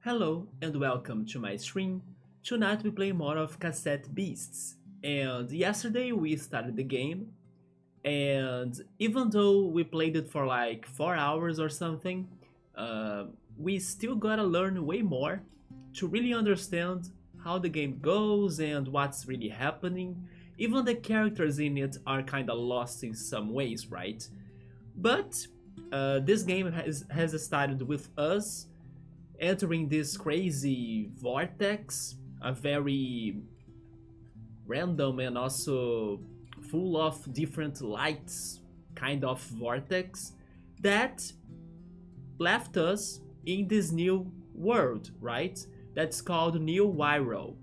Hello and welcome to my stream. Tonight we play more of Cassette Beasts. And yesterday we started the game, and even though we played it for like 4 hours or something, uh, we still gotta learn way more to really understand how the game goes and what's really happening. Even the characters in it are kinda lost in some ways, right? But this game has started with us entering this crazy vortex, a very random and also full of different lights kind of vortex that left us in this new world, right? That's called New Wirral.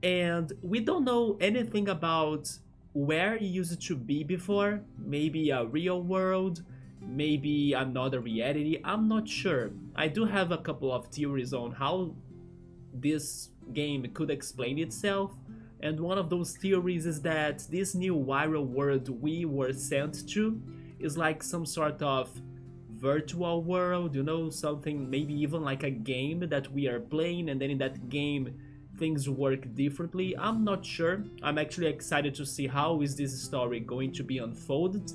And we don't know anything about where it used to be before. Maybe a real world, maybe another reality. I'm not sure. I do have a couple of theories on how this game could explain itself. And one of those theories is that this new viral world we were sent to is like some sort of virtual world, something maybe even like a game that we are playing, and then in that game things work differently. I'm not sure. I'm actually excited to see how is this story going to be unfolded,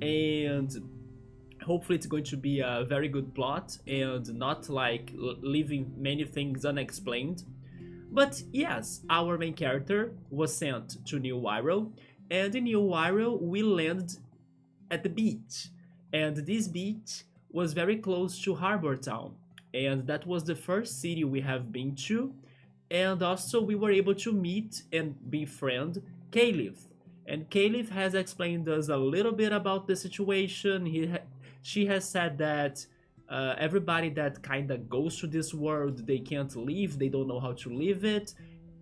and hopefully it's going to be a very good plot and not like leaving many things unexplained. But yes, our main character was sent to New Wirral, and in New Wirral we landed at the beach. And this beach was very close to Harbourtown, and that was the first city we have been to. And also we were able to meet and befriend Caliph. And Caliph has explained us a little bit about the situation. She has said that everybody that kind of goes to this world, they can't leave, they don't know how to live it.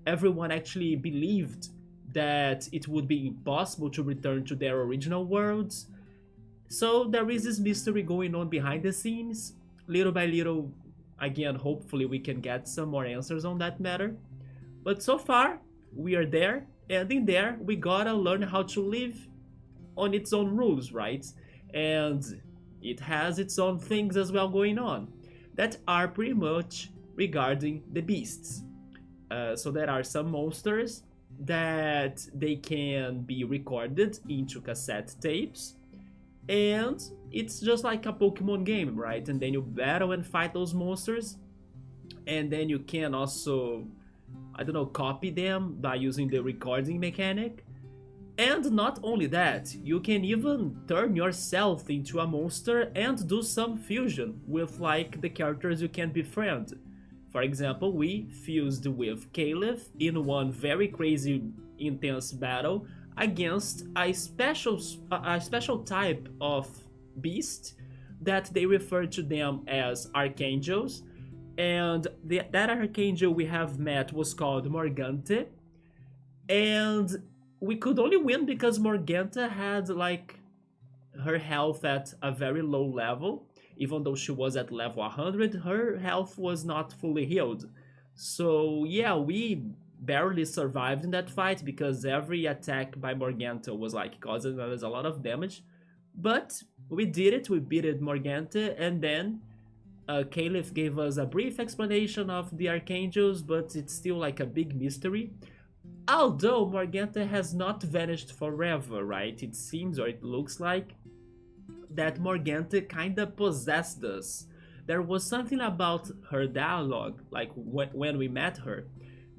Everyone actually believed that it would be impossible to return to their original worlds. So there is this mystery going on behind the scenes. Little by little, again, hopefully we can get some more answers on that matter. But so far, we are there, and in there, we gotta learn how to live on its own rules, right? And it has its own things as well going on that are pretty much regarding the beasts. So there are some monsters that they can be recorded into cassette tapes, and it's just like a Pokemon game, right? And then you battle and fight those monsters, and then you can also, I don't know, copy them by using the recording mechanic. And not only that, you can even turn yourself into a monster and do some fusion with like the characters you can befriend. For example, we fused with Caliph in one very crazy intense battle against a special type of beast that they refer to them as archangels. And that archangel we have met was called Morgante, and we could only win because Morganta had like her health at a very low level. Even though she was at level 100, her health was not fully healed. So yeah, we barely survived in that fight because every attack by Morganta was like causing us a lot of damage. But we did it, we beat it Morganta, and then Caliph gave us a brief explanation of the archangels, but it's still like a big mystery. Although Morganta has not vanished forever, right? It seems, or it looks like, that Morganta kinda possessed us. There was something about her dialogue, like when we met her,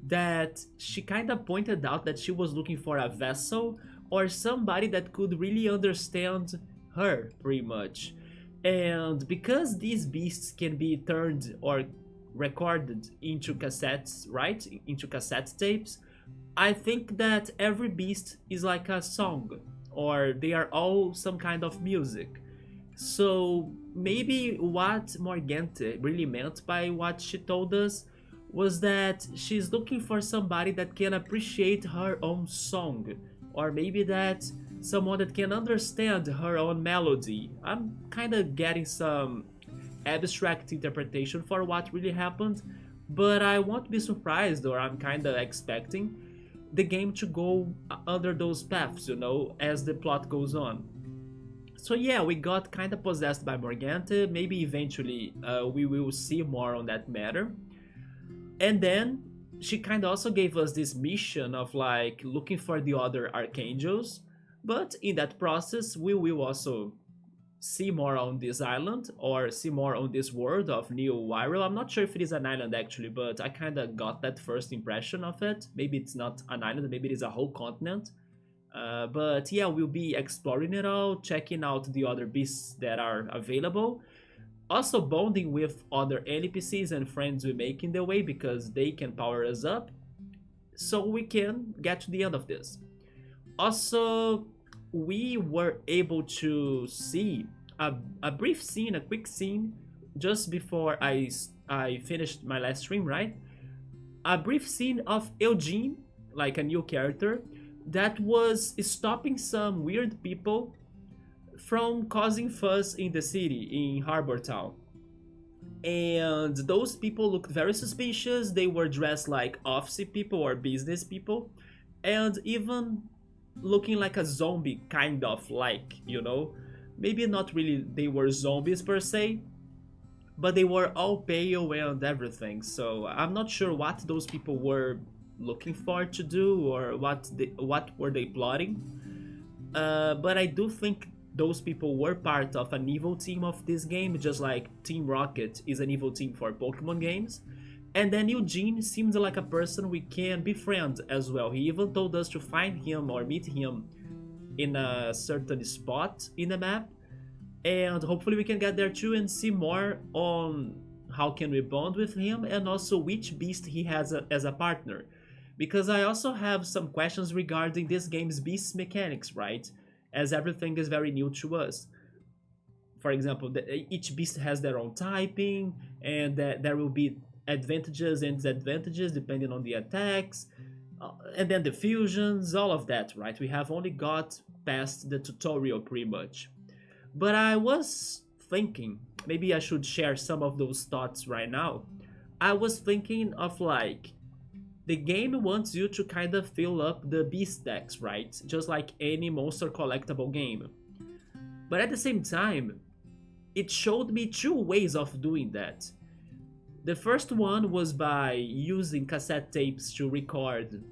that she kinda pointed out that she was looking for a vessel or somebody that could really understand her, pretty much. And because these beasts can be turned or recorded into cassettes, right? Into cassette tapes, I think that every beast is like a song, or they are all some kind of music. So maybe what Morgante really meant by what she told us was that she's looking for somebody that can appreciate her own song, or maybe that someone that can understand her own melody. I'm kind of getting some abstract interpretation for what really happened, but I won't be surprised, or I'm kind of expecting the game to go under those paths, as the plot goes on. So yeah, we got kind of possessed by Morganta. Maybe eventually we will see more on that matter. And then she kind of also gave us this mission of like looking for the other archangels. But in that process, we will also see more on this island or see more on this world of New Wirral. I'm not sure if it is an island actually, but I kind of got that first impression of it. Maybe it's not an island, maybe it is a whole continent. But yeah, we'll be exploring it all, checking out the other beasts that are available. Also bonding with other NPCs and friends we make in the way because they can power us up so we can get to the end of this. Also, we were able to see a brief scene, a quick scene, just before I finished my last stream, right? A brief scene of Eugene, like a new character, that was stopping some weird people from causing fuss in the city, in Harbourtown. And those people looked very suspicious. They were dressed like office people or business people, and even looking like a zombie, kind of like, you know? Maybe not really, they were zombies per se, but they were all pale and everything. So I'm not sure what those people were looking for to do or what were they plotting. But I do think those people were part of an evil team of this game, just like Team Rocket is an evil team for Pokemon games. And then Eugene seems like a person we can befriend as well. He even told us to find him or meet him in a certain spot in the map. And hopefully we can get there too and see more on how can we bond with him and also which beast he has as a partner. Because I also have some questions regarding this game's beast mechanics, right? As everything is very new to us. For example, each beast has their own typing, and that there will be advantages and disadvantages depending on the attacks, and then the fusions, all of that, right? We have only got past the tutorial pretty much. But I was thinking, maybe I should share some of those thoughts right now. I was thinking of like, the game wants you to kind of fill up the beast decks, right? Just like any monster collectible game. But at the same time, it showed me two ways of doing that. The first one was by using cassette tapes to record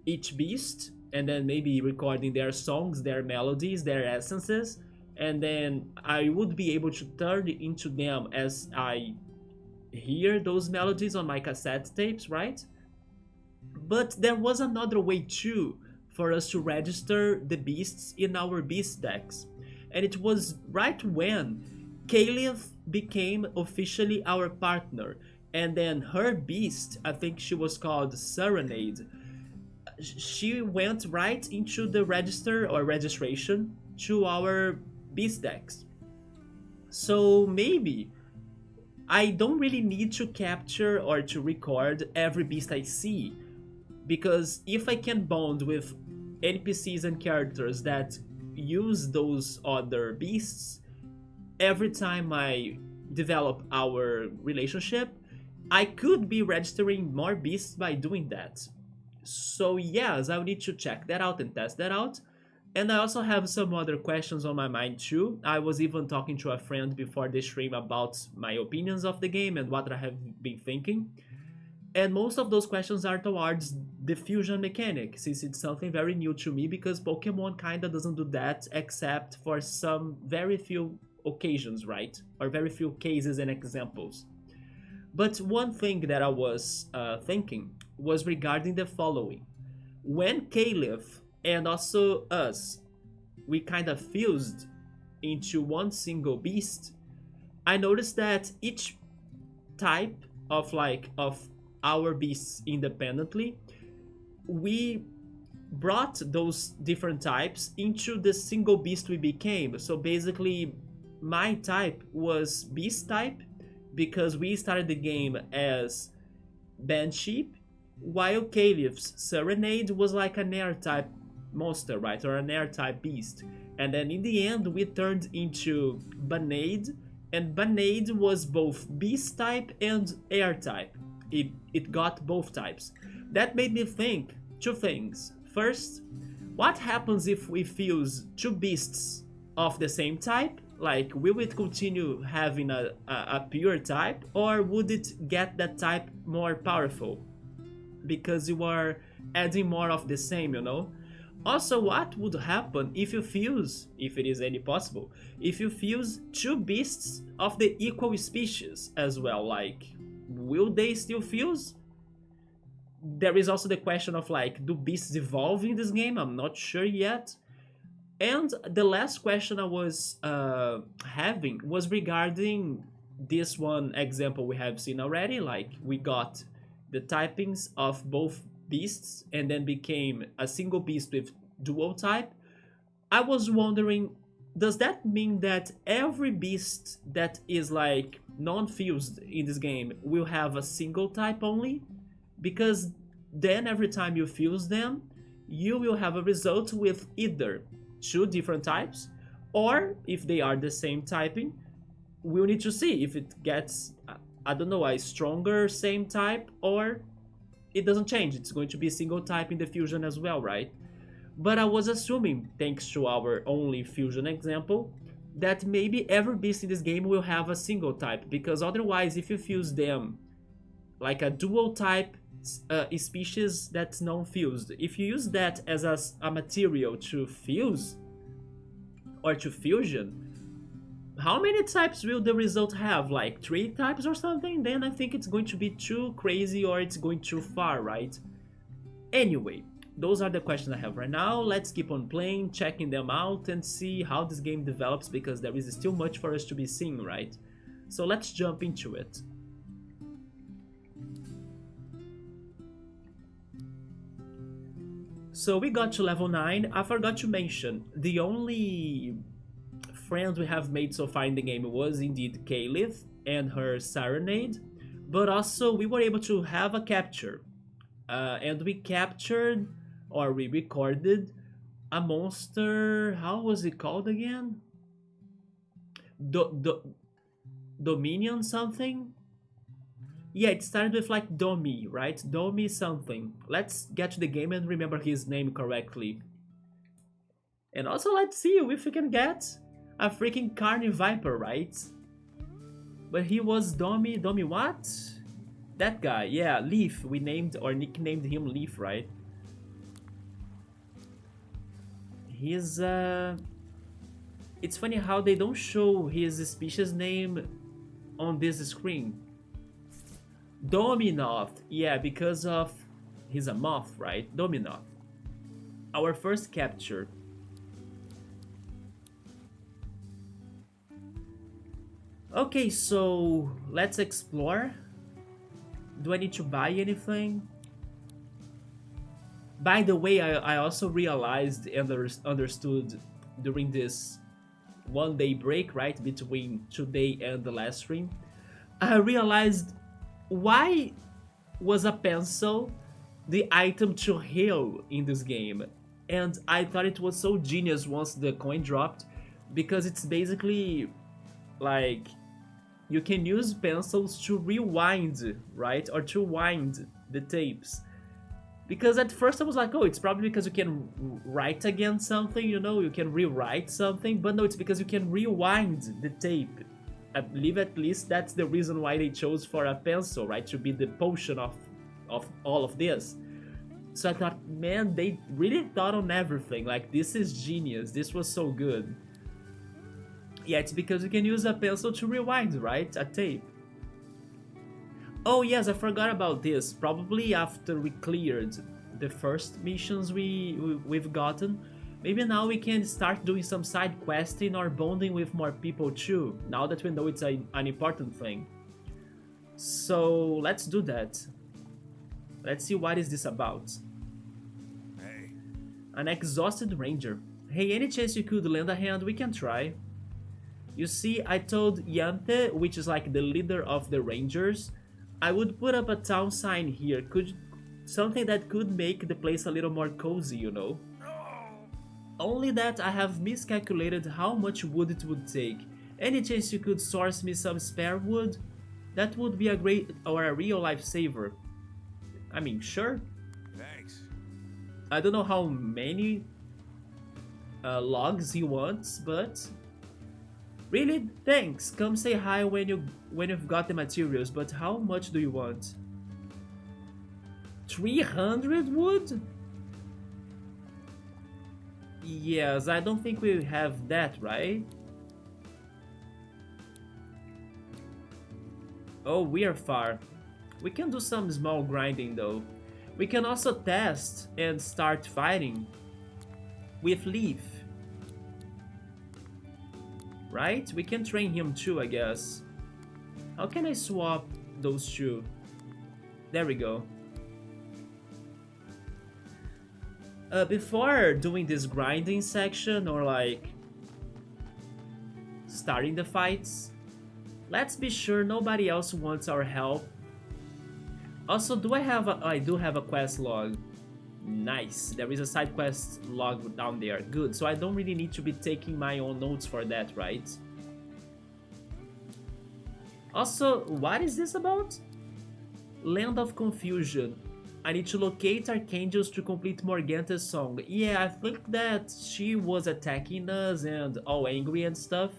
each beast, and then maybe recording their songs, their melodies, their essences, and then I would be able to turn into them as I hear those melodies on my cassette tapes, right? But there was another way too for us to register the beasts in our beast decks. And it was right when Caliph became officially our partner. And then her beast, I think she was called Serenade, she went right into the register or registration to our beast decks. So maybe I don't really need to capture or to record every beast I see, because if I can bond with NPCs and characters that use those other beasts, every time I develop our relationship, I could be registering more beasts by doing that. So yes, I will need to check that out and test that out. And I also have some other questions on my mind too. I was even talking to a friend before the stream about my opinions of the game and what I have been thinking. And most of those questions are towards the fusion mechanic, since it's something very new to me, because Pokemon kinda doesn't do that except for some very few occasions, right? Or very few cases and examples. But one thing that I was thinking was regarding the following. When Caliph and also us, we kind of fused into one single beast, I noticed that each type of our beasts independently, we brought those different types into the single beast we became. So basically, my type was beast type because we started the game as Banshee, while Caliph's Serenade was like an air type monster, right? Or an air type beast. And then in the end, we turned into Banade, and Banade was both beast type and air type. It got both types. That made me think two things. First, what happens if we fuse two beasts of the same type Like, will it continue having a pure type, or would it get that type more powerful? Because you are adding more of the same, you know? Also, what would happen if you fuse, if it is any possible, if you fuse two beasts of the equal species as well? Like, will they still fuse? There is also the question of like, do beasts evolve in this game? I'm not sure yet. And the last question I was having was regarding this one example we have seen already. Like, we got the typings of both beasts and then became a single beast with dual type. I was wondering, does that mean that every beast that is like non-fused in this game will have a single type only? Because then every time you fuse them, you will have a result with either two different types, or if they are the same typing, we'll need to see if it gets, I don't know, a stronger same type, or it doesn't change. It's going to be a single type in the fusion as well, right? But I was assuming, thanks to our only fusion example, that maybe every beast in this game will have a single type, because otherwise, if you fuse them like a dual type species that's non-fused, if you use that as a material to fuse or to fusion, how many types will the result have? Like 3 types or something? Then I think it's going to be too crazy, or it's going too far, right? Anyway, those are the questions I have right now. Let's keep on playing, checking them out, and see how this game develops, because there is still much for us to be seeing, right? So let's jump into it. So we got to level 9. I forgot to mention, the only friend we have made so far in the game was indeed Caliph and her Serenade, but also we were able to have a capture. And we captured, or we recorded, a monster. How was it called again? Dominion something? Yeah, it started with like Domi, right? Domi something. Let's get to the game and remember his name correctly. And also let's see if we can get a freaking Carny Viper, right? But he was Domi what? That guy, yeah, Leaf. We named or nicknamed him Leaf, right? He's it's funny how they don't show his species name on this screen. Dominoth, yeah, because of he's a moth, right? Dominoth. Our first capture. Okay, so let's explore. Do I need to buy anything? By the way, I also realized and understood during this 1 day break, right, between today and the last stream, I realized why was a pencil the item to heal in this game. And I thought it was so genius once the coin dropped, because it's basically like you can use pencils to rewind, right? Or to wind the tapes. Because at first I was like, oh, it's probably because you can write again something, you know, you can rewrite something. But no, it's because you can rewind the tape. I believe at least that's the reason why they chose for a pencil, right? To be the potion of all of this. So I thought, man, they really thought on everything. Like, this is genius. This was so good. Yeah, it's because you can use a pencil to rewind, right? A tape. Oh yes, I forgot about this. Probably after we cleared the first missions we've gotten, maybe now we can start doing some side questing or bonding with more people too, now that we know it's an important thing. So let's do that. Let's see what is this about. Hey. An exhausted ranger. Hey, any chance you could lend a hand? We can try. You see, I told Yante, which is like the leader of the rangers, I would put up a town sign here, something that could make the place a little more cozy, you know. Only that I have miscalculated how much wood it would take. Any chance you could source me some spare wood? That would be a great or a real lifesaver. I mean, sure. Thanks. I don't know how many logs he wants, but Really? Thanks. Come say hi when you've got the materials, but how much do you want? 300 wood? Yes, I don't think we have that, right? Oh, we are far. We can do some small grinding though. We can also test and start fighting with Leaf, right? We can train him too, I guess. How can I swap those two? There we go. Before doing this grinding section or like starting the fights, let's be sure nobody else wants our help. Also, I do have a quest log. Nice. There is a side quest log down there. Good. So I don't really need to be taking my own notes for that, right? Also, what is this about? Land of Confusion. I need to locate archangels to complete Morganta's song. Yeah, I think that she was attacking us and all angry and stuff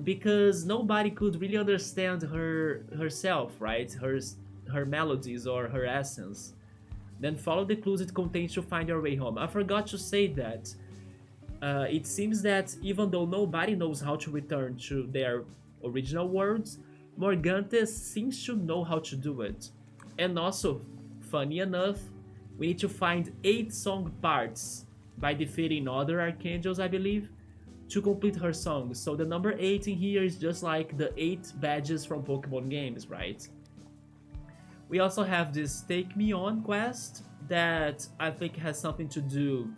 because nobody could really understand herself, right? Her melodies or her essence. Then follow the clues it contains to find your way home. I forgot to say that. It seems that even though nobody knows how to return to their original worlds, Morgante seems to know how to do it. And also, funny enough, we need to find 8 song parts by defeating other archangels, I believe, to complete her song. So the number 8 in here is just like the 8 badges from Pokemon games, right? We also have this Take Me On quest that I think has something to do...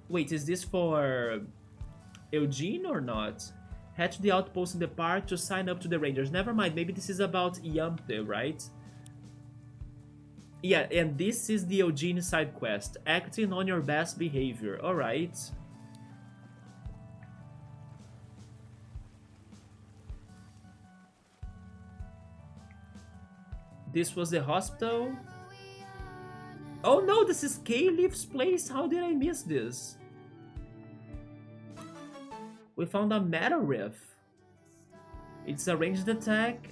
Wait, is this for Eugene or not? Head to the outpost in the park to sign up to the rangers. Never mind, maybe this is about Yamte, right? Yeah, and this is the Eugene side quest. Acting on your best behavior. Alright. This was the hospital. Oh no, this is K-Leaf's place. How did I miss this? We found a Meta Riff. It's a ranged attack.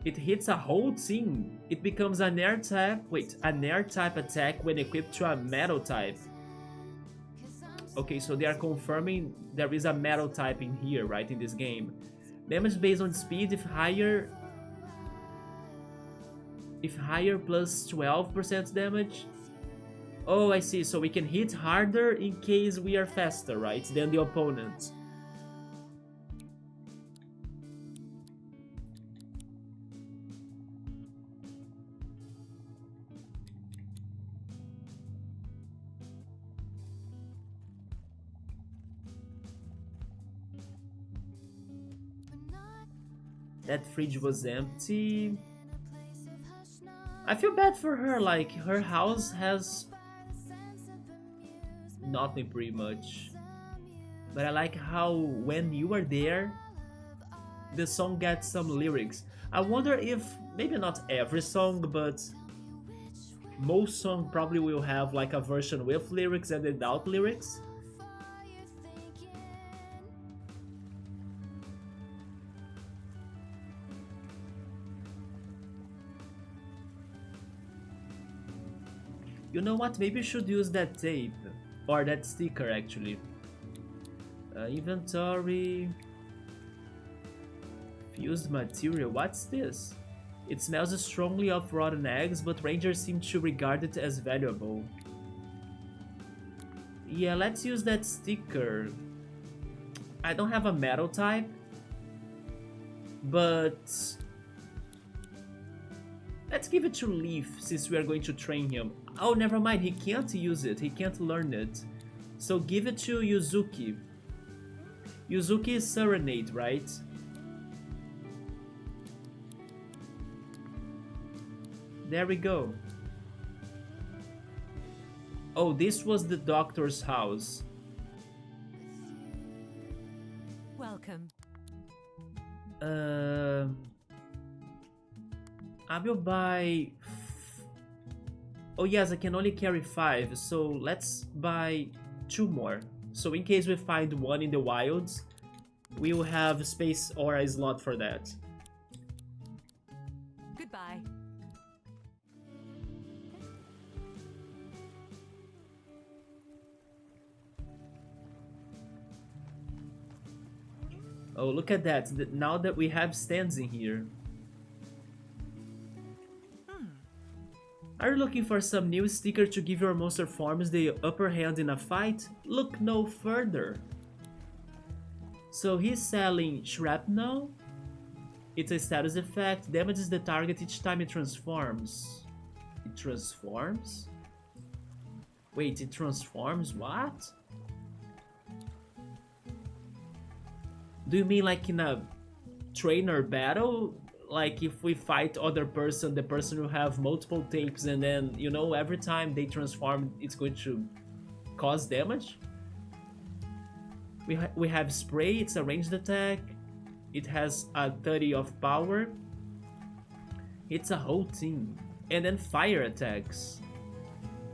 It hits a whole team. It becomes an air type. Wait, an air type attack when equipped to a metal type. Okay, so they are confirming there is a metal type in here, right, in this game. Damage based on speed if higher plus 12% damage. Oh, I see. So we can hit harder in case we are faster, right, than the opponent. That fridge was empty. I feel bad for her, like, her house has nothing pretty much. But I like how when you are there, the song gets some lyrics. I wonder if, maybe not every song, but most songs probably will have like a version with lyrics and without lyrics. You know what, maybe you should use that tape, or that sticker actually. Inventory... Fused material, what's this? It smells strongly of rotten eggs, but rangers seem to regard it as valuable. Yeah, let's use that sticker. I don't have a metal type, but let's give it to Leaf since we are going to train him. Oh, never mind, he can't use it, he can't learn it. So give it to Yuzuki. Yuzuki is Serenade, right? There we go. Oh, this was the doctor's house. Welcome. I will buy... Oh yes, I can only carry 5, so let's buy 2 more. So in case we find one in the wilds, we will have space or a slot for that. Goodbye. Oh, look at that. Now that we have stands in here. Are you looking for some new sticker to give your monster forms the upper hand in a fight? Look no further. So he's selling Shrapnel. It's a status effect, damages the target each time it transforms. It transforms? Wait, it transforms? What? Do you mean like in a trainer battle? Like if we fight other person, the person will have multiple tapes and then, you know, every time they transform, it's going to cause damage? We have Spray, it's a ranged attack. It has a 30 of power. It's a whole team. And then Fire attacks.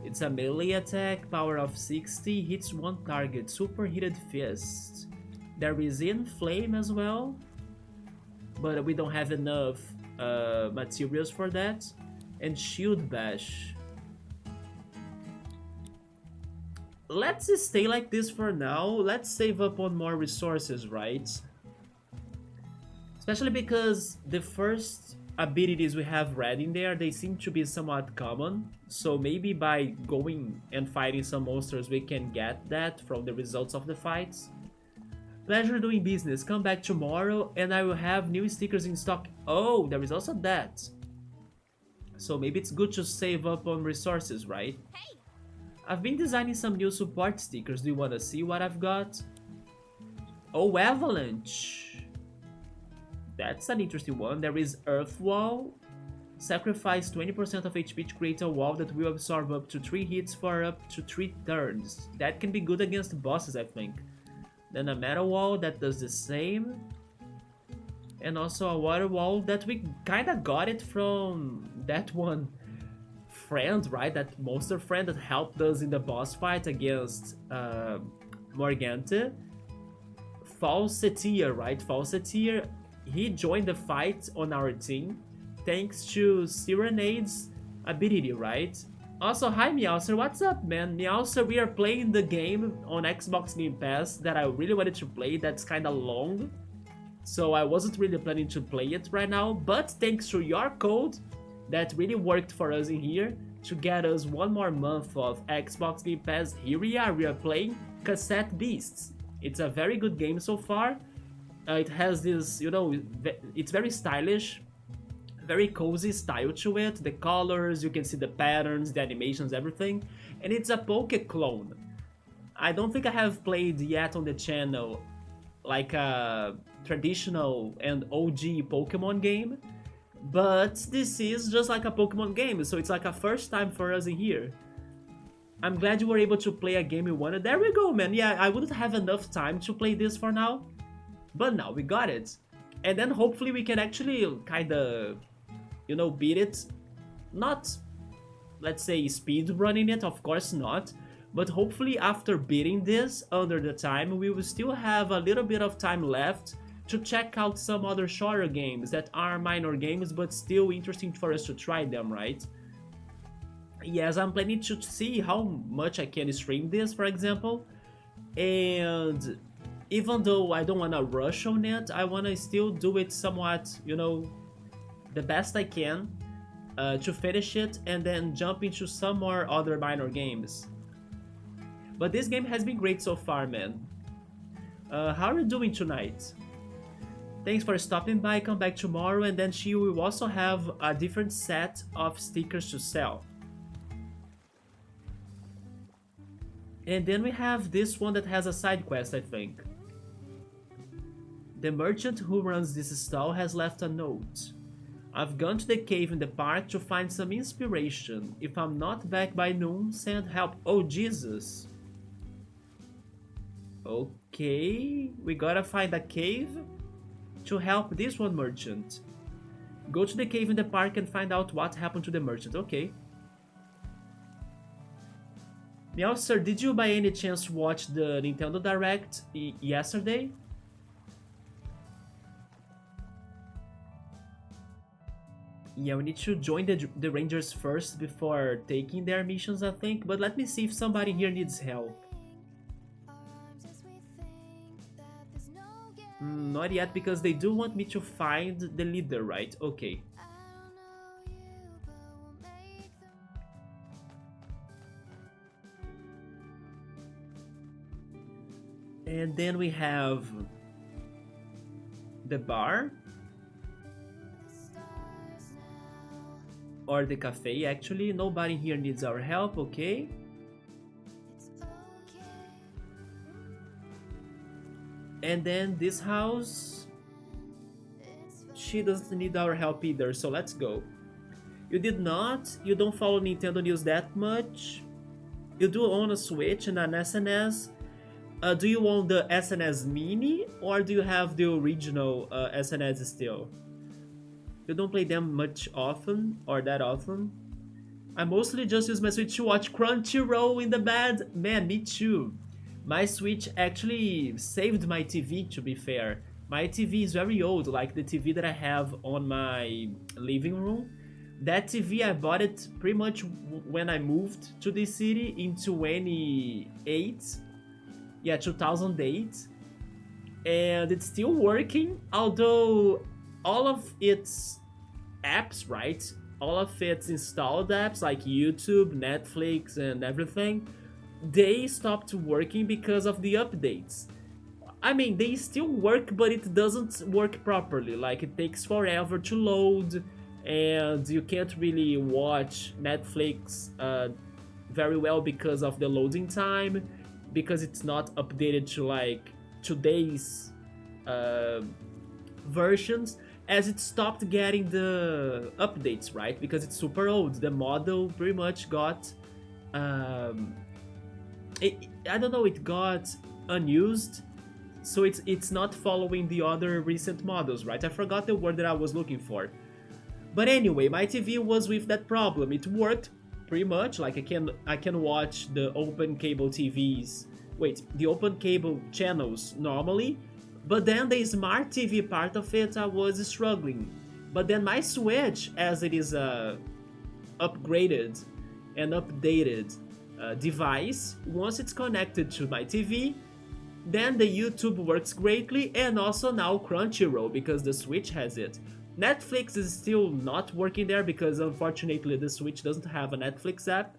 It's a melee attack, power of 60, hits one target, Superheated Fist. There is In Flame as well, but we don't have enough materials for that. And Shield Bash. Let's stay like this for now. Let's save up on more resources, right? Especially because the first abilities we have read in there, they seem to be somewhat common. So maybe by going and fighting some monsters, we can get that from the results of the fights. Pleasure doing business. Come back tomorrow and I will have new stickers in stock. Oh, there is also that. So maybe it's good to save up on resources, right? Hey. I've been designing some new support stickers. Do you want to see what I've got? Oh, Avalanche. That's an interesting one. There is Earth Wall. Sacrifice 20% of HP to create a wall that will absorb up to 3 hits for up to 3 turns. That can be good against bosses, I think. Then a metal wall that does the same. And also a water wall that we kinda got it from that one friend, right? That monster friend that helped us in the boss fight against Morgante. Falseteer, right? Falseteer, he joined the fight on our team thanks to Serenade's ability, right? Also, hi Meowser, what's up, man? Meowser, we are playing the game on Xbox Game Pass that I really wanted to play. That's kinda long, so I wasn't really planning to play it right now, but thanks to your code, that really worked for us in here to get us one more month of Xbox Game Pass. Here we are playing Cassette Beasts. It's a very good game so far. It has this, you know, it's very stylish, very cozy style to it. The colors, you can see the patterns, the animations, everything. And it's a Poke clone. I don't think I have played yet on the channel like a traditional and OG Pokemon game, but this is just like a Pokemon game, so it's like a first time for us in here. I'm glad you were able to play a game you wanted. There we go, man. Yeah, I wouldn't have enough time to play this for now, but now we got it. And then hopefully we can actually kinda, you know, beat it. Not, let's say, speed running it, of course not, but hopefully after beating this under the time, we will still have a little bit of time left to check out some other shorter games that are minor games but still interesting for us to try them, right? Yes, I'm planning to see how much I can stream this, for example, and even though I don't want to rush on it, I want to still do it somewhat, you know, the best I can to finish it and then jump into some more other minor games. But this game has been great so far, man. How are you doing tonight? Thanks for stopping by, come back tomorrow, and then she will also have a different set of stickers to sell. And then we have this one that has a side quest, I think. The merchant who runs this stall has left a note. I've gone to the cave in the park to find some inspiration. If I'm not back by noon, send help. Oh, Jesus. Okay, we gotta find a cave to help this one merchant. Go to the cave in the park and find out what happened to the merchant. Okay. Meow sir, did you by any chance watch the Nintendo Direct yesterday? Yeah, we need to join the Rangers first before taking their missions, I think. But let me see if somebody here needs help. Not yet, because they do want me to find the leader, right? Okay. And then we have the bar. Or the cafe, actually. Nobody here needs our help, okay. And then this house, she doesn't need our help either, so let's go. You did not, you don't follow Nintendo news that much. You do own a Switch and an SNS. Do you own the SNS Mini, or do you have the original SNS still? You don't play them much often, or that often. I mostly just use my Switch to watch Crunchyroll in the bed. Man, me too. My Switch actually saved my TV, to be fair. My TV is very old, like the TV that I have on my living room. That TV, I bought it pretty much when I moved to this city in 28. Yeah, 2008. And it's still working, although all of its apps, right? All of its installed apps like YouTube, Netflix, and everything, they stopped working because of the updates. I mean, they still work, but it doesn't work properly. Like, it takes forever to load, and you can't really watch Netflix very well because of the loading time, because it's not updated to like today's versions, as it stopped getting the updates, right? Because it's super old. The model pretty much got I don't know, it got unused, so it's not following the other recent models, right? I forgot the word that I was looking for. But anyway, my TV was with that problem. It worked pretty much, like I can watch the open cable TVs, the open cable channels normally, but then the smart TV part of it, I was struggling. But then my Switch, as it is a upgraded and updated device, once it's connected to my TV, then the YouTube works greatly, and also now Crunchyroll, because the Switch has it. Netflix is still not working there because unfortunately the Switch doesn't have a Netflix app.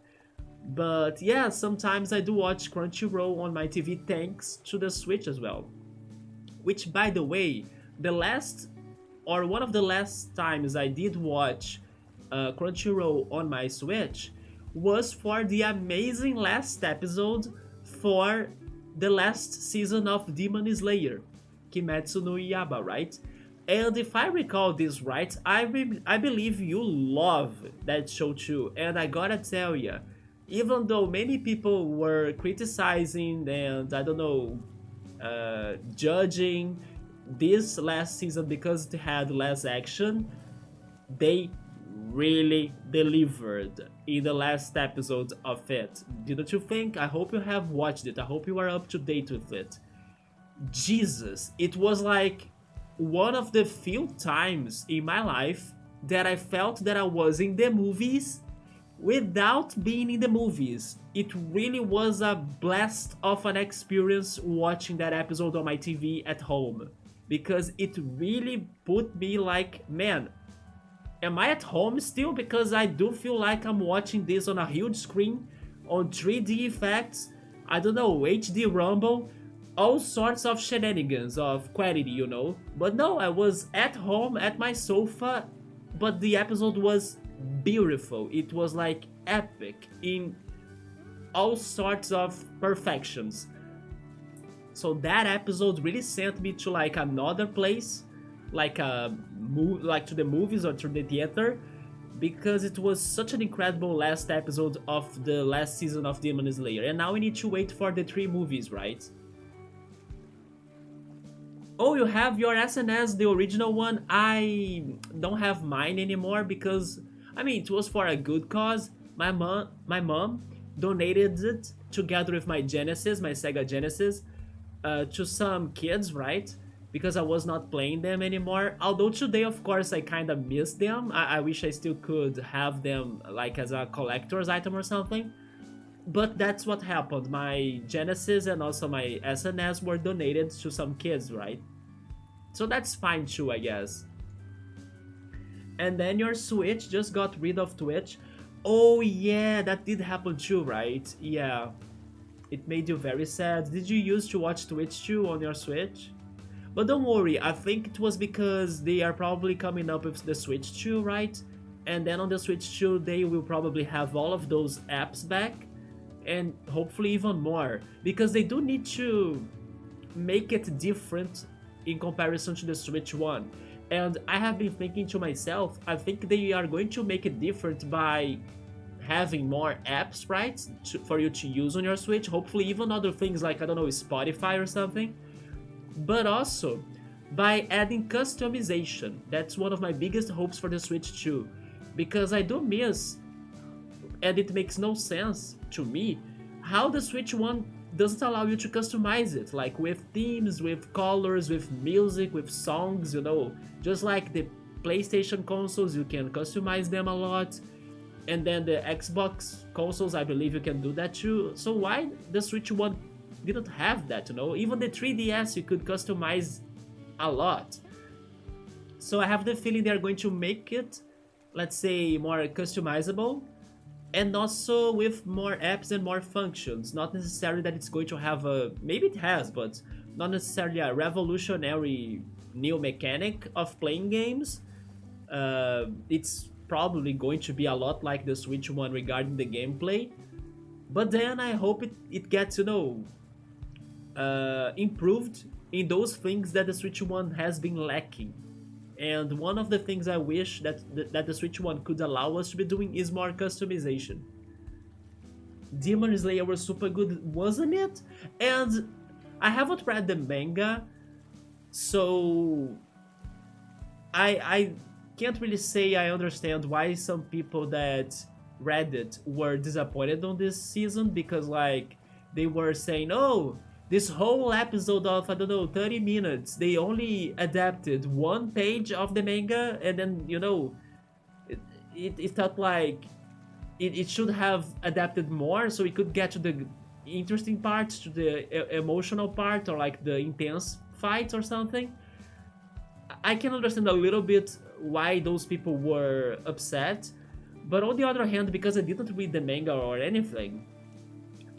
But yeah, sometimes I do watch Crunchyroll on my TV thanks to the Switch as well. Which, by the way, one of the last times I did watch Crunchyroll on my Switch was for the amazing last episode for the last season of Demon Slayer, Kimetsu no Yaiba, right? And if I recall this right, I believe you love that show too. And I gotta tell ya, even though many people were criticizing and, I don't know, judging this last season because it had less action, they really delivered in the last episode of it. Didn't you think? I hope you have watched it. I hope you are up to date with it. Jesus, it was like one of the few times in my life that I felt that I was in the movies without being in the movies. It really was a blast of an experience watching that episode on my TV at home, because it really put me like, man, am I at home still? Because I do feel like I'm watching this on a huge screen, on 3D effects, I don't know, HD Rumble, all sorts of shenanigans of quality, you know. But no, I was at home at my sofa, but the episode was beautiful. It was like epic in all sorts of perfections. So that episode really sent me to like another place, like like to the movies or to the theater, because it was such an incredible last episode of the last season of Demon Slayer. And now we need to wait for the 3 movies, right? Oh, you have your SNS, the original one? I don't have mine anymore because, I mean, it was for a good cause. My mom donated it together with my Genesis, my Sega Genesis, to some kids, right? Because I was not playing them anymore. Although today, of course, I kind of miss them. I wish I still could have them like as a collector's item or something. But that's what happened. My Genesis and also my SNS were donated to some kids, right? So that's fine too, I guess. And then your Switch just got rid of Twitch. Oh yeah, that did happen too, right? Yeah. It made you very sad. Did you used to watch Twitch too on your Switch? But don't worry, I think it was because they are probably coming up with the Switch 2, right? And then on the Switch 2, they will probably have all of those apps back, and hopefully even more. Because they do need to make it different in comparison to the Switch 1. And I have been thinking to myself, I think they are going to make it different by having more apps, right? For you to use on your Switch. Hopefully even other things like, I don't know, Spotify or something. But also by adding customization. That's one of my biggest hopes for the Switch 2, because I do miss, and it makes no sense to me, how the Switch 1 doesn't allow you to customize it, like with themes, with colors, with music, with songs, you know, just like the PlayStation consoles, you can customize them a lot, and then the Xbox consoles, I believe you can do that too. So why the Switch 1 didn't have that, you know? Even the 3DS you could customize a lot. So I have the feeling they're going to make it, let's say, more customizable, and also with more apps and more functions. Not necessarily that it's going to have a, maybe it has, but not necessarily a revolutionary new mechanic of playing games. It's probably going to be a lot like the Switch 1 regarding the gameplay. But then I hope it gets, you know, improved in those things that the Switch 1 has been lacking. And one of the things I wish that the Switch 1 could allow us to be doing is more customization. Demon Slayer was super good, wasn't it? And I haven't read the manga, so I can't really say I understand why some people that read it were disappointed on this season, because like they were saying, oh, this whole episode of, I don't know, 30 minutes, they only adapted one page of the manga, and then, you know, it felt like it should have adapted more so we could get to the interesting parts, to the emotional part, or like the intense fights or something. I can understand a little bit why those people were upset, but on the other hand, because I didn't read the manga or anything,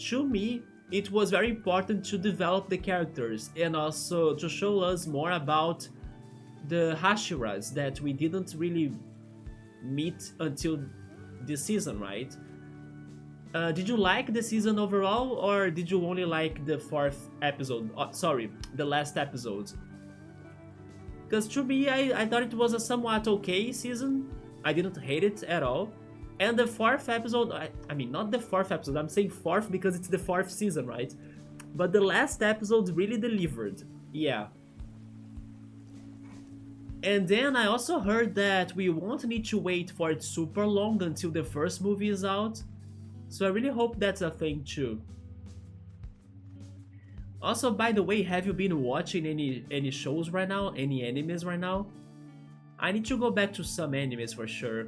to me, it was very important to develop the characters and also to show us more about the Hashiras that we didn't really meet until this season, right? Did you like the season overall, or did you only like the fourth episode? Sorry, the last episode. Because to me, I thought it was a somewhat okay season. I didn't hate it at all. And the fourth episode, I mean, not the fourth episode, I'm saying fourth because it's the fourth season, right? But the last episode really delivered. Yeah. And then I also heard that we won't need to wait for it super long until the first movie is out. So I really hope that's a thing too. Also, by the way, have you been watching any shows right now? Any animes right now? I need to go back to some animes for sure.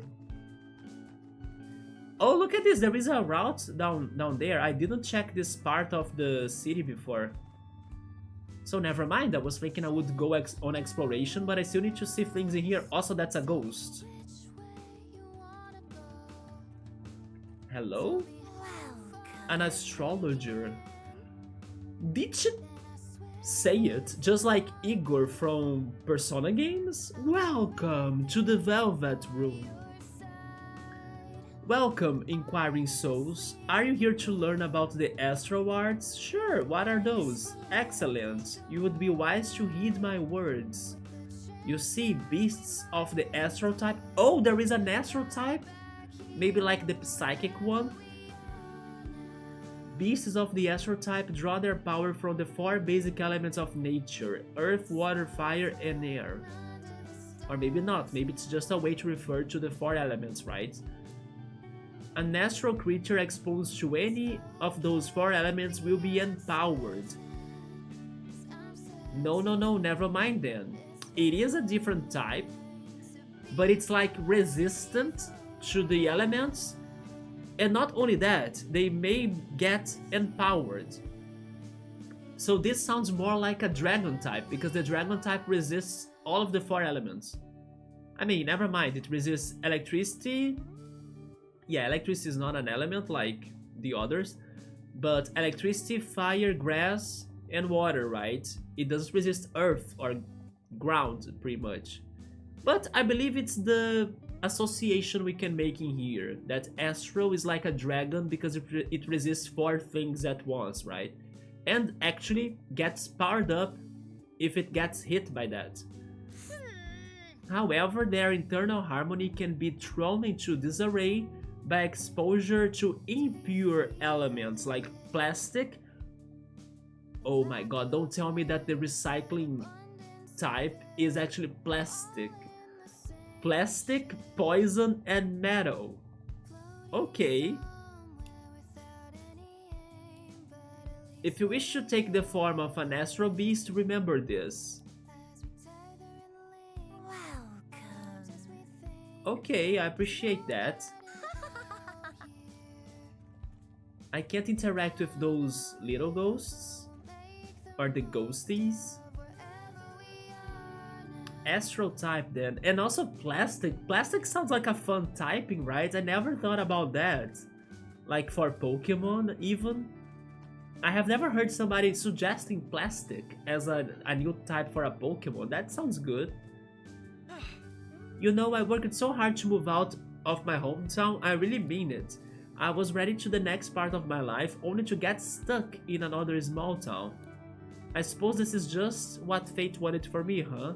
Oh, look at this, there is a route down there. I didn't check this part of the city before. So never mind, I was thinking I would go on exploration, but I still need to see things in here. Also, that's a ghost. Hello? An astrologer. Did she say it just like Igor from Persona games? Welcome to the Velvet Room. Welcome, inquiring souls. Are you here to learn about the astral arts? Sure, what are those? Excellent. You would be wise to heed my words. You see, beasts of the astral type. Oh, there is an astral type? Maybe like the psychic one? Beasts of the astral type draw their power from the four basic elements of nature: earth, water, fire, and air. Or maybe not, maybe it's just a way to refer to the four elements, right? A natural creature exposed to any of those four elements will be empowered. No, no, no, never mind then. It is a different type, but it's like resistant to the elements. And not only that, they may get empowered. So this sounds more like a dragon type, because the dragon type resists all of the four elements. I mean, never mind, it resists electricity. Yeah, electricity is not an element like the others, but electricity, fire, grass, and water, right? It doesn't resist earth or ground, pretty much. But I believe it's the association we can make in here, that Astro is like a dragon because it resists four things at once, right? And actually gets powered up if it gets hit by that. However, their internal harmony can be thrown into disarray by exposure to impure elements like plastic. Oh my god, don't tell me that the recycling type is actually plastic. Plastic, poison, and metal. Okay. If you wish to take the form of an astral beast, remember this. Okay, I appreciate that. I can't interact with those little ghosts. Or the ghosties. Astral type then. And also plastic. Plastic sounds like a fun typing, right? I never thought about that. Like for Pokemon, even. I have never heard somebody suggesting plastic as a new type for a Pokemon. That sounds good. You know, I worked so hard to move out of my hometown, I really mean it. I was ready to the next part of my life, only to get stuck in another small town. I suppose this is just what fate wanted for me, huh?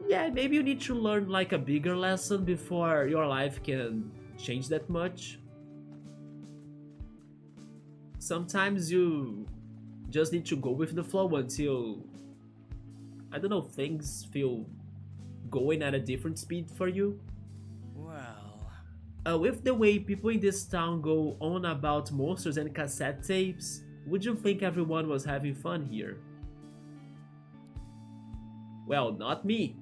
Yeah, maybe you need to learn like a bigger lesson before your life can change that much. Sometimes you just need to go with the flow until, I don't know, things feel going at a different speed for you. Well... With the way people in this town go on about monsters and cassette tapes, would you think everyone was having fun here? Well, not me.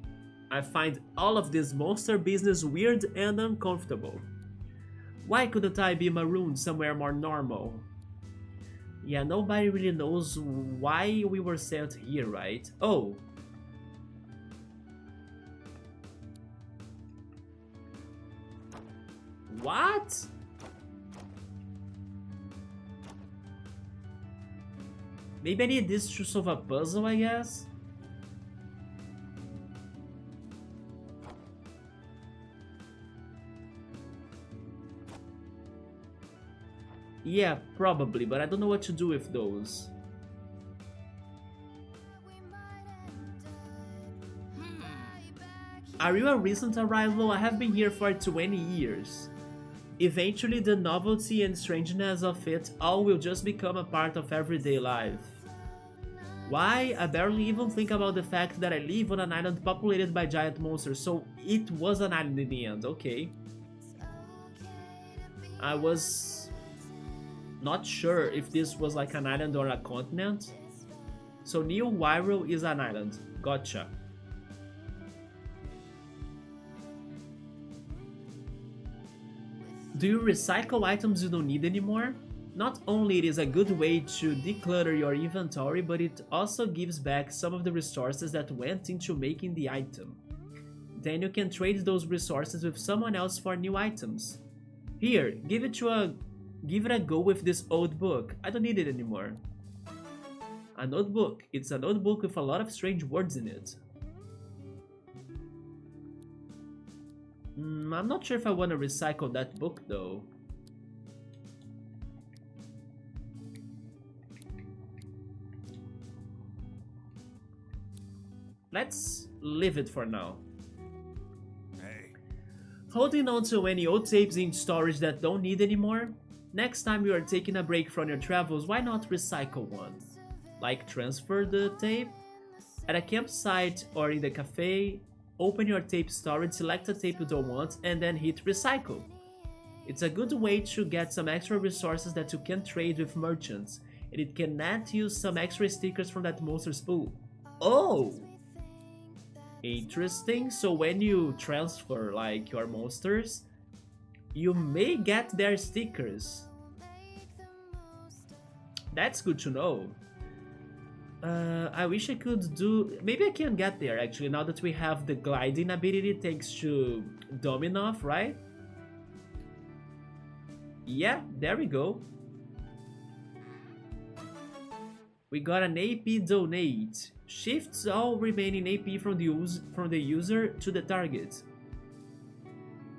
I find all of this monster business weird and uncomfortable. Why couldn't I be marooned somewhere more normal? Yeah, nobody really knows why we were sent here, right? Oh. What? Maybe I need this to solve a puzzle, I guess? Yeah, probably, but I don't know what to do with those. Are you a recent arrival? I have been here for 20 years. Eventually, the novelty and strangeness of it all will just become a part of everyday life. Why? I barely even think about the fact that I live on an island populated by giant monsters, so it was an island in the end, okay. I was not sure if this was like an island or a continent. So New Wirral is an island. Gotcha. Do you recycle items you don't need anymore? Not only it is a good way to declutter your inventory, but it also gives back some of the resources that went into making the item. Then you can trade those resources with someone else for new items. Here, give it a go with this old book. I don't need it anymore. A notebook. It's a notebook with a lot of strange words in it. I'm not sure if I want to recycle that book though. Let's leave it for now. Hey. Holding on to any old tapes in storage that don't need anymore? Next time you are taking a break from your travels, why not recycle one? Like transfer the tape? At a campsite or in the cafe, open your tape storage, select a tape you don't want, and then hit recycle. It's a good way to get some extra resources that you can trade with merchants, and it can net you some extra stickers from that monster's pool. Oh! Interesting. So when you transfer like your monsters, you may get their stickers. That's good to know. I wish I could do... Maybe I can get there actually now that we have the gliding ability thanks to Dominov, right? Yeah, there we go. We got an AP donate. Shifts all remaining AP from the user to the target.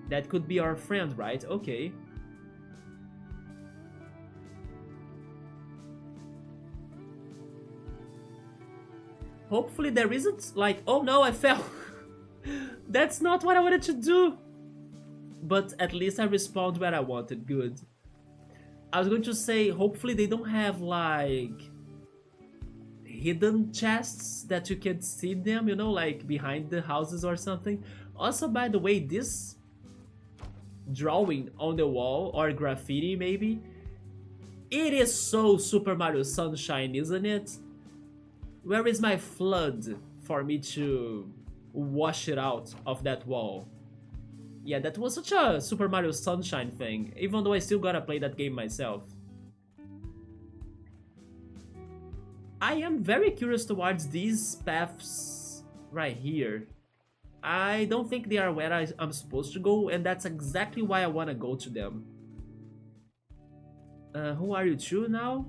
That could be our friend, right? Okay. Hopefully there isn't like... Oh no, I fell! That's not what I wanted to do! But at least I respawned where I wanted, good. I was going to say, hopefully they don't have like... hidden chests that you can see them, you know, like behind the houses or something. Also, by the way, this drawing on the wall, or graffiti maybe, it is so Super Mario Sunshine, isn't it? Where is my flood for me to wash it out of that wall? Yeah, that was such a Super Mario Sunshine thing, even though I still gotta play that game myself. I am very curious towards these paths right here. I don't think they are where I'm supposed to go, and that's exactly why I want to go to them. Who are you two now?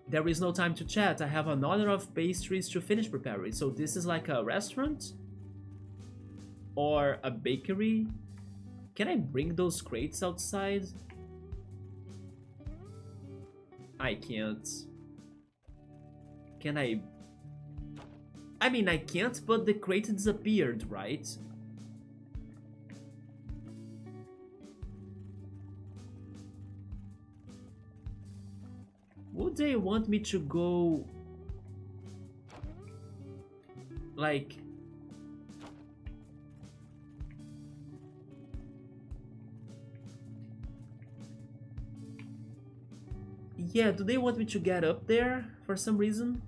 There is no time to chat. I have an order of pastries to finish preparing. So this is like a restaurant? Or a bakery? Can I bring those crates outside? I can't. Can I? I mean, I can't, but the crate disappeared, right? Would they want me to go... like... yeah, do they want me to get up there for some reason?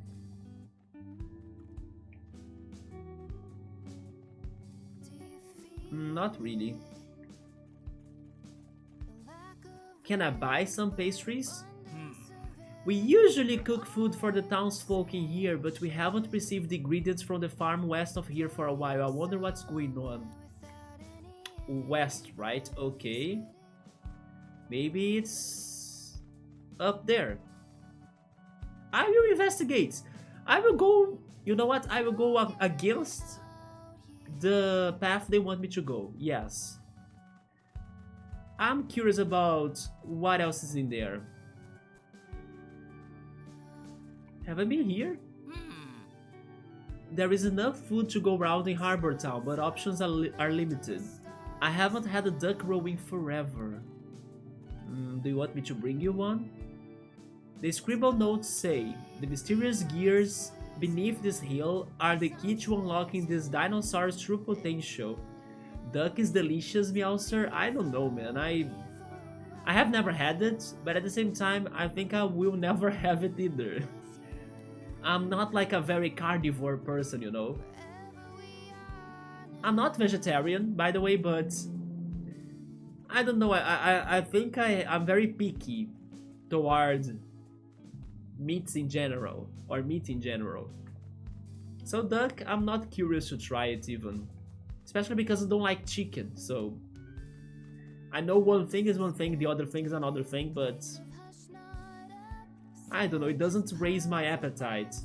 Not really. Can I buy some pastries? We usually cook food for the townsfolk in here, but we haven't received the ingredients from the farm west of here for a while. I wonder what's going on. West, right? Okay. Maybe it's up there. I will investigate. I will go... You know what? I will go against the path they want me to go. Yes. I'm curious about what else is in there. Have I been here? There is enough food to go around in Harbourtown, but options are limited. I haven't had a duck roll in forever. Do you want me to bring you one? The scribbled notes say, the mysterious gears beneath this hill are the key to unlocking this dinosaur's true potential. Duck is delicious, Meowster? I don't know, man. I have never had it, but at the same time, I think I will never have it either. I'm not like a very carnivore person, you know. I'm not vegetarian, by the way, but I don't know. I think I'm very picky towards meats in general, or meat in general. So duck, I'm not curious to try it even, especially because I don't like chicken. So I know one thing is one thing, the other thing is another thing, but I don't know, it doesn't raise my appetite.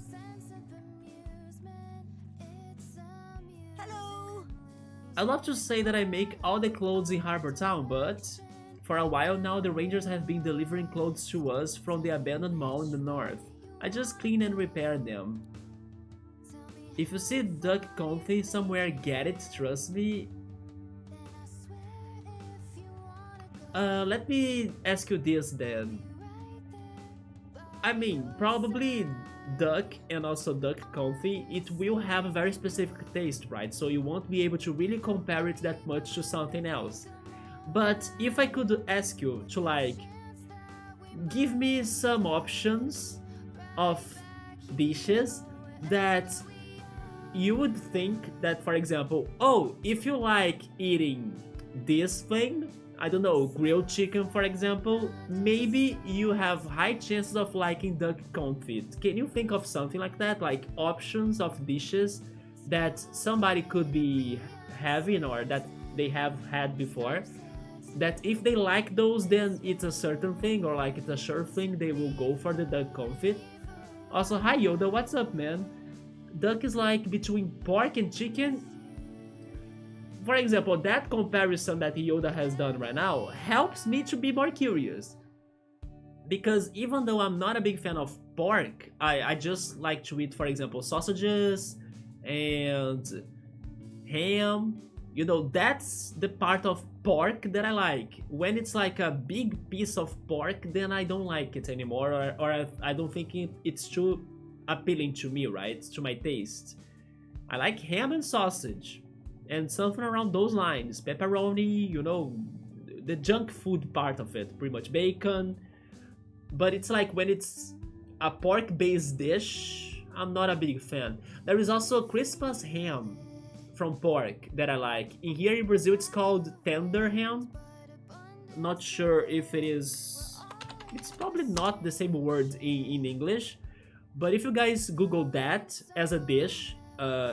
Hello. I love to say that I make all the clothes in Harbourtown, but for a while now the rangers have been delivering clothes to us from the abandoned mall in the north. I just clean and repair them. If you see Duck Confi somewhere, get it, trust me. Let me ask you this then. I mean, probably duck and also duck confit, it will have a very specific taste, right? So you won't be able to really compare it that much to something else. But if I could ask you to like give me some options of dishes that you would think that, for example, oh, if you like eating this thing, I don't know, grilled chicken, for example, maybe you have high chances of liking duck confit. Can you think of something like that, like options of dishes that somebody could be having or that they have had before? That if they like those, then it's a certain thing, or like it's a sure thing, they will go for the duck confit. Also, hi Yoda, what's up, man? Duck is like between pork and chicken. For example, that comparison that Yoda has done right now helps me to be more curious. Because even though I'm not a big fan of pork, I just like to eat, for example, sausages and ham. You know, that's the part of pork that I like. When it's like a big piece of pork, then I don't like it anymore, or I don't think it's too appealing to me, right? To my taste. I like ham and sausage, and something around those lines. Pepperoni, you know, the junk food part of it, pretty much bacon. But it's like when it's a pork-based dish, I'm not a big fan. There is also Christmas ham from pork that I like. In here in Brazil, it's called tender ham. Not sure if it is. It's probably not the same word in English, but if you guys Google that as a dish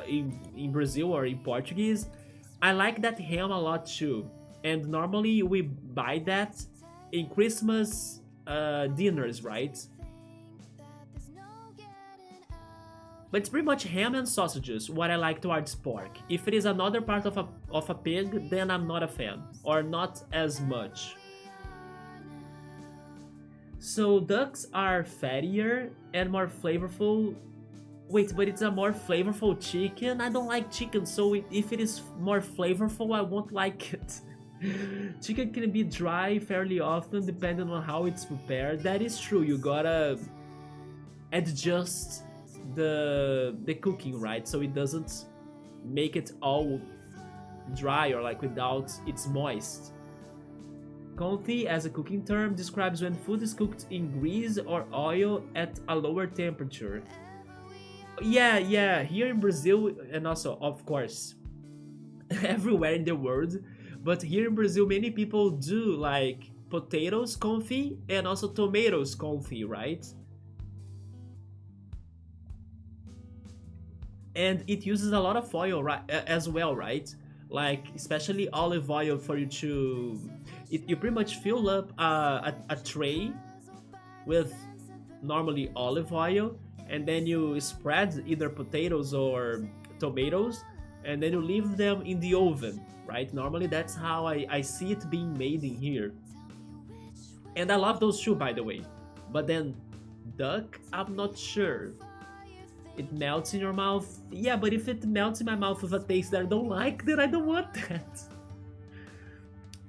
in Brazil or in Portuguese, I like that ham a lot too. And normally we buy that in Christmas dinners, right? But it's pretty much ham and sausages, what I like towards pork. If it is another part of a pig, then I'm not a fan, or not as much. So ducks are fattier and more flavorful. Wait, but it's a more flavorful chicken? I don't like chicken, so if it is more flavorful, I won't like it. Chicken can be dry fairly often depending on how it's prepared. That is true, you gotta adjust the cooking, right? So it doesn't make it all dry or like without it's moist. Confit as a cooking term describes when food is cooked in grease or oil at a lower temperature. Yeah, here in Brazil and also of course everywhere in the world, but here in Brazil many people do like potatoes confit and also tomatoes confit, right? And it uses a lot of oil, right, as well, right? Like especially olive oil for you to you pretty much fill up a tray with normally olive oil, and then you spread either potatoes or tomatoes, and then you leave them in the oven, right? Normally that's how I see it being made in here, and I love those too, by the way. But then duck, I'm not sure. It melts in your mouth. Yeah, but if it melts in my mouth with a taste that I don't like, then I don't want that.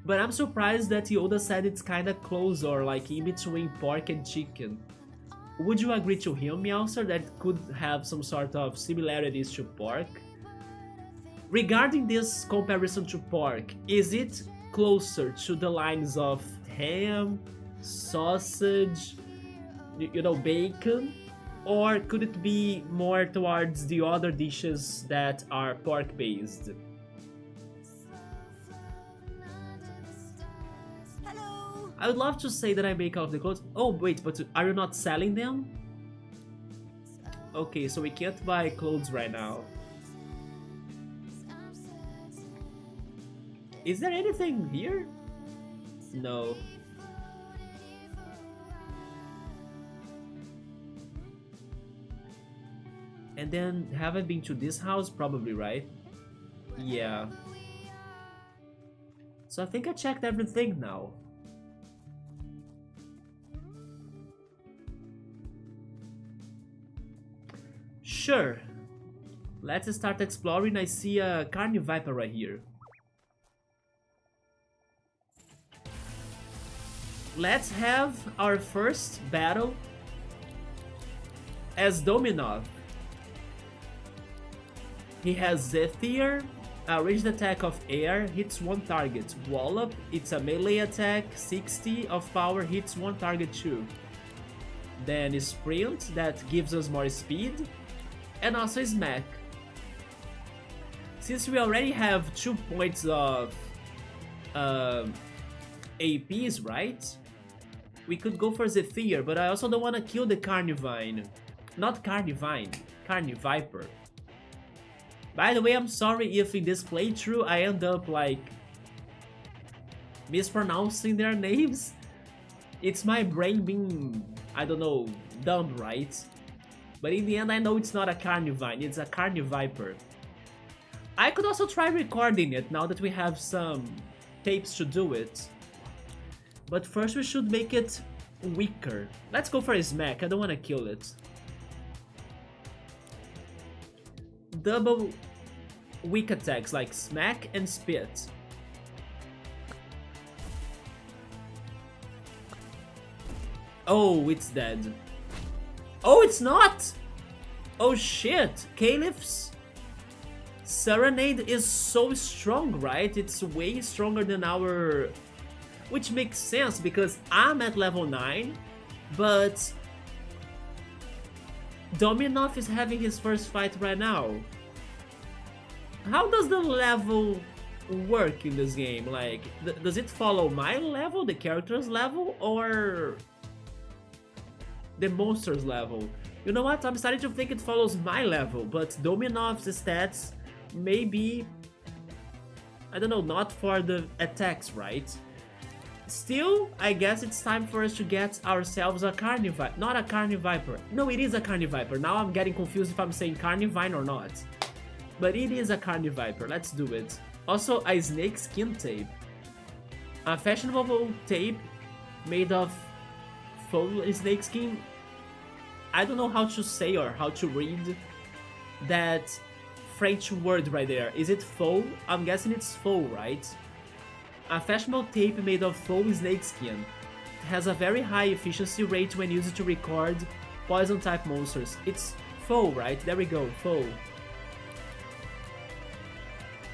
But I'm surprised that Yoda said it's kinda close or like in between pork and chicken. Would you agree to him, Meowser, that it could have some sort of similarities to pork? Regarding this comparison to pork, is it closer to the lines of ham, sausage, you know, bacon? Or could it be more towards the other dishes that are pork-based? Hello. I would love to say that I make all of the clothes. Oh, wait, but are you not selling them? Okay, so we can't buy clothes right now. Is there anything here? No. And then, have I been to this house? Probably, right? Yeah. So I think I checked everything now. Sure. Let's start exploring. I see a carny viper right here. Let's have our first battle as Dominov. He has Zephyr, Ranged attack of air hits one target. Wallop, it's a melee attack, 60 of power, hits one target too. Then sprint, that gives us more speed. And also smack. Since we already have 2 points of APs, right? We could go for Zephyr, but I also don't want to kill the Carnivine. Not Carnivine, Carniviper. By the way, I'm sorry if in this playthrough I end up like mispronouncing their names. It's my brain being, I don't know, dumb, right? But in the end I know it's not a Carnivine, it's a Carniviper. I could also try recording it now that we have some tapes to do it. But first we should make it weaker. Let's go for a smack, I don't want to kill it. Double weak attacks like smack and spit. Oh, it's dead. Oh, it's not! Oh shit! Caliph's Serenade is so strong, right? It's way stronger than our... Which makes sense because I'm at level 9, but Dominov is having his first fight right now. How does the level work in this game? Like, does it follow my level, the character's level, or the monster's level? You know what? I'm starting to think it follows my level, but Dominov's stats may be, I don't know, not for the attacks, right? Still, I guess it's time for us to get ourselves a Carniviper. Not a Carniviper. No, it is a Carniviper. Now I'm getting confused if I'm saying Carnivine or not. But it is a Carniviper. Let's do it. Also, a snake skin tape. A fashionable tape made of faux snake skin. I don't know how to say or how to read that French word right there. Is it faux? I'm guessing it's faux, right? A fashionable tape made of faux snake skin. It has a very high efficiency rate when used to record poison type monsters. It's faux, right? There we go, faux.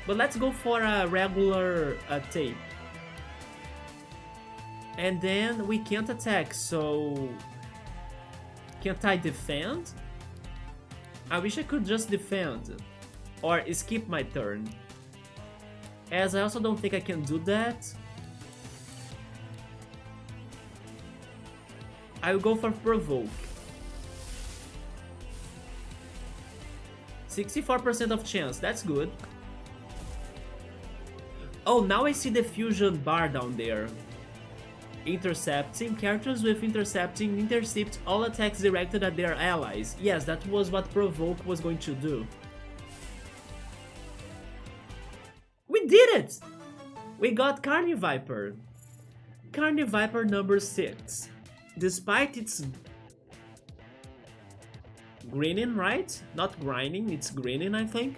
But let's go for a regular tape. And then we can't attack, so... Can't I defend? I wish I could just defend. Or skip my turn. As I also don't think I can do that. I will go for provoke. 64% of chance, that's good. Oh, now I see the fusion bar down there. Intercepting. Characters with intercepting intercept all attacks directed at their allies. Yes, that was what provoke was going to do. We did it! We got Carniviper. Carniviper number 6. Despite its grinning, right? Not grinding, it's grinning, I think.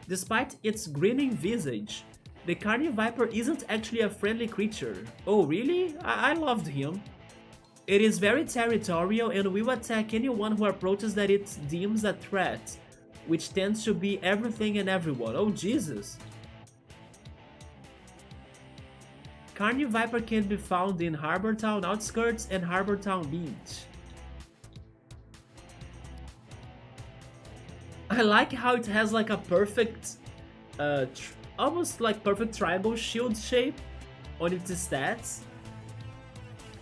Despite its grinning visage, the Carniviper isn't actually a friendly creature. Oh, really? I loved him. It is very territorial and will attack anyone who approaches that it deems a threat, which tends to be everything and everyone. Oh, Jesus. Carniviper can be found in Harbourtown outskirts and Harbourtown Beach. I like how it has like a perfect, almost like perfect triangle shield shape on its stats.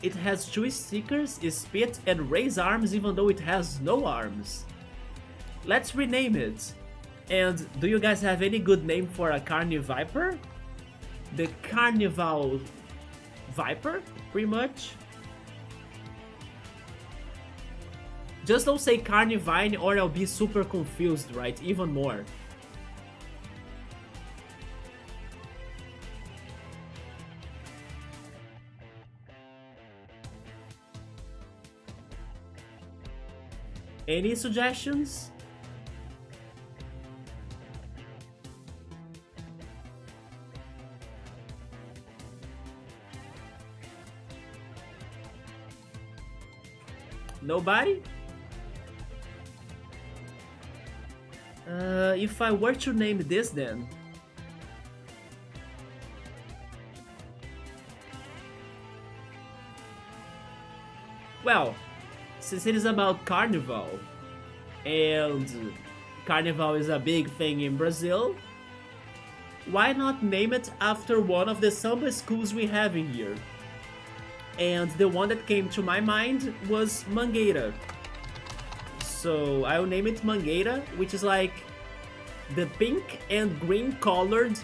It has 2 stickers, spit, and raise arms even though it has no arms. Let's rename it. And do you guys have any good name for a Carniviper? The Carnival Viper, pretty much. Just don't say Carnivine or I'll be super confused, right? Even more. Any suggestions? Nobody? If I were to name this then, Well, since it is about Carnival, and Carnival is a big thing in Brazil, why not name it after one of the samba schools we have in here? And the one that came to my mind was Mangueira. So I'll name it Mangueira, which is like the pink and green colored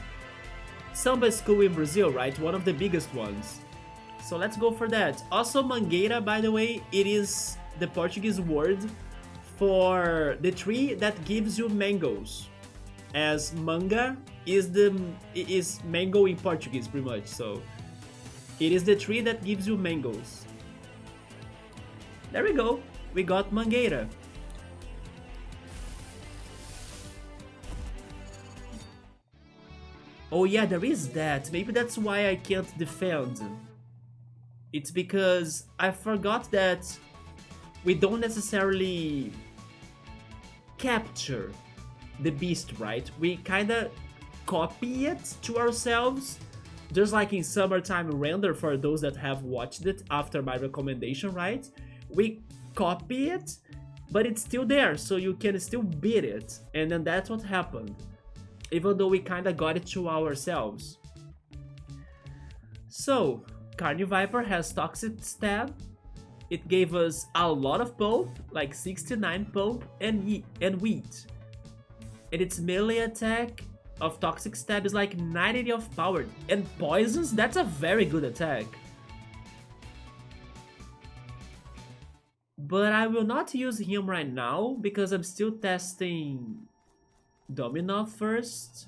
samba school in Brazil, right? One of the biggest ones. So let's go for that. Also, Mangueira, by the way, it is the Portuguese word for the tree that gives you mangoes, as manga is mango in Portuguese, pretty much. So it is the tree that gives you mangoes. There we go. We got Mangueira. Oh yeah, there is that. Maybe that's why I can't defend. It's because I forgot that we don't necessarily capture the beast, right? We kinda copy it to ourselves, just like in Summertime Render for those that have watched it after my recommendation, right? We copy it, but it's still there, so you can still beat it. And then that's what happened, even though we kinda got it to ourselves. So, Carniviper has Toxic Stab. It gave us a lot of pulp, like 69 pulp and wheat. And its melee attack of Toxic Stab is like 90 of power. And poisons, that's a very good attack. But I will not use him right now because I'm still testing Domino first.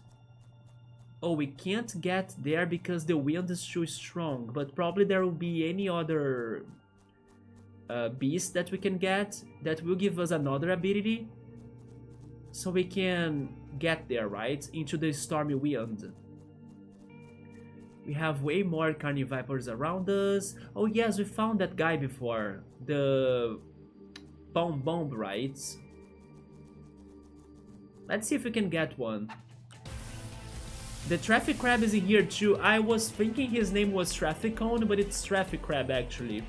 Oh, we can't get there because the wind is too strong, but probably there will be any other beast that we can get that will give us another ability, so we can get there, right? Into the stormy wind. We have way more Carnivipers around us. Oh yes, we found that guy before. The Bomb, right? Let's see if we can get one. The Traffic Crab is in here too. I was thinking his name was Traffic Cone, but it's Traffic Crab actually.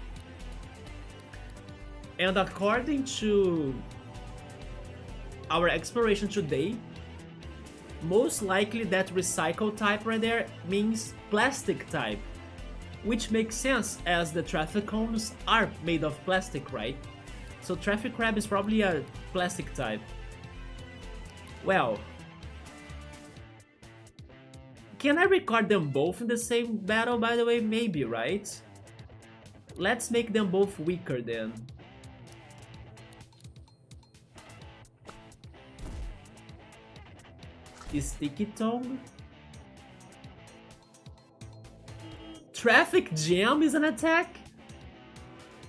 And according to our exploration today, most likely that recycle type right there means plastic type, which makes sense as the Traffic Cones are made of plastic, right? So Traffic Crab is probably a plastic type. Well, can I record them both in the same battle, by the way? Maybe, right? Let's make them both weaker then. Sticky Tongue. Traffic Jam is an attack?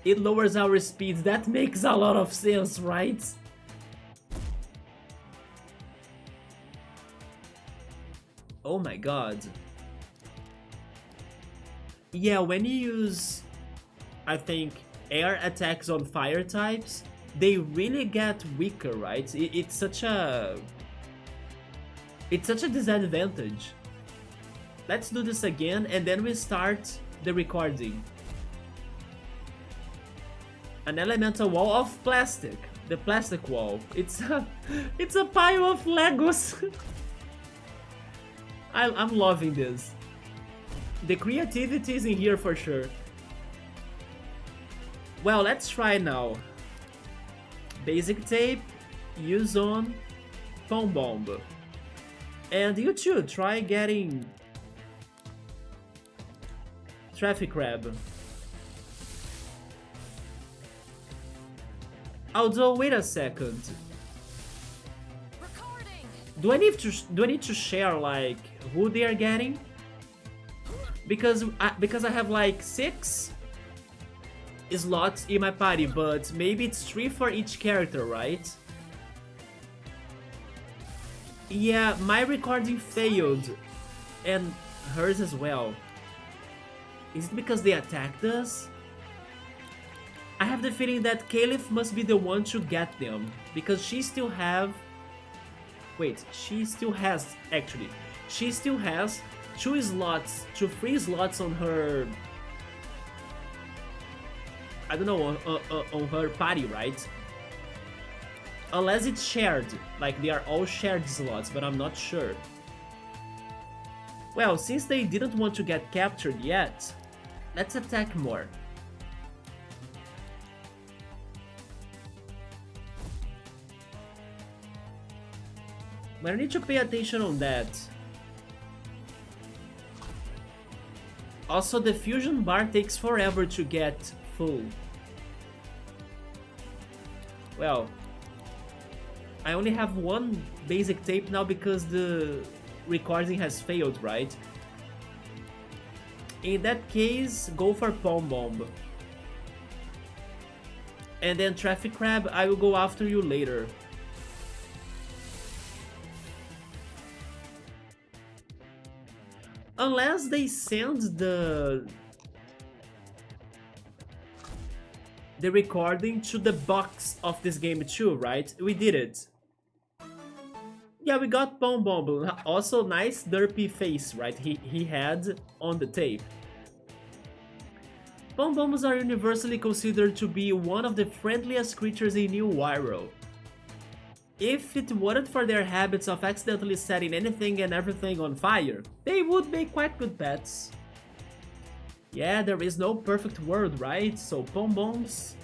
It lowers our speeds. That makes a lot of sense, right? Oh my god. Yeah, when you use, I think, air attacks on fire types, they really get weaker, right? It's such a disadvantage. Let's do this again and then we start the recording. An elemental wall of plastic. The plastic wall. It's a pile of Legos. I'm loving this. The creativity is in here for sure. Well, let's try now. Basic tape, use on, foam bomb. And you too, try getting Traffic Crab. Although, wait a second. Do I need to share like who they are getting? Because I have like 6 slots in my party, but maybe it's 3 for each character, right? Yeah, my recording failed, and hers as well. Is it because they attacked us? I have the feeling that Caliph must be the one to get them, because she still have... Wait, she still has, actually. She still has 2 3 slots on her I don't know, on her party, right? Unless it's shared, like they are all shared slots, but I'm not sure. Well, since they didn't want to get captured yet, let's attack more. But I need to pay attention on that. Also, the fusion bar takes forever to get full. Well, I only have one basic tape now because the recording has failed, right? In that case, go for Pom Bomb. And then Traffic Crab, I will go after you later. Unless they send the recording to the box of this game too, right? We did it. Yeah, we got Pom Bomb. Also, nice derpy face, right? He had on the tape. Pom Bombs are universally considered to be one of the friendliest creatures in New Wirral. If it weren't for their habits of accidentally setting anything and everything on fire, they would make quite good pets. Yeah, there is no perfect world, right? So Pom Bombs,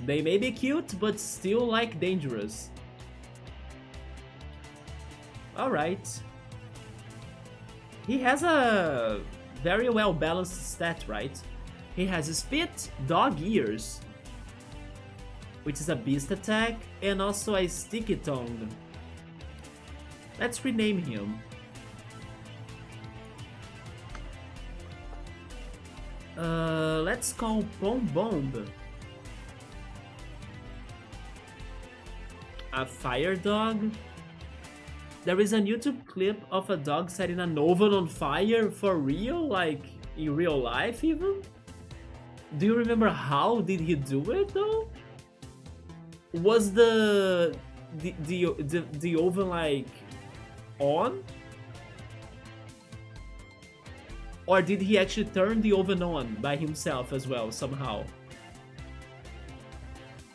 they may be cute, but still like dangerous. Alright. He has a very well balanced stat, right? He has Spit, Dog Ears, which is a beast attack, and also a Sticky Tongue. Let's rename him. Let's call Pom Bomb a Fire Dog. There is a YouTube clip of a dog setting an oven on fire for real, like in real life even? Do you remember how did he do it though? Was the oven like on? Or did he actually turn the oven on by himself as well somehow?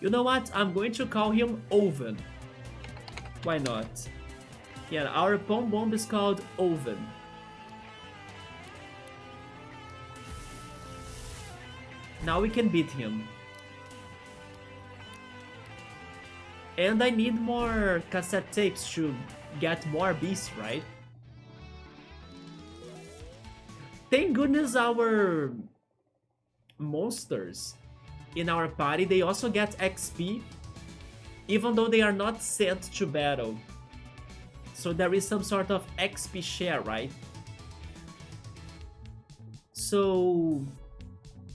You know what? I'm going to call him Oven. Why not? Yeah, our Pom Bomb is called Oven. Now we can beat him. And I need more cassette tapes to get more beasts, right? Thank goodness our monsters in our party, they also get XP, even though they are not sent to battle. So there is some sort of XP share, right? So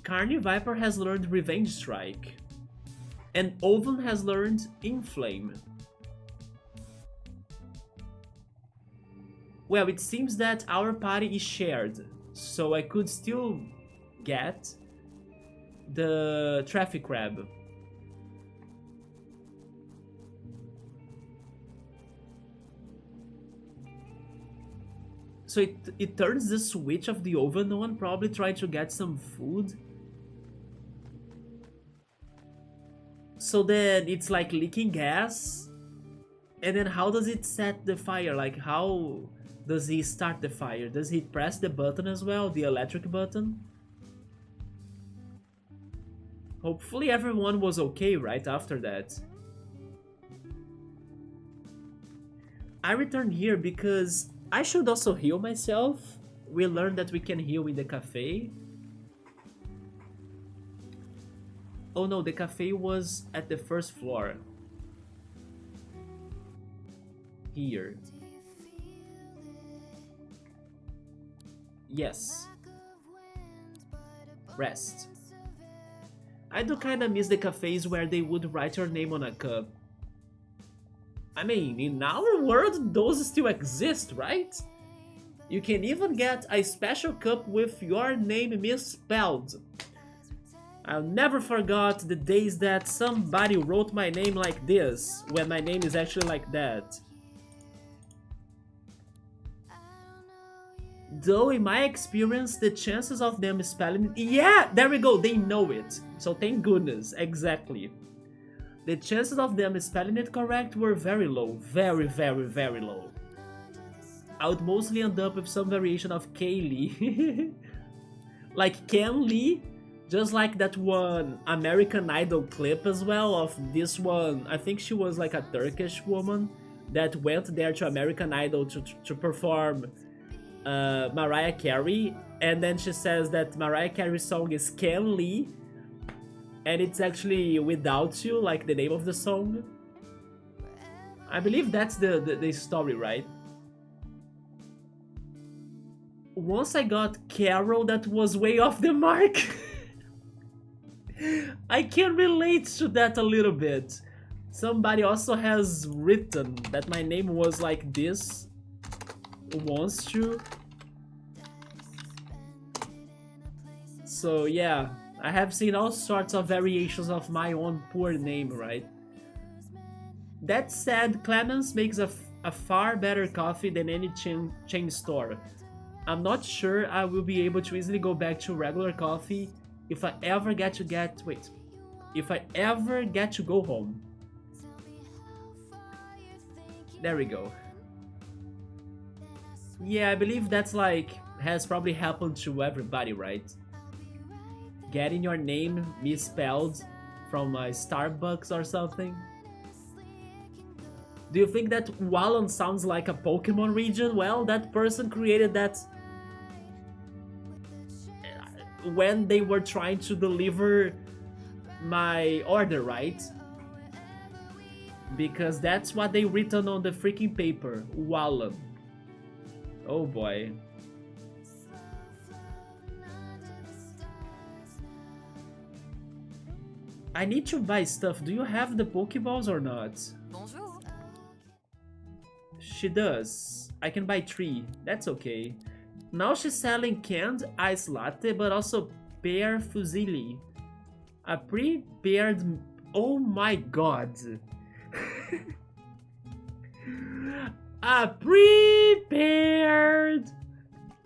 Carny Viper has learned Revenge Strike, and Oven has learned Inflame. Well, it seems that our party is shared, so I could still get the Traffic Crab. So it turns the switch of the oven on, probably trying to get some food. So then it's like leaking gas. And then how does it set the fire? Like how does he start the fire? Does he press the button as well, the electric button? Hopefully everyone was okay right after that. I returned here because I should also heal myself. We learned that we can heal in the cafe. Oh no, the cafe was at the first floor. Here. Yes. Rest. I do kinda miss the cafes where they would write your name on a cup. I mean, in our world, those still exist, right? You can even get a special cup with your name misspelled. I'll never forget the days that somebody wrote my name like this, when my name is actually like that. Though in my experience, the chances of them spelling it, yeah, there we go, they know it. So thank goodness, exactly. The chances of them spelling it correct were very low, very, very, very low. I would mostly end up with some variation of Kaylee. Like Ken Lee, just like that one American Idol clip as well of this one. I think she was like a Turkish woman that went there to American Idol to perform Mariah Carey, and then she says that Mariah Carey's song is Ken Lee, and it's actually Without You, like the name of the song. I believe that's the story, right? Once I got Carol, that was way off the mark. I can relate to that a little bit. Somebody also has written that my name was like this once too. So yeah, I have seen all sorts of variations of my own poor name, right? That said, Clemens makes a far better coffee than any chain store. I'm not sure I will be able to easily go back to regular coffee if I ever get to go home. There we go. Yeah, I believe that's like has probably happened to everybody, right? Getting your name misspelled from a Starbucks or something. Do you think that Wallen sounds like a Pokemon region? Well, that person created that when they were trying to deliver my order, right? Because that's what they written on the freaking paper, Wallen. Oh boy. I need to buy stuff. Do you have the Pokeballs or not? Bonjour. She does. I can buy 3. That's okay. Now she's selling canned ice latte, but also pear fusilli. A prepared... Oh my god. A prepared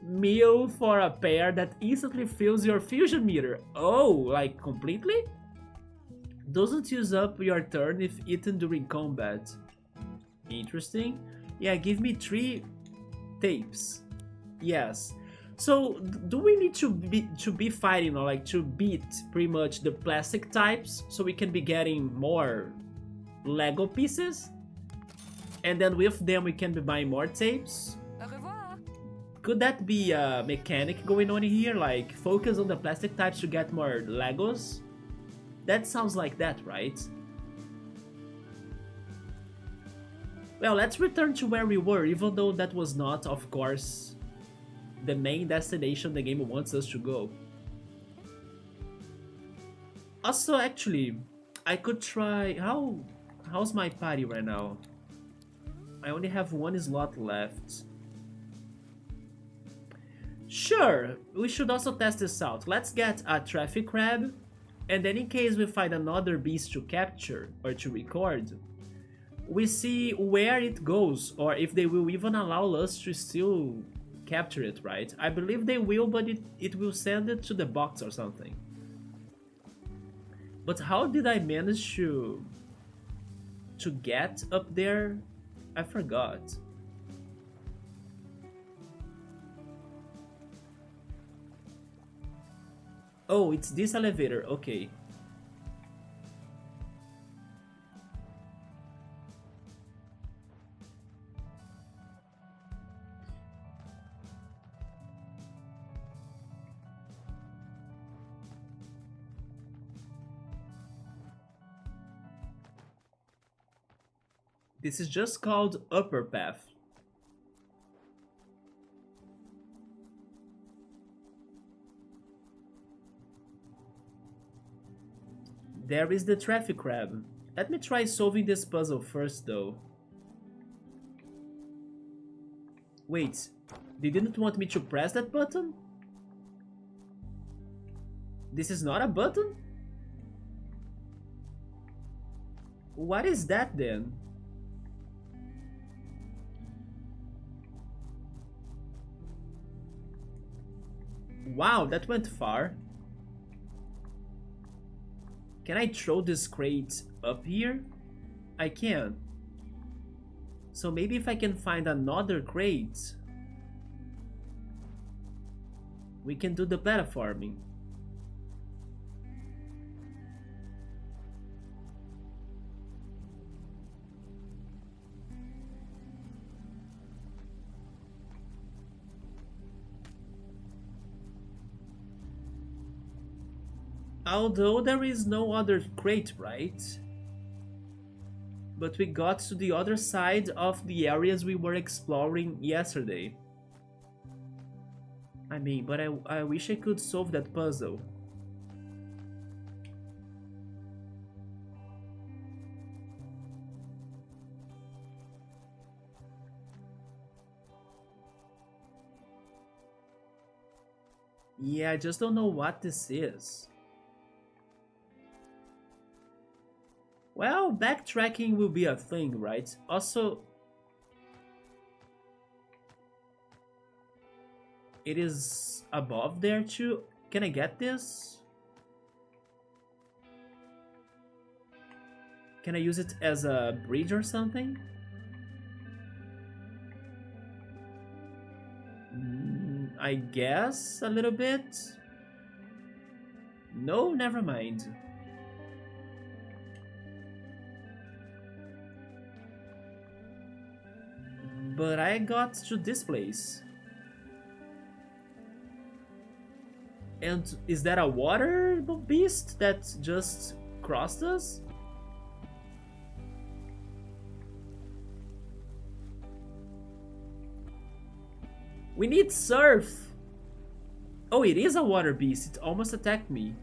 meal for a pear that instantly fills your fusion meter. Oh, like completely? Doesn't use up your turn if eaten during combat. Interesting. Yeah, give me 3 tapes. Yes. So do we need to be fighting, or like to beat pretty much the plastic types so we can be getting more Lego pieces? And then with them we can be buying more tapes? Au revoir. Could that be a mechanic going on here? Like focus on the plastic types to get more Legos? That sounds like that, right? Well, let's return to where we were, even though that was not, of course, the main destination the game wants us to go. Also, actually, I could try... How's my party right now? I only have 1 slot left. Sure, we should also test this out. Let's get a traffic crab, and then in case we find another beast to capture or to record, we see where it goes, or if they will even allow us to still capture it, right? I believe they will, but it will send it to the box or something. But how did I manage to get up there? I forgot. Oh, it's this elevator, okay. This is just called Upper Path. There is the traffic crab. Let me try solving this puzzle first though. Wait, they didn't want me to press that button? This is not a button? What is that then? Wow, that went far. Can I throw this crate up here? I can. So maybe if I can find another crate, we can do the platforming. Although there is no other crate, right? But we got to the other side of the areas we were exploring yesterday. I mean, but I wish I could solve that puzzle. Yeah, I just don't know what this is. Well, backtracking will be a thing, right? Also, it is above there too. Can I get this? Can I use it as a bridge or something? I guess a little bit. No, never mind. But I got to this place. And is that a water beast that just crossed us? We need surf! Oh, it is a water beast. It almost attacked me.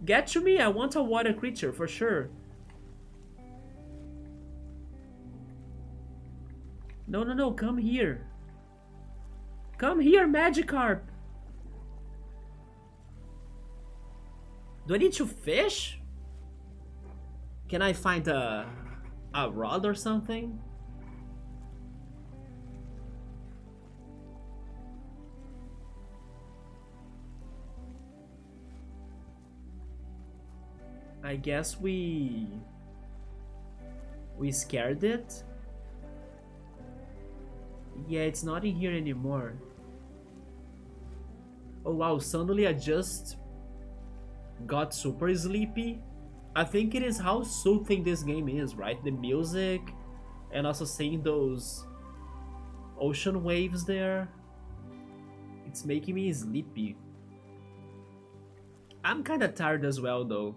Get to me, I want a water creature for sure. No, no, no, come here. Come here, Magikarp! Do I need to fish? Can I find a rod or something? I guess we scared it. Yeah, it's not in here anymore. Oh wow, suddenly I just got super sleepy. I think it is how soothing this game is, right? The music and also seeing those ocean waves there. It's making me sleepy. I'm kinda tired as well though.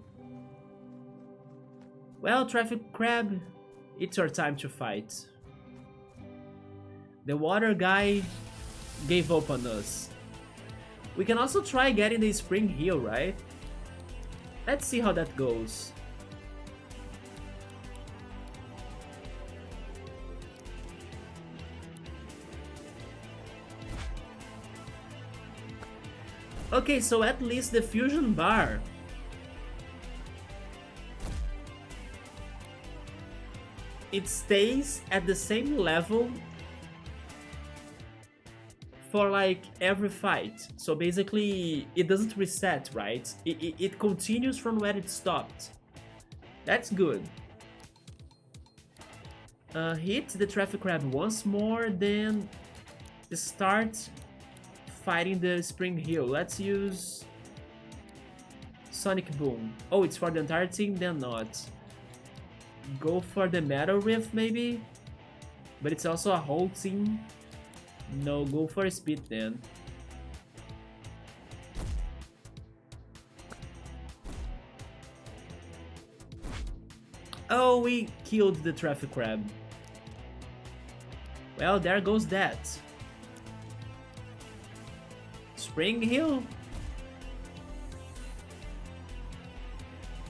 Well, Traffic Crab, it's your time to fight. The water guy gave up on us. We can also try getting the Spring Hill, right? Let's see how that goes. Okay, so at least the fusion bar. It stays at the same level for like every fight. So basically it doesn't reset, right? It continues from where it stopped. That's good. Hit the Traffic Crab once more, then start fighting the Spring Hill. Let's use Sonic Boom. Oh, it's for the entire team? Then not. Go for the Metal Rift maybe? But it's also a whole team. No, go for Speed then. Oh, we killed the Traffic Crab. Well, there goes that. Spring Hill?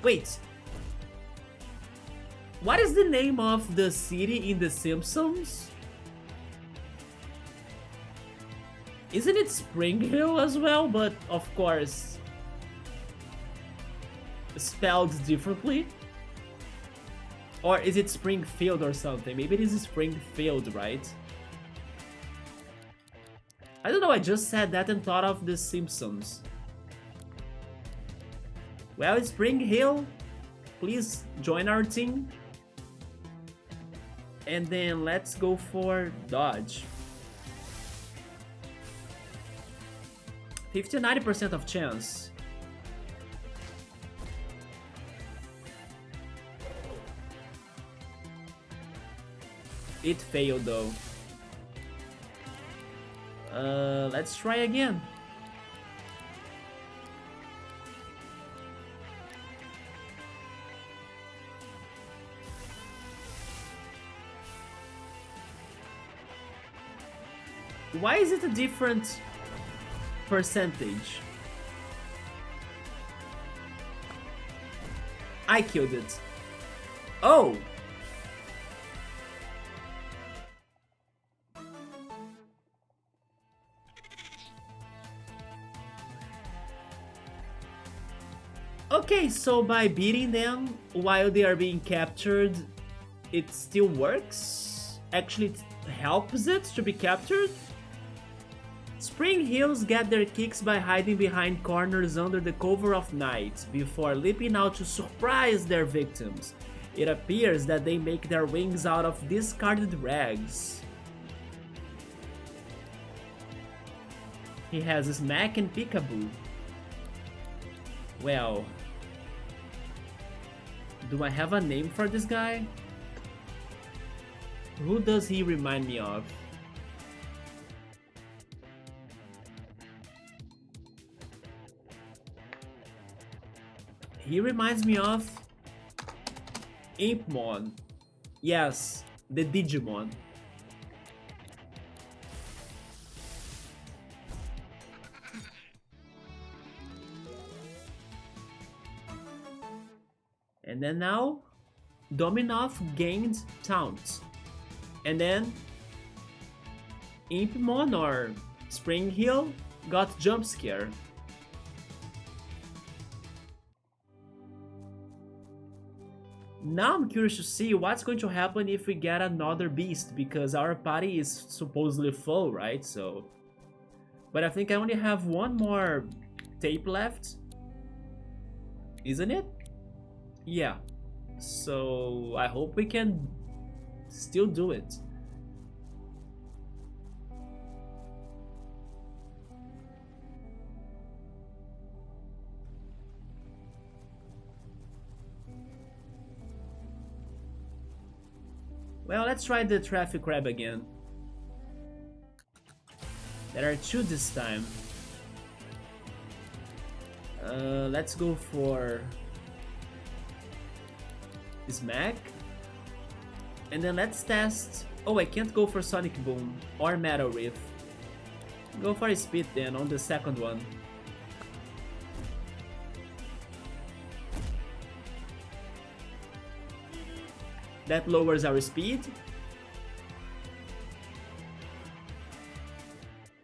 Wait. What is the name of the city in The Simpsons? Isn't it Spring Hill as well? But of course, spelled differently. Or is it Springfield or something? Maybe it is Springfield, right? I don't know, I just said that and thought of The Simpsons. Well, Spring Hill, please join our team. And then let's go for dodge. 50-90% of chance. It failed though. Let's try again. Why is it a different percentage? I killed it. Oh! Okay, so by beating them while they are being captured, it still works? Actually, it helps it to be captured? Spring Hills get their kicks by hiding behind corners under the cover of night, before leaping out to surprise their victims. It appears that they make their wings out of discarded rags. He has Smack and Peekaboo. Well, do I have a name for this guy? Who does he remind me of? He reminds me of Impmon. Yes, the Digimon. And then now, Dominov gained Taunt. And then, Impmon or Spring Hill got Jump Scare. Now I'm curious to see what's going to happen if we get another beast, because our party is supposedly full, right? So, but I think I only have one more tape left, isn't it? Yeah, so I hope we can still do it. Well, let's try the traffic crab again. There are two this time. Let's go for Smack. And then let's test... Oh, I can't go for Sonic Boom or Metal Riff. Go for Speed then on the second one. That lowers our speed.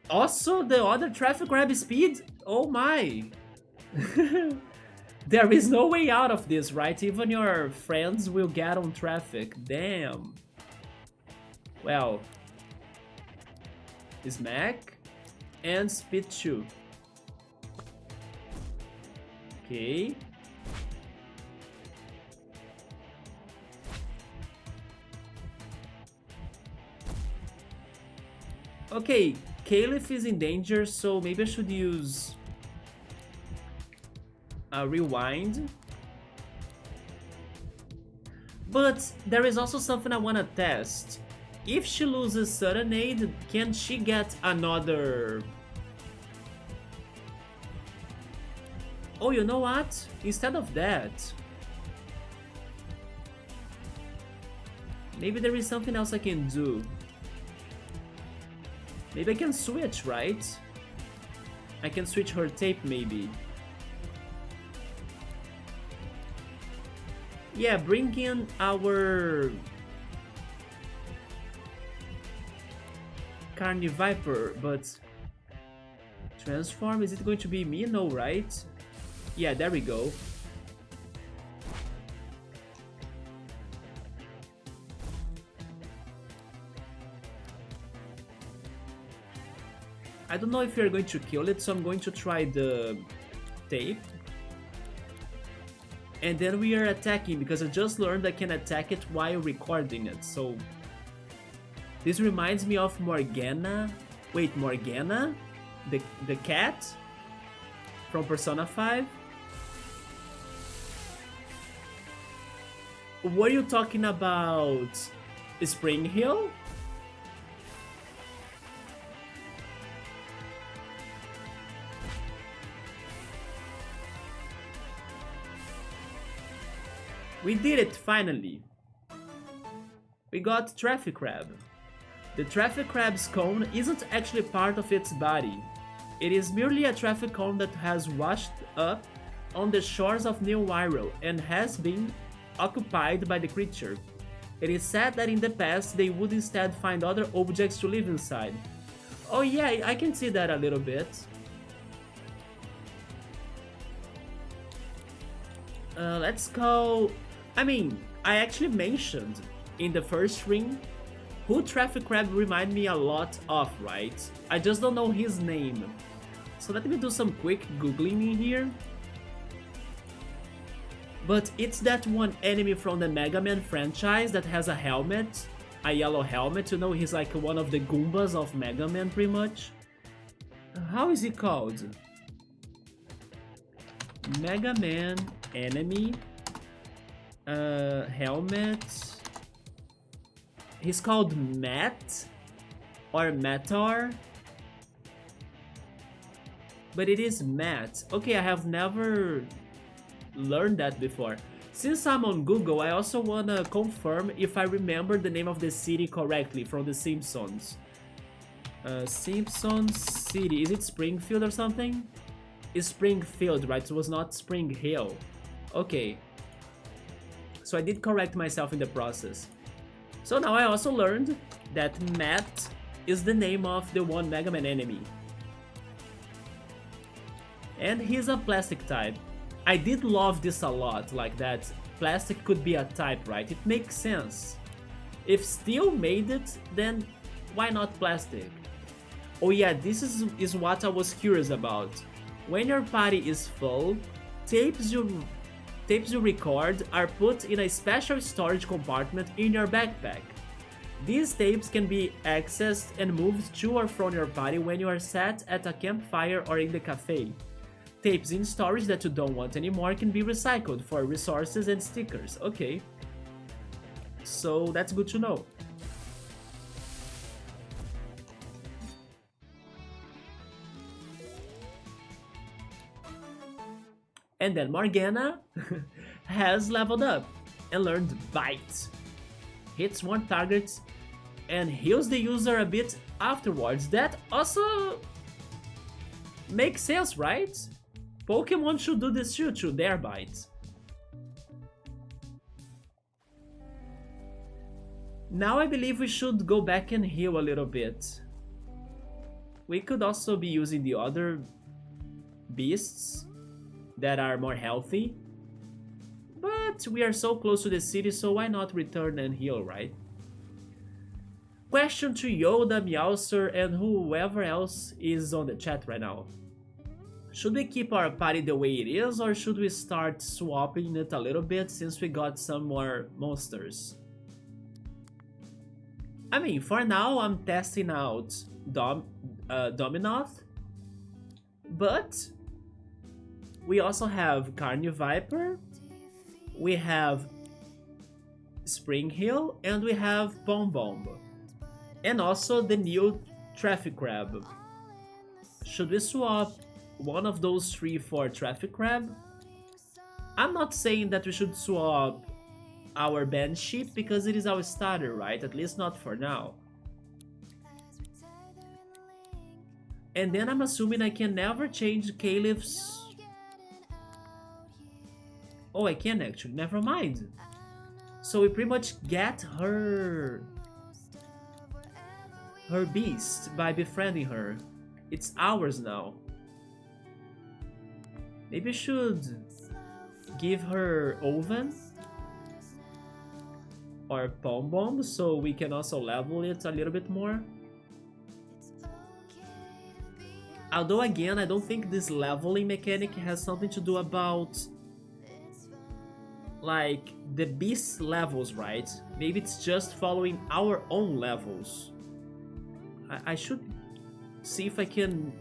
Also, the other traffic grab speed? Oh my! There is no way out of this, right? Even your friends will get on traffic. Damn. Well. Smack. And Speed 2. Okay. Okay, Caliph is in danger, so maybe I should use a Rewind. But there is also something I want to test. If she loses Sudden Aid, can she get another... Oh, you know what? Instead of that, maybe there is something else I can do. Maybe I can switch, right? I can switch her tape, maybe. Yeah, bring in our Carniviper, but transform, is it going to be me? No, right? Yeah, there we go. I don't know if you're going to kill it, so I'm going to try the tape. And then we are attacking, because I just learned I can attack it while recording it, so... This reminds me of Morgana. Wait, Morgana? The cat? From Persona 5? Were you talking about Spring Hill? We did it finally. We got Traffic Crab. The Traffic Crab's cone isn't actually part of its body. It is merely a traffic cone that has washed up on the shores of New Wirral and has been occupied by the creature. It is said that in the past they would instead find other objects to live inside. Oh yeah, I can see that a little bit. Let's go... I actually mentioned in the first ring who Traffic Crab remind me a lot of, right? I just don't know his name. So let me do some quick googling in here. But it's that one enemy from the Mega Man franchise that has a helmet, a yellow helmet, you know, he's like one of the Goombas of Mega Man pretty much. How is he called? Mega Man enemy, helmet. He's called Matt or Matar, but it is Matt. Okay, I have never learned that before. Since I'm on Google, I also wanna confirm if I remember the name of the city correctly from The Simpsons. Simpsons City, is it Springfield or something? It's Springfield, right? It was not Spring Hill. Okay. So I did correct myself in the process. So now I also learned that Matt is the name of the one Mega Man enemy. And he's a plastic type. I did love this a lot, like that plastic could be a type, right? It makes sense. If steel made it, then why not plastic? Oh yeah, this is what I was curious about. When your party is full, tapes you record are put in a special storage compartment in your backpack. These tapes can be accessed and moved to or from your party when you are sat at a campfire or in the cafe. Tapes in storage that you don't want anymore can be recycled for resources and stickers. Okay. So that's good to know. And then Morgana has leveled up and learned Bite. Hits one target and heals the user a bit afterwards. That also makes sense, right? Pokemon should do this too, to their Bite. Now I believe we should go back and heal a little bit. We could also be using the other beasts that are more healthy. But we are so close to the city, so why not return and heal, right? Question to Yoda, Meowser, and whoever else is on the chat right now. Should we keep our party the way it is, or should we start swapping it a little bit since we got some more monsters? For now, I'm testing out Dominoth, but we also have Carny Viper, we have Spring Hill, and we have Bomb Bomb, and also the new Traffic Crab. Should we swap one of those three for Traffic Crab? I'm not saying that we should swap our Banshee because it is our starter, right? At least not for now. And then I'm assuming I can never change Caleb's... Oh, I can actually, never mind. So we pretty much get her beast by befriending her. It's ours now. Maybe I should give her Oven or Pom Bomb so we can also level it a little bit more. Although again, I don't think this leveling mechanic has something to do about like the beast levels, right? Maybe it's just following our own levels. I should see if I can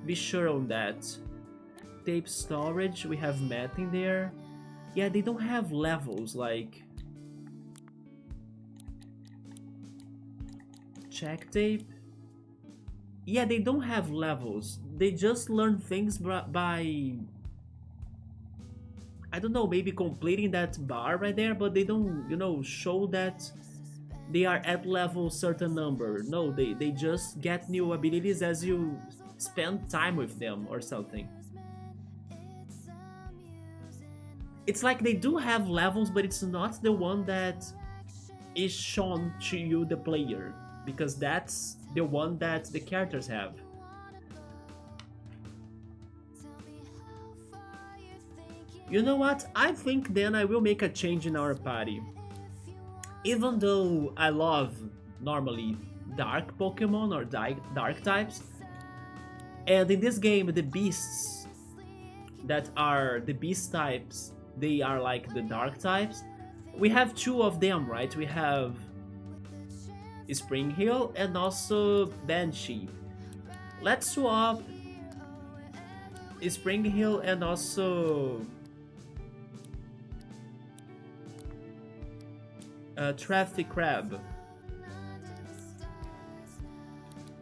be sure on that. Tape storage, we have math in there. Yeah, they don't have levels, like... Check tape. Yeah, they don't have levels. They just learn things by... I don't know, maybe completing that bar right there, but they don't, you know, show that they are at level certain number. No, they just get new abilities as you spend time with them or something. It's like they do have levels, but it's not the one that is shown to you, the player, because that's the one that the characters have. You know what? I think then I will make a change in our party. Even though I love normally dark Pokemon or dark types, and in this game the beasts that are the beast types, they are like the dark types. We have two of them, right? We have Spring Hill and also Banshee. Let's swap Spring Hill and also Traffic Crab.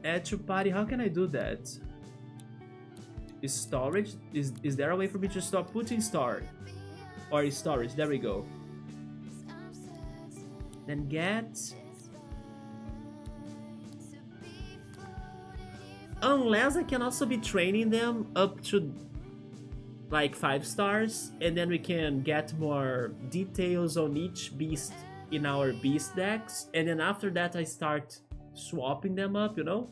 Add to party, how can I do that? Storage? Is there a way for me to stop putting star? Or storage, there we go. Then get... Unless I can also be training them up to like 5 stars, and then we can get more details on each beast in our beast decks, and then after that I start swapping them up, you know?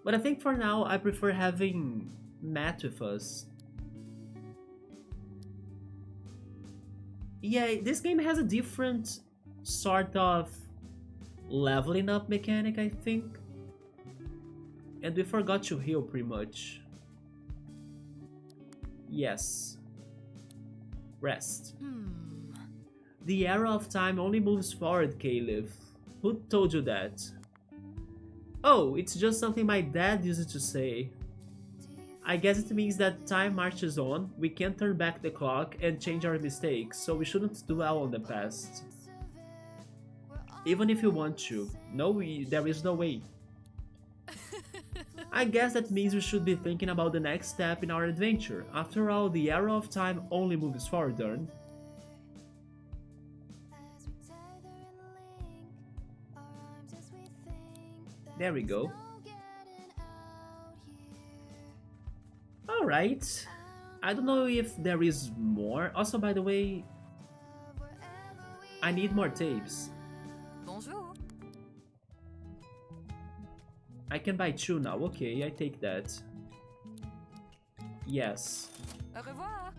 But I think for now I prefer having Matt with us. Yeah, this game has a different sort of leveling up mechanic, I think. And we forgot to heal pretty much. Yes. Rest. The arrow of time only moves forward, Caliph. Who told you that? Oh, it's just something my dad used to say. I guess it means that time marches on, we can't turn back the clock and change our mistakes, so we shouldn't dwell on the past. Even if you want to. No, there is no way. I guess that means we should be thinking about the next step in our adventure. After all, the arrow of time only moves forward, darn. There we go. Alright. I don't know if there is more. Also, by the way, I need more tapes. Bonjour. I can buy 2 now. Okay, I take that. Yes. Au revoir.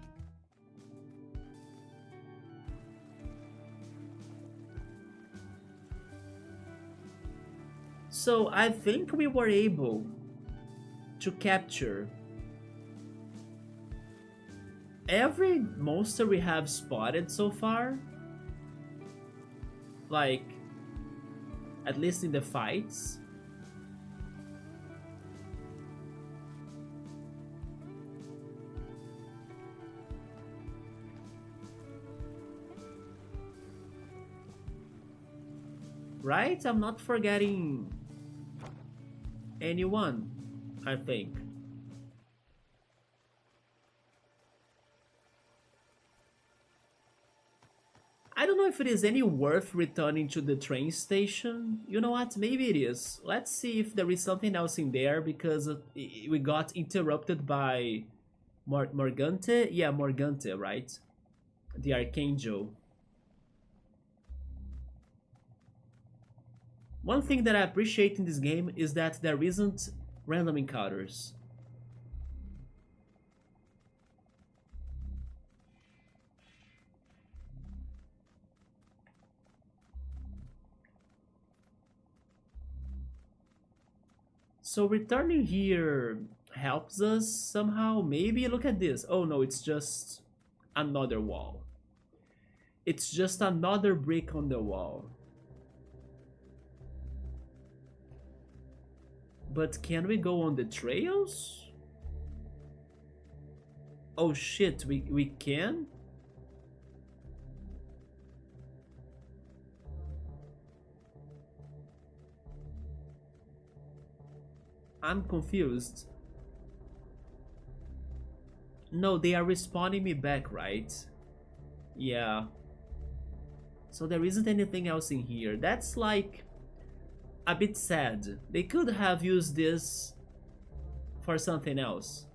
So I think we were able to capture every monster we have spotted so far. Like, at least in the fights. Right? I'm not forgetting anyone, I think. I don't know if it is any worth returning to the train station. You know what? Maybe it is. Let's see if there is something else in there, because we got interrupted by Morgante? Yeah, Morgante, right? The Archangel. One thing that I appreciate in this game is that there isn't random encounters. So returning here helps us somehow. Maybe look at this. Oh no, it's just another wall. It's just another brick on the wall. But can we go on the trails? Oh shit, we can? I'm confused. No, they are respawning me back, right? Yeah. So there isn't anything else in here. That's like a bit sad. They could have used this for something else.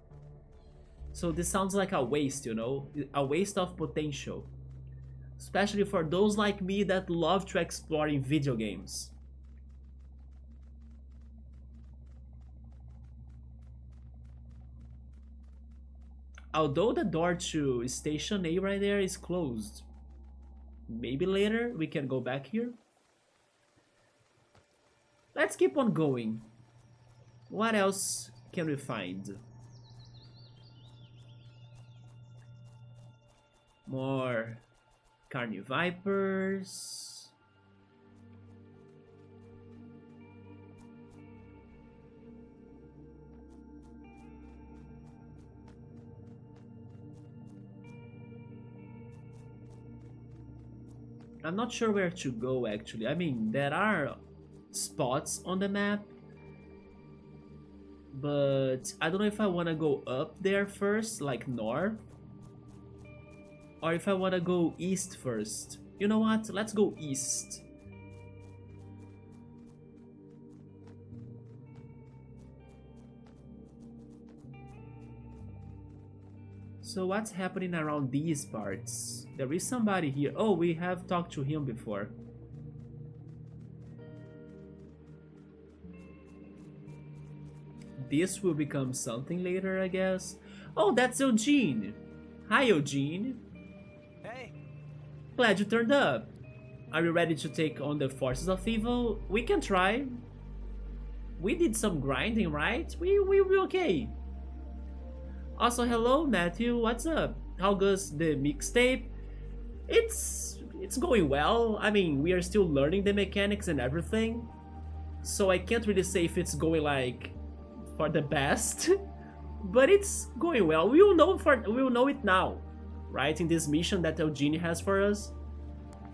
So this sounds like a waste, you know? A waste of potential. Especially for those like me that love to explore in video games. Although the door to Station A right there is closed. Maybe later we can go back here. Let's keep on going. What else can we find? More Carnivipers. I'm not sure where to go actually. I mean, there are spots on the map, but I don't know if I want to go up there first, like north, or if I want to go east first. You know what? Let's go east. So what's happening around these parts? There is somebody here. Oh, we have talked to him before. This will become something later, I guess. Oh, that's Eugene. Hi, Eugene. Hey, Glad you turned up. Are you ready to take on the forces of evil? We can try. We did some grinding, right? We'll be okay. Also, hello, Matthew. What's up? How goes the mixtape? It's going well. I mean, we are still learning the mechanics and everything, so I can't really say if it's going like for the best, but it's going well. We will know it now, right? In this mission that Eugenie has for us.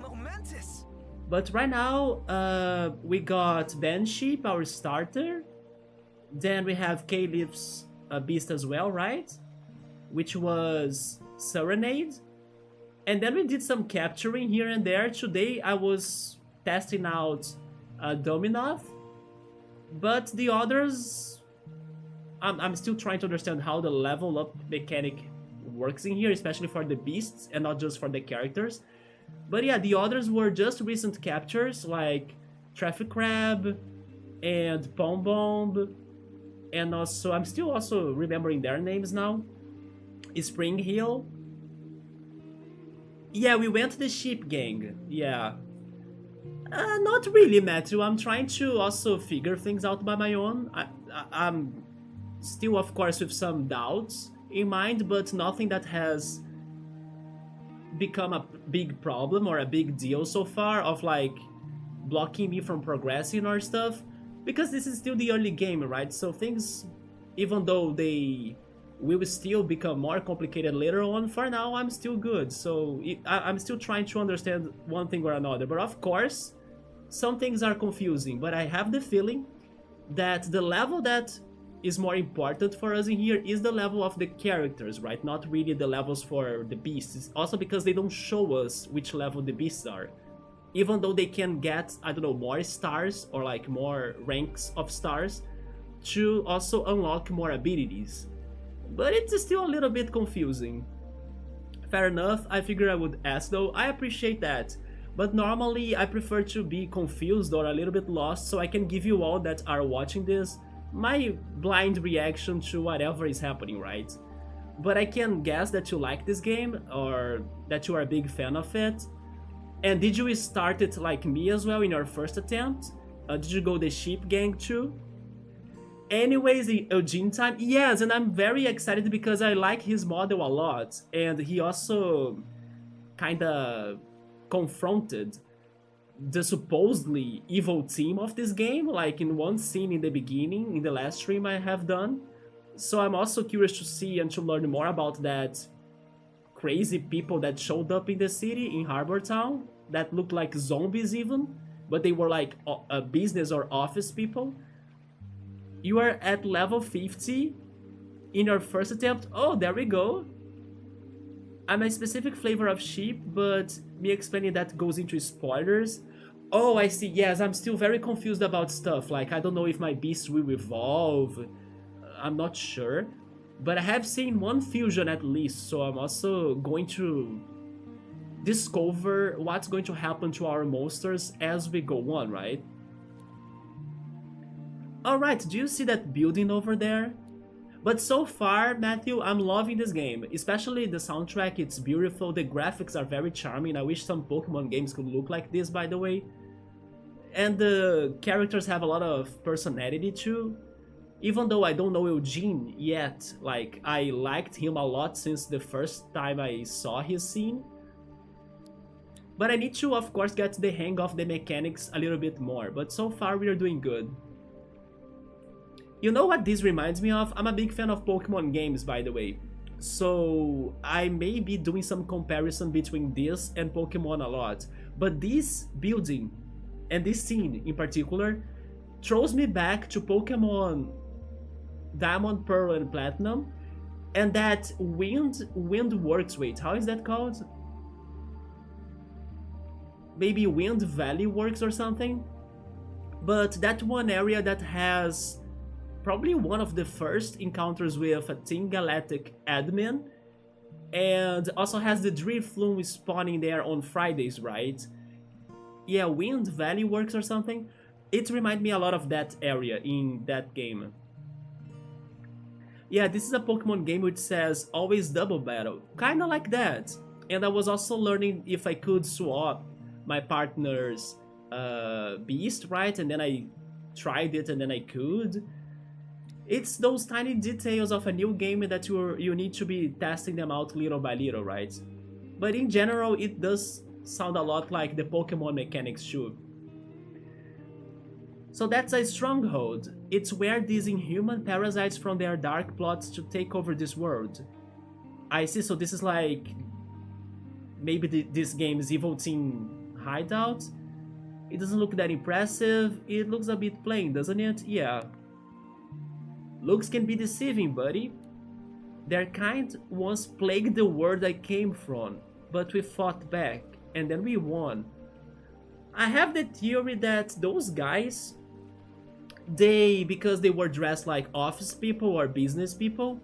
momentous. But right now, we got Banshee, our starter. Then we have Caleb's beast as well, right? Which was Serenade. And then we did some capturing here and there. Today I was testing out Dominoth. But the others, I'm still trying to understand how the level up mechanic works in here, especially for the beasts and not just for the characters. But yeah, the others were just recent captures like Traffic Crab and Pom Bomb. And also, I'm still also remembering their names now. Spring Hill. Yeah, we went to the Sheep Gang. Yeah. Not really, Matthew. I'm trying to also figure things out by my own. I'm still, of course, with some doubts in mind, but nothing that has become a big problem or a big deal so far of like blocking me from progressing or stuff. Because this is still the early game, right? So things, even though they will still become more complicated later on, for now I'm still good. So I'm still trying to understand one thing or another. But of course, some things are confusing. But I have the feeling that the level that is more important for us in here is the level of the characters, right? Not really the levels for the beasts. It's also because they don't show us which level the beasts are. Even though they can get, I don't know, more stars or like more ranks of stars to also unlock more abilities. But it's still a little bit confusing. Fair enough, I figure I would ask though. I appreciate that. But normally I prefer to be confused or a little bit lost so I can give you all that are watching this my blind reaction to whatever is happening, right? But I can guess that you like this game or that you are a big fan of it. And did you start it like me as well in your first attempt? Did you go the Sheep Gang too? Anyways, the Eugene time, yes, and I'm very excited because I like his model a lot, and he also kind of confronted the supposedly evil team of this game, like in one scene in the beginning, in the last stream I have done. So I'm also curious to see and to learn more about that crazy people that showed up in the city in Harbourtown that looked like zombies even, but they were like business or office people. You are at level 50 in your first attempt. Oh, there we go. I'm a specific flavor of sheep, but me explaining that goes into spoilers. Oh, I see. Yes, I'm still very confused about stuff. Like, I don't know if my beast will evolve. I'm not sure. But I have seen one fusion at least, so I'm also going to discover what's going to happen to our monsters as we go on, right? Alright, do you see that building over there? But so far, Matthew, I'm loving this game. Especially the soundtrack, it's beautiful, the graphics are very charming. I wish some Pokemon games could look like this, by the way. And the characters have a lot of personality too. Even though I don't know Eugene yet, like, I liked him a lot since the first time I saw his scene. But I need to, of course, get the hang of the mechanics a little bit more. But so far, we are doing good. You know what this reminds me of? I'm a big fan of Pokemon games, by the way. So I may be doing some comparison between this and Pokemon a lot. But this building, and this scene in particular, throws me back to Pokemon Diamond, Pearl, and Platinum. And that Wind Works, wait, how is that called? Maybe Wind Valley Works or something? But that one area that has probably one of the first encounters with a Team Galactic admin, and also has the Drifloon spawning there on Fridays, right? Yeah, Wind Valley Works or something. It reminds me a lot of that area in that game. Yeah, this is a Pokemon game which says always double battle, kinda like that. And I was also learning if I could swap my partner's beast, right? And then I tried it and then I could. It's those tiny details of a new game that you need to be testing them out little by little, right? But in general, it does sound a lot like the Pokemon mechanics too. So that's a stronghold. It's where these inhuman parasites from their dark plots to take over this world. I see, so this is like maybe this game's evil team hideout. It doesn't look that impressive. It looks a bit plain, doesn't it? Yeah. Looks can be deceiving, buddy. Their kind once plagued the world I came from, but we fought back, and then we won. I have the theory that those guys, because they were dressed like office people or business people,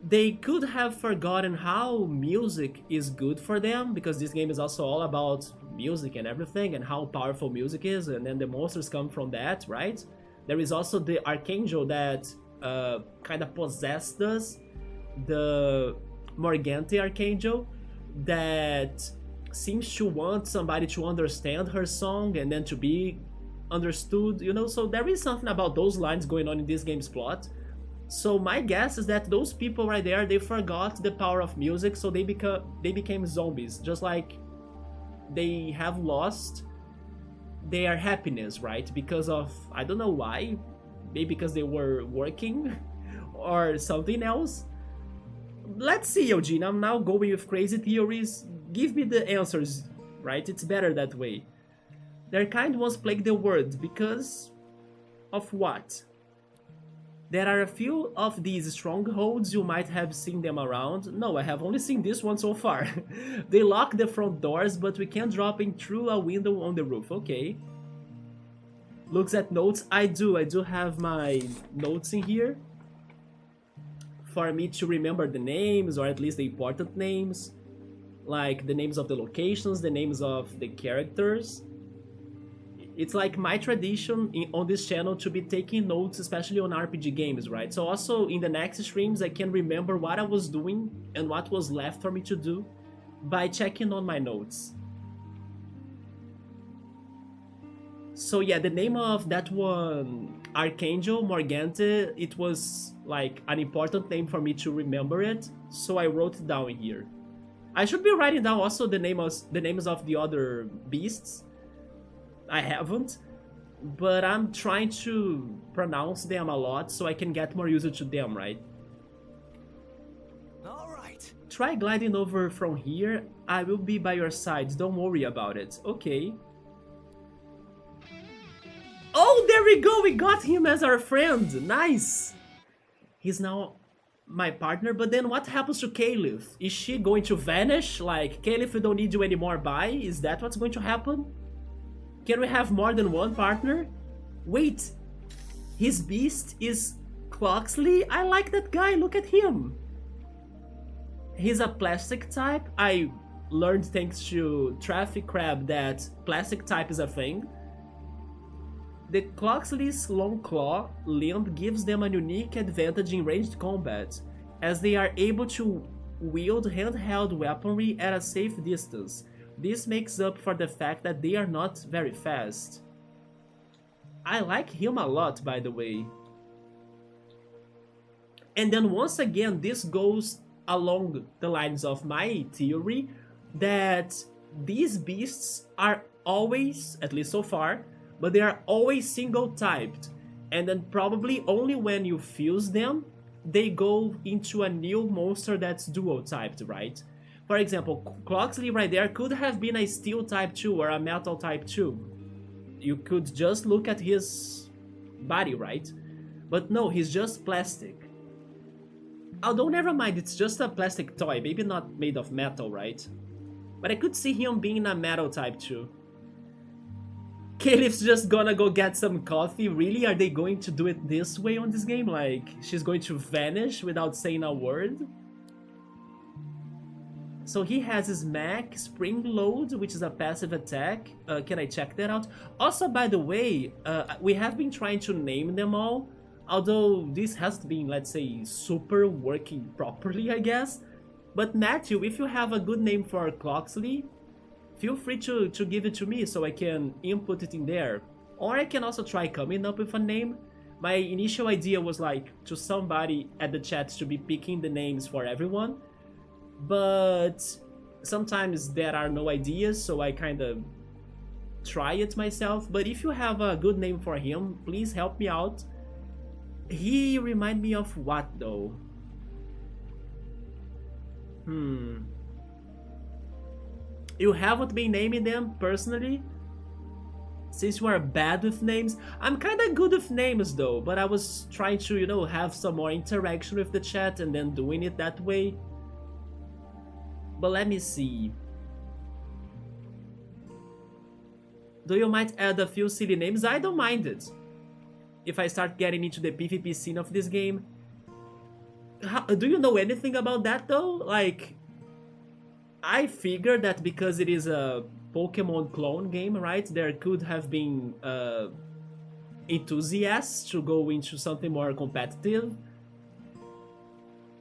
they could have forgotten how music is good for them, because this game is also all about music and everything, and how powerful music is, and then the monsters come from that, right? There is also the Archangel that kind of possessed us, the Morgante Archangel, that seems to want somebody to understand her song and then to be understood, you know, so there is something about those lines going on in this game's plot. So my guess is that those people right there, they forgot the power of music, so they became zombies, just like they have lost their happiness, right? Because of, I don't know why, maybe because they were working or something else. Let's see, Eugene, I'm now going with crazy theories. Give me the answers, right? It's better that way. Their kind once plagued the world because of what? There are a few of these strongholds, you might have seen them around. No, I have only seen this one so far. They lock the front doors, but we can drop in through a window on the roof, okay. Looks at notes, I do have my notes in here for me to remember the names, or at least the important names, like the names of the locations, the names of the characters. It's like my tradition on this channel to be taking notes, especially on RPG games, right? So also in the next streams I can remember what I was doing and what was left for me to do by checking on my notes. So yeah, the name of that one, Archangel Morgante, it was like an important name for me to remember it, so I wrote it down here. I should be writing down also the names of the other beasts. I haven't, but I'm trying to pronounce them a lot so I can get more used to them, right? All right. Try gliding over from here. I will be by your side. Don't worry about it. Okay. Oh, there we go. We got him as our friend. Nice. He's now my partner. But then what happens to Caliph? Is she going to vanish? Like, Caliph, we don't need you anymore. Bye. Is that what's going to happen? Can we have more than one partner? Wait. His beast is Cloxley? I like that guy. Look at him. He's a plastic type. I learned thanks to Traffic Crab that plastic type is a thing. The Cloxley's long claw limb gives them a unique advantage in ranged combat, as they are able to wield handheld weaponry at a safe distance. This makes up for the fact that they are not very fast. I like him a lot, by the way. And then once again, this goes along the lines of my theory that these beasts are always, at least so far, but they are always single typed, and then probably only when you fuse them they go into a new monster that's dual typed, right? For example, Cloxley right there could have been a steel type 2 or a metal type 2. You could just look at his body, right? But no, he's just plastic. Although never mind, it's just a plastic toy, maybe not made of metal, right? But I could see him being a metal type 2. Caliph's just gonna go get some coffee. Really? Are they going to do it this way on this game? Like, she's going to vanish without saying a word? So he has his Mac Spring Load, which is a passive attack. Can I check that out? Also, by the way, we have been trying to name them all. Although this hasn't been, let's say, super working properly, I guess. But Matthew, if you have a good name for Cloxley, feel free to give it to me so I can input it in there. Or I can also try coming up with a name. My initial idea was like to somebody at the chat to be picking the names for everyone. But sometimes there are no ideas, so I kind of try it myself. But if you have a good name for him, please help me out. He remind me of what though? You haven't been naming them personally? Since you are bad with names? I'm kinda good with names though, but I was trying to, you know, have some more interaction with the chat and then doing it that way. But let me see. Do you mind add a few silly names? I don't mind it. If I start getting into the PvP scene of this game. Do you know anything about that though? Like, I figured that because it is a Pokemon clone game, right? There could have been enthusiasts to go into something more competitive.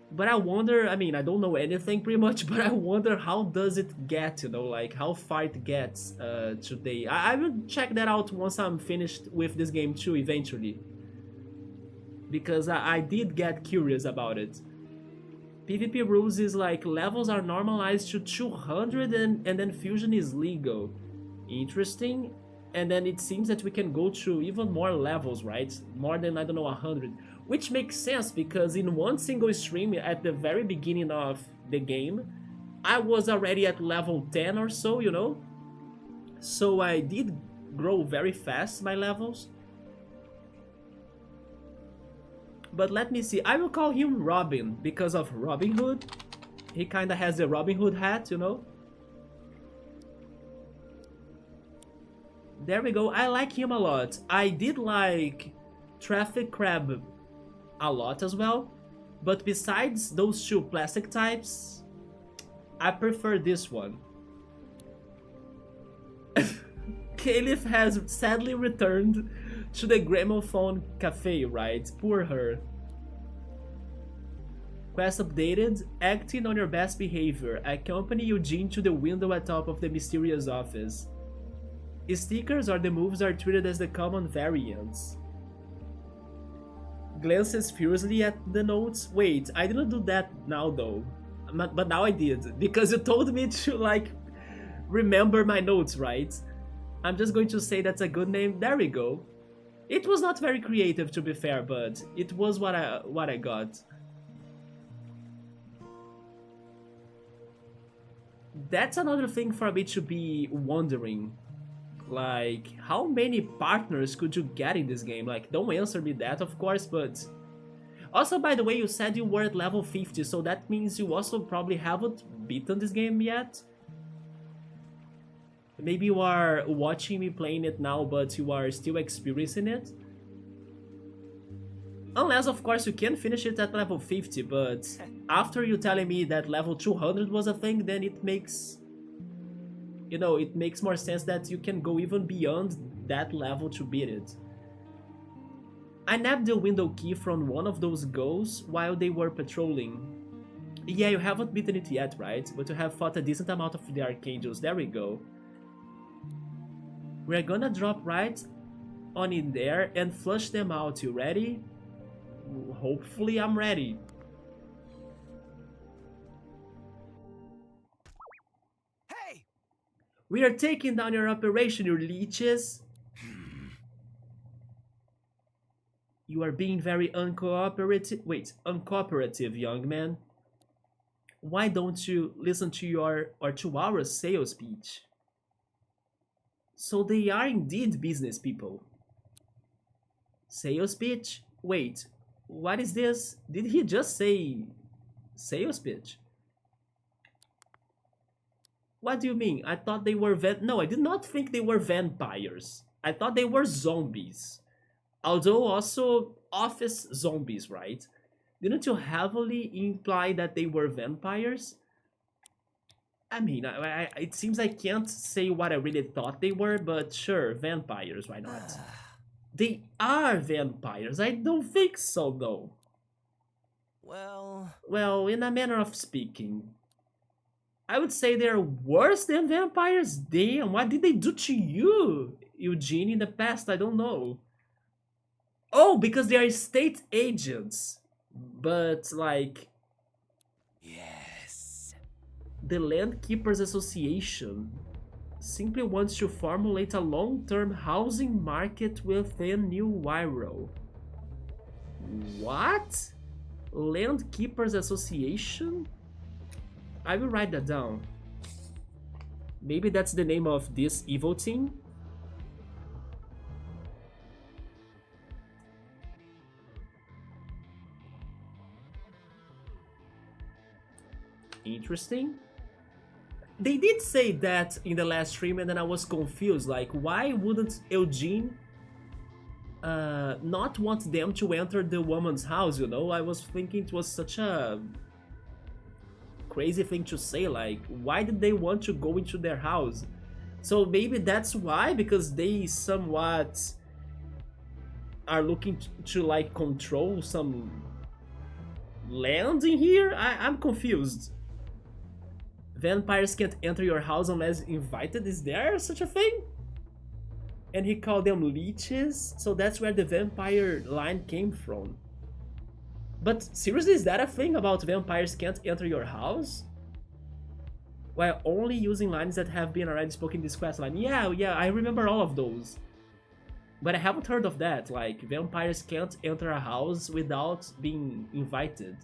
But I wonder, I mean, I don't know anything pretty much, but I wonder how does it get, you know, like how far it gets today. I will check that out once I'm finished with this game too, eventually. Because I did get curious about it. PvP rules is like levels are normalized to 200 and then fusion is legal. Interesting. And then it seems that we can go to even more levels, right? More than, I don't know, 100. Which makes sense because in one single stream at the very beginning of the game, I was already at level 10 or so, you know? So I did grow very fast my levels. But let me see, I will call him Robin because of Robin Hood. He kinda has the Robin Hood hat, you know? There we go, I like him a lot. I did like Traffic Crab a lot as well. But besides those two plastic types, I prefer this one. Caliph has sadly returned to the Gramophone Cafe, right? Poor her. Quest updated. Acting on your best behavior. Accompany Eugene to the window at top of the mysterious office. Stickers or the moves are treated as the common variants. Glances furiously at the notes. Wait, I didn't do that now though. But now I did, because you told me to like remember my notes, right? I'm just going to say that's a good name. There we go. It was not very creative to be fair, but it was what I got. That's another thing for me to be wondering. Like, how many partners could you get in this game? Like, don't answer me that, of course, but... Also, by the way, you said you were at level 50, so that means you also probably haven't beaten this game yet? Maybe you are watching me playing it now, but you are still experiencing it? Unless, of course, you can finish it at level 50, but after you telling me that level 200 was a thing, then it makes... You know, it makes more sense that you can go even beyond that level to beat it. I nabbed the window key from one of those ghosts while they were patrolling. Yeah, you haven't beaten it yet, right? But you have fought a decent amount of the archangels. There we go. We're gonna drop right on in there and flush them out. You ready? Hopefully I'm ready. Hey! We are taking down your operation, you leeches. You are being very uncooperative. Wait, uncooperative, young man. Why don't you listen to our sales pitch? So they are indeed business people. Sales pitch? Wait, what is this? Did he just say sales pitch? What do you mean? I thought they were No, I did not think they were vampires. I thought they were zombies. Although also office zombies, right? Didn't you heavily imply that they were vampires? I mean, it seems I can't say what I really thought they were, but sure, vampires, why not? They are vampires. I don't think so, though. Well, in a manner of speaking. I would say they're worse than vampires. Damn, what did they do to you, Eugene, in the past? I don't know. Oh, because they are state agents. But, like... Yes. The Land Keepers Association simply wants to formulate a long-term housing market within New Wirral. What? Land Keepers Association? I will write that down. Maybe that's the name of this evil team? Interesting. They did say that in the last stream and then I was confused, like why wouldn't Eugene not want them to enter the woman's house, you know? I was thinking it was such a crazy thing to say, like why did they want to go into their house? So maybe that's why, because they somewhat are looking to like control some land in here? I'm confused. Vampires can't enter your house unless invited? Is there such a thing? And he called them leeches, so that's where the vampire line came from. But seriously, is that a thing about vampires can't enter your house? While only using lines that have been already spoken in this quest line. Yeah, I remember all of those. But I haven't heard of that, like vampires can't enter a house without being invited.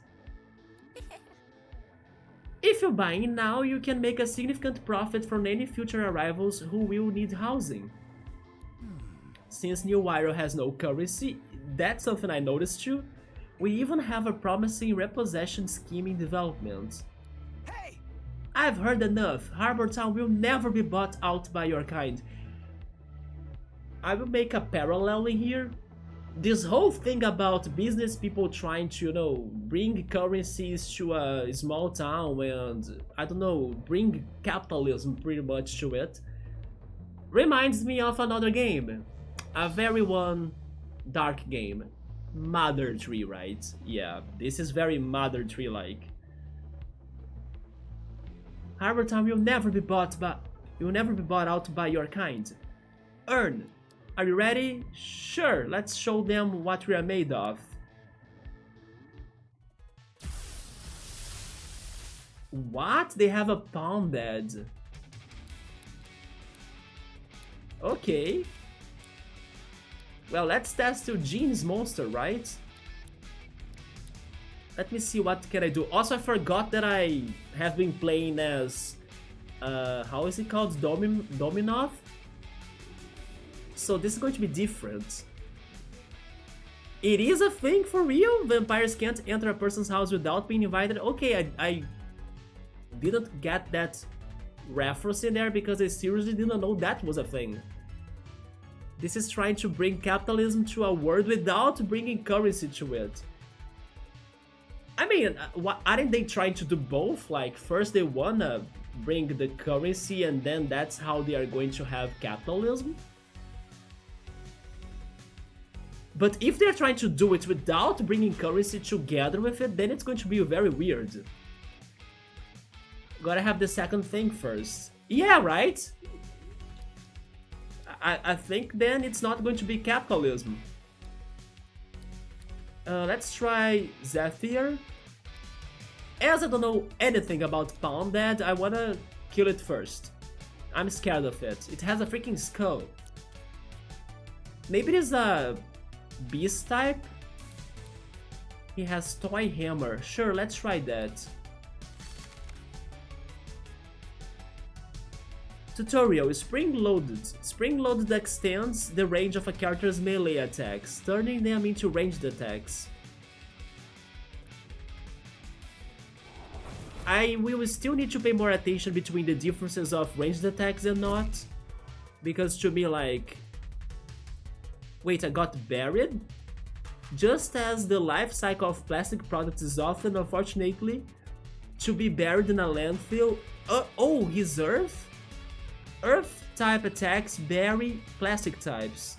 If you buy in now, you can make a significant profit from any future arrivals who will need housing. Since New Wirral has no currency, that's something I noticed too. We even have a promising repossession scheme in development. Hey! I've heard enough. Harbourtown will never be bought out by your kind. I will make a parallel in here. This whole thing about business people trying to, you know, bring currencies to a small town and, I don't know, bring capitalism pretty much to it, reminds me of another game. A very dark game. Mother Tree, right? Yeah, this is very Mother Tree-like. Harbourtown will never be bought out by your kind. Earn. Are you ready? Sure, let's show them what we are made of. What? They have a pounded. Okay. Well, let's test Eugene's monster, right? Let me see what can I do. Also, I forgot that I have been playing as... how is it called? Dominov? So this is going to be different. It is a thing for real? Vampires can't enter a person's house without being invited? Okay, I didn't get that reference in there because I seriously didn't know that was a thing. This is trying to bring capitalism to a world without bringing currency to it. I mean, aren't they trying to do both? Like, first they wanna bring the currency and then that's how they are going to have capitalism? But if they're trying to do it without bringing currency together with it, then it's going to be very weird. Gotta have the second thing first. Yeah, right? I think then it's not going to be capitalism. Let's try Zephyr. As I don't know anything about Pounded, I wanna kill it first. I'm scared of it. It has a freaking skull. Maybe it is a beast type? He has Toy Hammer. Sure, let's try that. Tutorial, Spring Loaded. Spring Loaded extends the range of a character's melee attacks, turning them into ranged attacks. I will still need to pay more attention between the differences of ranged attacks and not, because to me like... Wait, I got buried? Just as the life cycle of plastic products is often, unfortunately, to be buried in a landfill... oh, he's Earth? Earth-type attacks bury plastic types.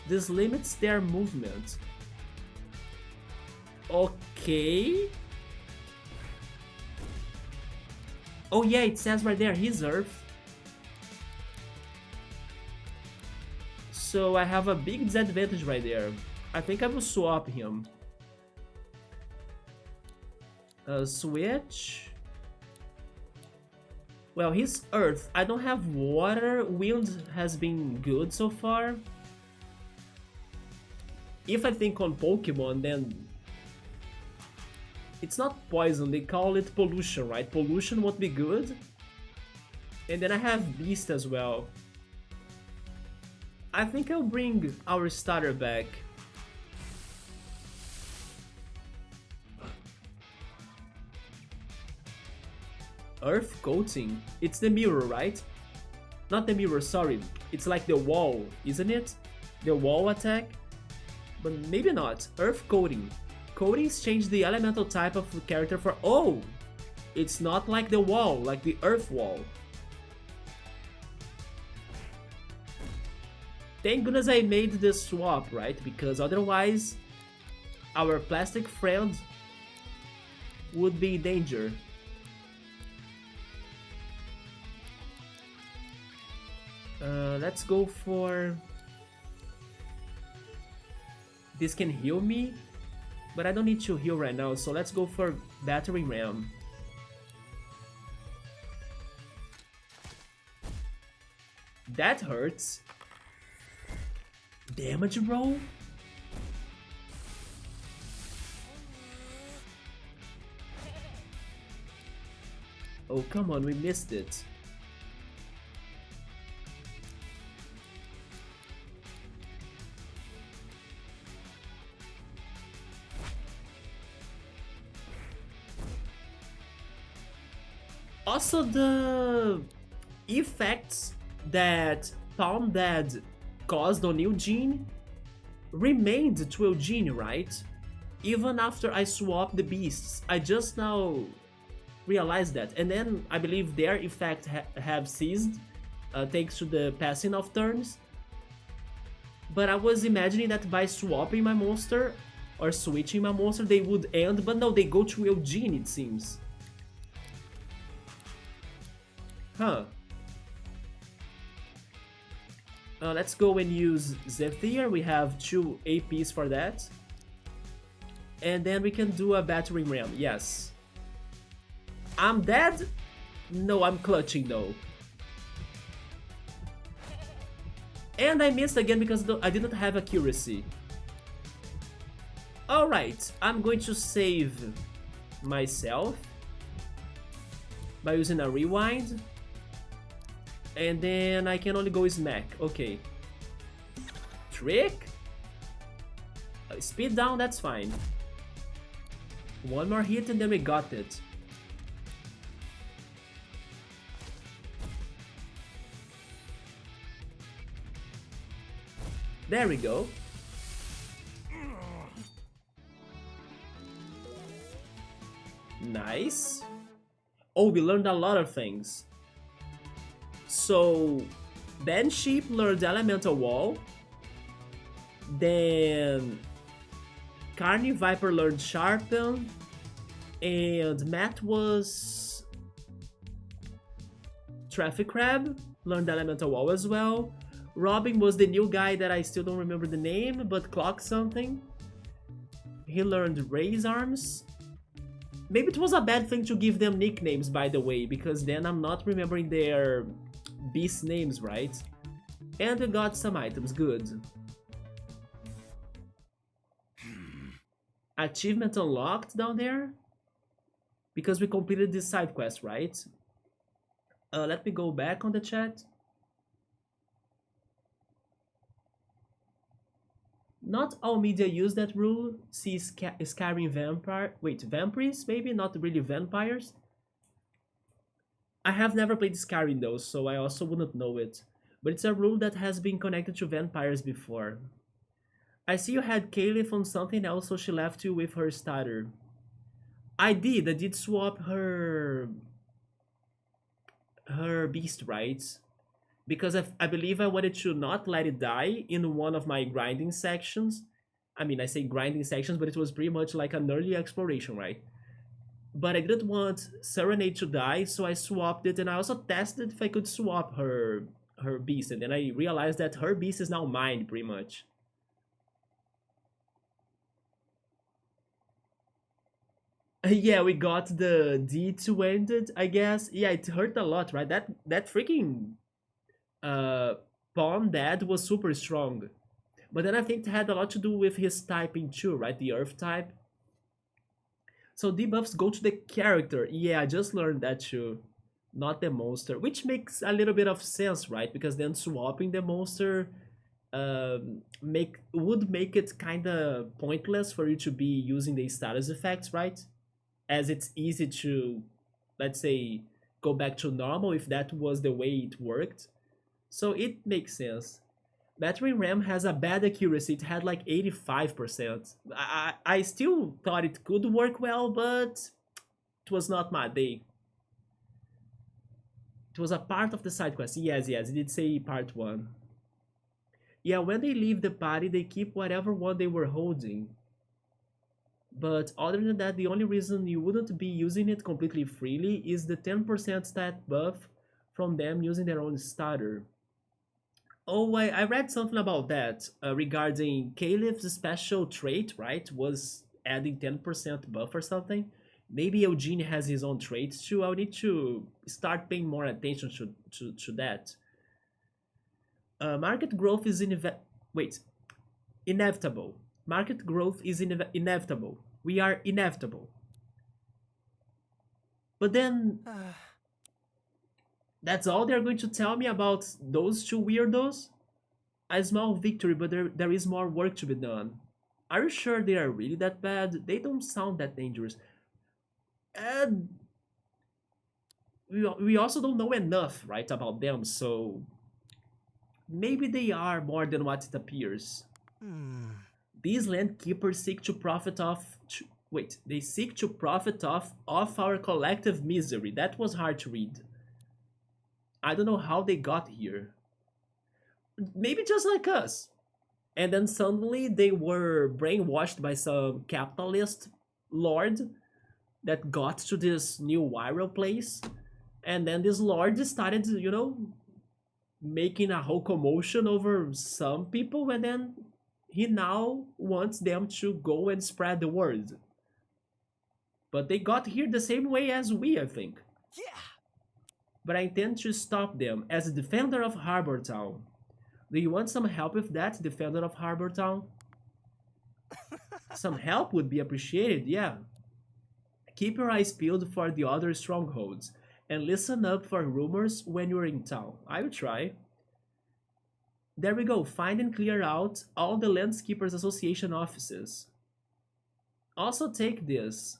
This limits their movement. Okay... Oh yeah, it says right there, he's Earth. So I have a big disadvantage right there. I think I will swap him. Switch. Well, he's Earth. I don't have water. Wind has been good so far. If I think on Pokemon, then... It's not poison, they call it pollution, right? Pollution won't be good. And then I have Beast as well. I think I'll bring our starter back. Earth coating? It's the mirror, right? Not the mirror, sorry. It's like the wall, isn't it? The wall attack? But maybe not. Earth coating. Coatings change the elemental type of the character for... Oh! It's not like the wall, like the earth wall. Thank goodness I made the swap, right? Because otherwise, our plastic friend would be in danger. Let's go for... This can heal me. But I don't need to heal right now, so let's go for Battering Ram. That hurts. Damage roll? Oh, come on, we missed it. Also, the effects that Pounded caused on Eugene remained to Eugene, right? Even after I swapped the beasts. I just now realized that. And then I believe their effect have ceased, thanks to the passing of turns. But I was imagining that by swapping my monster, or switching my monster, they would end, but no, they go to Eugene, it seems. Huh. Let's go and use Zephyr. We have 2 APs for that. And then we can do a battering ram. Yes. I'm dead? No, I'm clutching though. And I missed again because I didn't have accuracy. Alright, I'm going to save myself by using a rewind. And then I can only go smack. Okay. Trick? Speed down, that's fine. One more hit and then we got it. There we go. Nice. Oh, we learned a lot of things. So, Ben Sheep learned Elemental Wall. Then Carney Viper learned Sharpen. And Matt was Traffic Crab, learned Elemental Wall as well. Robin was the new guy that I still don't remember the name, but Clock something. He learned Raise Arms. Maybe it was a bad thing to give them nicknames, by the way, because then I'm not remembering their beast names, right? And we got some items, good. Achievement unlocked down there? Because we completed this side quest, right? Let me go back on the chat. Not all media use that rule. See Skyrim vampire. Wait, vampires? Maybe not really vampires. I have never played Skyrim though, so I also wouldn't know it. But it's a rule that has been connected to vampires before. I see you had Caliph on something else, so she left you with her starter. I did swap her beast, right? Because I believe I wanted to not let it die in one of my grinding sections. I mean, I say grinding sections, but it was pretty much like an early exploration, right? But I didn't want Serenade to die, so I swapped it, and I also tested if I could swap her beast, and then I realized that her beast is now mine, pretty much. Yeah, we got the D2 ended, I guess. Yeah, it hurt a lot, right? That freaking Pawn Dad was super strong. But then I think it had a lot to do with his typing too, right? The Earth type. So debuffs go to the character. Yeah, I just learned that too. Not the monster. Which makes a little bit of sense, right? Because then swapping the monster would make it kinda pointless for you to be using the status effects, right? As it's easy to, let's say, go back to normal if that was the way it worked. So it makes sense. Battery RAM has a bad accuracy. It had like 85%. I still thought it could work well, but it was not my day. It was a part of the side quest. Yes, it did say part 1. Yeah, when they leave the party, they keep whatever one they were holding. But other than that, the only reason you wouldn't be using it completely freely is the 10% stat buff from them using their own starter. Oh, I read something about that regarding Caliph's special trait, right? Was adding 10% buff or something. Maybe Eugene has his own traits too. I'll need to start paying more attention to that. Market growth is inevitable. Market growth is inevitable. We are inevitable. But then, that's all they're going to tell me about those two weirdos? A small victory, but there is more work to be done. Are you sure they are really that bad? They don't sound that dangerous. And we also don't know enough, right, about them, so maybe they are more than what it appears. These land keepers seek to profit off. They seek to profit off our collective misery. That was hard to read. I don't know how they got here. Maybe just like us. And then suddenly they were brainwashed by some capitalist lord that got to this new Wirral place. And then this lord started, making a whole commotion over some people, and then he now wants them to go and spread the word. But they got here the same way as we, I think. Yeah. But I intend to stop them as a defender of Harbourtown. Do you want some help with that, defender of Harbourtown? Some help would be appreciated, yeah. Keep your eyes peeled for the other strongholds, and listen up for rumors when you're in town. I will try. There we go, find and clear out all the Landskeepers Association offices. Also take this.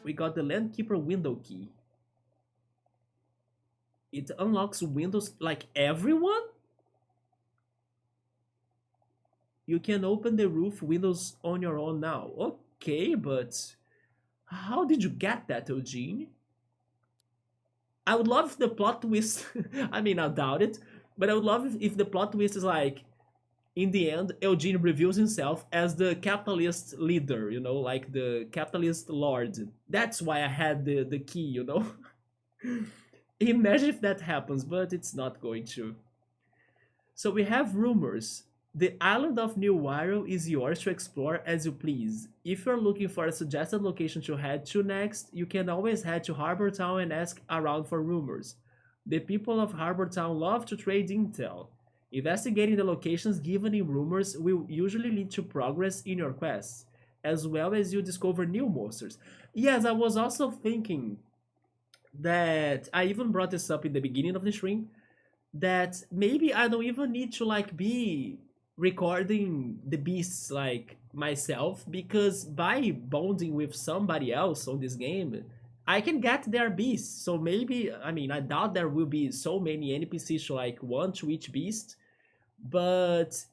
We got the Landkeeper window key. It unlocks windows like everyone? You can open the roof windows on your own now. Okay, but how did you get that, Eugene? I would love if the plot twist, I mean, I doubt it, but I would love if the plot twist is like, in the end, Eugene reveals himself as the capitalist leader, you know, like the capitalist lord. That's why I had the key, you know? Imagine if that happens, but it's not going to. So we have rumors. The island of New Wirral is yours to explore as you please. If you're looking for a suggested location to head to next, you can always head to Harbourtown and ask around for rumors. The people of Harbourtown love to trade intel. Investigating the locations given in rumors will usually lead to progress in your quests, as well as you discover new monsters. Yes, I was also thinking that I even brought this up in the beginning of the stream that maybe I don't even need to like be recording the beasts like myself, because by bonding with somebody else on this game I can get their beasts. So maybe, I mean, I doubt there will be so many NPCs to like one to each beast, but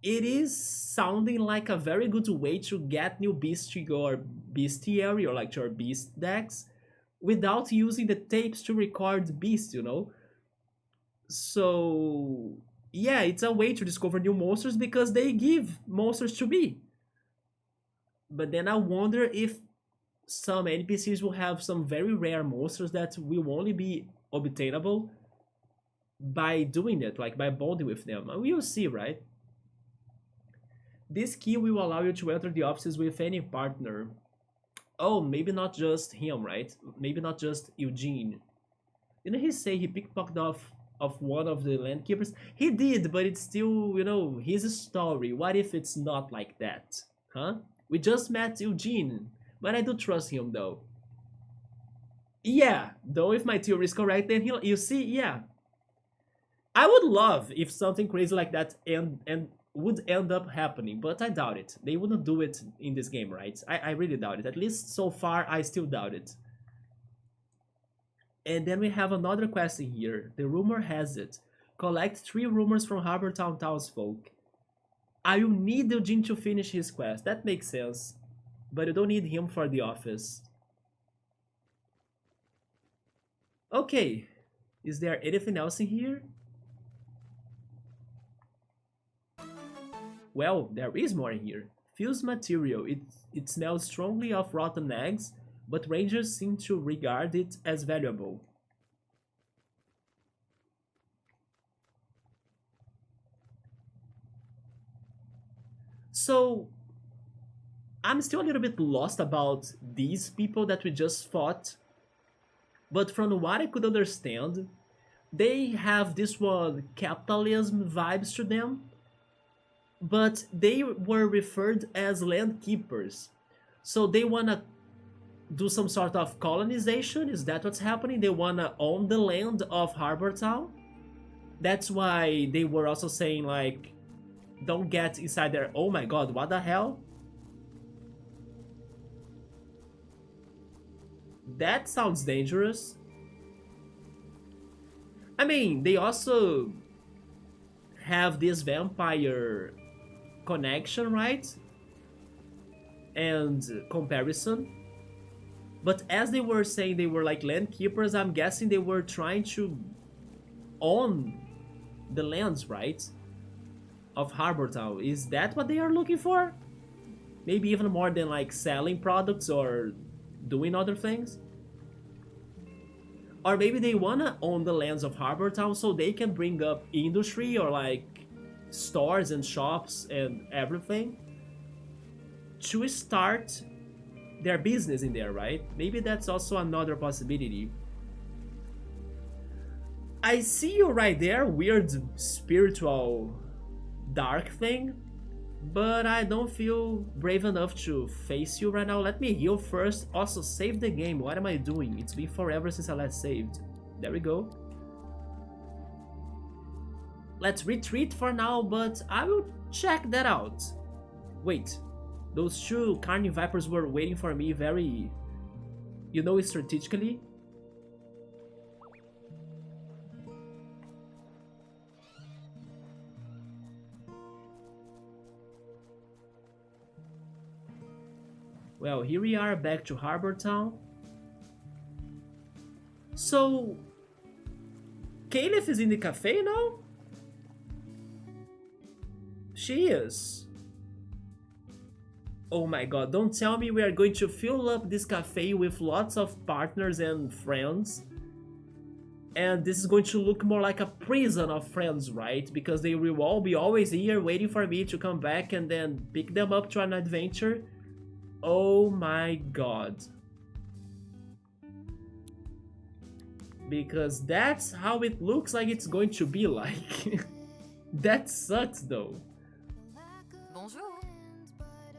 it is sounding like a very good way to get new beasts to your bestiary or like to your beast decks without using the tapes to record beasts, you know? So yeah, it's a way to discover new monsters because they give monsters to be. But then I wonder if some NPCs will have some very rare monsters that will only be obtainable by doing it, like by bonding with them. We'll see, right? This key will allow you to enter the offices with any partner. Oh, maybe not just him, right? Maybe not just Eugene. Didn't he say he pickpocketed of one of the landkeepers? He did, but it's still, you know, his story. What if it's not like that? Huh? We just met Eugene, but I do trust him though. Yeah, though if my theory is correct, then he'll, you see, yeah. I would love if something crazy like that and would end up happening, but I doubt it. They wouldn't do it in this game, right? I really doubt it. At least so far, I still doubt it. And then we have another quest in here. The rumor has it. Collect 3 rumors from Harbourtown townsfolk. I will need Eugene to finish his quest. That makes sense. But you don't need him for the office. Okay. Is there anything else in here? Well, there is more in here. Fused material. It smells strongly of rotten eggs, but rangers seem to regard it as valuable. So, I'm still a little bit lost about these people that we just fought, but from what I could understand, they have this one capitalism vibes to them, but they were referred as land keepers. So they wanna do some sort of colonization. Is that what's happening? They wanna own the land of Harbourtown. That's why they were also saying like, don't get inside there. Oh my god, what the hell? That sounds dangerous. I mean, they also have this vampire connection, right? And comparison. But as they were saying they were like land keepers, I'm guessing they were trying to own the lands, right? Of Harbourtown. Is that what they are looking for? Maybe even more than like selling products or doing other things? Or maybe they wanna own the lands of Harbourtown so they can bring up industry or like stores and shops and everything to start their business in there, right? Maybe that's also another possibility. I see you right there, weird spiritual dark thing, but I don't feel brave enough to face you right now. Let me heal first. Also, save the game. What am I doing? It's been forever since I last saved. There we go. Let's retreat for now, but I will check that out. Wait, those two Carny Vipers were waiting for me very, you know, strategically. Well, here we are back to Harbourtown. So, Caliph is in the cafe now? She is. Oh my god, don't tell me we are going to fill up this cafe with lots of partners and friends. And this is going to look more like a prison of friends, right? Because they will all be always here waiting for me to come back and then pick them up to an adventure. Oh my god. Because that's how it looks like it's going to be like. That sucks though. Bonjour.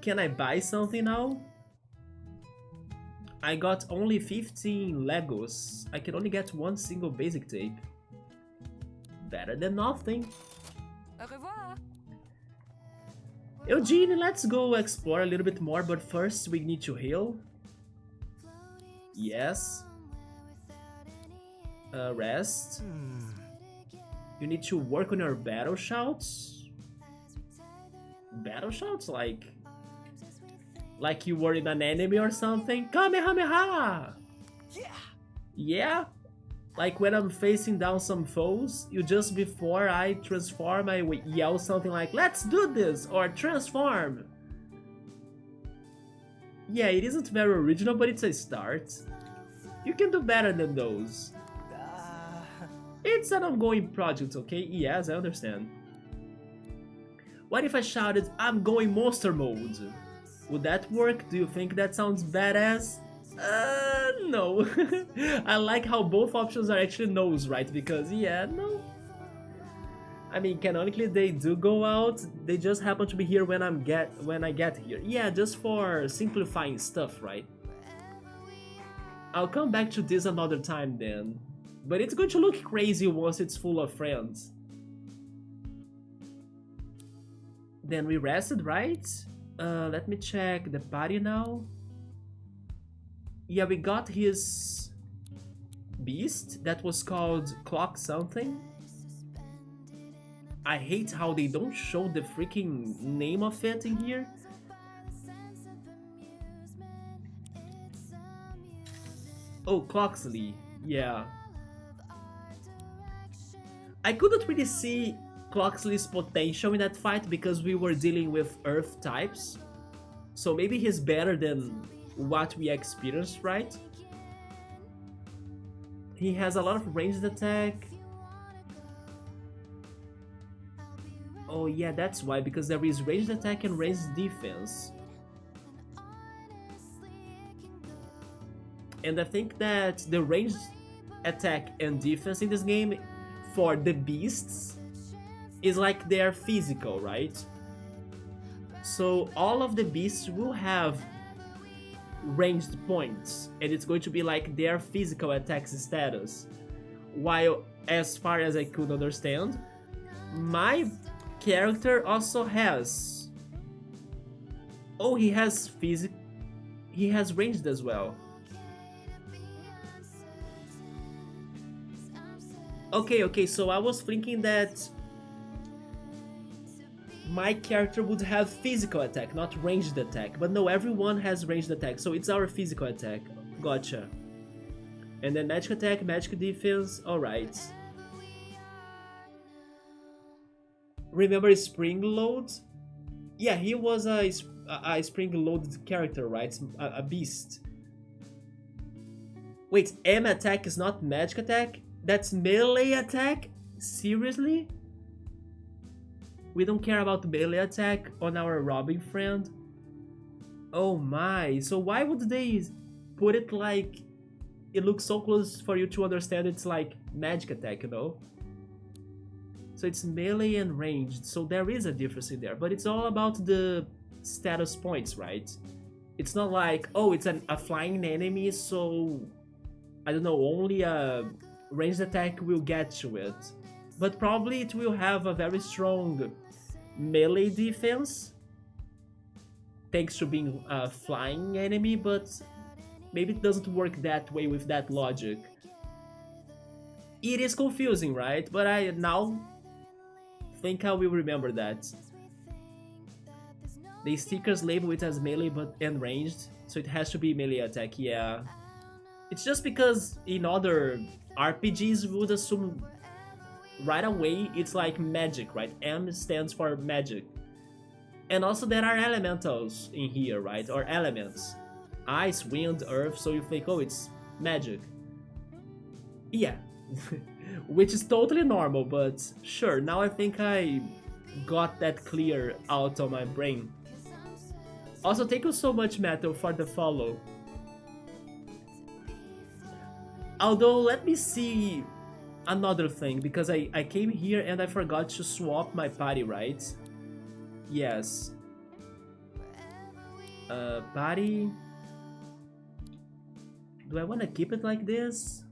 Can I buy something now? I got only 15 Legos. I can only get one single basic tape. Better than nothing. Au revoir. Eugene, let's go explore a little bit more, but first we need to heal. Yes. Rest. You need to work on your battle shouts. Battle shouts like you were in an anime or something. Kamehameha! Yeah! Yeah? Like when I'm facing down some foes, you just before I transform, I yell something like, let's do this, or transform. Yeah, it isn't very original, but it's a start. You can do better than those. It's an ongoing project, okay? Yes, I understand. What if I shouted, I'm going monster mode? Would that work? Do you think that sounds badass? No. I like how both options are actually no's, right? Because, yeah, no. I mean, canonically they do go out, they just happen to be here when I get here. Yeah, just for simplifying stuff, right? I'll come back to this another time then. But it's going to look crazy once it's full of friends. Then we rested, right? Let me check the party now. Yeah, we got his beast that was called Clock something. I hate how they don't show the freaking name of it in here. Oh, Clocksley, yeah. I couldn't really see Clocksley's potential in that fight because we were dealing with earth types. So maybe he's better than what we experienced, right? He has a lot of ranged attack. Oh yeah, that's why, because there is ranged attack and ranged defense. And I think that the ranged attack and defense in this game for the beasts is like they're physical, right? So all of the beasts will have ranged points, and it's going to be like their physical attack status. While, as far as I could understand, my character also has... Oh, he has he has ranged as well. Okay, so I was thinking that my character would have physical attack, not ranged attack. But no, everyone has ranged attack, so it's our physical attack. Gotcha. And then magic attack, magic defense, alright. Remember Spring Load? Yeah, he was a Spring Loaded character, right? A beast. Wait, aim attack is not magic attack? That's melee attack? Seriously? We don't care about melee attack on our robbing friend? Oh my, so why would they put it like it looks so close for you to understand it's like magic attack, you know? So it's melee and ranged, so there is a difference in there, but it's all about the status points, right? It's not like, oh, it's a flying enemy, so I don't know, only a ranged attack will get to it. But probably it will have a very strong melee defense, thanks to being a flying enemy, but maybe it doesn't work that way with that logic. It is confusing, right? But I now think I will remember that. The stickers label it as melee but and ranged, so it has to be melee attack, yeah. It's just because in other RPGs we would assume right away it's like magic, right? M stands for magic. And also there are elementals in here, right? Or elements. Ice, wind, earth, so you think, oh, it's magic. Yeah. Which is totally normal, but sure, now I think I got that clear out of my brain. Also, thank you so much, Metal, for the follow. Although, let me see another thing, because I came here and I forgot to swap my party, right? Yes. Party. Do I want to keep it like this?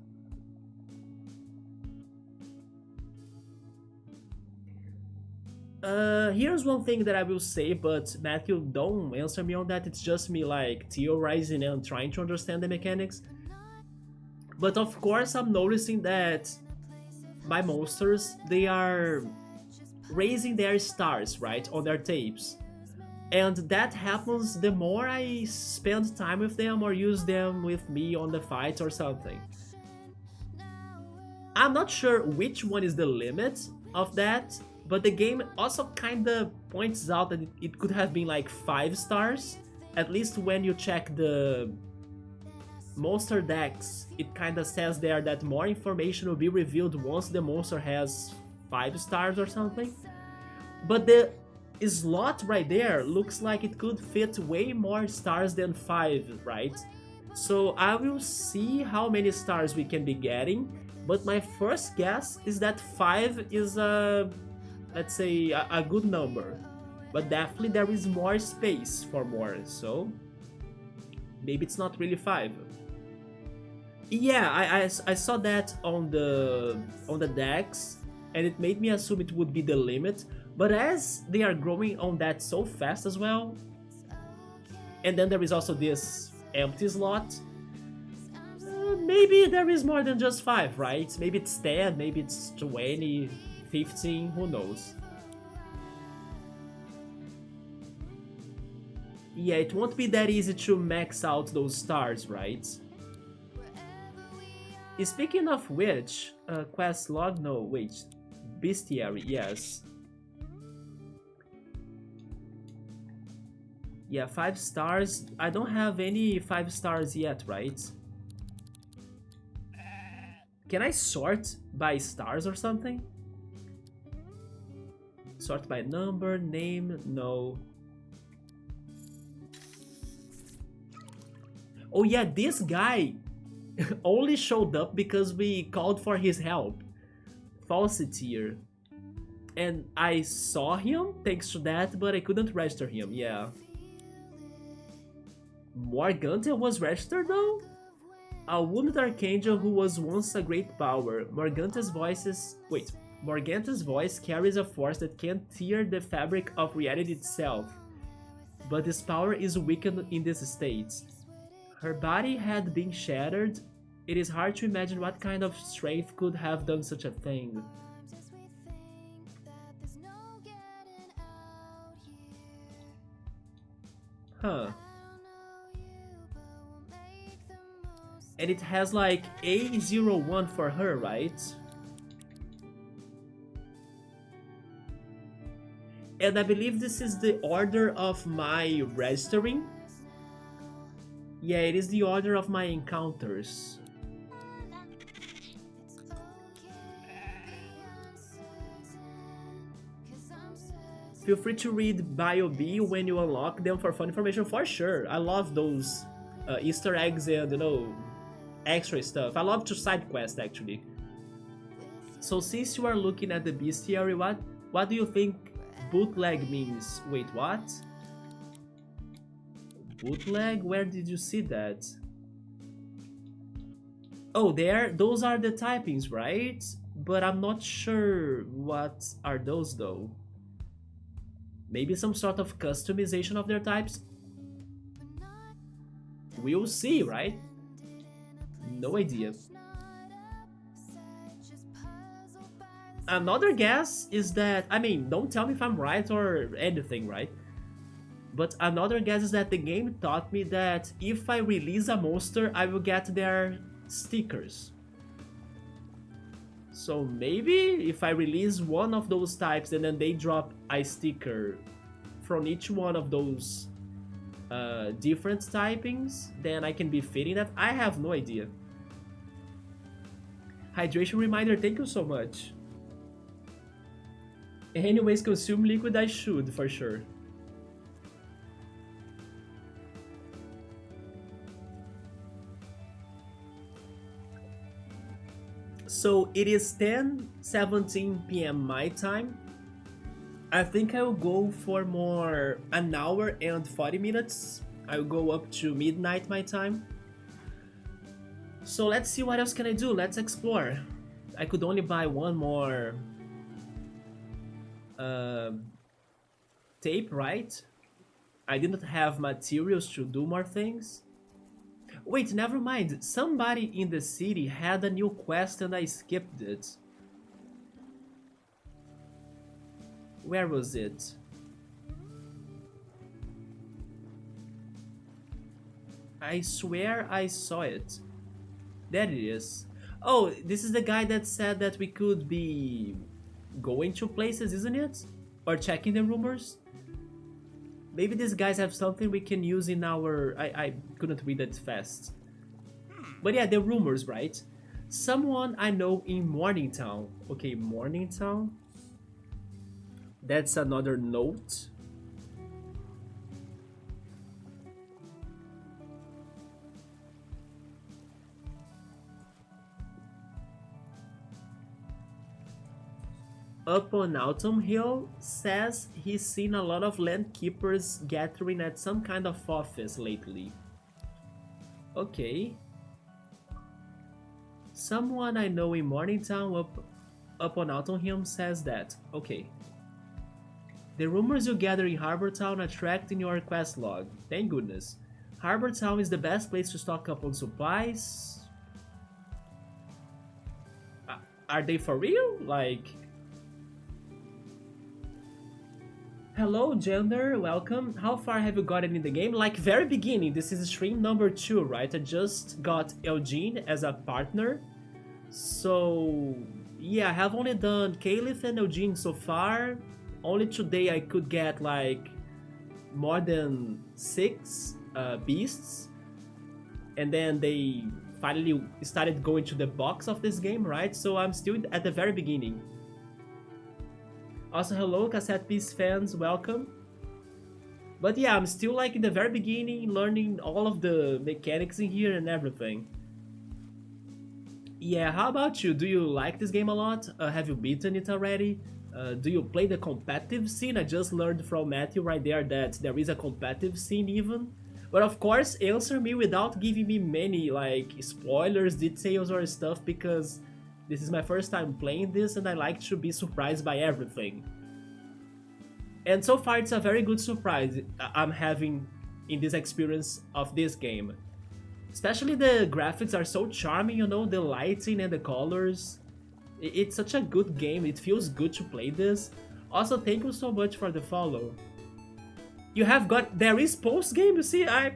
Here's one thing that I will say, but Matthew, don't answer me on that. It's just me like theorizing and trying to understand the mechanics. But of course, I'm noticing that my monsters, they are raising their stars, right, on their tapes. And that happens the more I spend time with them or use them with me on the fight or something. I'm not sure which one is the limit of that, but the game also kinda points out that it could have been like 5 stars, at least when you check the monster decks. It kinda says there that more information will be revealed once the monster has 5 stars or something. But the slot right there looks like it could fit way more stars than 5, right? So I will see how many stars we can be getting, but my first guess is that 5 is let's say a good number. But definitely there is more space for more, so maybe it's not really 5. Yeah, I saw that on the decks, and it made me assume it would be the limit. But as they are growing on that so fast as well, and then there is also this empty slot, maybe there is more than just 5, right? Maybe it's 10, maybe it's 20, 15, who knows? Yeah, it won't be that easy to max out those stars, right? Speaking of which, quest log, no, wait, bestiary, yes. Yeah, 5 stars. I don't have any 5 stars yet, right? Can I sort by stars or something? Sort by number, name, no. Oh yeah, this guy only showed up because we called for his help. Falsiteer. And I saw him thanks to that, but I couldn't register him, yeah. Morgante was registered though? A wounded archangel who was once a great power. Morgante's voice carries a force that can tear the fabric of reality itself, but his power is weakened in this state. Her body had been shattered. It is hard to imagine what kind of strength could have done such a thing. Huh. And it has like A01 for her, right? And I believe this is the order of my registering. Yeah, it is the order of my encounters. Feel free to read Bio B when you unlock them for fun information for sure. I love those Easter eggs and extra stuff. I love to side quest actually. So since you are looking at the bestiary, what do you think bootleg means? Wait, what? Bootleg? Where did you see that? Oh, those are the typings, right? But I'm not sure what are those though. Maybe some sort of customization of their types? We'll see, right? No idea. Another guess is that, I mean, don't tell me if I'm right or anything, right? But another guess is that the game taught me that if I release a monster, I will get their stickers. So maybe if I release one of those types and then they drop a sticker from each one of those different typings, then I can be fitting that. I have no idea. Hydration reminder, thank you so much. Anyways, consume liquid I should, for sure. So it is 10:17 p.m. my time. I think I will go for more an hour and 40 minutes. I will go up to midnight my time. So let's see what else can I do. Let's explore. I could only buy one more tape, right? I didn't have materials to do more things. Wait, never mind. Somebody in the city had a new quest and I skipped it. Where was it? I swear I saw it. There it is. Oh, this is the guy that said that we could be going to places, isn't it? Or checking the rumors? Maybe these guys have something we can use in our... I couldn't read that fast. But yeah, the rumors, right? Someone I know in Morningtown. Okay, Morningtown. That's another note. Up on Autumn Hill says he's seen a lot of land keepers gathering at some kind of office lately. Okay. Someone I know in Morningtown up on Autumn Hill says that. Okay. The rumors you gather in Harbourtown attract in your quest log. Thank goodness. Harbourtown is the best place to stock up on supplies. Are they for real? Like... Hello, Gender, welcome. How far have you gotten in the game? Like, very beginning. This is stream number 2, right? I just got Eugene as a partner. So, yeah, I have only done Caliph and Eugene so far. Only today I could get, like, more than 6 beasts. And then they finally started going to the box of this game, right? So I'm still at the very beginning. Also, hello, Cassette Beasts fans, welcome. But yeah, I'm still like in the very beginning, learning all of the mechanics in here and everything. Yeah, how about you? Do you like this game a lot? Have you beaten it already? Do you play the competitive scene? I just learned from Matthew right there that there is a competitive scene even. But of course, answer me without giving me many like spoilers, details or stuff, because this is my first time playing this and I like to be surprised by everything. And so far it's a very good surprise I'm having in this experience of this game. Especially the graphics are so charming, you know, the lighting and the colors. It's such a good game, it feels good to play this. Also, thank you so much for the follow. You have got... there is post-game, you see, I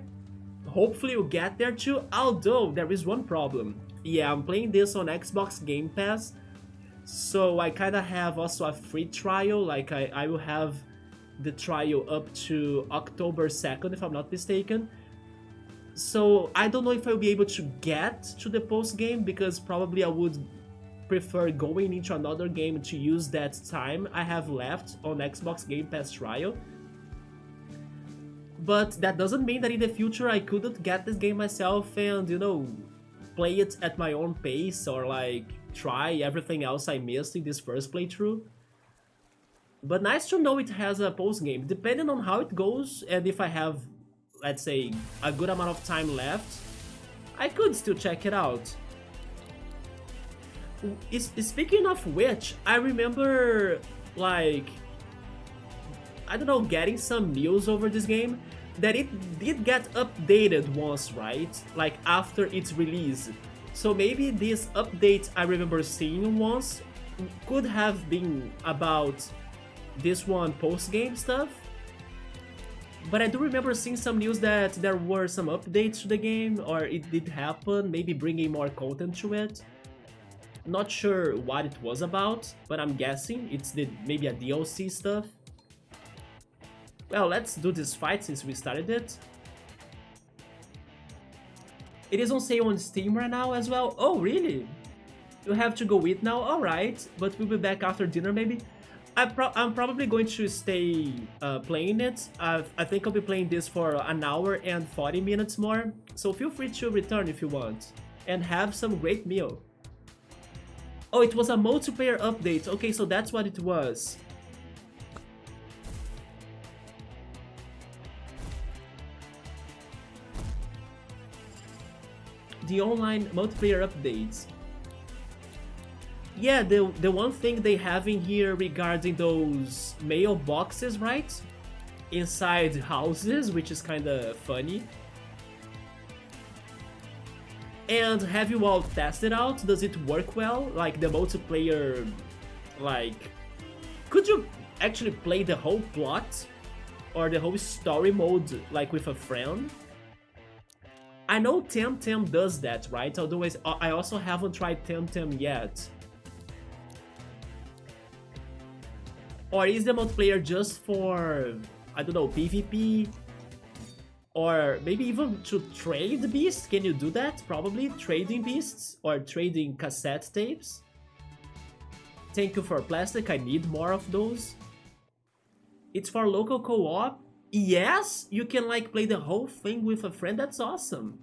hopefully will get there too, although there is one problem. Yeah, I'm playing this on Xbox Game Pass, so I kinda have also a free trial, like I will have the trial up to October 2nd if I'm not mistaken. So I don't know if I'll be able to get to the post game, because probably I would prefer going into another game to use that time I have left on Xbox Game Pass trial. But that doesn't mean that in the future I couldn't get this game myself and, you know, play it at my own pace or like try everything else I missed in this first playthrough. But nice to know it has a post game. Depending on how it goes and if I have, let's say, a good amount of time left, I could still check it out. Speaking of which, I remember, like, I don't know, getting some news over this game that it did get updated once, right? Like after its release. So maybe this update I remember seeing once could have been about this one post-game stuff. But I do remember seeing some news that there were some updates to the game, or it did happen, maybe bringing more content to it. Not sure what it was about, but I'm guessing it's maybe a DLC stuff. Well, let's do this fight since we started it. It is on sale on Steam right now as well. Oh, really? You have to go eat now? Alright, but we'll be back after dinner maybe. I'm probably going to stay playing it. I think I'll be playing this for an hour and 40 minutes more. So feel free to return if you want. And have some great meal. Oh, it was a multiplayer update. Okay, so that's what it was. The online multiplayer updates. Yeah, the one thing they have in here regarding those mailboxes, right? Inside houses, which is kinda funny. And have you all tested out? Does it work well? Like the multiplayer, like... Could you actually play the whole plot? Or the whole story mode, like with a friend? I know Temtem does that, right? Although I also haven't tried Temtem yet. Or is the multiplayer just for, I don't know, PvP? Or maybe even to trade beasts? Can you do that? Probably trading beasts or trading cassette tapes. Thank you for plastic, I need more of those. It's for local co-op. Yes, you can like play the whole thing with a friend. That's awesome.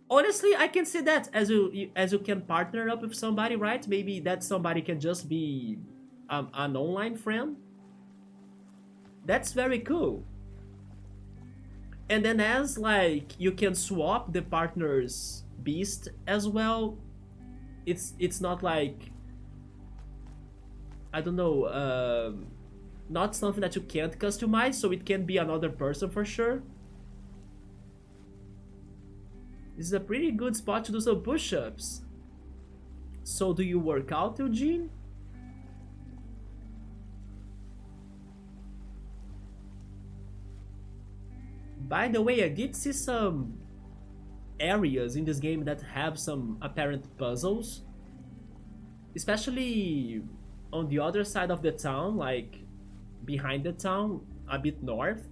Honestly, I can see that as you can partner up with somebody, right? Maybe that somebody can just be an online friend. That's very cool. And then as like you can swap the partner's beast as well. It's not like, I don't know, not something that you can't customize, so it can be another person for sure. This is a pretty good spot to do some push-ups. So do you work out, Eugene? By the way, I did see some areas in this game that have some apparent puzzles. Especially on the other side of the town, like behind the town, a bit north.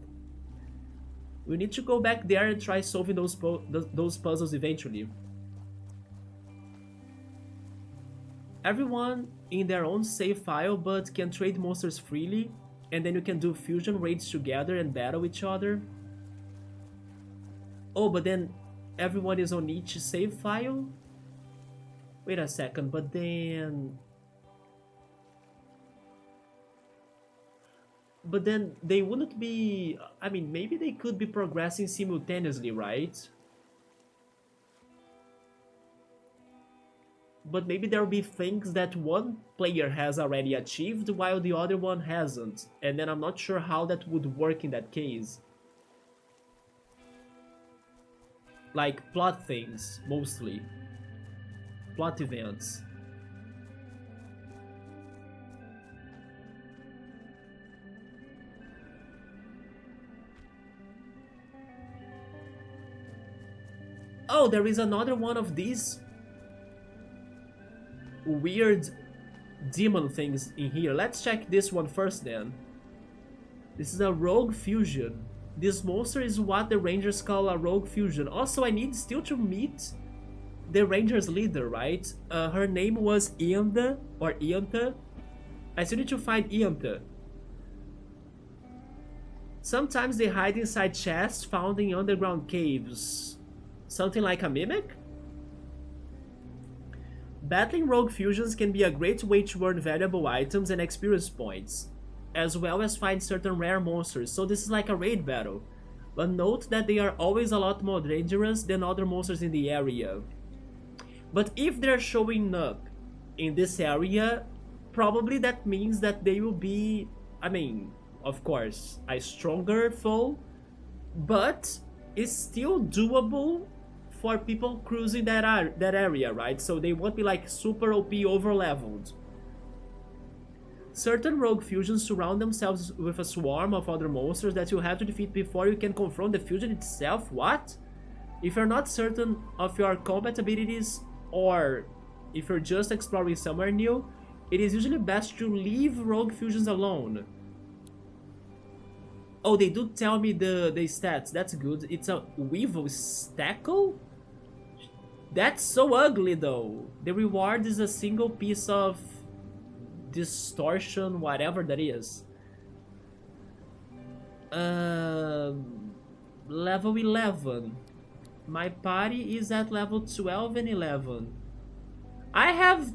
We need to go back there and try solving those puzzles eventually. Everyone in their own save file, but can trade monsters freely, and then you can do fusion raids together and battle each other. Oh, but then everyone is on each save file? Wait a second, but then... But then they wouldn't be... I mean, maybe they could be progressing simultaneously, right? But maybe there will be things that one player has already achieved while the other one hasn't. And then I'm not sure how that would work in that case. Like plot things, mostly. Plot events. Oh, there is another one of these weird demon things in here. Let's check this one first then. This is a rogue fusion. This monster is what the rangers call a rogue fusion. Also, I need still to meet the Rangers leader, right? Her name was Ianta or Ianta. I still need to find Ianta. Sometimes they hide inside chests found in underground caves. Something like a mimic? Battling rogue fusions can be a great way to earn valuable items and experience points, as well as find certain rare monsters, so this is like a raid battle. But note that they are always a lot more dangerous than other monsters in the area. But if they're showing up in this area, probably that means that they will be, I mean, of course, a stronger foe, but it's still doable for people cruising that area, right? So they won't be like super OP overleveled. Certain rogue fusions surround themselves with a swarm of other monsters that you have to defeat before you can confront the fusion itself. What? If you're not certain of your combat abilities, or if you're just exploring somewhere new, it is usually best to leave rogue fusions alone. Oh, they do tell me the stats. That's good. It's a Weevil Stackle? That's so ugly though. The reward is a single piece of distortion, whatever that is. Level 11. My party is at level 12 and 11. I have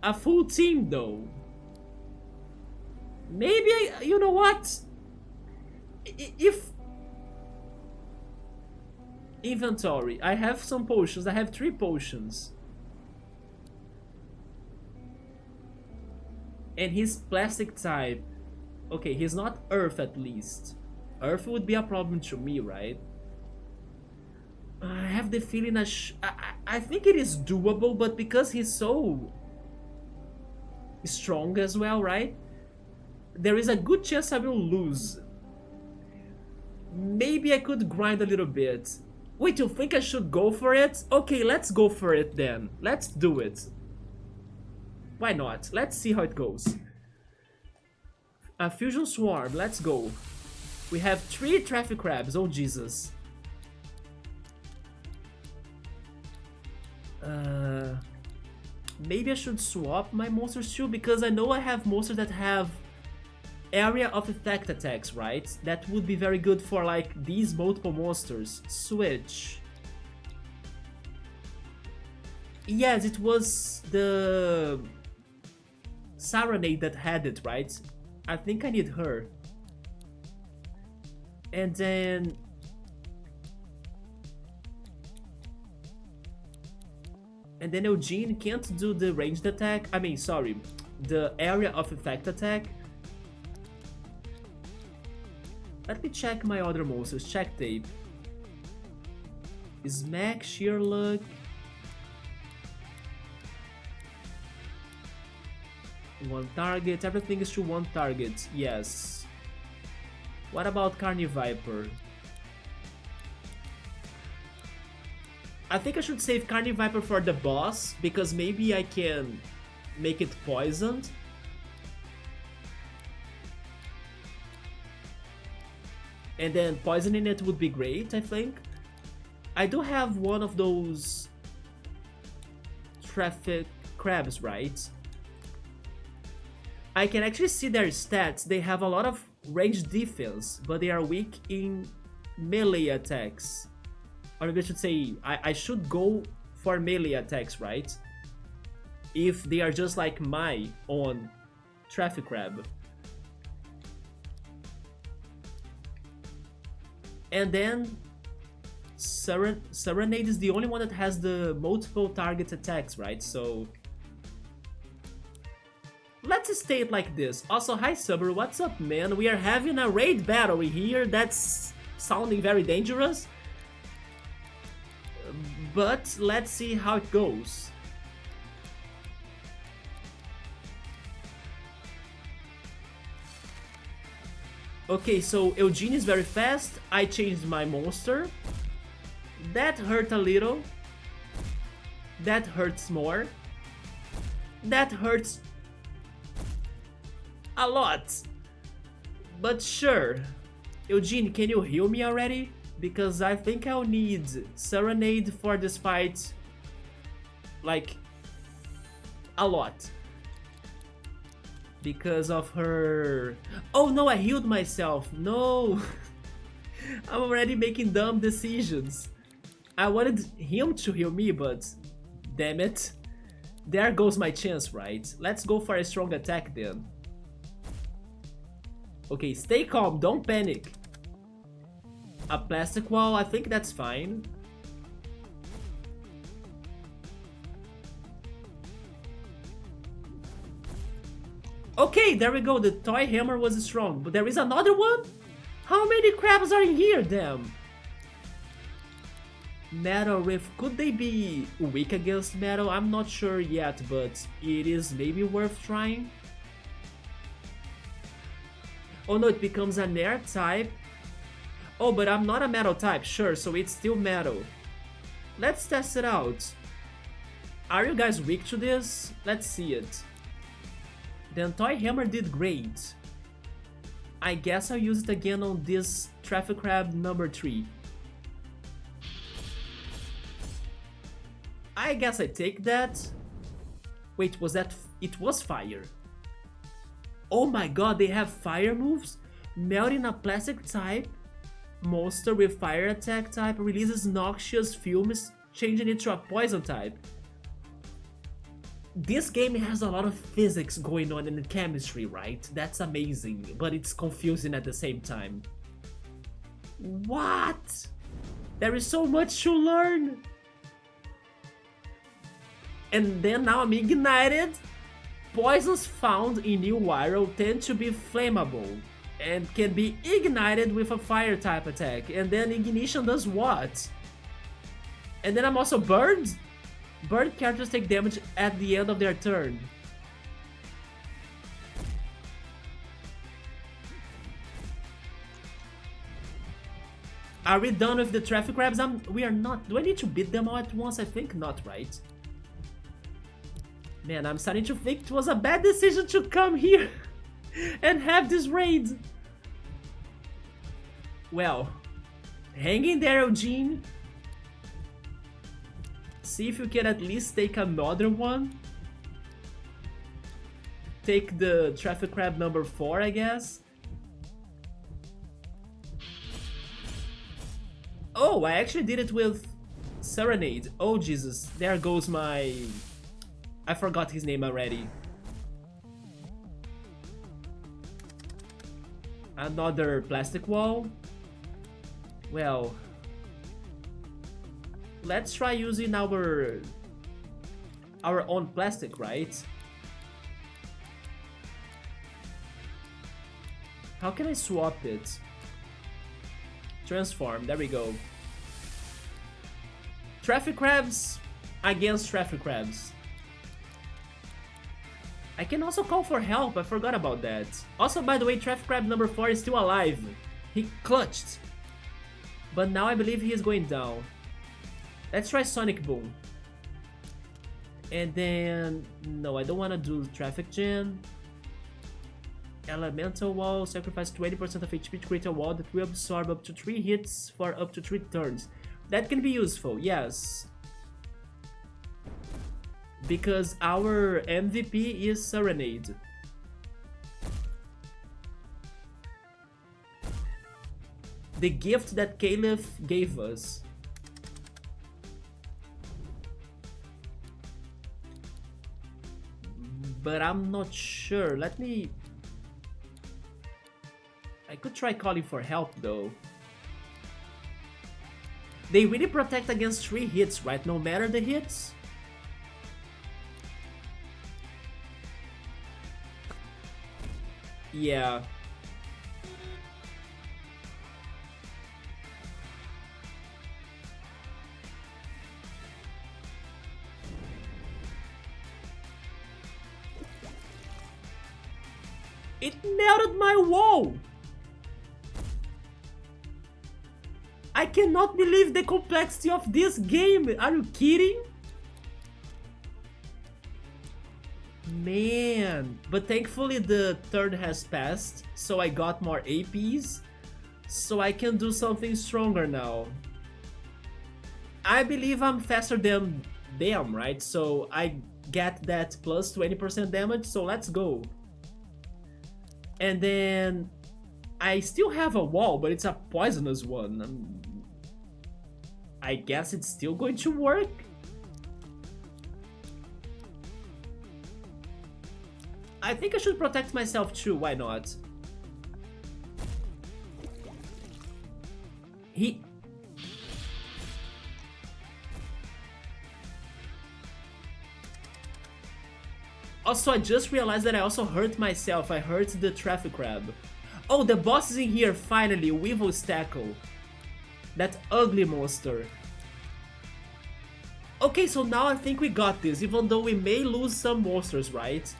a full team though. Maybe you know what? If inventory, I have some potions. I have 3 potions. And he's plastic type. Okay, he's not earth at least. Earth would be a problem to me, right? I have the feeling I think it is doable, but because he's so strong as well, right? There is a good chance I will lose. Maybe I could grind a little bit. Wait, you think I should go for it? Okay, let's go for it then. Let's do it. Why not? Let's see how it goes. A fusion swarm, let's go. We have 3 traffic crabs, oh Jesus. Maybe I should swap my monsters too, because I know I have monsters that have area of effect attacks, right? That would be very good for like these multiple monsters. Switch. Yes, it was the Serenade that had it, right? I think I need her. And then Eugene can't do the ranged attack. I mean, sorry, the area of effect attack. Let me check my other monsters. Check tape. Smack, sheer luck. One target. Everything is to one target. Yes. What about Carniviper? I think I should save Carniviper for the boss, because maybe I can make it poisoned. And then poisoning it would be great, I think. I do have one of those traffic crabs, right? I can actually see their stats. They have a lot of ranged defense, but they are weak in melee attacks. Or maybe I should say, I should go for melee attacks, right? If they are just like my own traffic crab. And then Serenade is the only one that has the multiple target attacks, right? So let's stay it like this. Also, hi Subber, what's up, man? We are having a raid battle here. That's sounding very dangerous. But let's see how it goes. Okay, so Eugene is very fast. I changed my monster. That hurt a little. That hurts more. That hurts a lot. But sure. Eugene, can you heal me already? because I think I'll need Serenade for this fight, like, a lot. Because of her... Oh no, I healed myself. No! I'm already making dumb decisions. I wanted him to heal me, but... Damn it. There goes my chance, right? Let's go for a strong attack then. Okay, stay calm, don't panic. A plastic wall, I think that's fine. Okay, there we go, the toy hammer was strong, but there is another one? How many crabs are in here, damn? Metal with... Could they be weak against metal? I'm not sure yet, but it is maybe worth trying. Oh no, it becomes an air type. Oh, but I'm not a metal type, sure, so it's still metal. Let's test it out. Are you guys weak to this? Let's see it. The toy hammer did great. I guess I'll use it again on this traffic crab number 3. I guess I take that. Wait, was that... It was fire. Oh my god, they have fire moves? Melting a plastic type. Monster with fire attack type releases noxious fumes, changing it to a poison type. This game has a lot of physics going on in the chemistry, right? That's amazing, but it's confusing at the same time. What? There is so much to learn! And then now I'm ignited. Poisons found in New Wirral tend to be flammable and can be ignited with a fire type attack. And then ignition does what? And then I'm also burned? Burned characters take damage at the end of their turn. Are we done with the traffic crabs? We are not. Do I need to beat them all at once? I think not, right? Man, I'm starting to think it was a bad decision to come here and have this raid. Well, hang in there, Eugene. See if you can at least take another one. Take the traffic crab number 4, I guess. Oh, I actually did it with Serenade. Oh, Jesus. There goes my... I forgot his name already. Another plastic wall. Well, let's try using our own plastic, right? How can I swap it? Transform, there we go. Traffic crabs against traffic crabs. I can also call for help, I forgot about that. Also, by the way, traffic crab number 4 is still alive. He clutched. But now I believe he is going down. Let's try Sonic Boom. And then... No, I don't want to do Traffic Jam. Elemental Wall, sacrifice 20% of HP to create a wall that will absorb up to 3 hits for up to 3 turns. That can be useful, yes. Because our MVP is Serenade. The gift that Caliph gave us. But I'm not sure. Let me... I could try calling for help though. They really protect against 3 hits, right? No matter the hits? Yeah. It melted my wall! I cannot believe the complexity of this game! Are you kidding? Man, but thankfully the turn has passed, so I got more APs. So I can do something stronger now. I believe I'm faster than them, right? So I get that plus 20% damage, so let's go. And then I still have a wall, but it's a poisonous one. I guess it's still going to work. I think I should protect myself too, why not? Also, I just realized that I also hurt myself. I hurt the traffic crab. Oh, the boss is in here, finally. Wirral Stackle. That ugly monster. Okay, so now I think we got this, even though we may lose some monsters, right?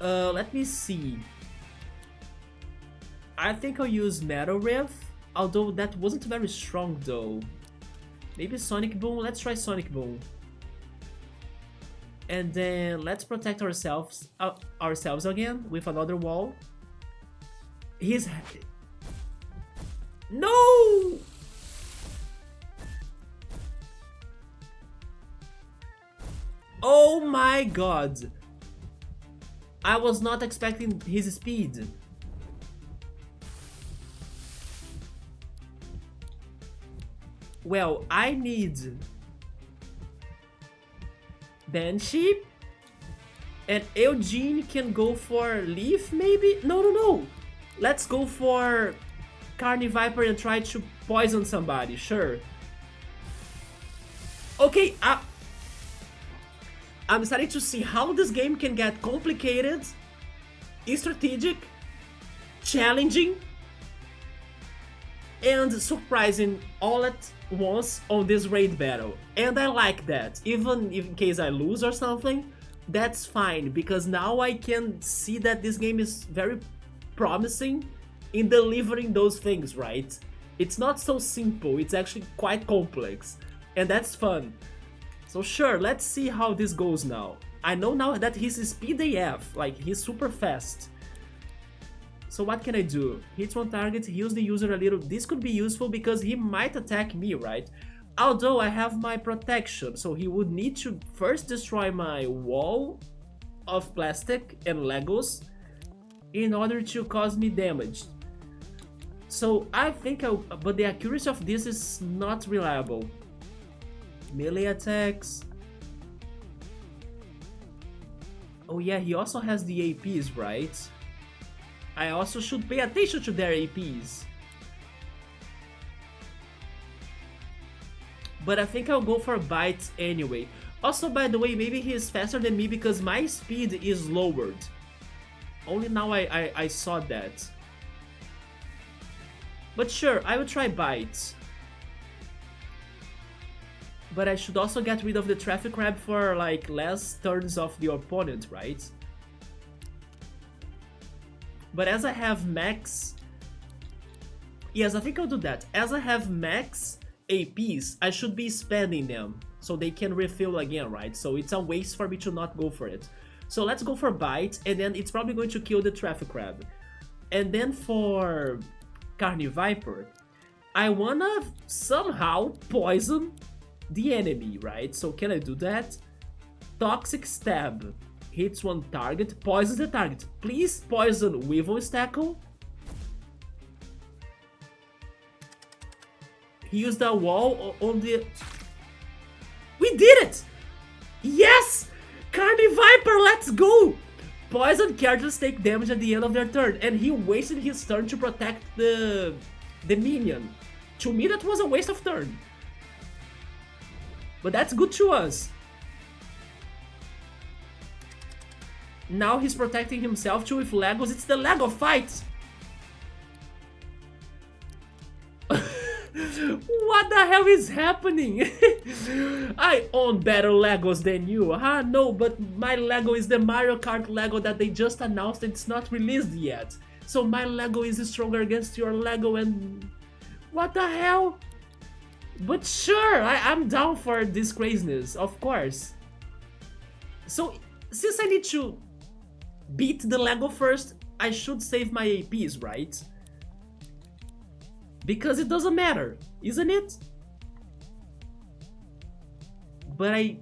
Let me see. I think I'll use Metal Riff, although that wasn't very strong though. Maybe Sonic Boom? Let's try Sonic Boom. And then let's protect ourselves again with another wall. No! Oh my god! I was not expecting his speed. Well, I need Banshee, and Eugene can go for Leaf maybe? No. Let's go for Carniviper and try to poison somebody, sure. Okay, I'm starting to see how this game can get complicated, strategic, challenging, and surprising all at once on this raid battle. And I like that. Even in case I lose or something, that's fine, because now I can see that this game is very promising in delivering those things, right? It's not so simple, it's actually quite complex, and that's fun. So sure, let's see how this goes now. I know now that he's speed AF, like he's super fast. So what can I do? Hits one target, heals the user a little. This could be useful because he might attack me, right? Although I have my protection, so he would need to first destroy my wall of plastic and Legos in order to cause me damage. So I think but the accuracy of this is not reliable. Melee attacks. Oh yeah, he also has the APs, right? I also should pay attention to their APs. But I think I'll go for Bite anyway. Also, by the way, maybe he is faster than me because my speed is lowered. Only now I saw that. But sure, I will try Bite. But I should also get rid of the traffic crab for like less turns of the opponent, right? But as I have max... Yes, I think I'll do that. As I have max APs, I should be spending them so they can refill again, right? So it's a waste for me to not go for it. So let's go for Bite, and then it's probably going to kill the traffic crab. And then for Carniviper, I wanna somehow poison the enemy, right? So can I do that? Toxic Stab. Hits one target, poisons the target. Please poison Wirral Stackle. He used a wall on the... We did it! Yes! Carniviper, let's go! Poison characters take damage at the end of their turn, and he wasted his turn to protect the minion. To me, that was a waste of turn. But that's good to us. Now he's protecting himself too with Legos. It's the Lego fight! What the hell is happening? I own better Legos than you. No, but my Lego is the Mario Kart Lego that they just announced. It's not released yet. So my Lego is stronger against your Lego and... What the hell? But sure, I'm down for this craziness, of course. So, since I need to beat the Lego first, I should save my APs, right? Because it doesn't matter, isn't it? But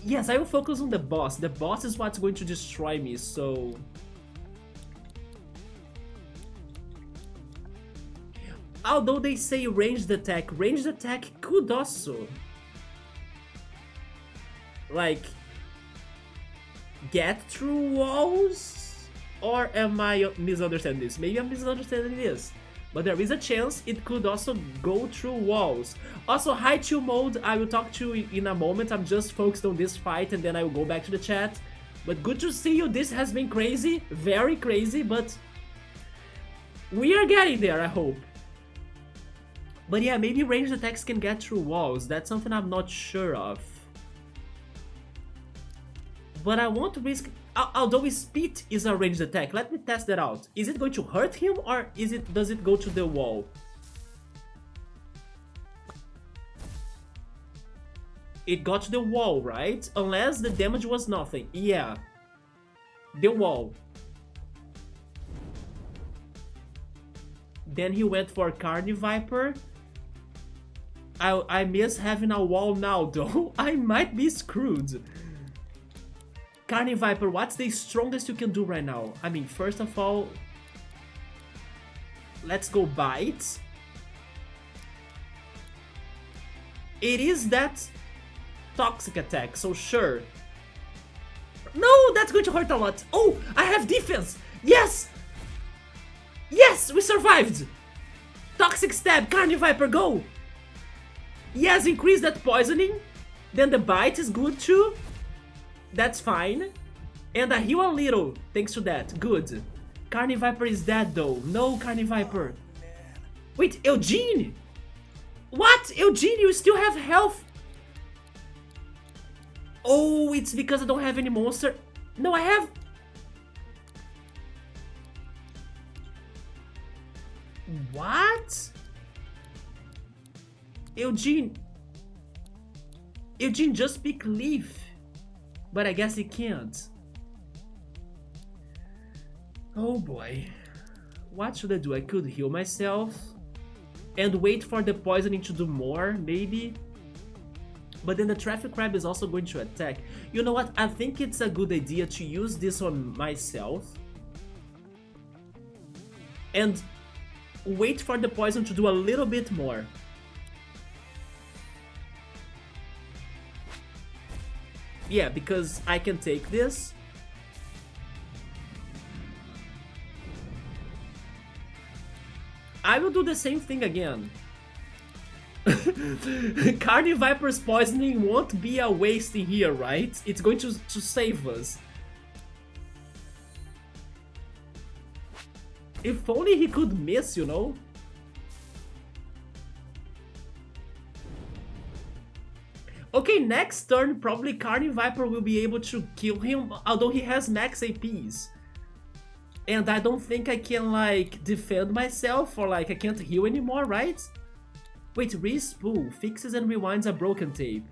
yes, I will focus on the boss. The boss is what's going to destroy me, so... Although they say ranged attack could also... like... get through walls? Or am I misunderstanding this? Maybe I'm misunderstanding this. But there is a chance it could also go through walls. Also, hi chill mode, I will talk to you in a moment. I'm just focused on this fight and then I will go back to the chat. But good to see you, this has been crazy, very crazy, but we are getting there, I hope. But yeah, maybe ranged attacks can get through walls, that's something I'm not sure of. But I won't risk... Although Spit is a ranged attack, let me test that out. Is it going to hurt him or does it go to the wall? It got to the wall, right? Unless the damage was nothing. Yeah. The wall. Then he went for Carni Viper. I miss having a wall now though. I might be screwed. Carni Viper, what's the strongest you can do right now? I mean, first of all, let's go Bite. It is that toxic attack, so sure. No, that's going to hurt a lot. Oh, I have defense. Yes! Yes, we survived. Toxic stab, Carni Viper, go. Yes, increase that poisoning. Then the bite is good too. That's fine. And I heal a little thanks to that. Good. Carni Viper is dead though. No, Carni Viper. Wait, Eugene? What? Eugene, you still have health? Oh, it's because I don't have any monster. No, I have... What? Eugene, just pick Leaf. But I guess he can't. Oh boy. What should I do? I could heal myself. And wait for the poisoning to do more, maybe. But then the traffic crab is also going to attack. You know what? I think it's a good idea to use this on myself. And wait for the poison to do a little bit more. Yeah, because I can take this. I will do the same thing again. Carni Viper's poisoning won't be a waste in here, right? It's going to save us. If only he could miss, you know? Okay, next turn, probably Carni Viper will be able to kill him, although he has max APs. And I don't think I can, like, defend myself, or, like, I can't heal anymore, right? Wait, respool fixes and rewinds a broken tape.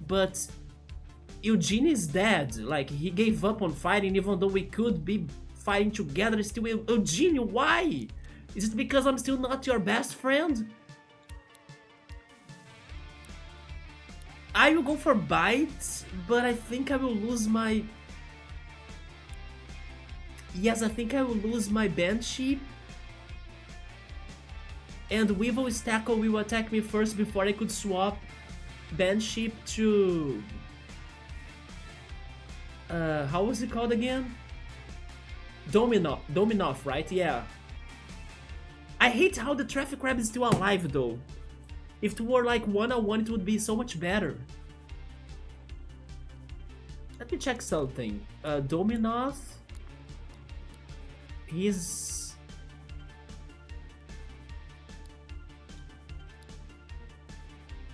But Eugene is dead, like, he gave up on fighting even though we could be fighting together still. Eugene, why? Is it because I'm still not your best friend? I will go for Bite, but I think I will lose my... Yes, I think I will lose my Banshee. And Weevil's Tackle will attack me first before I could swap Banshee to... how was it called again? Dominoff, right? Yeah. I hate how the traffic crab is still alive though. If it were like one-on-one, it would be so much better. Let me check something. Dominoff. He's...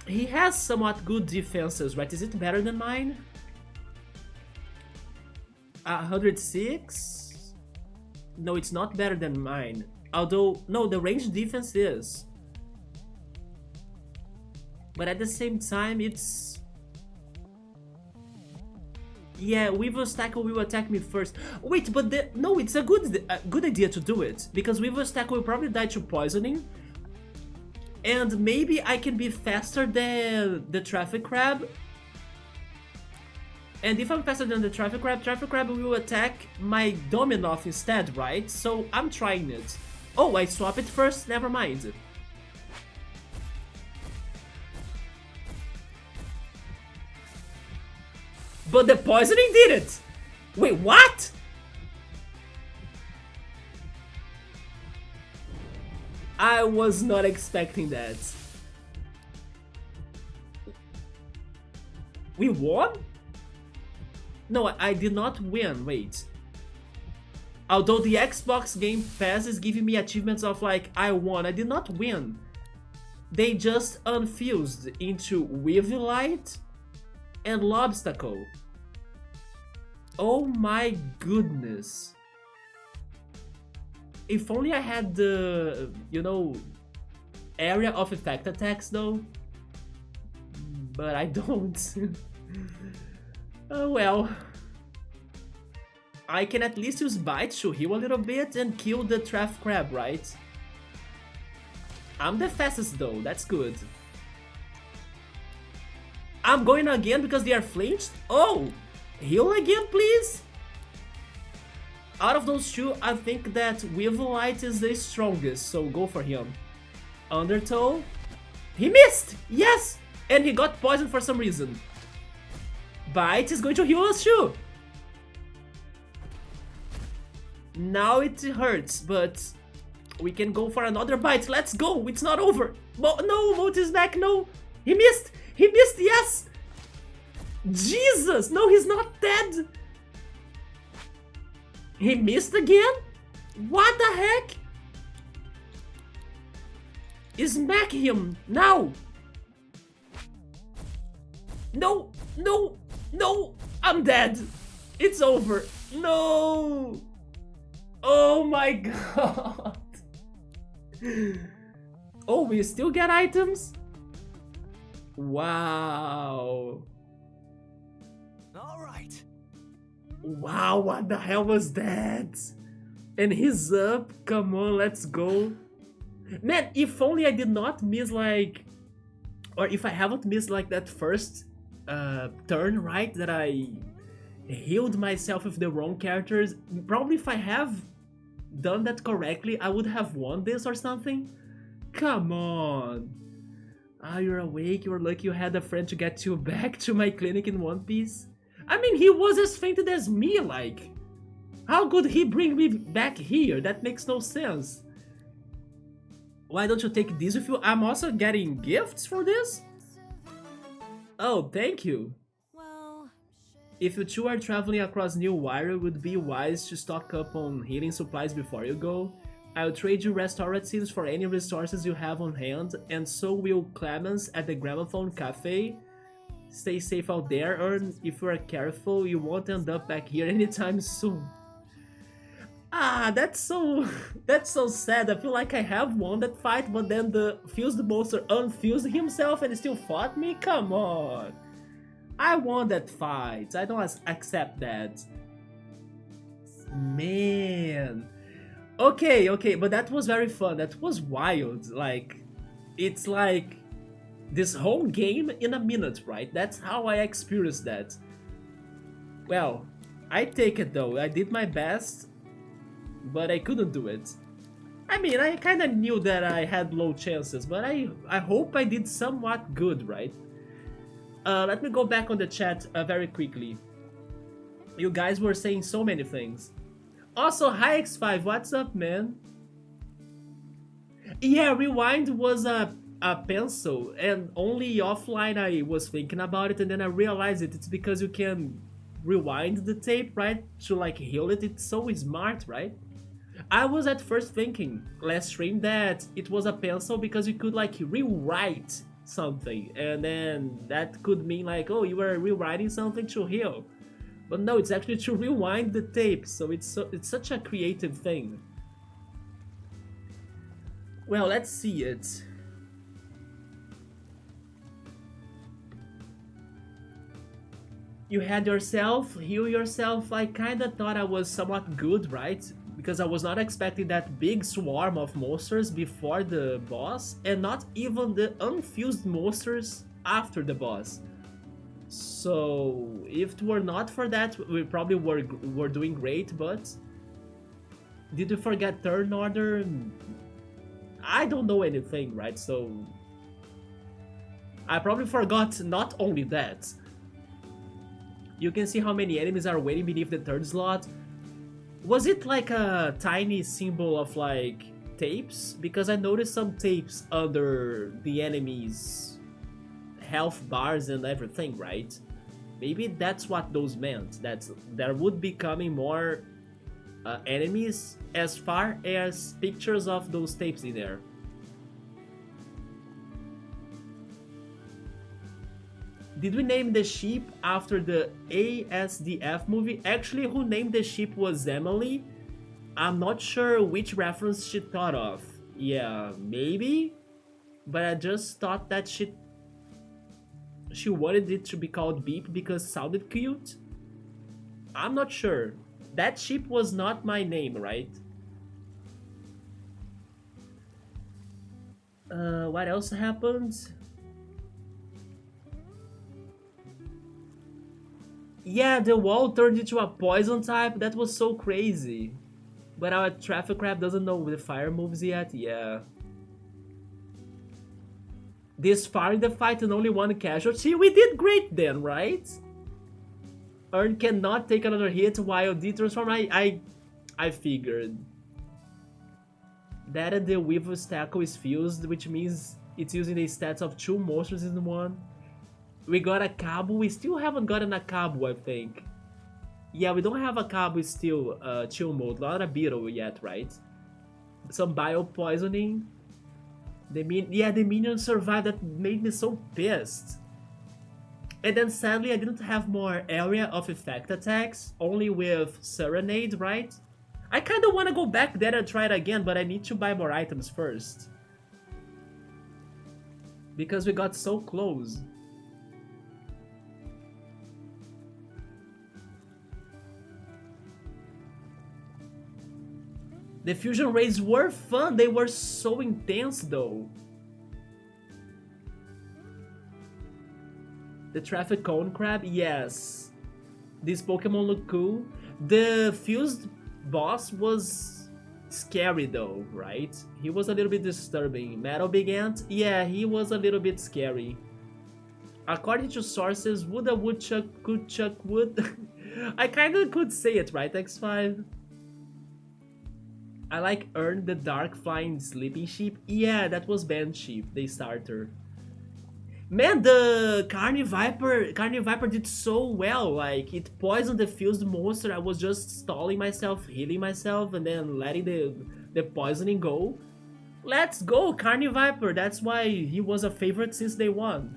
He has somewhat good defenses, right? Is it better than mine? 106? No, it's not better than mine. Although, no, the range defense is. But at the same time, it's... Yeah, Weaver's tackle will attack me first. Wait, but no, it's a good idea to do it because Weaver's tackle will probably die to poisoning, and maybe I can be faster than the traffic crab. And if I'm faster than the traffic crab will attack my Dominoff instead, right? So I'm trying it. Oh, I swap it first. Never mind. But the poisoning did it! Wait, what? I was not expecting that. We won? No, I did not win, wait. Although the Xbox Game Pass is giving me achievements of like, I won, I did not win. They just unfused into Weavilite and Lobstacle. Oh my goodness. If only I had the, you know, area of effect attacks though. But I don't. Oh well. I can at least use Bite to heal a little bit and kill the Trap Crab, right? I'm the fastest though, that's good. I'm going again because they are flinched? Oh! Heal again, please? Out of those two, I think that Weavilite is the strongest, so go for him. Undertow. He missed! Yes! And he got poisoned for some reason. Bite is going to heal us too! Now it hurts, but we can go for another bite. Let's go! It's not over! No, Molt is back, no! He missed! He missed, yes! Jesus! No, he's not dead! He missed again? What the heck? Smack him! Now! No! No! No! I'm dead! It's over! No! Oh my god! Oh, we still get items? Wow! Alright. Wow, what the hell was that? And he's up, come on, let's go. Man, if only I did not miss like... Or if I haven't missed like that first turn, right? That I healed myself with the wrong characters. Probably if I have done that correctly, I would have won this or something. Come on. Ah, you're awake, you're lucky you had a friend to get you back to my clinic in one piece. I mean, he was as fainted as me, like... How could he bring me back here? That makes no sense. Why don't you take this with you? I'm also getting gifts for this? Oh, thank you. Well, If you two are traveling across New Wirral, it would be wise to stock up on healing supplies before you go. I'll trade you restoratives for any resources you have on hand, and so will Clemens at the Gramophone Cafe. Stay safe out there, and if you are careful, you won't end up back here anytime soon. Ah, that's so sad. I feel like I have won that fight, but then the fused monster unfused himself and still fought me? Come on. I won that fight. I don't accept that. Man. Okay, but that was very fun. That was wild. Like, it's like this whole game in a minute, right? That's how I experienced that. Well, I take it though. I did my best, but I couldn't do it. I mean, I kinda knew that I had low chances, but I hope I did somewhat good, right? Let me go back on the chat very quickly. You guys were saying so many things. Also, hi X5, what's up, man? Yeah, Rewind was a pencil, and only offline I was thinking about it, and then I realized it's because you can rewind the tape, right? To like heal it. It's so smart, right? I was at first thinking last stream that it was a pencil because you could like rewrite something, and then that could mean like, oh, you were rewriting something to heal. But no, it's actually to rewind the tape, so it's such a creative thing. Well, let's see it. You had yourself, heal yourself. I kinda thought I was somewhat good, right? Because I was not expecting that big swarm of monsters before the boss, and not even the unfused monsters after the boss. So if it were not for that, we probably were doing great. But did we forget turn order? I don't know anything, right? So I probably forgot not only that. You can see how many enemies are waiting beneath the third slot. Was it like a tiny symbol of like tapes? Because I noticed some tapes under the enemies' health bars and everything, right? Maybe that's what those meant. That there would be coming more enemies as far as pictures of those tapes in there. Did we name the sheep after the ASDF movie? Actually, who named the sheep was Emily. I'm not sure which reference she thought of. Yeah, maybe? But I just thought that she wanted it to be called Beep because it sounded cute. I'm not sure. That sheep was not my name, right? What else happened? Yeah, the wall turned into a poison type. That was so crazy. But our traffic crab doesn't know the fire moves yet. Yeah. This far in the fight and only one casualty. We did great then, right? Earn cannot take another hit while de-transform. I figured. That and the Weaver's Tackle is fused, which means it's using the stats of 2 monsters in one. We got a Cabo. We still haven't gotten a Cabo, I think. Yeah, we don't have a Cabo still, chill mode. Not a Beetle yet, right? Some bio poisoning. The minions survived. That made me so pissed. And then sadly, I didn't have more area of effect attacks. Only with Serenade, right? I kind of want to go back there and try it again, but I need to buy more items first. Because we got so close. The fusion raids were fun, they were so intense though. The traffic cone crab, yes. This Pokemon look cool. The fused boss was scary though, right? He was a little bit disturbing. Metal Big Ant, yeah, he was a little bit scary. According to sources, would a woodchuck could chuck wood? I kinda could say it, right, X5? I like Earn the Dark Flying Sleeping Sheep. Yeah, that was Band Sheep, the starter. Man, the Carny Viper did so well. Like, it poisoned the fused monster. I was just stalling myself, healing myself, and then letting the poisoning go. Let's go, Carny Viper. That's why he was a favorite since day one.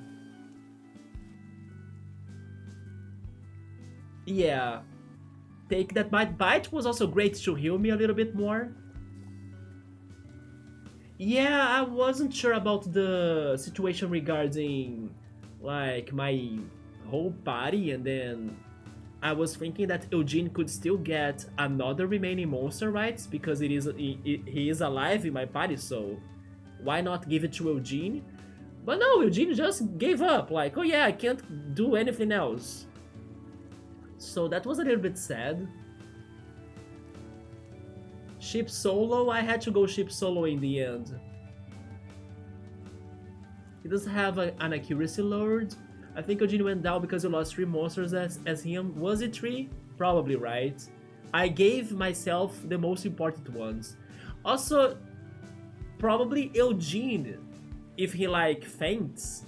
Yeah. Take that bite. Bite was also great to heal me a little bit more. Yeah, I wasn't sure about the situation regarding like my whole party, and then I was thinking that Eugene could still get another remaining monster, right? Because he is alive in my party, so why not give it to Eugene? But no, Eugene just gave up, like, oh yeah, I can't do anything else. So that was a little bit sad. Ship solo, I had to go ship solo in the end. He doesn't have an accuracy lowered. I think Eugene went down because he lost 3 monsters as him. Was it 3? Probably, right? I gave myself the most important ones. Also, probably Eugene, if he like faints,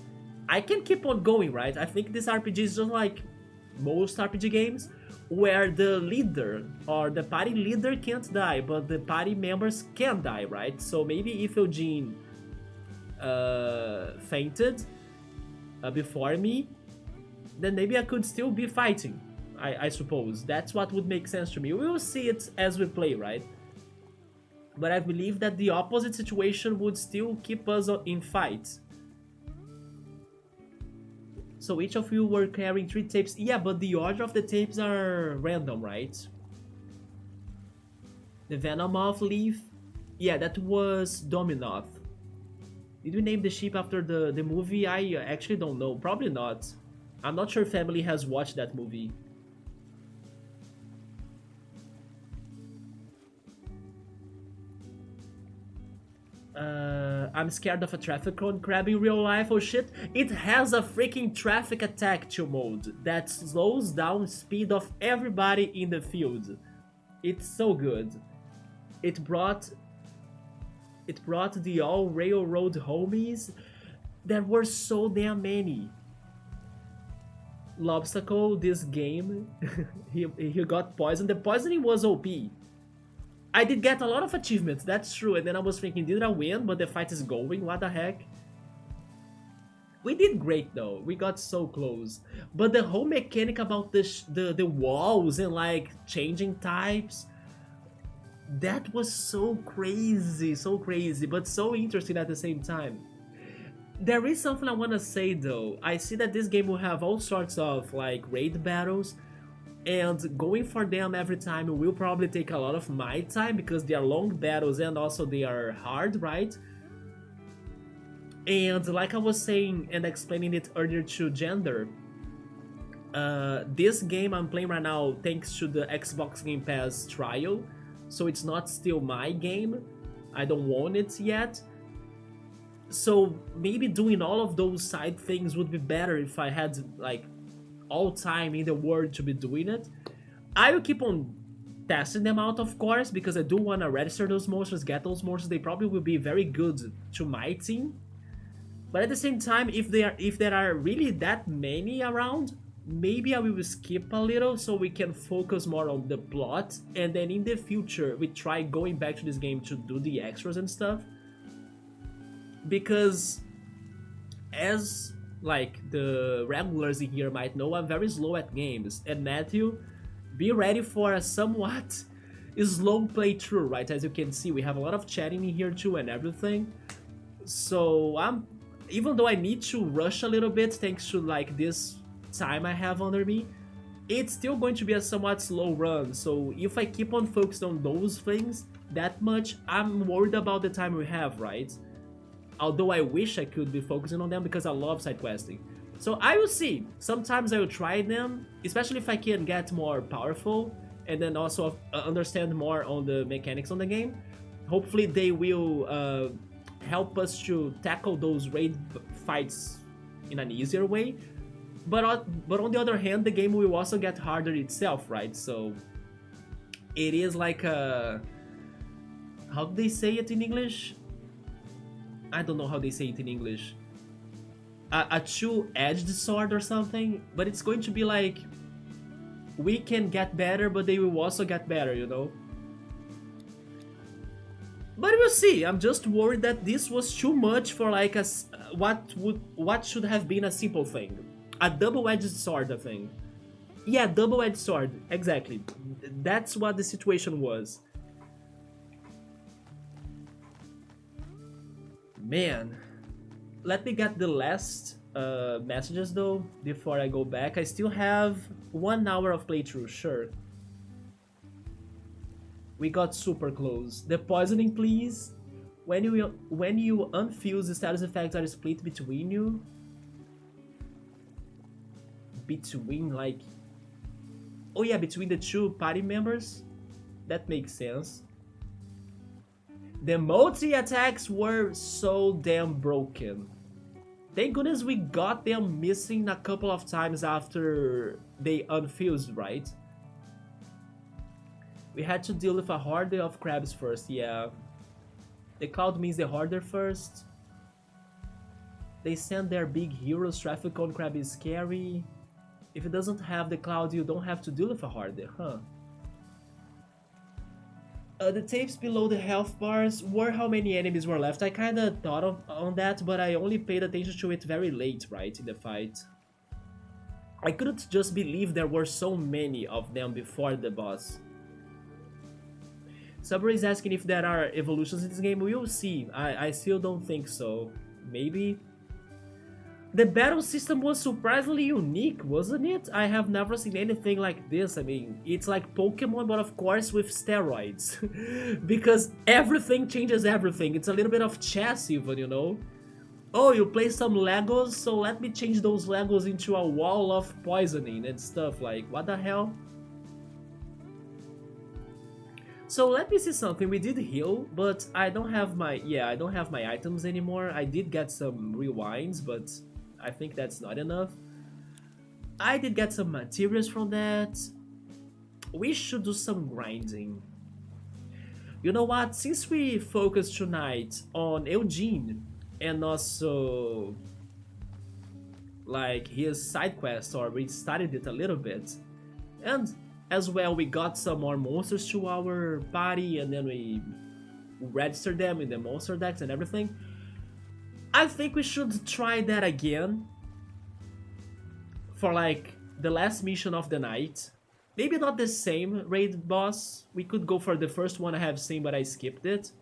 I can keep on going, right? I think this RPG is just like most RPG games, where the leader or the party leader can't die, but the party members can die, right? So maybe if Eugene fainted before me, then maybe I could still be fighting, I suppose. That's what would make sense to me. We will see it as we play, right? But I believe that the opposite situation would still keep us in fights. So each of you were carrying 3 tapes. Yeah, but the order of the tapes are random, right? The Venomoth leaf? Yeah, that was Dominoth. Did we name the sheep after the movie? I actually don't know. Probably not. I'm not sure if family has watched that movie. I'm scared of a traffic cone crab in real life. Oh shit. It has a freaking traffic attack to mode that slows down speed of everybody in the field. It's so good. It brought the all railroad homies. There were so damn many. Lobstacle, this game, he got poisoned. The poisoning was OP. I did get a lot of achievements, that's true. And then I was thinking, did I win? But the fight is going, what the heck? We did great though, we got so close. But the whole mechanic about the walls and like changing types, that was so crazy, but so interesting at the same time. There is something I want to say though. I see that this game will have all sorts of like raid battles, and going for them every time will probably take a lot of my time because they are long battles and also they are hard, right? And like I was saying and explaining it earlier to Gender, this game I'm playing right now thanks to the Xbox Game Pass trial, so it's not still my game. I don't own it yet. So maybe doing all of those side things would be better if I had like all time in the world to be doing it. I will keep on testing them out, of course, because I do want to register those monsters, get those monsters. They probably will be very good to my team. But at the same time, if there are really that many around, maybe I will skip a little so we can focus more on the plot, and then in the future we try going back to this game to do the extras and stuff. Because as like the regulars in here might know, I'm very slow at games. And Matthew, be ready for a somewhat slow playthrough, right? As you can see, we have a lot of chatting in here too and everything. So even though I need to rush a little bit thanks to like this time I have under me, it's still going to be a somewhat slow run. So if I keep on focused on those things that much, I'm worried about the time we have, right? Although I wish I could be focusing on them because I love side questing. So I will see. Sometimes I will try them, especially if I can get more powerful and then also understand more on the mechanics on the game. Hopefully they will help us to tackle those raid fights in an easier way. But on the other hand, the game will also get harder itself, right? So it is like a... How do they say it in English? I don't know how they say it in English. A two-edged sword or something, but it's going to be like we can get better, but they will also get better, you know? But we'll see. I'm just worried that this was too much for like what should have been a simple thing. A double-edged sword, I think. Yeah, double-edged sword, exactly. That's what the situation was. Man, let me get the last messages though before I go back. I still have 1 hour of playthrough, sure. We got super close. The poisoning, please. When you unfuse, the status effects are split between you. Between like... Oh yeah, between the 2 party members. That makes sense. The multi-attacks were so damn broken. Thank goodness we got them missing a couple of times after they unfused, right? We had to deal with a horde of crabs first, yeah. The cloud means the horde first. They send their big heroes, traffic cone crab is scary. If it doesn't have the cloud, you don't have to deal with a horde, huh? The tapes below the health bars were how many enemies were left. I kinda thought on that, but I only paid attention to it very late, right, in the fight. I couldn't just believe there were so many of them before the boss. Subway is asking if there are evolutions in this game. We'll see. I still don't think so. Maybe. The battle system was surprisingly unique, wasn't it? I have never seen anything like this. I mean, it's like Pokemon, but of course with steroids. Because everything changes everything. It's a little bit of chess even, you know? Oh, you play some Legos, so let me change those Legos into a wall of poisoning and stuff. Like, what the hell? So let me see something. We did heal, but I don't have my I don't have my items anymore. I did get some rewinds, but I think that's not enough. I did get some materials from that. We should do some grinding. You know what? Since we focused tonight on Eugene and also like his side quest, or we started it a little bit, and as well we got some more monsters to our party, and then we registered them in the monster decks and everything. I think we should try that again for like the last mission of the night. Maybe not the same raid boss. We could go for the first one I have seen, but I skipped it.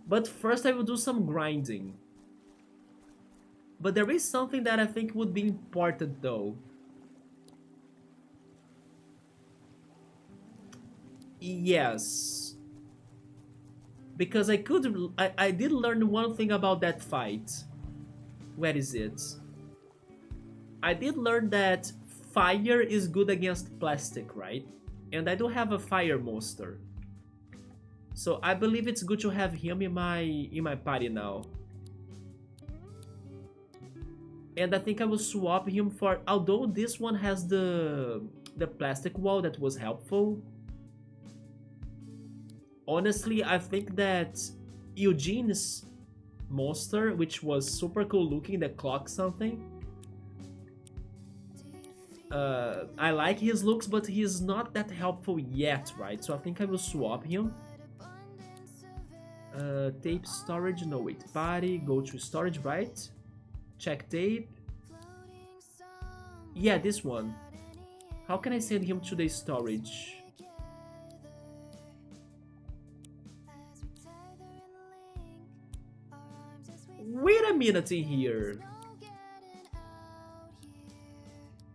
But first I will do some grinding. But there is something that I think would be important though. Yes. Because I did learn one thing about that fight. Where is it? I did learn that fire is good against plastic, right? And I do have a fire monster. So I believe it's good to have him in my party now. And I think I will swap him for, although this one has the plastic wall that was helpful. Honestly, I think that Eugene's monster, which was super cool looking, the clock something. I like his looks, but he's not that helpful yet, right? So I think I will swap him. Tape storage, no wait, party, go to storage, right? Check tape. Yeah, this one. How can I send him to the storage? Wait a minute in here.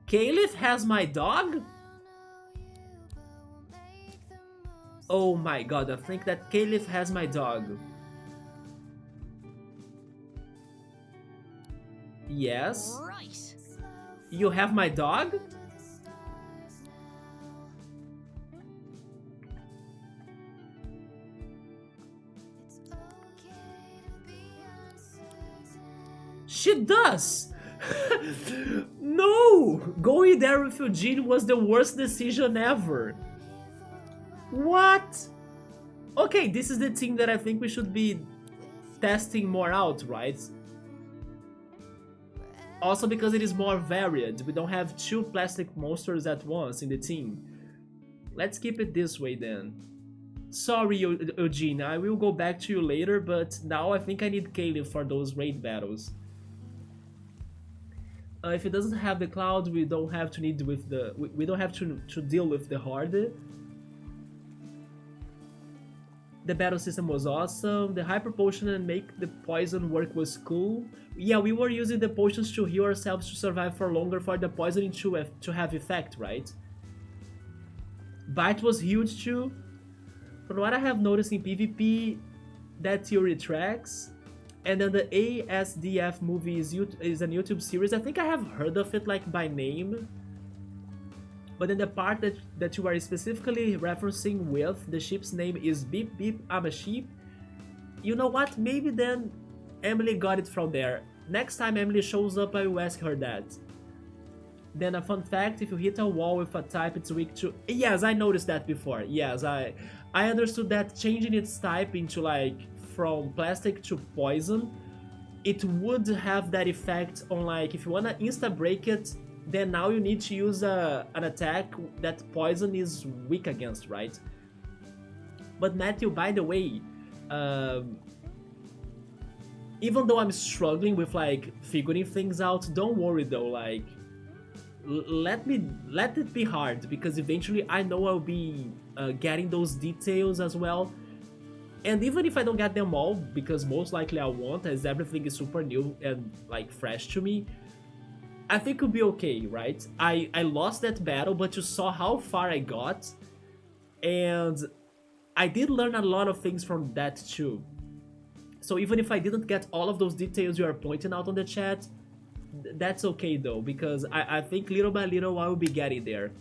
Caliph has my dog? Oh my god, I think that Caliph has my dog. Yes. Right. You have my dog? She does! No! Going there with Eugene was the worst decision ever. What? Okay, this is the team that I think we should be testing more out, right? Also because it is more varied. We don't have two plastic monsters at once in the team. Let's keep it this way then. Sorry, Eugene, I will go back to you later, but now I think I need Caliph for those raid battles. If it doesn't have the cloud, we don't have to need with the we don't have to deal with the horde. The battle system was awesome. The hyper potion and make the poison work was cool. Yeah, we were using the potions to heal ourselves to survive for longer for the poisoning to have effect, right? Bite was huge too. From what I have noticed in PvP, that theory tracks. And then the ASDF movie is an YouTube series. I think I have heard of it like by name. But in the part that you are specifically referencing with, the ship's name is Beep Beep, I'm a Sheep. You know what? Maybe then Emily got it from there. Next time Emily shows up, I will ask her that. Then a fun fact, if you hit a wall with a type, it's weak to... Yes, I noticed that before. Yes, I understood that changing its type into like from plastic to poison, it would have that effect on like if you wanna insta break it, then now you need to use an attack that poison is weak against, right? But Matthew, by the way, even though I'm struggling with like figuring things out, don't worry though, like let it be hard, because eventually I know I'll be getting those details as well. And even if I don't get them all, because most likely I won't, as everything is super new and like fresh to me, I think it'll be okay, right? I lost that battle, but you saw how far I got, and I did learn a lot of things from that too. So even if I didn't get all of those details you are pointing out on the chat, that's okay though, because I think little by little I will be getting there.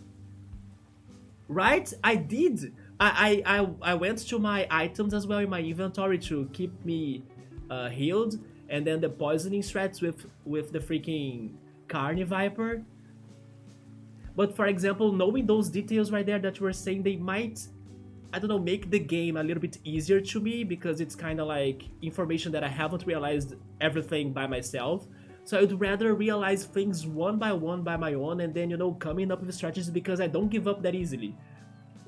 Right? I did. I went to my items as well in my inventory to keep me healed, and then the poisoning strats with the freaking Carny Viper. But for example, knowing those details right there that you were saying, they might, I don't know, make the game a little bit easier to me, because it's kind of like information that I haven't realized everything by myself. So I'd rather realize things one by my own, and then, you know, coming up with strategies, because I don't give up that easily.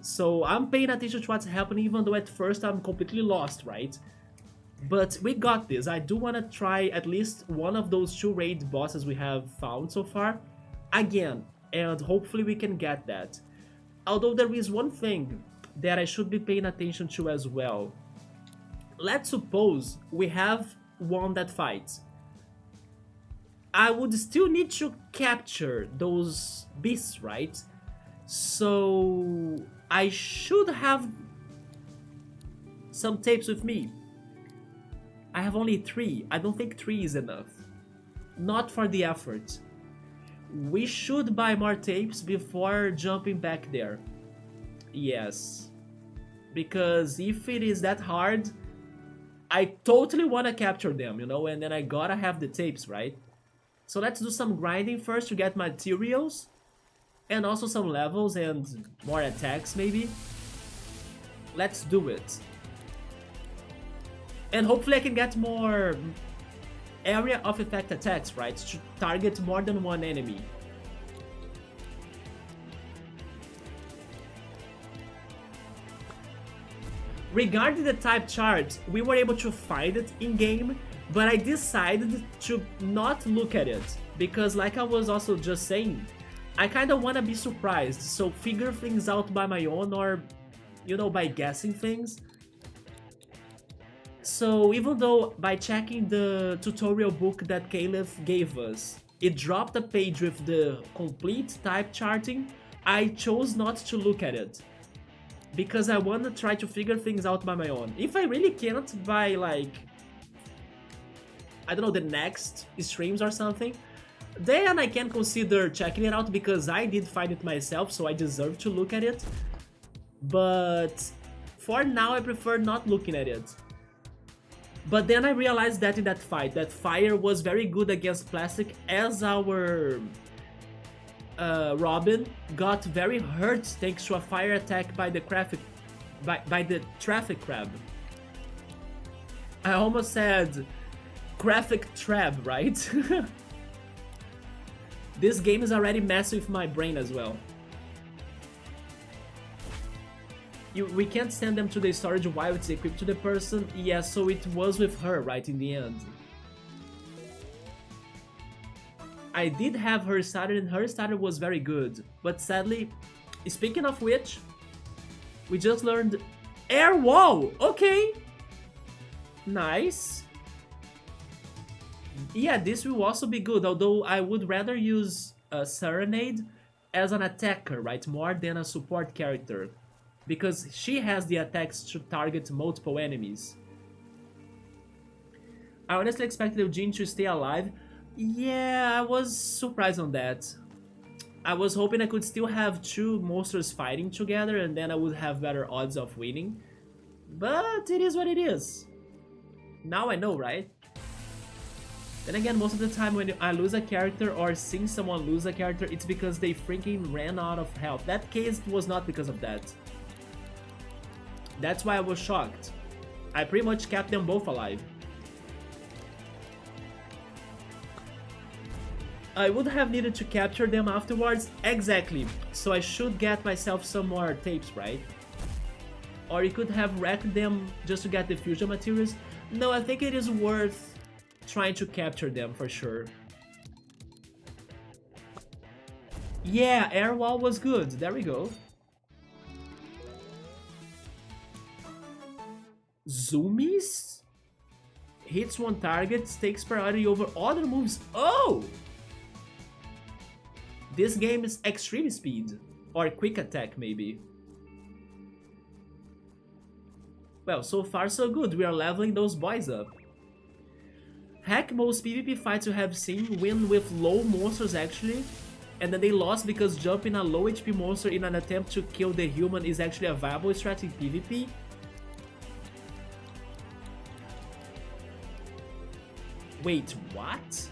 So I'm paying attention to what's happening, even though at first I'm completely lost, right? But we got this. I do want to try at least one of those 2 raid bosses we have found so far again, and hopefully we can get that. Although there is one thing that I should be paying attention to as well. Let's suppose we have won that fight. I would still need to capture those beasts, right? So I should have some tapes with me. I have only 3. I don't think 3 is enough. Not for the effort. We should buy more tapes before jumping back there. Yes. Because if it is that hard, I totally want to capture them, you know, and then I gotta have the tapes, right? So let's do some grinding first to get materials, and also some levels and more attacks maybe. Let's do it. And hopefully I can get more area of effect attacks, right? To target more than one enemy. Regarding the type chart, we were able to find it in-game, but I decided to not look at it, because like I was also just saying, I kinda wanna be surprised, so figure things out by my own, or, you know, by guessing things. So even though by checking the tutorial book that Caleb gave us, it dropped a page with the complete type charting, I chose not to look at it, because I want to try to figure things out by my own. If I really can't, by like, I don't know, the next streams or something, then I can consider checking it out, because I did find it myself, so I deserve to look at it. But for now I prefer not looking at it. But then I realized that in that fight, that fire was very good against plastic, as our Robin got very hurt thanks to a fire attack by the traffic crab. I almost said graphic trap, right? This game is already messing with my brain as well. We can't send them to the storage while it's equipped to the person. Yeah, so it was with her right in the end. I did have her started, and her starter was very good. But sadly, speaking of which, we just learned air wall. Okay, nice. Yeah, this will also be good, although I would rather use Serenade as an attacker, right, more than a support character, because she has the attacks to target multiple enemies. I honestly expected Eugene to stay alive. Yeah, I was surprised on that. I was hoping I could still have 2 monsters fighting together, and then I would have better odds of winning. But it is what it is. Now I know, right? Then again, most of the time when I lose a character or see someone lose a character, it's because they freaking ran out of health. That case was not because of that. That's why I was shocked. I pretty much kept them both alive. I would have needed to capture them afterwards, exactly. So I should get myself some more tapes, right? Or you could have wrecked them just to get the fusion materials. No, I think it is worth trying to capture them for sure. Yeah, air wall was good. There we go. Zoomies? Hits one target, takes priority over other moves. Oh! This game is extreme speed, or quick attack maybe. Well, so far so good, we are leveling those boys up. Heck, most PvP fights you have seen win with low monsters actually, and then they lost because jumping a low HP monster in an attempt to kill the human is actually a viable strategy in PvP. Wait, what?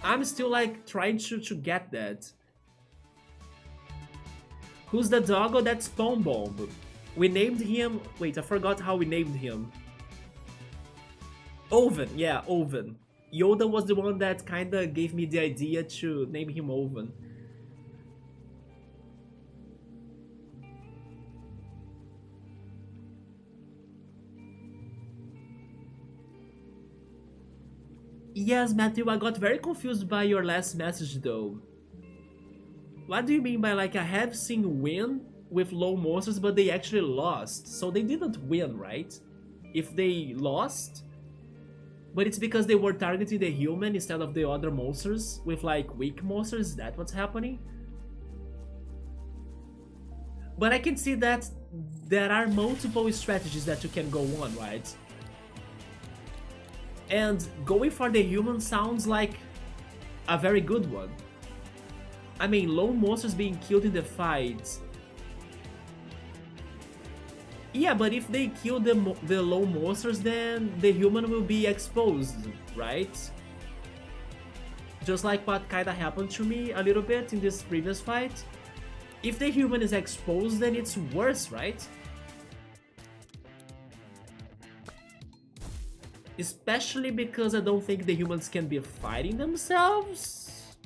I'm still like trying to get that. Who's the doggo? That's Spawn Bomb. We named him... Wait, I forgot how we named him. Oven, yeah, Oven. Yoda was the one that kinda gave me the idea to name him Oven. Yes, Matthew, I got very confused by your last message though. What do you mean by like I have seen win with low monsters but they actually lost? So they didn't win, right? If they lost, but it's because they were targeting the human instead of the other monsters with like weak monsters, is that what's happening? But I can see that there are multiple strategies that you can go on, right? And going for the human sounds like a very good one. I mean, low monsters being killed in the fight. Yeah, but if they kill the low monsters, then the human will be exposed, right? Just like what kinda happened to me a little bit in this previous fight. If the human is exposed, then it's worse, right? Especially because I don't think the humans can be fighting themselves.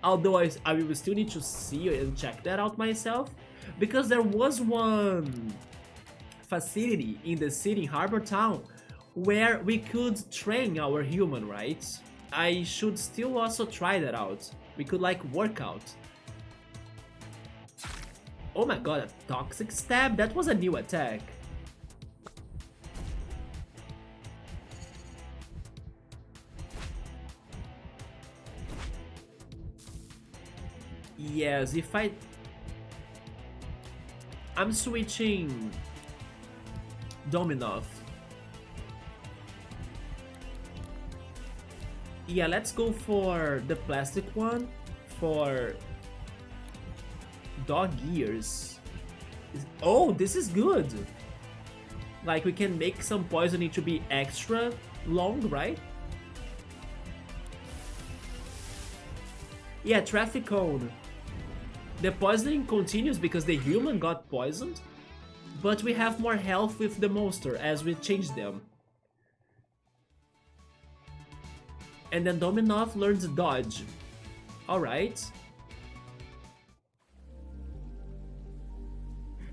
Although I will still need to see and check that out myself. Because there was one facility in the city, in Harbourtown, where we could train our human, right? I should still also try that out. We could like work out. Oh my god, a toxic stab? That was a new attack. Yes, if I'm switching Dominov. Yeah, let's go for the plastic one for dog ears. Oh, this is good. Like we can make some poisoning to be extra long, right? Yeah, traffic cone. The poisoning continues because the human got poisoned, but we have more health with the monster as we change them. And then Dominov learns dodge. Alright.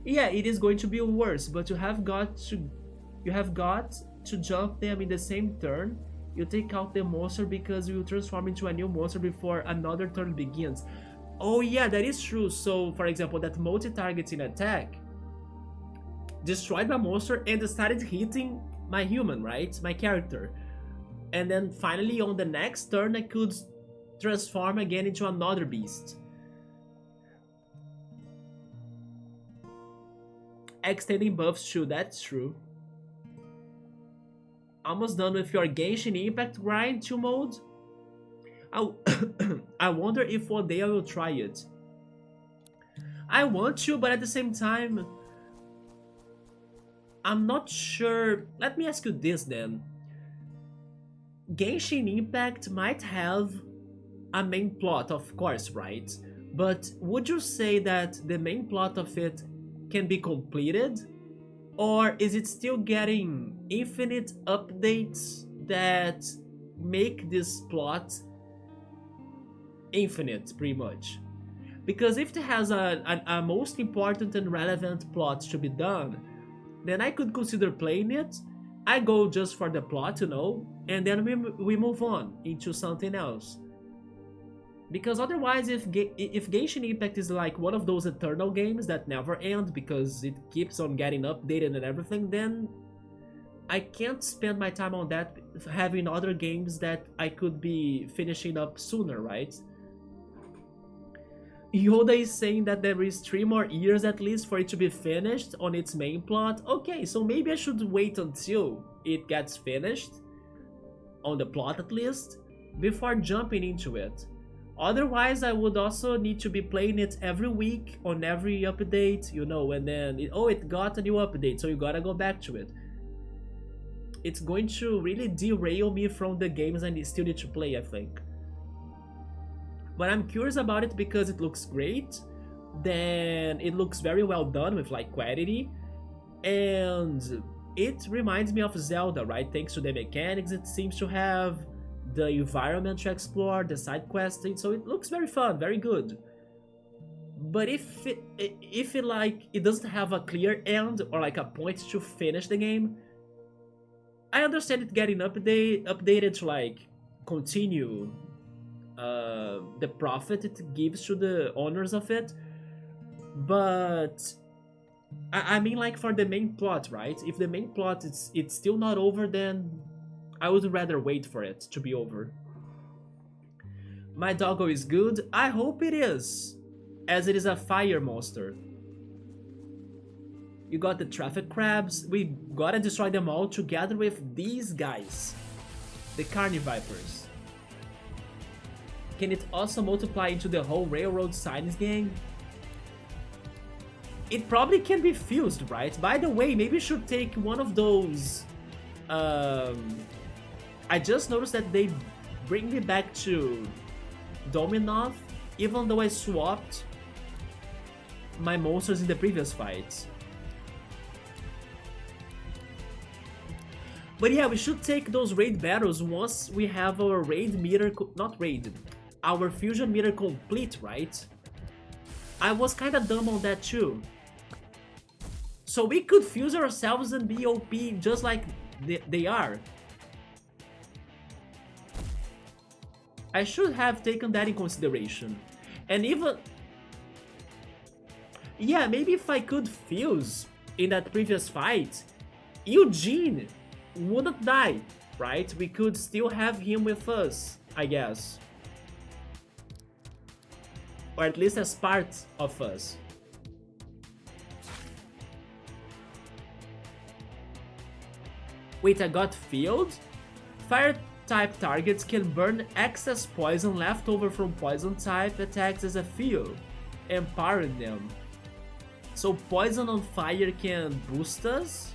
Yeah, it is going to be worse, but you have got to jump them in the same turn. You take out the monster because you transform into a new monster before another turn begins. Oh yeah, that is true. So, for example, that multi-targeting attack destroyed my monster and started hitting my human, right? My character. And then finally on the next turn I could transform again into another beast. Extending buffs too, that's true. Almost done with your Genshin Impact grind 2 mode. I wonder if one day I will try it. I want to, but at the same time, I'm not sure. Let me ask you this then. Genshin Impact might have a main plot, of course, right? But would you say that the main plot of it can be completed? Or is it still getting infinite updates that make this plot infinite, pretty much? Because if it has a most important and relevant plot to be done, then I could consider playing it. I go just for the plot, you know, and then we move on into something else. Because otherwise, if Genshin Impact is like one of those eternal games that never end because it keeps on getting updated and everything, then I can't spend my time on that having other games that I could be finishing up sooner, right? Yoda is saying that there is 3 more years at least for it to be finished on its main plot. Okay, so maybe I should wait until it gets finished, on the plot at least, before jumping into it. Otherwise, I would also need to be playing it every week on every update, you know, and then, it got a new update, so you gotta go back to it. It's going to really derail me from the games I still need to play, I think. But I'm curious about it because it looks great, then it looks very well done with like quality, and it reminds me of Zelda, right? Thanks to the mechanics it seems to have, the environment to explore, the side questing, so it looks very fun, very good. But if it like it doesn't have a clear end or like a point to finish the game, I understand it getting updated to like continue the profit it gives to the owners of it, but I mean like for the main plot, right? If the main plot it's still not over, then I would rather wait for it to be over. My doggo is good. I hope it is, as it is a fire monster. You got the traffic crabs. We gotta destroy them all together with these guys, the Carnivipers. Can it also multiply into the whole railroad signs gang? It probably can be fused, right? By the way, maybe you should take one of those. I just noticed that they bring me back to Dominov, even though I swapped my monsters in the previous fights. But yeah, we should take those raid battles once we have our raid meter, not raid, our fusion meter complete, right? I was kinda dumb on that too. So we could fuse ourselves and be OP just like they are. I should have taken that in consideration. And even... yeah, maybe if I could fuse in that previous fight, Eugene wouldn't die, right? We could still have him with us, I guess. Or at least as part of us. Wait, I got field? Fire-type targets can burn excess poison left over from poison-type attacks as a fuel, empowering them. So poison on fire can boost us?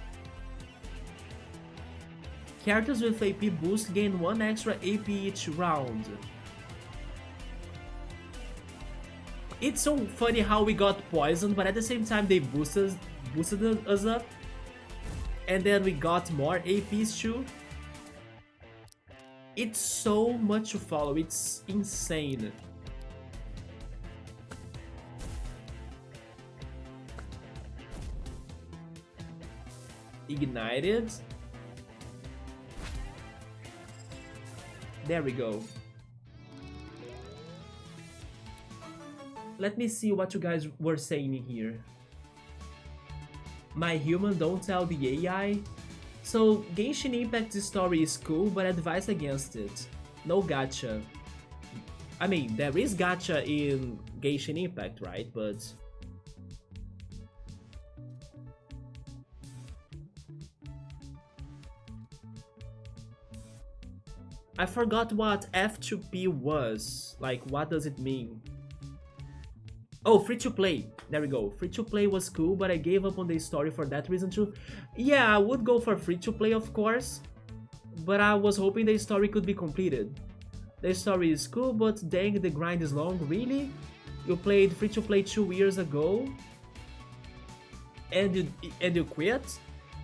Characters with AP boost gain 1 extra AP each round. It's so funny how we got poisoned, but at the same time they boosted us up. And then we got more APs too. It's so much to follow, it's insane. Ignited. There we go. Let me see what you guys were saying here. My human, don't tell the AI. So, Genshin Impact's story is cool, but advise against it. No gacha. I mean, there is gacha in Genshin Impact, right? But... I forgot what F2P was. Like, what does it mean? Oh, free to play. There we go. Free to play was cool, but I gave up on the story for that reason too. Yeah, I would go for free to play, of course, but I was hoping the story could be completed. The story is cool, but dang, the grind is long. Really? You played free to play 2 years ago, and you quit?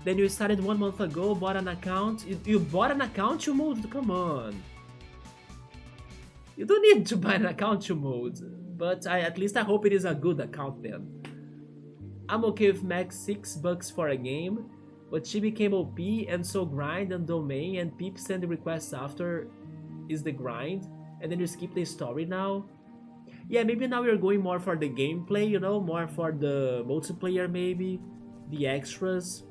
Then you started 1 month ago, bought an account. You bought an account, you moved? Come on. You don't need to buy an account to mode, but at least I hope it is a good account then. I'm okay with max $6 for a game, but she became OP and so grind and domain and peeps send the requests after is the grind, and then you skip the story now. Yeah, maybe now we're going more for the gameplay, you know, more for the multiplayer maybe, the extras.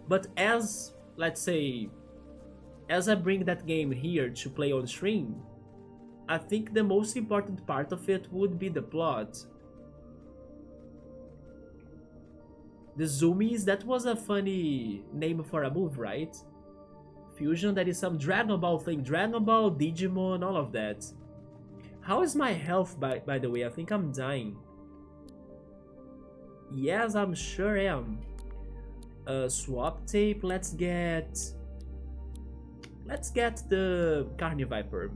But as, let's say, as I bring that game here to play on stream, I think the most important part of it would be the plot. The Zoomies, that was a funny name for a move, right? Fusion, that is some Dragon Ball thing. Dragon Ball, Digimon, all of that. How is my health, by the way? I think I'm dying. Yes, I'm sure am. Swap tape, let's get the Carny Viper.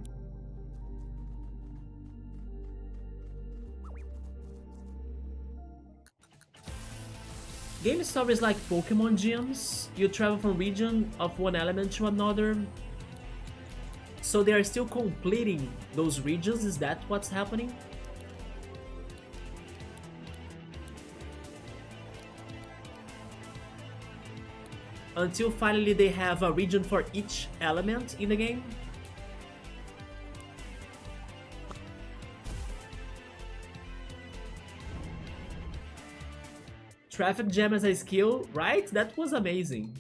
Game story is like Pokemon gyms. You travel from region of one element to another. So they are still completing those regions, is that what's happening? Until finally they have a region for each element in the game. Traffic jam as a skill, right? That was amazing.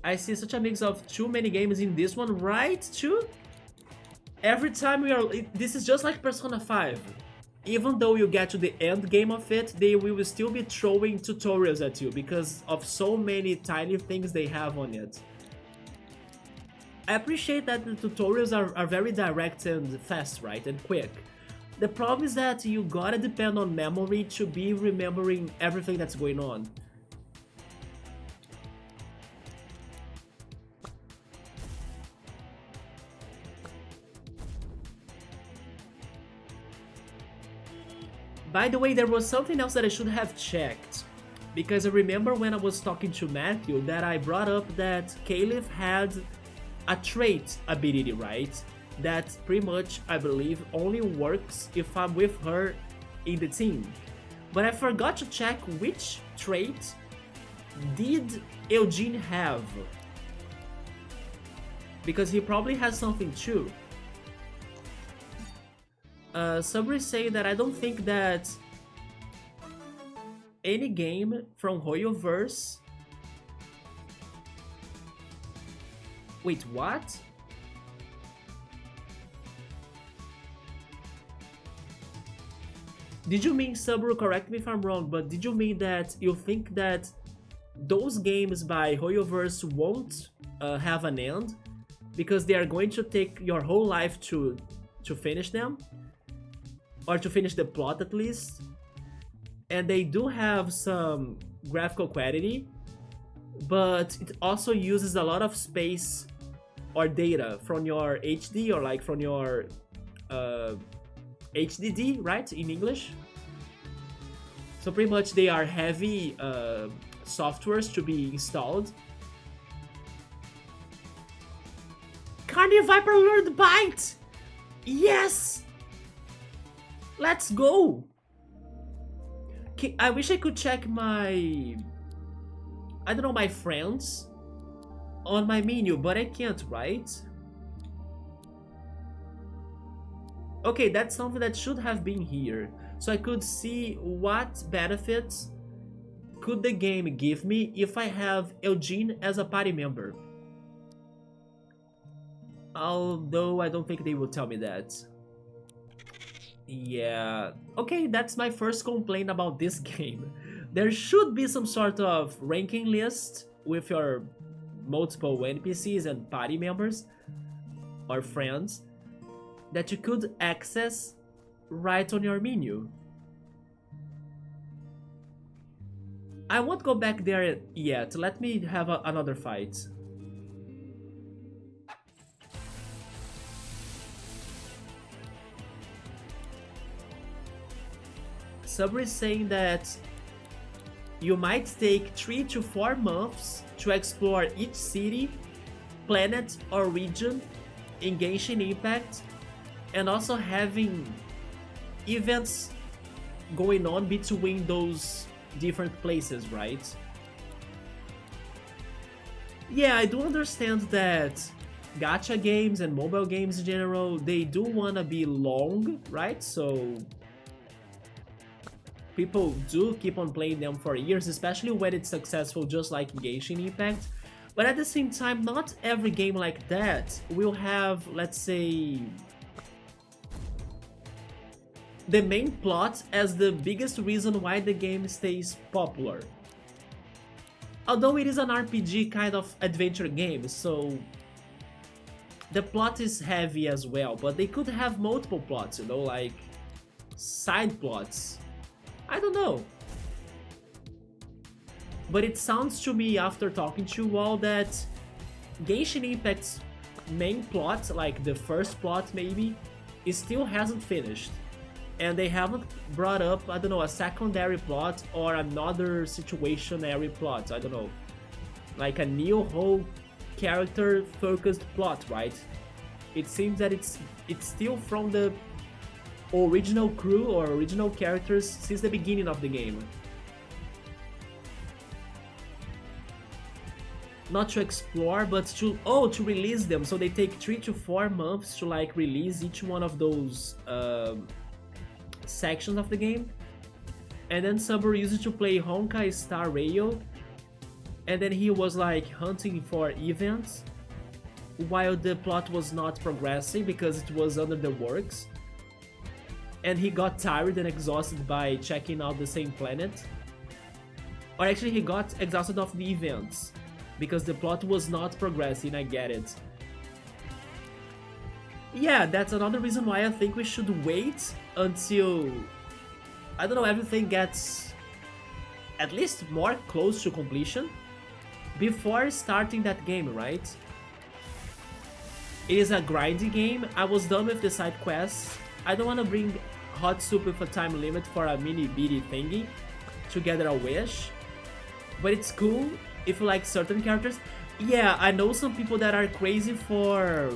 I see such a mix of too many games in this one, right? Too? Every time we are... This is just like Persona 5. Even though you get to the end game of it, they will still be throwing tutorials at you because of so many tiny things they have on it. I appreciate that the tutorials are very direct and fast, right? And quick. The problem is that you gotta depend on memory to be remembering everything that's going on. By the way, there was something else that I should have checked. Because I remember when I was talking to Matthew that I brought up that Caliph had a trait ability, right? That pretty much, I believe, only works if I'm with her in the team. But I forgot to check which trait did Eugene have. Because he probably has something too. Somebody say that I don't think that any game from Hoyoverse... Wait, what? Did you mean, Sabru, correct me if I'm wrong, but did you mean that you think that those games by Hoyoverse won't have an end? Because they are going to take your whole life to finish them? Or to finish the plot at least? And they do have some graphical quality, but it also uses a lot of space or data from your HD or like from your HDD, right, in English. So pretty much they are heavy softwares to be installed. Carny Viper learned Bite! Yes! Let's go! I wish I could check my... I don't know, my friends on my menu, but I can't, right? Okay, that's something that should have been here. So I could see what benefits could the game give me if I have Eugene as a party member. Although I don't think they will tell me that. Yeah, okay, that's my first complaint about this game. There should be some sort of ranking list with your multiple NPCs and party members or friends that you could access right on your menu. I won't go back there yet, let me have another fight. Sabri is saying that you might take 3 to 4 months to explore each city, planet or region in Genshin Impact, and also having events going on between those different places, right? Yeah, I do understand that gacha games and mobile games in general, they do wanna be long, right? So people do keep on playing them for years, especially when it's successful, just like Genshin Impact. But at the same time, not every game like that will have, let's say, the main plot as the biggest reason why the game stays popular. Although it is an RPG kind of adventure game, so the plot is heavy as well, but they could have multiple plots, you know, like side plots. I don't know. But it sounds to me after talking to you all that Genshin Impact's main plot, like the first plot maybe, it still hasn't finished. And they haven't brought up, I don't know, a secondary plot or another situationary plot, I don't know. Like a new whole character focused plot, right? It seems that it's still from the original crew or original characters since the beginning of the game. Not to explore, but to release them. So they take 3 to 4 months to like release each one of those sections of the game. And then Subaru used to play Honkai Star Rail, and then he was like hunting for events while the plot was not progressing because it was under the works, and he got tired and exhausted by checking out the same planet. Or actually he got exhausted of the events because the plot was not progressing. I get it. Yeah, that's another reason why I think we should wait until, I don't know, everything gets at least more close to completion before starting that game, right? It is a grindy game. I was done with the side quests. I don't want to bring hot soup with a time limit for a mini bitty thingy to gather a wish, but it's cool if you like certain characters. Yeah, I know some people that are crazy for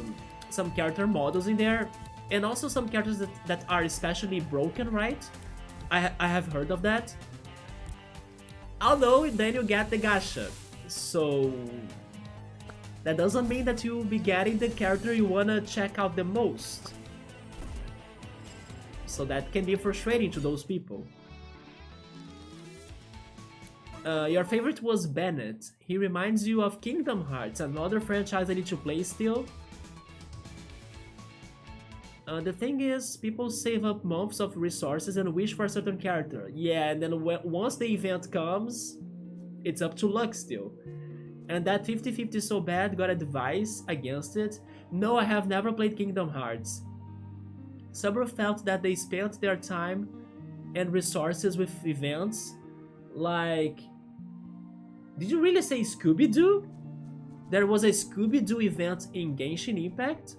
some character models in there, and also some characters that are especially broken, right? I have heard of that. Although then you get the gacha, so that doesn't mean that you'll be getting the character you wanna check out the most. So that can be frustrating to those people. Your favorite was Bennett. He reminds you of Kingdom Hearts, another franchise I need to play still. The thing is, people save up months of resources and wish for a certain character. Yeah, and then once the event comes, it's up to luck still. And that 50-50 so bad, got advice against it? No, I have never played Kingdom Hearts. Subaru felt that they spent their time and resources with events like... Did you really say Scooby-Doo? There was a Scooby-Doo event in Genshin Impact?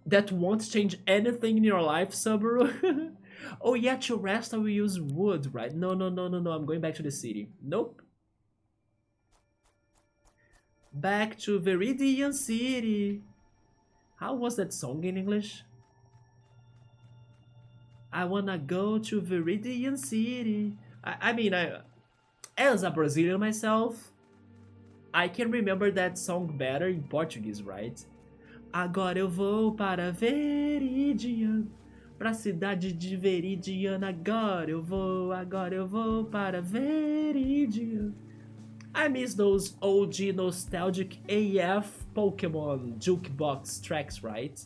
That won't change anything in your life, Subaru? Oh yeah, to rest I will use wood, right? No, I'm going back to the city. Nope. Back to Viridian City. How was that song in English? I wanna go to Viridian City. I mean, as a Brazilian myself, I can remember that song better in Portuguese, right? Agora eu vou para Veridian, pra cidade de Veridian. Agora eu vou para Veridian. I miss those OG nostalgic AF Pokemon jukebox tracks, right?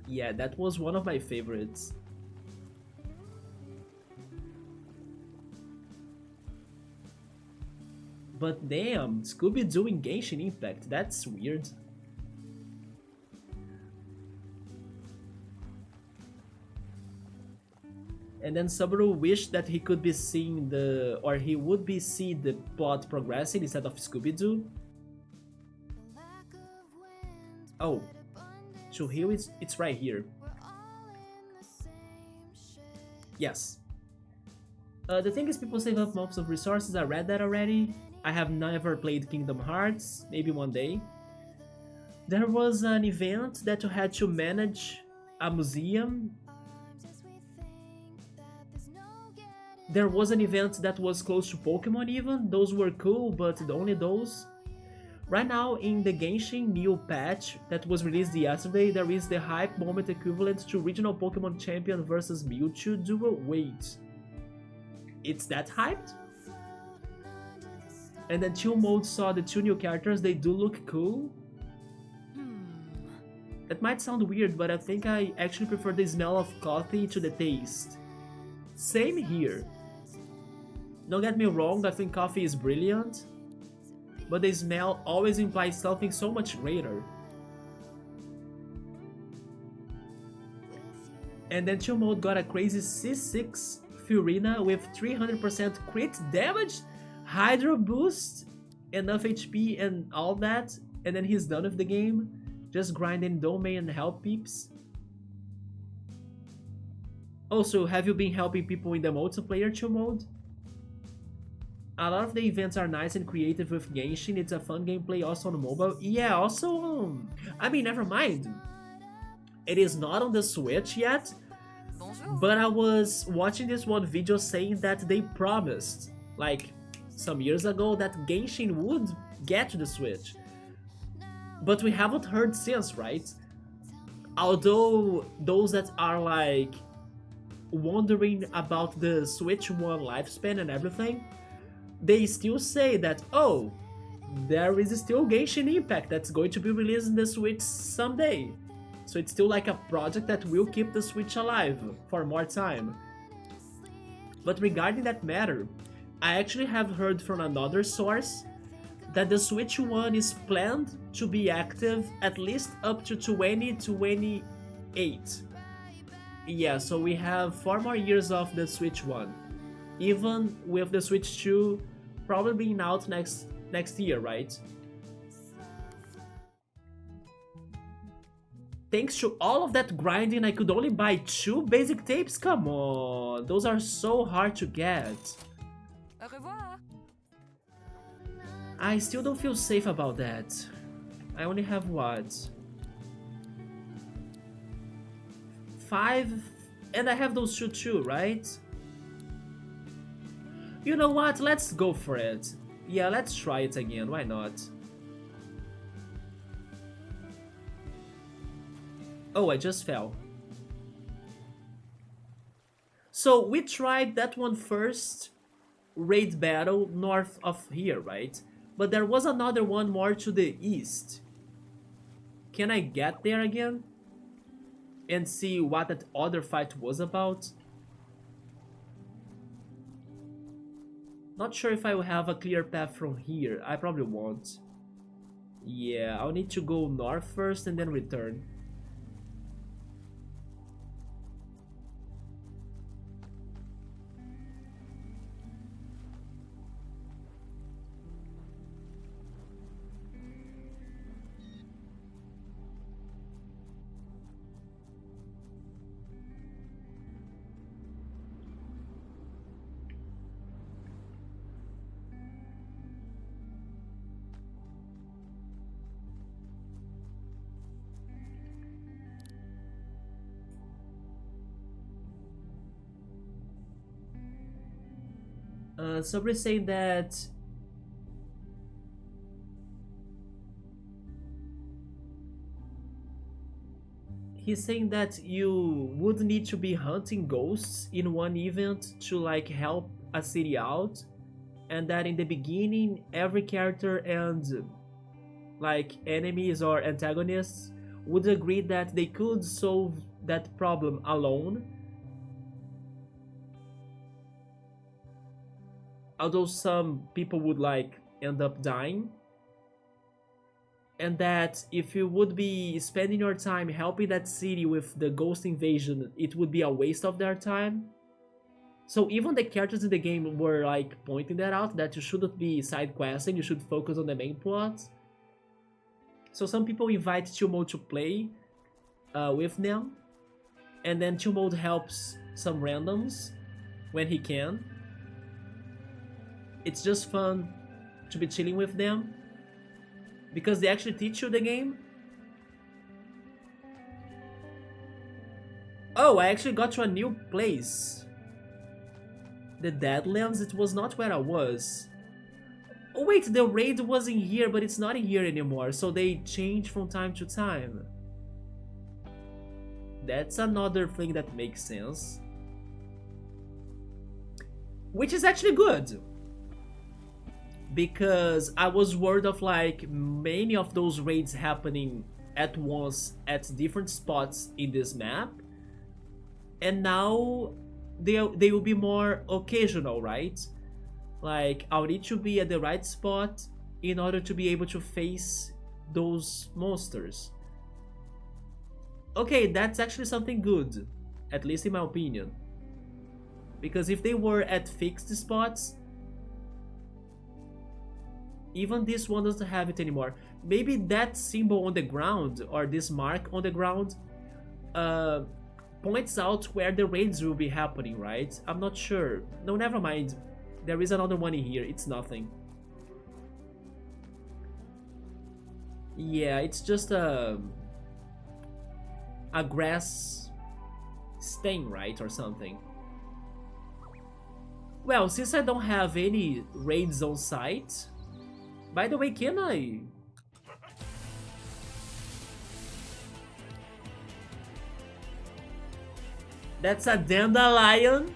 Yeah, that was one of my favorites. But damn, Scooby-Doo in Genshin Impact, that's weird. And then Subaru wished that he could be seeing he would be see the plot progressing instead of Scooby-Doo. Oh, to heal it's right here. Yes. The thing is, people save up months of resources. I read that already. I have never played Kingdom Hearts. Maybe one day. There was an event that you had to manage a museum. There was an event that was close to Pokemon even. Those were cool, but only those. Right now in the Genshin new patch that was released yesterday, there is the hype moment equivalent to regional Pokemon champion versus Mewtwo duel. Wait, it's that hyped? And then Chill Mode saw the 2 new characters, they do look cool. It might sound weird, but I think I actually prefer the smell of coffee to the taste. Same here. Don't get me wrong, I think coffee is brilliant, but the smell always implies something so much greater. And then Chill Mode got a crazy C6 Furina with 300% crit damage, Hydro boost, enough HP and all that, and then he's done with the game, just grinding domain and help peeps. Also, have you been helping people in the multiplayer Chill Mode? A lot of the events are nice and creative with Genshin, it's a fun gameplay also on mobile. Yeah, also, I mean, never mind. It is not on the Switch yet, Bonjour. but I was watching this one video saying that they promised, like, some years ago that Genshin would get to the Switch. But we haven't heard since, right? Although those that are like wondering about the Switch 1 lifespan and everything, they still say that, oh, there is still Genshin Impact that's going to be released in the Switch someday. So it's still like a project that will keep the Switch alive for more time. But regarding that matter, I actually have heard from another source that the Switch 1 is planned to be active at least up to 2028. Yeah, so we have 4 more years of the Switch 1. Even with the Switch 2 probably being out next year, right? Thanks to all of that grinding, I could only buy 2 basic tapes? Come on, those are so hard to get. Au revoir. I still don't feel safe about that. I only have what? 5? And I have those 2 too, right? You know what? Let's go for it. Yeah, let's try it again. Why not? Oh, I just fell. So we tried that one first, raid battle north of here, right? But there was another one more to the east. Can I get there again? And see what that other fight was about? Not sure if I will have a clear path from here. I probably won't. Yeah, I'll need to go north first and then return. Somebody saying that he's saying that you would need to be hunting ghosts in one event to like help a city out, and that in the beginning every character and like enemies or antagonists would agree that they could solve that problem alone. Although some people would like end up dying, and that if you would be spending your time helping that city with the ghost invasion, it would be a waste of their time. So even the characters in the game were like pointing that out, that you shouldn't be side questing, you should focus on the main plot. So some people invite Chill Mode to play with them, and then Chill Mode helps some randoms when he can. It's just fun to be chilling with them because they actually teach you the game. Oh, I actually got to a new place. The Deadlands, it was not where I was. Oh wait, the raid was in here, but it's not in here anymore, so they change from time to time. That's another thing that makes sense. Which is actually good. Because I was worried of like many of those raids happening at once at different spots in this map. And now they will be more occasional, right? Like, I'll need to be at the right spot in order to be able to face those monsters. Okay, that's actually something good, at least in my opinion. Because if they were at fixed spots, even this one doesn't have it anymore. Maybe that symbol on the ground, or this mark on the ground, points out where the raids will be happening, right? I'm not sure. No, never mind. There is another one in here. It's nothing. Yeah, it's just a grass stain, right? Or something. Well, since I don't have any raids on site... By the way, can I... That's a dandelion?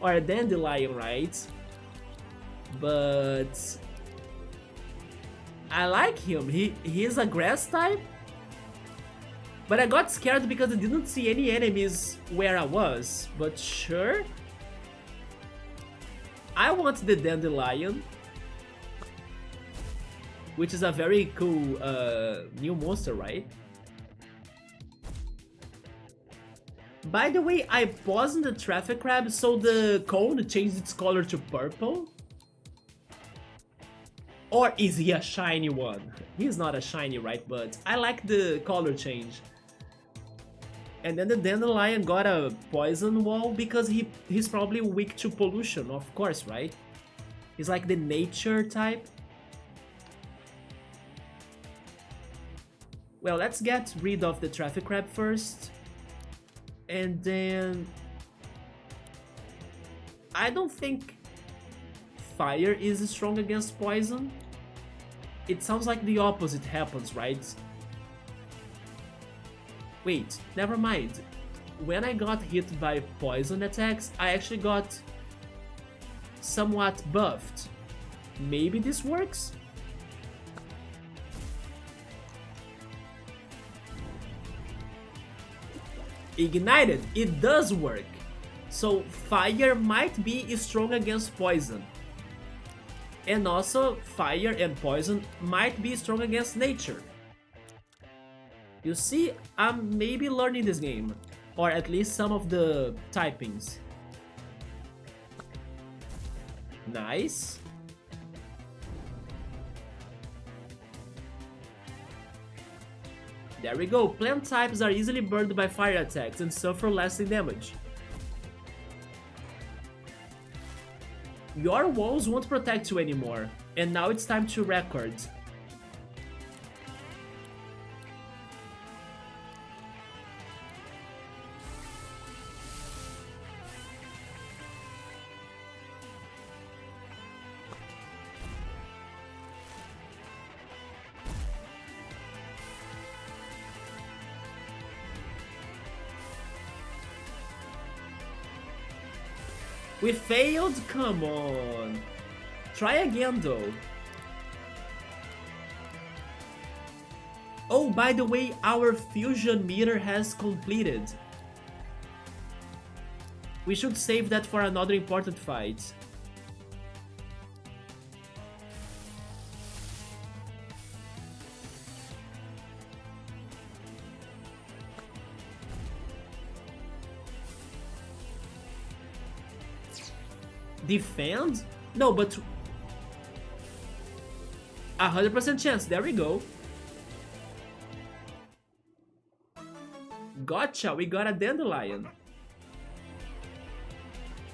Or a dandelion, right? But... I like him. He's a grass type. But I got scared because I didn't see any enemies where I was. But sure. I want the dandelion. Which is a very cool new monster, right? By the way, I paused in the traffic crab so the cone changed its color to purple. Or is he a shiny one? He's not a shiny, right? But I like the color change. And then the dandelion got a poison wall because he's probably weak to pollution, of course, right? He's like the nature type. Well, let's get rid of the traffic crab first. And then... I don't think fire is strong against poison. It sounds like the opposite happens, right? Wait, never mind. When I got hit by poison attacks, I actually got somewhat buffed. Maybe this works? Ignited, it does work. So fire might be strong against poison. And also fire and poison might be strong against nature. You see, I'm maybe learning this game. Or at least some of the typings. Nice. There we go, plant types are easily burned by fire attacks and suffer lasting damage. Your walls won't protect you anymore, and now it's time to record. We failed? Come on. Try again though. Oh, by the way, our fusion meter has completed. We should save that for another important fight. Defend? No, but 100% chance. There we go. Gotcha, we got a dandelion.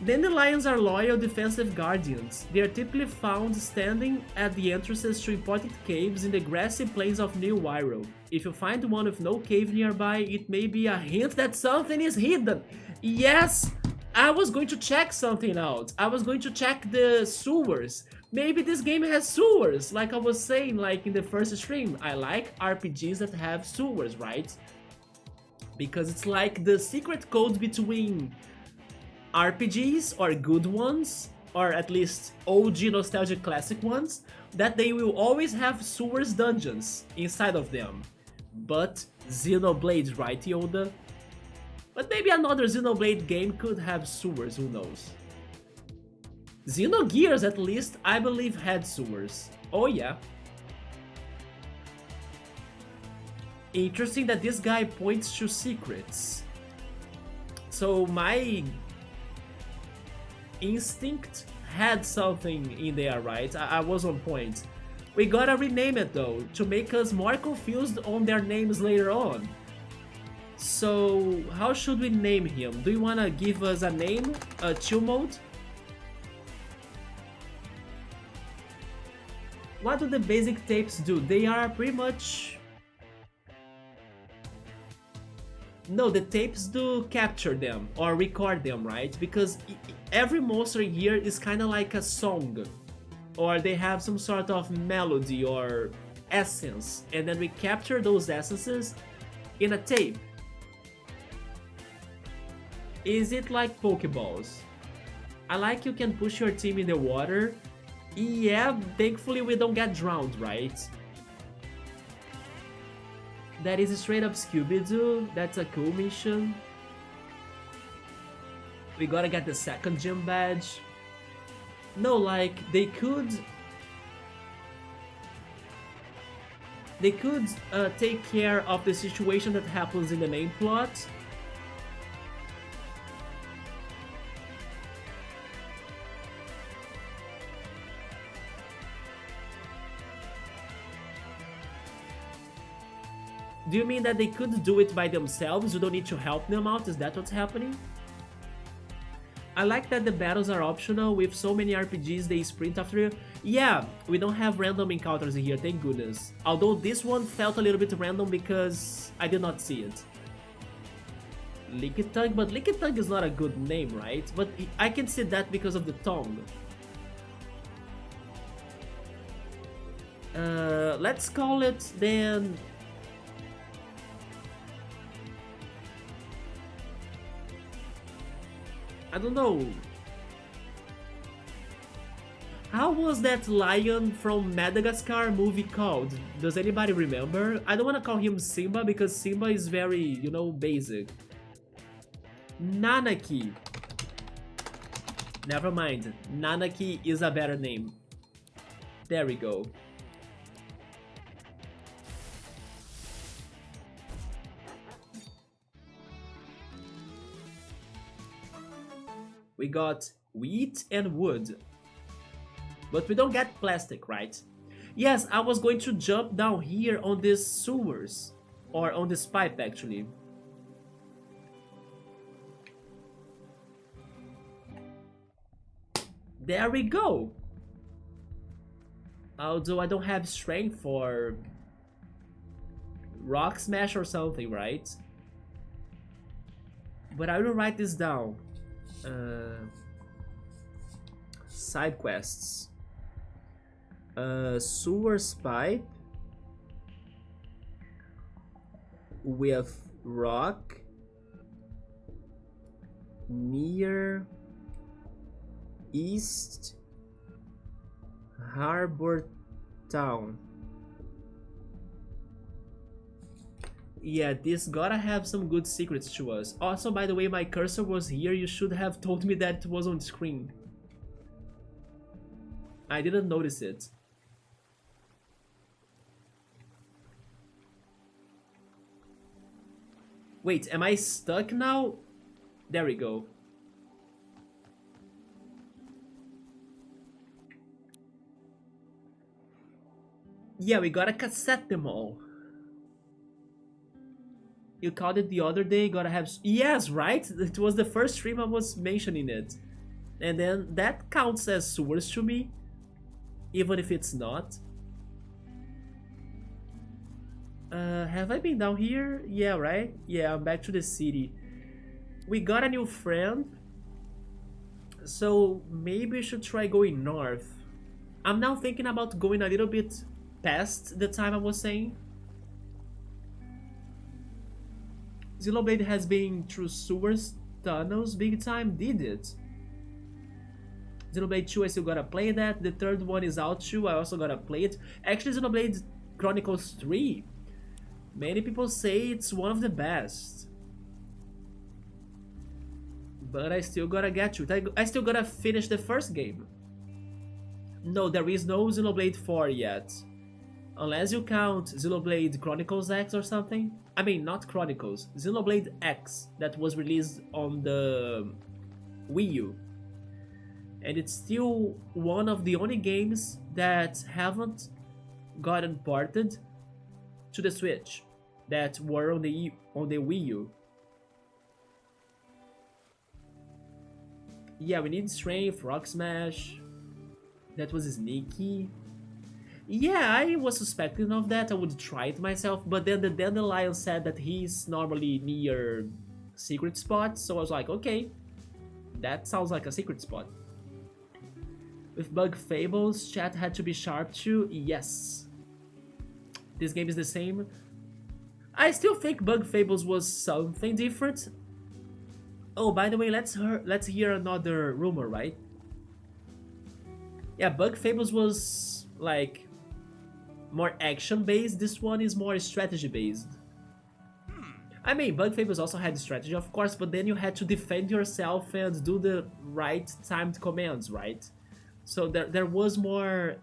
Dandelions are loyal defensive guardians. They are typically found standing at the entrances to important caves in the grassy plains of New Wirral. If you find one with no cave nearby, it may be a hint that something is hidden. Yes, I was going to check something out. I was going to check the sewers. Maybe this game has sewers, like I was saying, like in the first stream. I like RPGs that have sewers, right? Because it's like the secret code between RPGs, or good ones, or at least OG nostalgic classic ones, that they will always have sewers dungeons inside of them. But Xenoblade, right, Yoda? But maybe another Xenoblade game could have sewers, who knows? Xenogears, at least, I believe had sewers. Oh yeah. Interesting that this guy points to secrets. So my instinct had something in there, right? I was on point. We gotta rename it though, to make us more confused on their names later on. So, how should we name him? Do you wanna give us a name? A chill mode? What do the basic tapes do? They are pretty much... No, the tapes do capture them or record them, right? Because every monster here is kind of like a song, or they have some sort of melody or essence, and then we capture those essences in a tape. Is it like Pokeballs? I like you can push your team in the water. Yeah, thankfully we don't get drowned, right? That is straight up Scooby-Doo. That's a cool mission. We gotta get the second gym badge. No, like, they could take care of the situation that happens in the main plot. Do you mean that they could do it by themselves? You don't need to help them out? Is that what's happening? I like that the battles are optional. With so many RPGs, they sprint after you. Yeah, we don't have random encounters here, thank goodness. Although this one felt a little bit random because I did not see it. Lickitung, but Lickitung is not a good name, right? But I can see that because of the tongue. Let's call it then... I don't know. How was that lion from Madagascar movie called? Does anybody remember? I don't want to call him Simba because Simba is very, you know, basic. Nanaki. Never mind. Nanaki is a better name. There we go. We got wheat and wood. But we don't get plastic, right? Yes, I was going to jump down here on these sewers. Or on this pipe, actually. There we go! Although I don't have strength for... rock smash or something, right? But I will write this down. Side quests. Sewers pipe with rock near East Harbourtown. Yeah, this gotta have some good secrets to us. Also, by the way, my cursor was here. You should have told me that it was on screen. I didn't notice it. Wait, am I stuck now? There we go. Yeah, we gotta cassette them all. You called it the other day, gotta have... Yes, right? It was the first stream I was mentioning it. And then that counts as sewers to me. Even if it's not. Have I been down here? Yeah, right? Yeah, I'm back to the city. We got a new friend. So maybe we should try going north. I'm now thinking about going a little bit past the time I was saying. Xenoblade has been through sewers, tunnels, big time, did it? Xenoblade 2, I still gotta play that. The third one is out too, I also gotta play it. Actually, Xenoblade Chronicles 3, many people say it's one of the best. But I still gotta get to it. I still gotta finish the first game. No, there is no Xenoblade 4 yet. Unless you count Xenoblade Chronicles X or something. I mean, not Chronicles. Xenoblade X that was released on the Wii U. And it's still one of the only games that haven't gotten ported to the Switch that were on the Wii U. Yeah, we need Strength, Rock Smash. That was sneaky. Yeah, I was suspecting of that. I would try it myself, but then the Dandelion said that he's normally near secret spots, so I was like, okay, that sounds like a secret spot. With Bug Fables, chat had to be sharp too. Yes. This game is the same. I still think Bug Fables was something different. Oh, by the way, let's hear another rumor, right? Yeah, Bug Fables was like more action-based. This one is more strategy-based. I mean, Bug Fables also had strategy, of course, but then you had to defend yourself and do the right timed commands, right? So there was more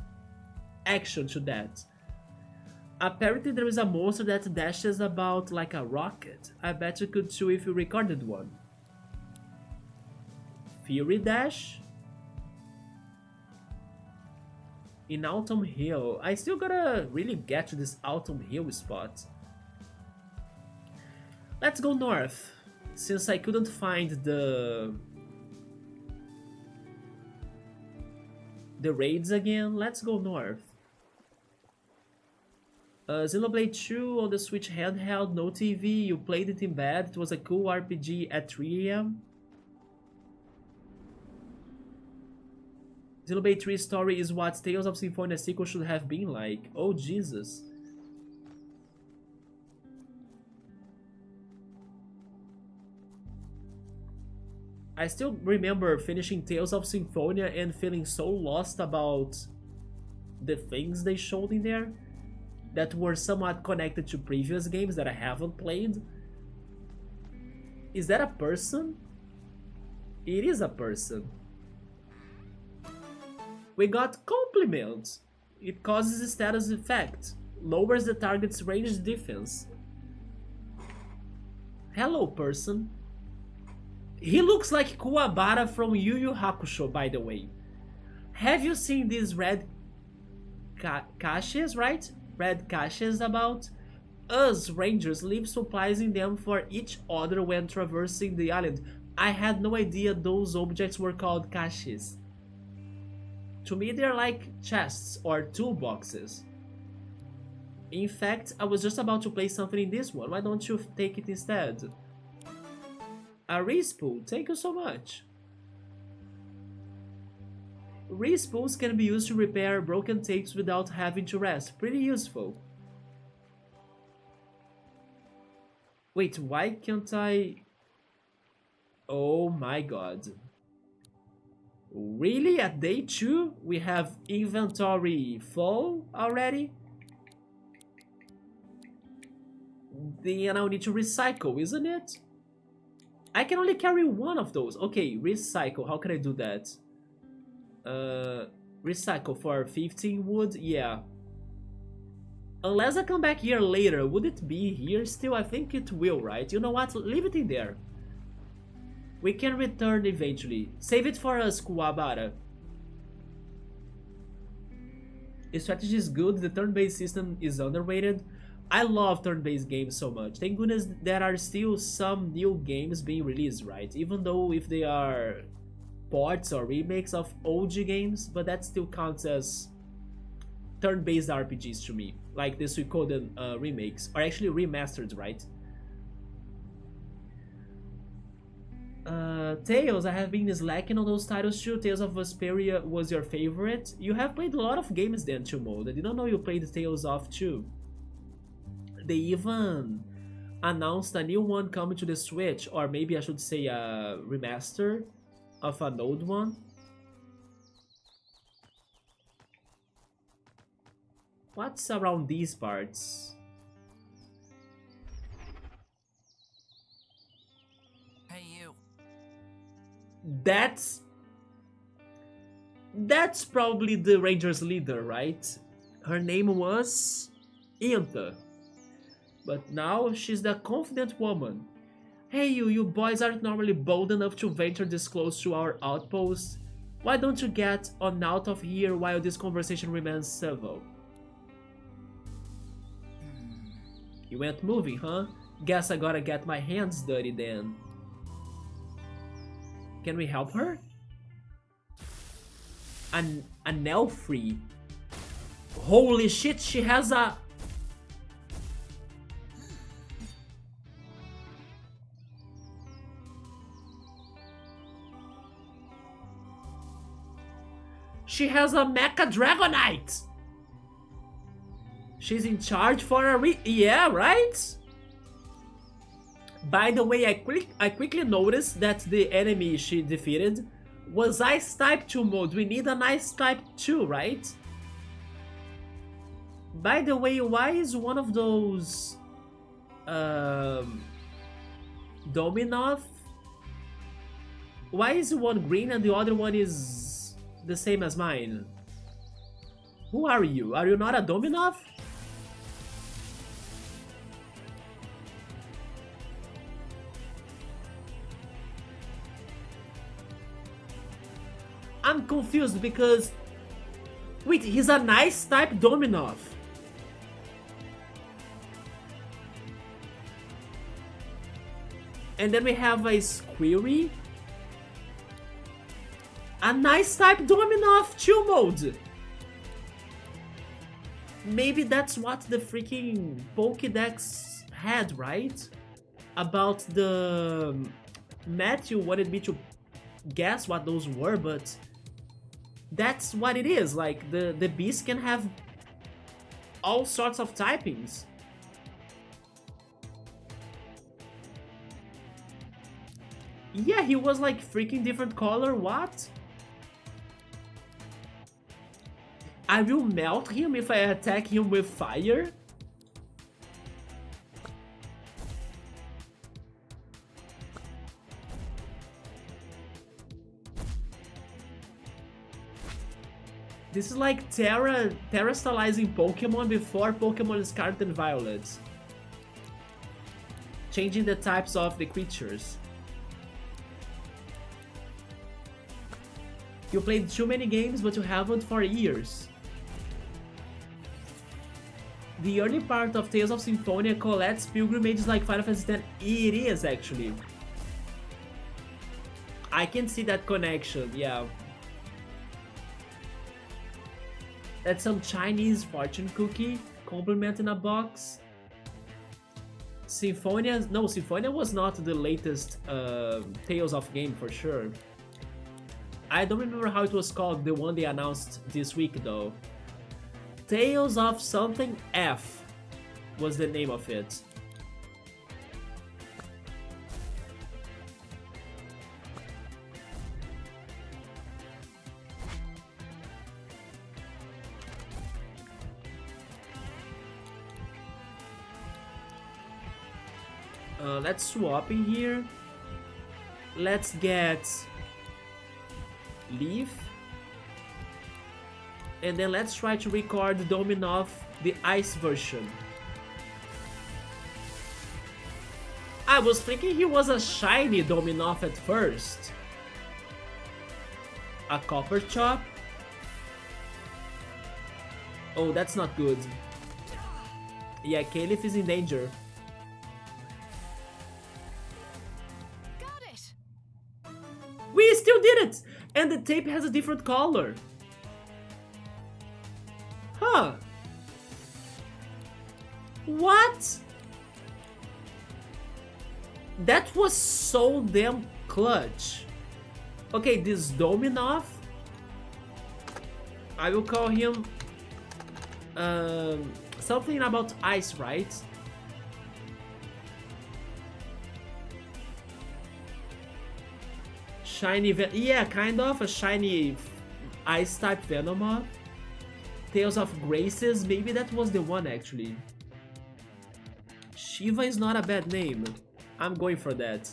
action to that. Apparently there is a monster that dashes about like a rocket. I bet you could too if you recorded one. Fury Dash? In Autumn Hill. I still gotta really get to this Autumn Hill spot. Let's go north. Since I couldn't find the raids again, let's go north. Xenoblade 2 on the Switch handheld, no TV, you played it in bed, it was a cool RPG at 3 AM. Xenoblade 3 story is what Tales of Symphonia sequel should have been like. Oh Jesus. I still remember finishing Tales of Symphonia and feeling so lost about the things they showed in there that were somewhat connected to previous games that I haven't played. Is that a person? It is a person. We got Compliment. It causes a status effect. Lowers the target's range defense. Hello, person. He looks like Kuwabara from Yu Yu Hakusho, by the way. Have you seen these red caches, right? Red caches about? Us rangers leave supplies in them for each other when traversing the island. I had no idea those objects were called caches. To me, they're like chests or toolboxes. In fact, I was just about to play something in this one. Why don't you take it instead? A respool, thank you so much. Respools can be used to repair broken tapes without having to rest. Pretty useful. Wait, why can't I... Oh my god. Really? At day 2 we have inventory full already? Then I'll need to recycle, isn't it? I can only carry one of those. Okay, recycle. How can I do that? Recycle for 15 wood? Yeah. Unless I come back here later, would it be here still? I think it will, right? You know what? Leave it in there. We can return eventually. Save it for us, Kuwabara. The strategy is good. The turn-based system is underrated. I love turn-based games so much. Thank goodness there are still some new games being released, right? Even though if they are ports or remakes of OG games, but that still counts as turn-based RPGs to me. Like the Suikoden remakes, or actually remastered, right? Tales, I have been slacking on those titles too. Tales of Vesperia was your favorite. You have played a lot of games then, too, Mode. I didn't know you played Tales of 2. They even announced a new one coming to the Switch, or maybe I should say a remaster of an old one. What's around these parts? Hey, you. That's probably the Rangers leader, right? Her name was Inta, but now she's the confident woman. Hey, you boys aren't normally bold enough to venture this close to our outpost. Why don't you get on out of here while this conversation remains civil? You went moving, huh? Guess I gotta get my hands dirty then. Can we help her? An Elfree. Holy shit, she has a... She has a Mecha Dragonite! She's in charge for a yeah, right? By the way, I quickly noticed that the enemy she defeated was Ice type 2 mode. We need an Ice type 2, right? By the way, why is one of those Dominov? Why is one green and the other one is the same as mine? Who are you? Are you not a Dominov? I'm confused because... Wait, he's a nice type Dominov. And then we have a Squirry. A nice type Dominov 2 mode. Maybe that's what the freaking Pokédex had, right? About the... Matthew wanted me to guess what those were, but... That's what it is, like, the beast can have all sorts of typings. Yeah, he was like freaking different color, what? I will melt him if I attack him with fire? This is like terastallizing Pokemon before Pokemon Scarlet and Violet. Changing the types of the creatures. You played too many games, but you haven't for years. The early part of Tales of Symphonia collects pilgrimages like Final Fantasy X. It is, actually. I can see that connection, yeah. That's some Chinese fortune cookie compliment in a box. Symphonia... No, Symphonia was not the latest Tales of game for sure. I don't remember how it was called, the one they announced this week though. Tales of something F was the name of it. Let's swap in here. Let's get Leaf. And then let's try to record Dominov, the ice version. I was thinking he was a shiny Dominov at first. A Copper Chop. Oh, that's not good. Yeah, Caliph is in danger. We still did it! And the tape has a different color. Huh. What? That was so damn Clutch. Okay, this Dominov, I will call him something about ice, right? Shiny yeah, kind of a shiny ice type Venomoth. Tales of Graces, maybe that was the one actually. Shiva is not a bad name. I'm going for that.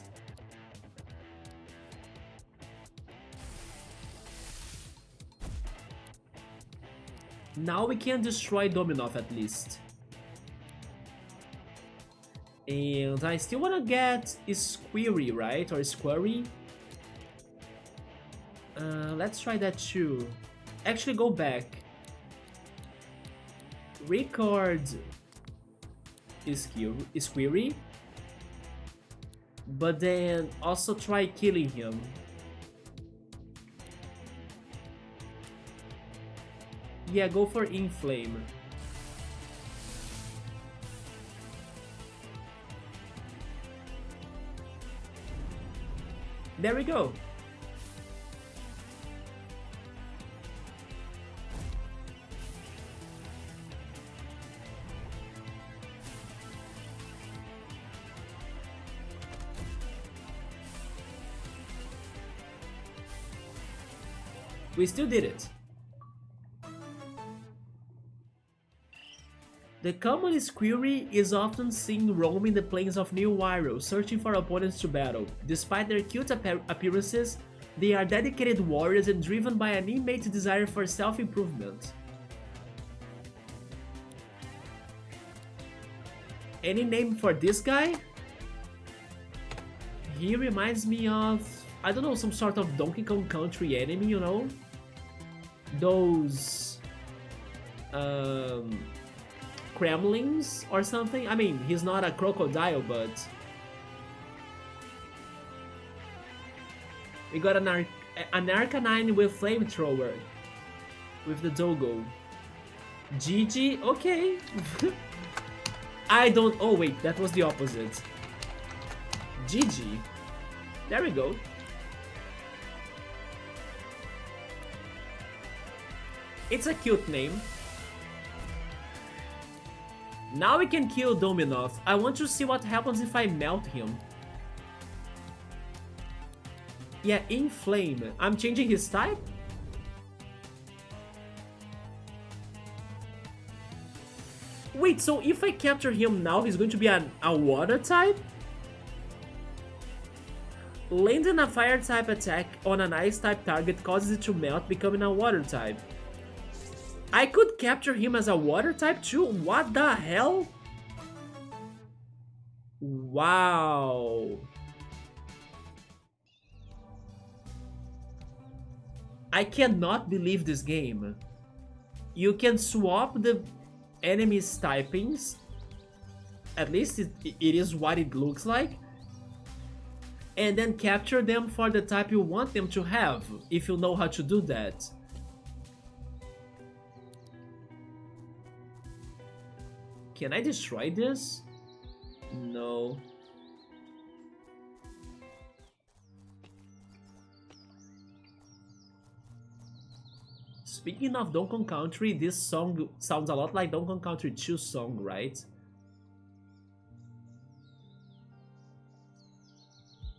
Now we can destroy Dominov at least. And I still wanna get Squirry, right? Or Squirry? Let's try that too. Actually, go back. Record Squirry. But then also try killing him. Yeah, go for Inflame. There we go. We still did it. The common Squirry is often seen roaming the plains of New Wirral, searching for opponents to battle. Despite their cute appearances, they are dedicated warriors and driven by an innate desire for self-improvement. Any name for this guy? He reminds me of, I don't know, some sort of Donkey Kong Country enemy, you know? Those Kremlings or something. I mean, he's not a crocodile, but we got an Arcanine with Flamethrower with the Dogo. GG, okay. I don't. Oh wait, that was the opposite. GG. There we go. It's a cute name. Now we can kill Dominov. I want to see what happens if I melt him. Yeah, Inflame. I'm changing his type? Wait, so if I capture him now, he's going to be a water type? Landing a fire type attack on an ice type target causes it to melt, becoming a water type. I could capture him as a water type too? What the hell? Wow. I cannot believe this game. You can swap the enemy's typings. At least it is what it looks like. And then capture them for the type you want them to have, if you know how to do that. Can I destroy this? No. Speaking of Donkey Kong Country, this song sounds a lot like Donkey Kong Country 2 song, right?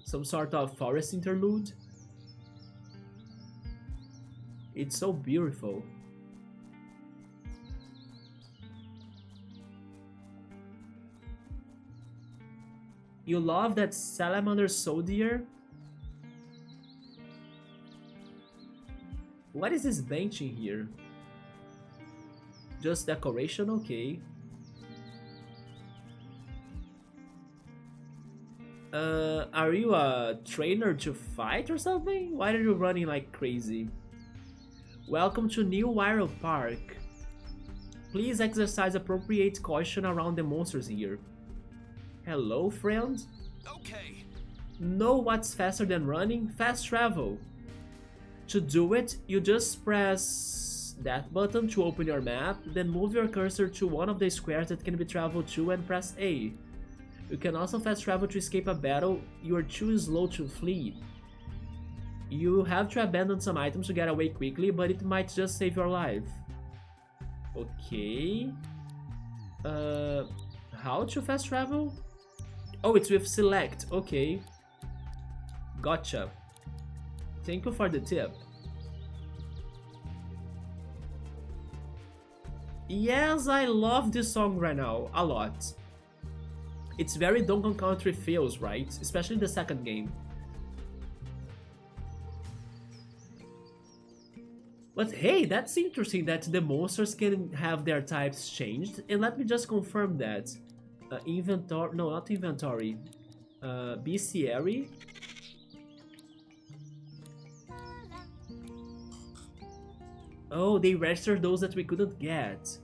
Some sort of forest interlude. It's so beautiful. You love that salamander soldier? What is this bench in here? Just decoration, okay. Are you a trainer to fight or something? Why are you running like crazy? Welcome to New Wirral Park. Please exercise appropriate caution around the monsters here. Hello, friend. Okay. Know what's faster than running? Fast travel. To do it, you just press that button to open your map, then move your cursor to one of the squares that can be traveled to and press A. You can also fast travel to escape a battle you are too slow to flee. You have to abandon some items to get away quickly, but it might just save your life. Okay. How to fast travel? Oh, it's with select. Okay. Gotcha. Thank you for the tip. Yes, I love this song right now. A lot. It's very Donkey Country feels, right? Especially the second game. But hey, that's interesting that the monsters can have their types changed. And let me just confirm that. Inventory, no, not inventory. Bestiary. Oh, they registered those that we couldn't get.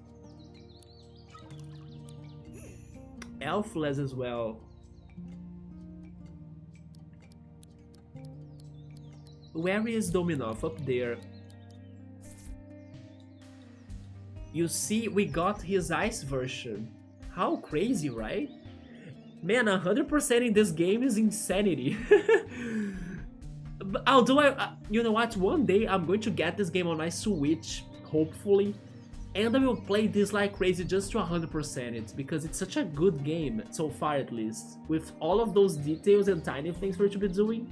Elfless as well. Where is Dominov? Up there. You see, we got his ice version. How crazy, right? Man, 100% in this game is insanity. Although you know what? One day I'm going to get this game on my Switch, hopefully. And I will play this like crazy just to 100% it, because it's such a good game, so far at least. With all of those details and tiny things for it to be doing.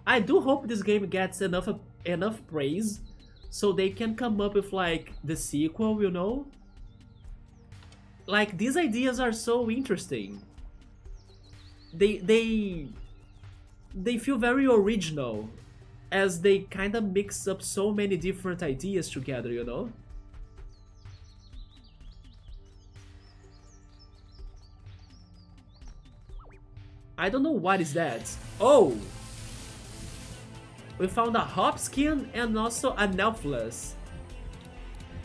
I do hope this game gets enough praise so they can come up with like the sequel, you know? Like, these ideas are so interesting. They feel very original, as they kind of mix up so many different ideas together, you know? I don't know what is that. Oh! We found a hop skin and also an elfless.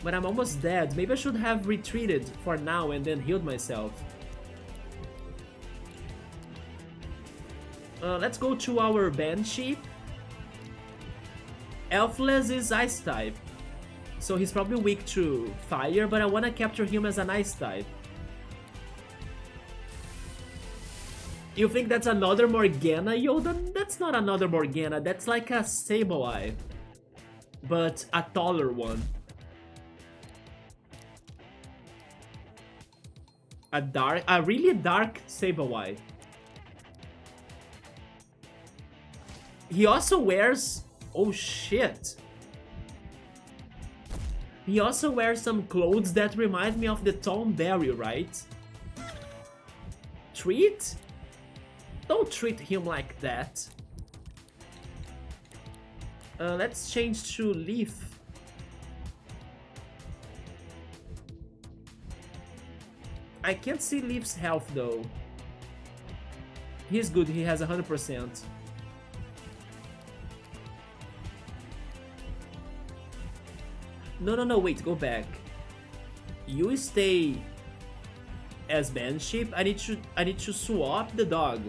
But I'm almost dead. Maybe I should have retreated for now and then healed myself. Let's go to our Banshee. Elfless is ice type, so he's probably weak to fire, but I want to capture him as an ice type. You think that's another Morgana, Yoda? That's not another Morgana, that's like a Sableye, but a taller one. A really dark Sableye. He also wears... Oh shit. He also wears some clothes that remind me of the Tom Berry, right? Treat? Don't treat him like that. Let's change to Leaf. I can't see Leaf's health though. He's good, he has 100%. No, wait, go back. You stay as Banshee. I need to swap the dog.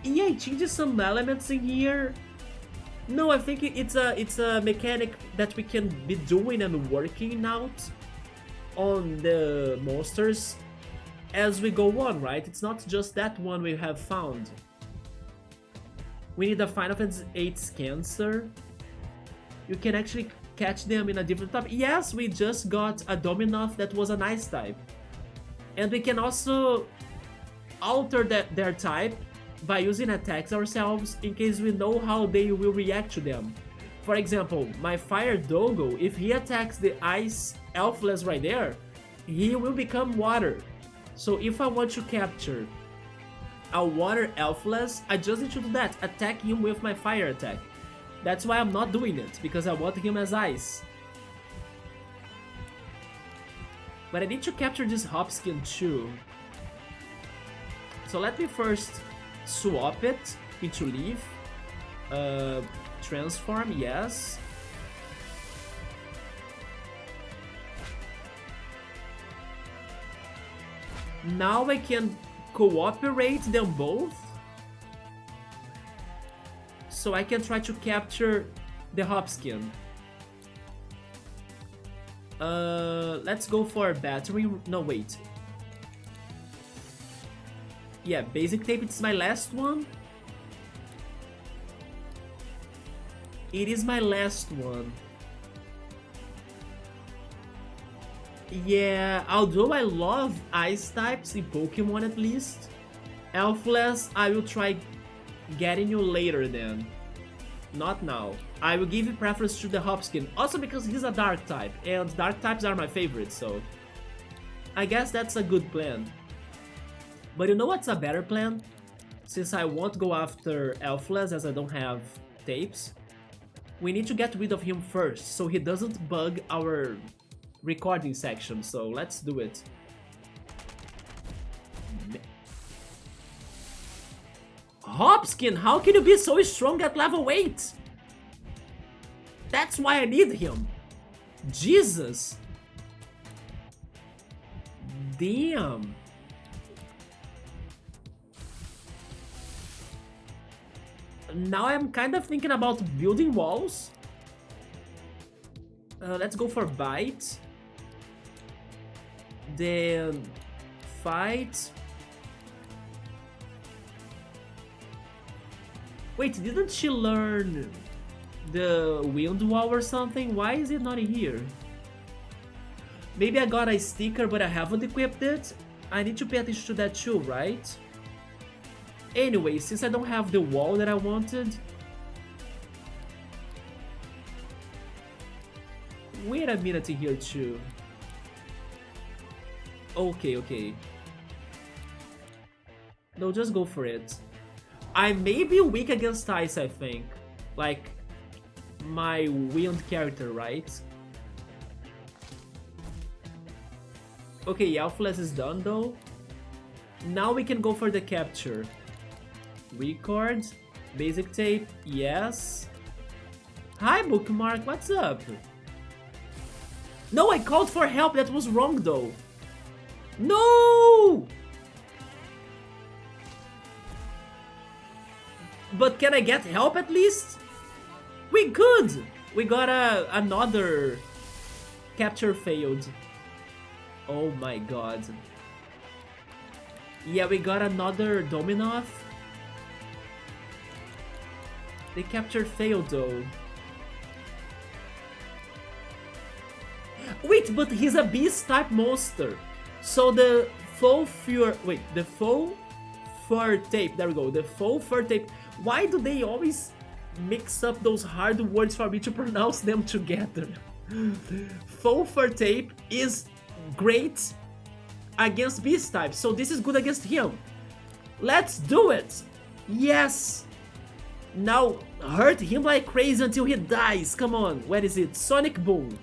Yeah, it changes some elements in here. No, I think it's a mechanic that we can be doing and working out on the monsters as we go on, right? It's not just that one we have found. We need a Final Fantasy VIII Cancer. You can actually catch them in a different type. Yes, we just got a Dominov that was an ice type. And we can also alter their type by using attacks ourselves in case we know how they will react to them. For example, my Fire Doggo, if he attacks the Ice Elfless right there, he will become water. So if I want to capture a water Elfless, I just need to do that, attack him with my fire attack. That's why I'm not doing it, because I want him as ice. But I need to capture this Hopskin too. So let me first swap it into Leaf. Transform, yes. Now I can cooperate them both, so I can try to capture the Hopskin. Let's go for battery. No, wait. Yeah, basic tape, it's my last one. It is my last one. Yeah, although I love ice types in Pokemon at least, Elfless, I will try getting you later then. Not now. I will give you preference to the Hopskin, also because he's a dark type, and dark types are my favorite, so I guess that's a good plan. But you know what's a better plan? Since I won't go after Elfless as I don't have tapes, we need to get rid of him first so he doesn't bug our recording section, so let's do it. Hopskin, how can you be so strong at level 8? That's why I need him. Jesus. Damn. Now I'm kind of thinking about building walls. Let's go for bite. Then fight. Wait, didn't she learn the wind wall or something? Why is it not here? Maybe I got a sticker but I haven't equipped it. I need to pay attention to that too, right? Anyway, since I don't have the wall that I wanted... Wait a minute in here too. Okay. No, just go for it. I may be weak against ice, I think. Like, my wind character, right? Okay, Elfless is done though. Now we can go for the capture. Record. Basic tape, yes. Hi, Bookmark, what's up? No, I called for help, that was wrong though. No! But can I get help at least? We could! We got another capture failed. Oh my god. Yeah, we got another Dominoff. The capture failed though. Wait, but he's a beast type monster. So the faux fur... Wait, the faux fur tape. There we go. The faux fur tape. Why do they always mix up those hard words for me to pronounce them together? Faux fur tape is great against beast types, so this is good against him. Let's do it! Yes! Now hurt him like crazy until he dies. Come on, where is it? Sonic Boom.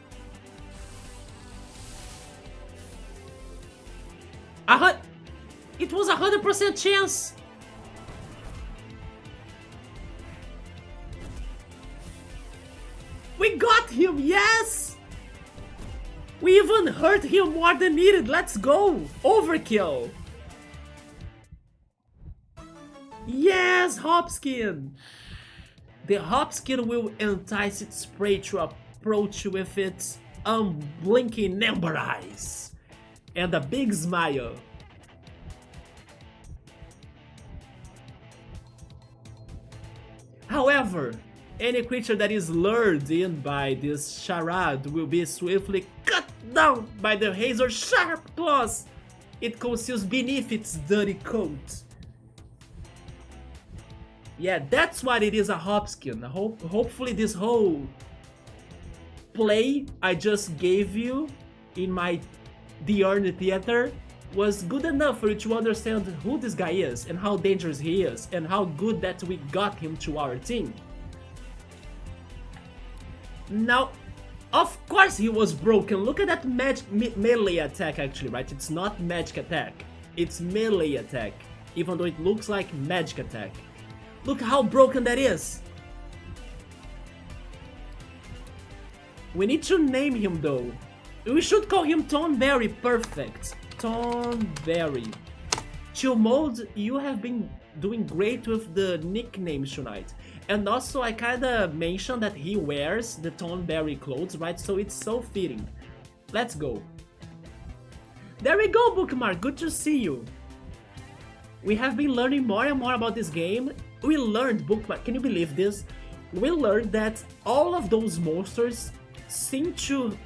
It was 100% chance. We got him, yes! We even hurt him more than needed, let's go! Overkill! Yes, Hopskin! The Hopskin will entice its prey to approach you with its unblinking amber eyes and a big smile. However, any creature that is lured in by this charade will be swiftly cut down by the razor sharp claws it conceals beneath its dirty coat. Yeah, that's what it is, a Hopskin. Hopefully this whole play I just gave you in my The Urn Theater was good enough for you to understand who this guy is and how dangerous he is and how good that we got him to our team. Now, of course he was broken. Look at that melee attack actually, right? It's not magic attack. It's melee attack, even though it looks like magic attack. Look how broken that is. We need to name him though. We should call him Tonberry. Perfect. Tonberry. Chill Mode, you have been doing great with the nicknames tonight. And also I kinda mentioned that he wears the Tonberry clothes, right? So it's so fitting. Let's go. There we go, Bookmark. Good to see you. we have been learning more and more about this game. We learned, bookmark, can you believe this? We learned that all of those monsters seem to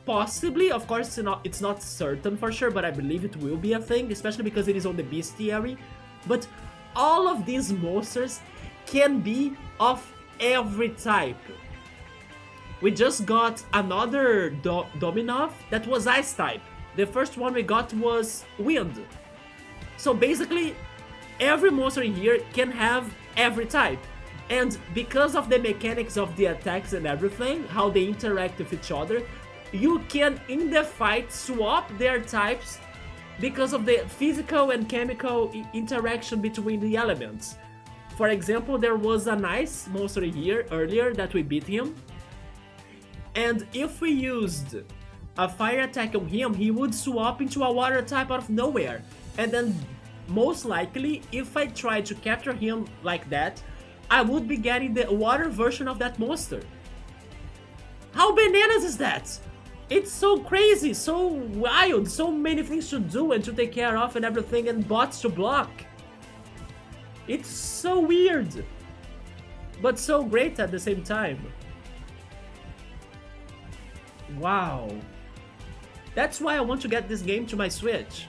possibly, of course it's not certain for sure, but I believe it will be a thing, especially because it is on the bestiary. But all of these monsters can be of every type. We just got another Dominov that was ice type. The first one we got was wind. So basically, every monster in here can have every type. And because of the mechanics of the attacks and everything, how they interact with each other, you can, in the fight, swap their types because of the physical and chemical interaction between the elements. For example, there was an ice monster here earlier that we beat him. And if we used a fire attack on him, he would swap into a water type out of nowhere. And then, most likely, if I tried to capture him like that, I would be getting the water version of that monster. How bananas is that? It's so crazy, so wild, so many things to do and to take care of and everything, and bots to block. It's so weird, but so great at the same time. Wow. That's why I want to get this game to my Switch.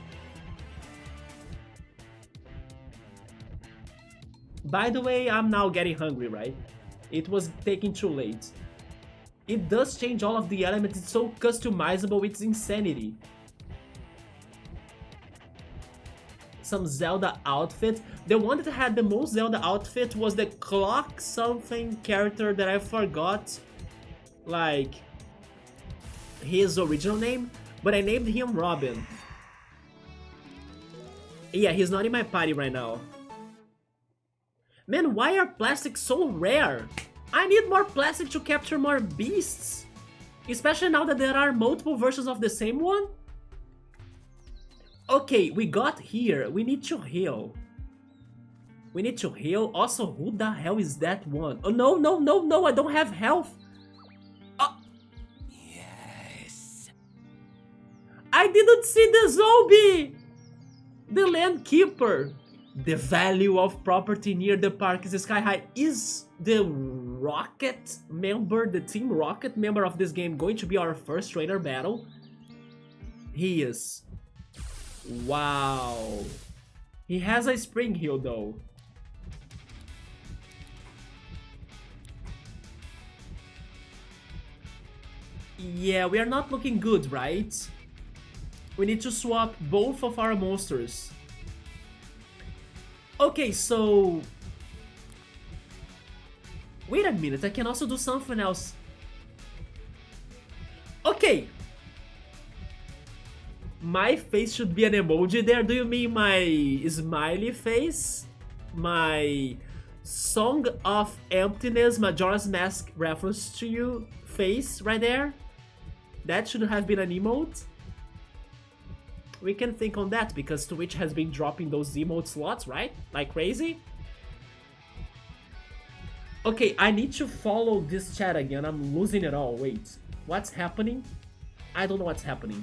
By the way, I'm now getting hungry, right? It was taking too late. It does change all of the elements, it's so customizable, it's insanity. Some Zelda outfit. The one that had the most Zelda outfit was the clock something character that I forgot, like, his original name, but I named him Robin. Yeah, he's not in my party right now. Man, why are plastics so rare? I need more plastic to capture more beasts, especially now that there are multiple versions of the same one. Okay, we got here. We need to heal. We need to heal. Also, who the hell is that one? Oh, no, no, no, no, I don't have health. Yes. I didn't see the zombie! The land keeper. The value of property near the park is sky high. Is the Rocket member, the Team Rocket member of this game, going to be our first trainer battle? He is. Wow. He has a spring heal though. Yeah, we are not looking good, right? We need to swap both of our monsters. Okay, so... Wait a minute, I can also do something else. Okay. My face should be an emoji there. Do you mean my smiley face? My Song of Emptiness, Majora's Mask reference to you face right there? That should have been an emote. We can think on that because Twitch has been dropping those emote slots, right? Like crazy. Okay, I need to follow this chat again. I'm losing it all. Wait, what's happening? I don't know what's happening.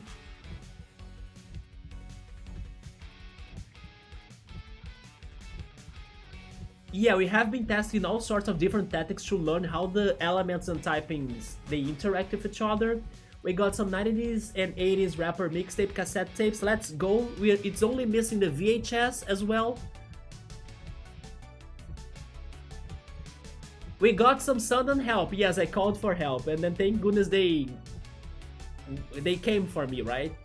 Yeah, we have been testing all sorts of different tactics to learn how the elements and typings, they interact with each other. We got some 90s and 80s rapper mixtape cassette tapes. Let's go. It's only missing the VHS as well. We got some sudden help. Yes, I called for help, and then thank goodness they came for me, right?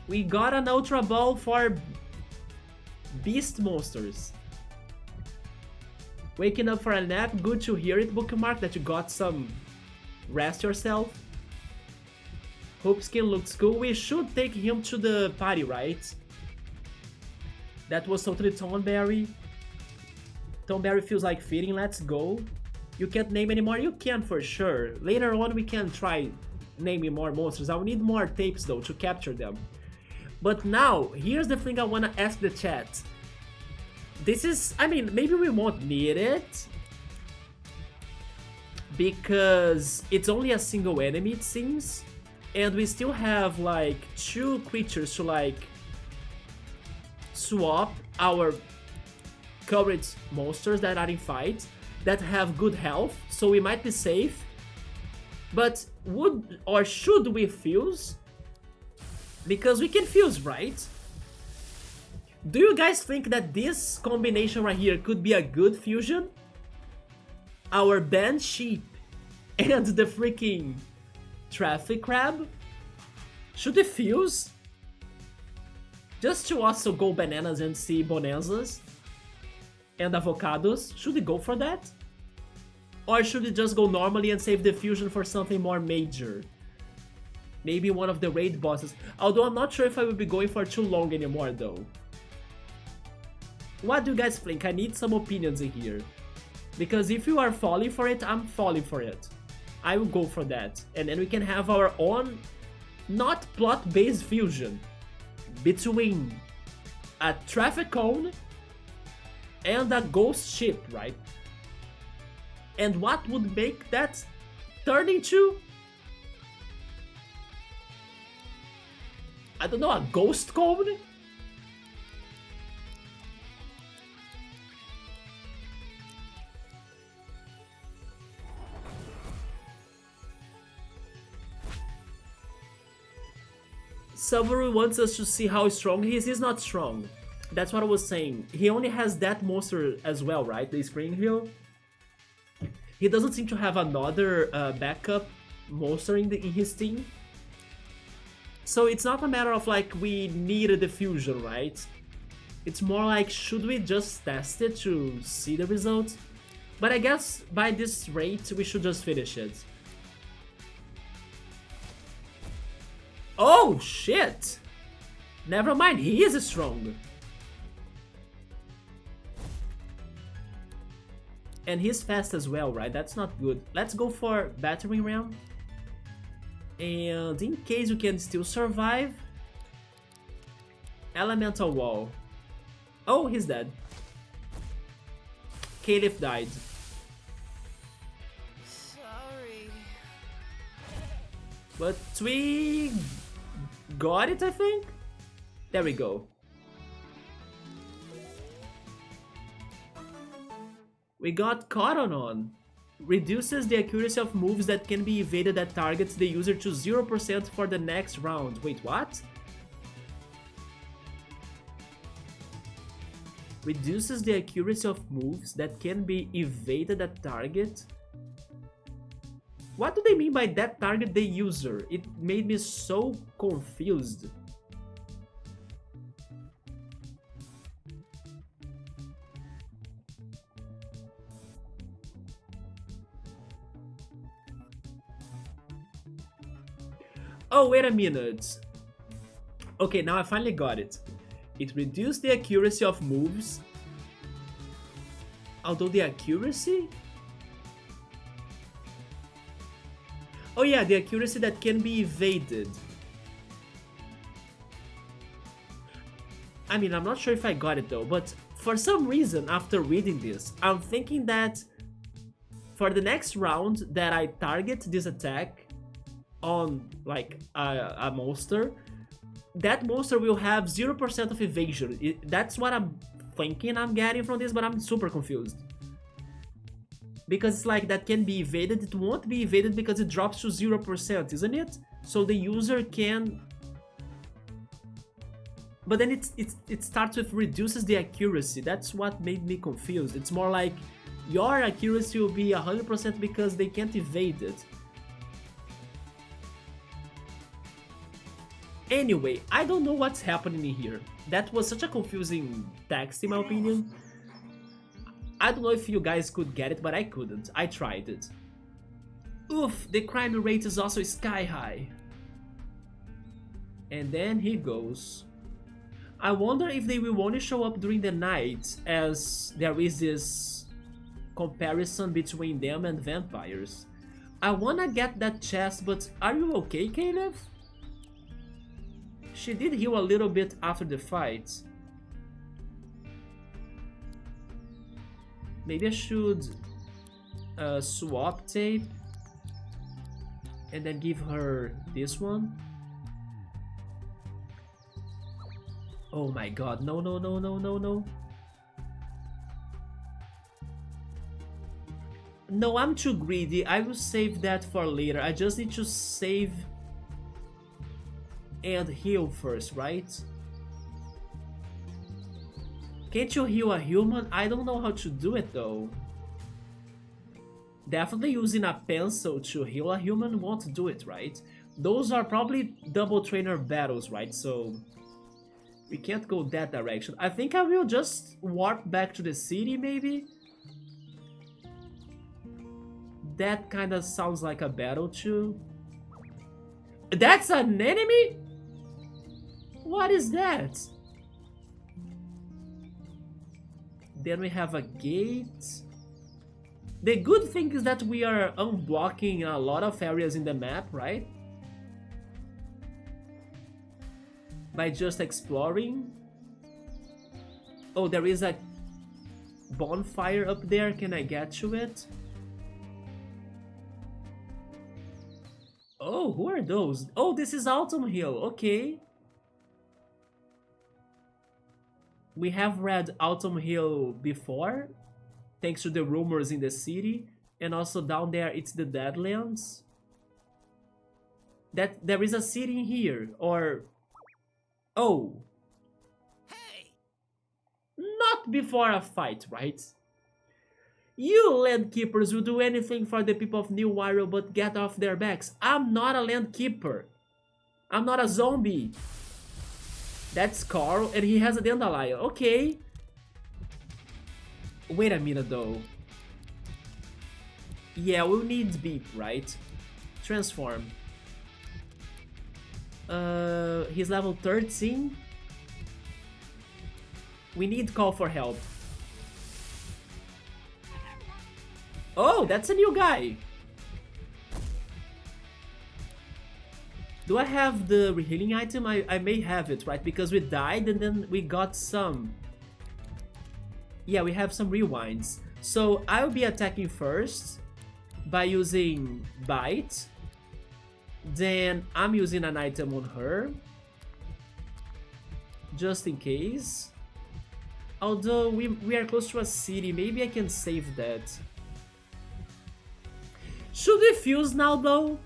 We got an Ultra Ball for Beast Monsters. Waking up for a nap. Good to hear it, Bookmark, that you got some rest yourself. Hoopskin looks cool. We should take him to the party, right? That was totally Tonberry. Tonberry feels like feeding. Let's go. You can't name anymore? You can for sure. Later on we can try naming more monsters. I'll need more tapes though to capture them. But now, here's the thing I wanna ask the chat. This is, I mean, maybe we won't need it, because it's only a single enemy, it seems, and we still have like 2 creatures to like swap our current monsters that are in fight, that have good health, so we might be safe. But would or should we fuse? Because we can fuse, right? Do you guys think that this combination right here could be a good fusion? Our band sheep and the freaking traffic crab? Should we fuse? Just to also go bananas and see bonanzas and avocados? Should we go for that? Or should we just go normally and save the fusion for something more major? Maybe one of the raid bosses. Although I'm not sure if I will be going for too long anymore though. What do you guys think? I need some opinions in here. Because if you are falling for it, I'm falling for it. I will go for that. And then we can have our own, not plot-based fusion between a traffic cone and a ghost ship, right? And what would make that turn into? I don't know, a ghost cone? Silvery wants us to see how strong he is. He's not strong. That's what I was saying. He only has that monster as well, right? The Spring Hill. He doesn't seem to have another backup monster in his team. So it's not a matter of like we needed the fusion, right? It's more like should we just test it to see the results? But I guess by this rate we should just finish it. Oh shit! Never mind, he is strong. And he's fast as well, right? That's not good. Let's go for battering ram. And in case you can still survive, elemental wall. Oh, he's dead. Caliph died. Sorry. But we got it, I think? There we go. We got Cotton on. Reduces the accuracy of moves that can be evaded that targets the user to 0% for the next round. Wait, what? Reduces the accuracy of moves that can be evaded at target? What do they mean by that target the user? It made me so confused. Oh, wait a minute. Okay, now I finally got it. It reduced the accuracy of moves. Although the accuracy? Oh yeah, the accuracy that can be evaded. I mean, I'm not sure if I got it though, but for some reason, after reading this, I'm thinking that for the next round that I target this attack on like a monster, that monster will have 0% of evasion. That's what I'm thinking I'm getting from this, but I'm super confused. Because it's like that can be evaded, it won't be evaded because it drops to 0%, isn't it? So the user can... But then it starts with reduces the accuracy. That's what made me confused. It's more like your accuracy will be 100% because they can't evade it. Anyway, I don't know what's happening here. That was such a confusing text in my opinion. I don't know if you guys could get it, but I couldn't. I tried it. Oof, the crime rate is also sky high. And then he goes. I wonder if they will only show up during the night, as there is this comparison between them and vampires. I wanna get that chest, but are you okay, Caleb? She did heal a little bit after the fight. Maybe I should swap tape and then give her this one. Oh my god, no, no, no, no, no, no. No, I'm too greedy. I will save that for later. I just need to save and heal first, right? Can't you heal a human? I don't know how to do it though. Definitely using a pencil to heal a human won't do it, right? Those are probably double trainer battles, right? So we can't go that direction. I think I will just warp back to the city, maybe? That kind of sounds like a battle too. That's an enemy? What is that? Then we have a gate. The good thing is that we are unblocking a lot of areas in the map, right? By just exploring. Oh, there is a bonfire up there. Can I get to it? Oh, who are those? Oh, this is Autumn Hill. Okay. We have read Autumn Hill before, thanks to the rumors in the city, and also down there it's the Deadlands. That there is a city in here, or oh, Hey! not before a fight, right? You land keepers will do anything for the people of New Wirral but get off their backs. I'm not a land keeper. I'm not a zombie. That's Carl, and he has a dandelion. Okay. Wait a minute, though. Yeah, we'll need Beep, right? Transform. He's level 13. We need call for help. Oh, that's a new guy. Do I have the healing item? I may have it, right? Because we died and then we got some. Yeah, we have some rewinds. So I'll be attacking first by using Bite. Then I'm using an item on her, just in case. Although we are close to a city, maybe I can save that. Should we fuse now though?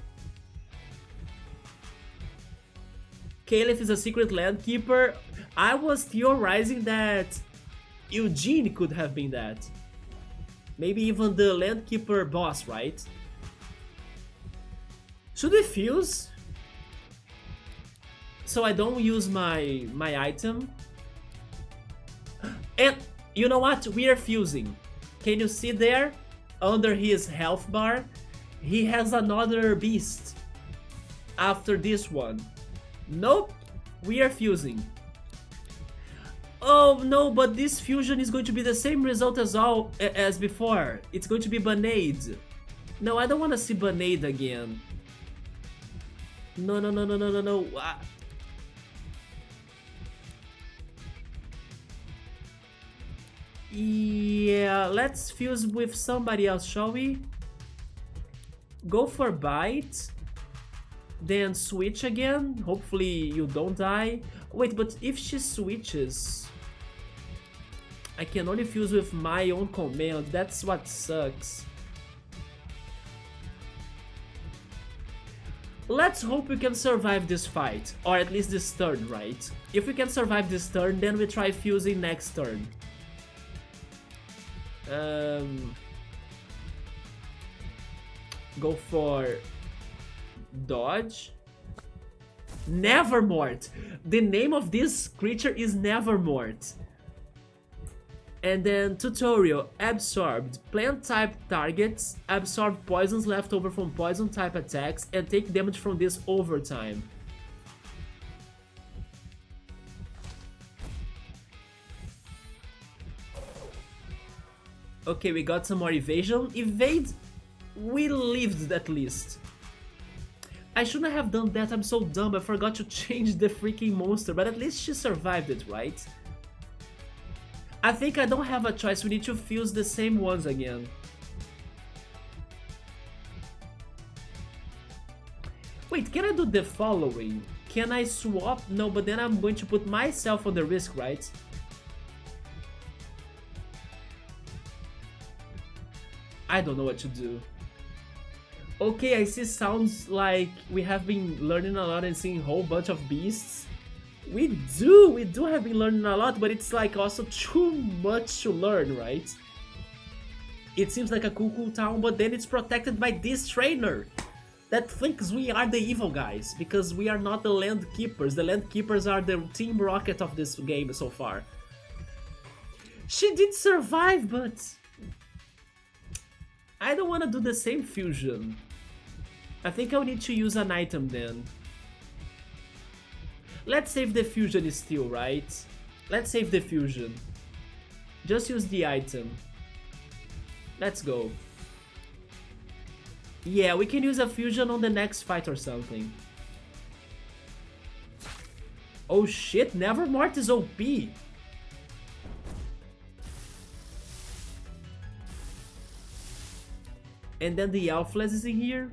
Caliph is a secret land keeper. I was theorizing that Eugene could have been that. Maybe even the land keeper boss, right? Should we fuse? So I don't use my item. And you know what? We are fusing. Can you see there? Under his health bar, he has another beast after this one. Nope, we are fusing. Oh no, but this fusion is going to be the same result as before. It's going to be Band-Aid. No, I don't want to see Band-Aid again. No, no, no, no, no, no, no. Yeah, let's fuse with somebody else, shall we? Go for Bite. Then switch again. Hopefully you don't die. Wait, but if she switches, I can only fuse with my own command. That's what sucks. Let's hope we can survive this fight, or at least this turn, right? If we can survive this turn, then we try fusing next turn. Go for dodge. Nevermort. The name of this creature is Nevermort. And then tutorial, absorbed. Plant type targets absorb poisons left over from poison type attacks and take damage from this over time. Okay, we got some more evasion. Evade, we lived at least. I shouldn't have done that, I'm so dumb, I forgot to change the freaking monster, but at least she survived it, right? I think I don't have a choice, we need to fuse the same ones again. Wait, can I do the following? Can I swap? No, but then I'm going to put myself on the risk, right? I don't know what to do. Okay, I see sounds like we have been learning a lot and seeing a whole bunch of beasts. We do have been learning a lot, but it's like also too much to learn, right? It seems like a cool town, but then it's protected by this trainer that thinks we are the evil guys, because we are not the land keepers. The land keepers are the Team Rocket of this game so far. She did survive, but I don't want to do the same fusion. I think I'll need to use an item then. Let's save the fusion still, right? Let's save the fusion. Just use the item. Let's go. Yeah, we can use a fusion on the next fight or something. Oh shit, Nevermort is OP. And then the Alphaless is in here.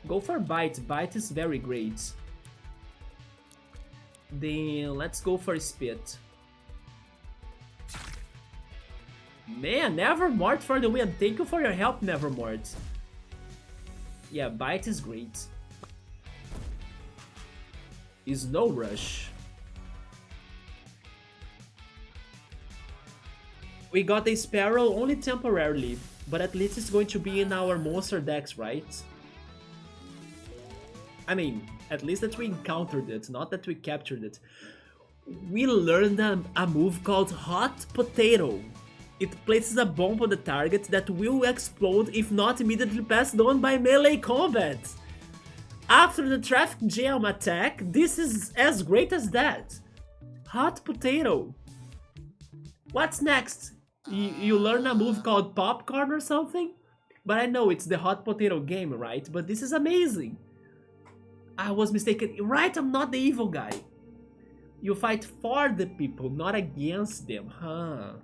Go for Bite. Bite is very great. Then let's go for Spit. Man, Nevermort for the win. Thank you for your help, Nevermort. Yeah, Bite is great. Is no rush. We got a Sparrow only temporarily, but at least it's going to be in our monster decks, right? I mean, at least that we encountered it, not that we captured it. We learned a move called Hot Potato. It places a bomb on the target that will explode if not immediately passed on by melee combat. After the traffic jam attack, this is as great as that. Hot Potato. What's next? You learn a move called Popcorn or something? But I know it's the Hot Potato game, right? But this is amazing. I was mistaken. Right, I'm not the evil guy. You fight for the people, not against them, huh?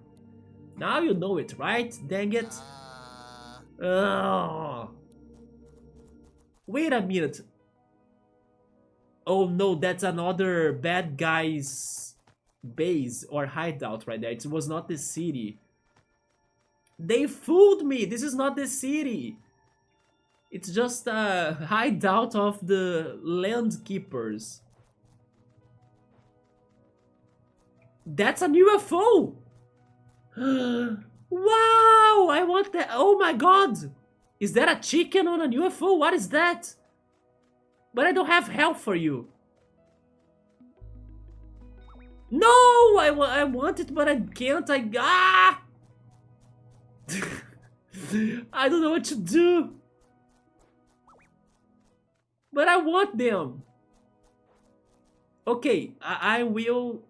Now you know it, right? Dang it. Oh. Wait a minute. Oh no, that's another bad guy's base or hideout right there. It was not the city. They fooled me. This is not the city. It's just a hideout of the land keepers. That's a new UFO! Wow! I want that. Oh my god! Is that a chicken on a UFO? What is that? But I don't have help for you. No! I want it, but I can't. I don't know what to do. But I want them. Okay, I will.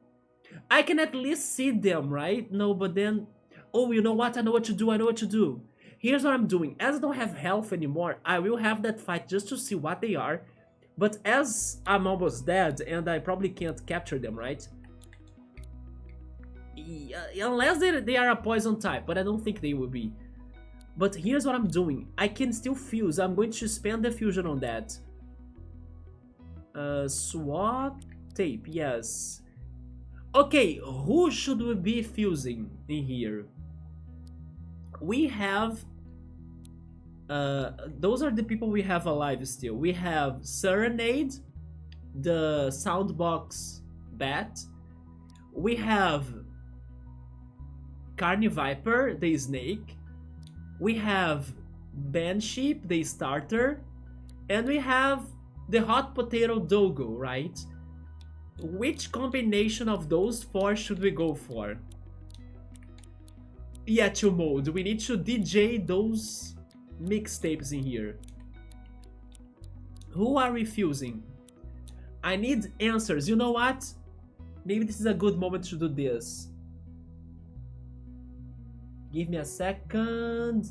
I can at least see them, right? No, but then... Oh, you know what? I know what to do. I know what to do. Here's what I'm doing. As I don't have health anymore, I will have that fight just to see what they are. But as I'm almost dead, and I probably can't capture them, right? Unless they are a poison type, but I don't think they will be. But here's what I'm doing. I can still fuse. I'm going to spend the fusion on that. Swap tape, yes. Okay, who should we be fusing in here? We have... those are the people we have alive still. We have Serenade, the Soundbox Bat. We have Carniviper, the Snake. We have Banshee, the Starter. And we have the Hot Potato Doggo, right? Which combination of those four should we go for? Yeah, to mode. We need to DJ those mixtapes in here. Who are we fusing? I need answers. You know what? Maybe this is a good moment to do this. Give me a second.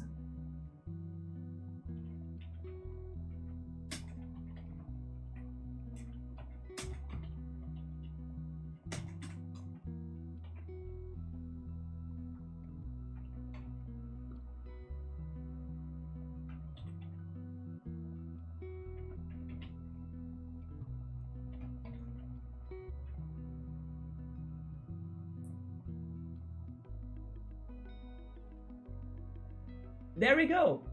There we go.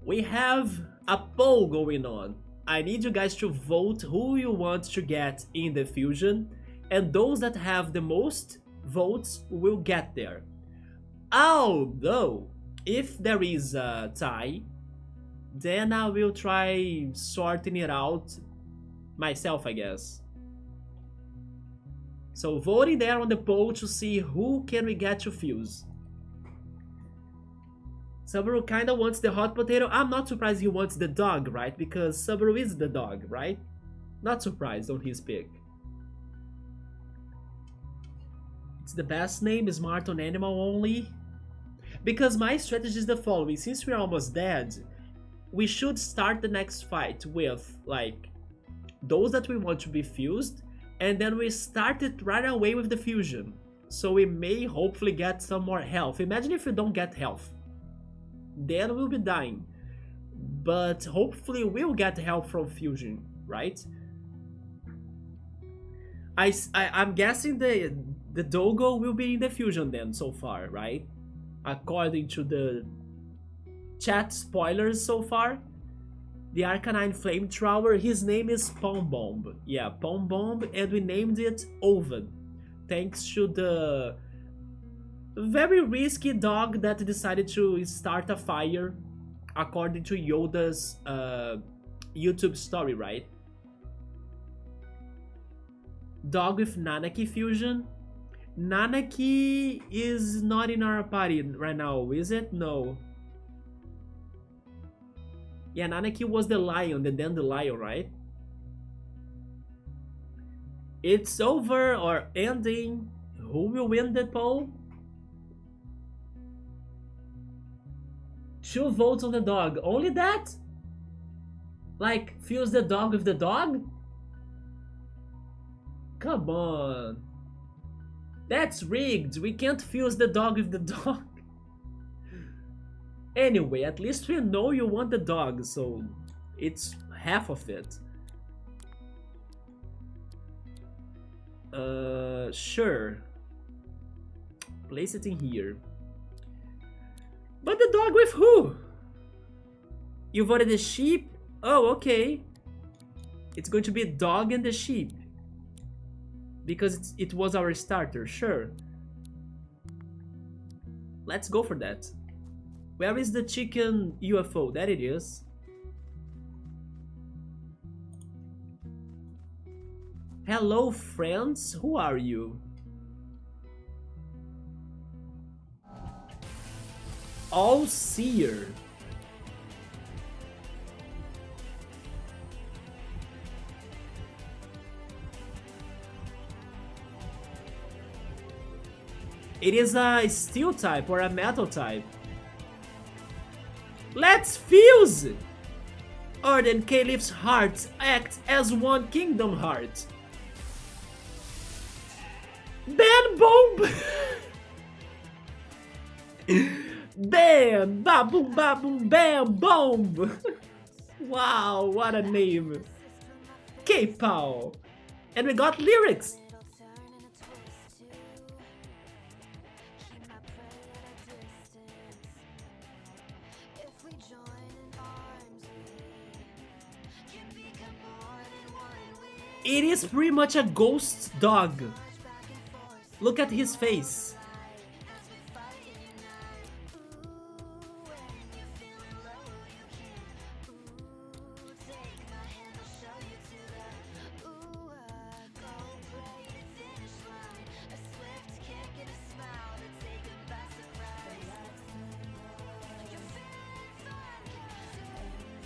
We have a poll going on. I need you guys to vote who you want to get in the fusion, and those that have the most votes will get there. Although, if there is a tie, then I will try sorting it out myself, I guess. So voting there on the poll to see who can we get to fuse. Subaru kinda wants the hot potato. I'm not surprised he wants the dog, right? Because Subaru is the dog, right? Not surprised on his pick. It's the best name, smart on animal only. Because my strategy is the following. Since we're almost dead, we should start the next fight with, like, those that we want to be fused, and then we start it right away with the fusion. So we may hopefully get some more health. Imagine if we don't get health. Then we'll be dying. But hopefully we'll get help from fusion, right? I'm guessing the doggo will be in the fusion then so far, right? According to the chat spoilers so far. The Arcanine Flamethrower, his name is Pom Bomb. Yeah, Pom Bomb, and we named it Oven. Thanks to the very risky dog that decided to start a fire, according to Yoda's YouTube story, right? Dog with Nanaki fusion. Nanaki is not in our party right now, is it? No. Yeah, Nanaki was the lion, the dandelion, right? It's over or ending. Who will win the poll? 2 votes on the dog. Only that? Like, fuse the dog with the dog? Come on. That's rigged. We can't fuse the dog with the dog. Anyway, at least we know you want the dog, so it's half of it. Sure. Place it in here. But the dog with who? You voted the sheep? Oh, okay. It's going to be a dog and the sheep. Because it was our starter, sure. Let's go for that. Where is the chicken UFO? There it is. Hello, friends. Who are you? All-Seer. It is a steel type or a metal type. Let's fuse! Earth and Calip's hearts act as one Kingdom Heart. Bam Bomb! Bam! Ba-boom, ba-boom, bam, bomb! Wow, what a name! K-Pow! And we got lyrics! It is pretty much a ghost dog. Look at his face.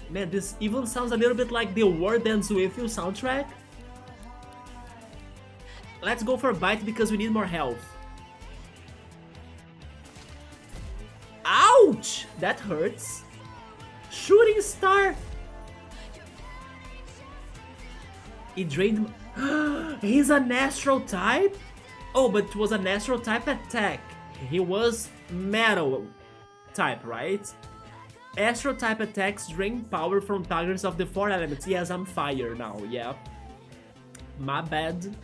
Man, this even sounds a little bit like the War Dance With You soundtrack. Let's go for a bite because we need more health. Ouch! That hurts. Shooting star! He drained... He's an astral type? Oh, but it was an astral type attack. He was metal type, right? Astral type attacks drain power from targets of the 4 elements. Yes, I'm fire now, yeah. My bad.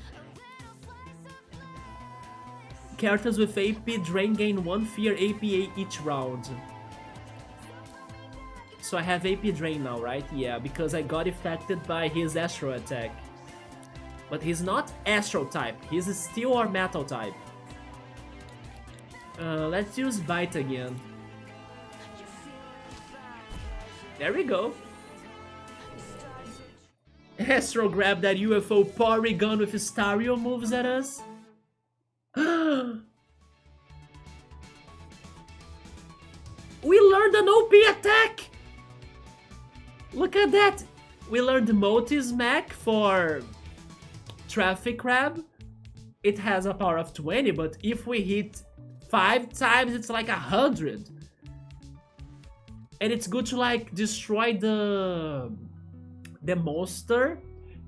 characters with AP drain gain 1 fear APA each round. So I have AP drain now, right? Yeah, because I got affected by his astral attack. But he's not astral type, he's steel or metal type. Let's use bite again. There we go. Astral grab that UFO Porygon with stereo moves at us. We learned an OP attack! Look at that! We learned Multi-Smack for Traffic Crab. It has a power of 20, but if we hit 5 times, it's like 100. And it's good to like destroy the monster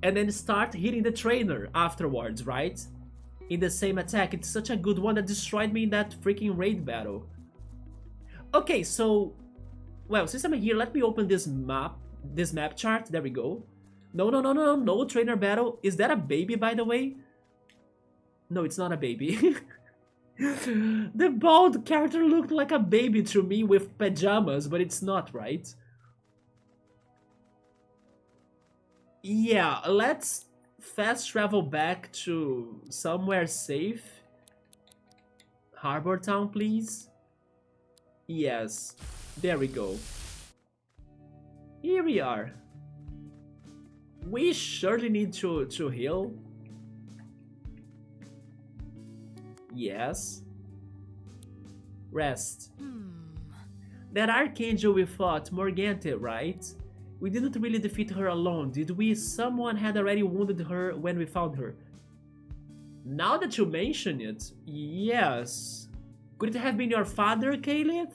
and then start hitting the trainer afterwards, right? In the same attack. It's such a good one that destroyed me in that freaking raid battle. Okay, so, well, since I'm here, let me open this map chart. There we go. No trainer battle. Is that a baby, by the way? No, it's not a baby. The bald character looked like a baby to me with pajamas, but it's not, right? Yeah, let's fast travel back to somewhere safe. Harbourtown, please. Yes, there we go. Here we are. We surely need to heal. Yes. Rest. That Archangel we fought, Morgante, right? We didn't really defeat her alone, did we? Someone had already wounded her when we found her. Now that you mention it, yes. Could it have been your father, Caleb?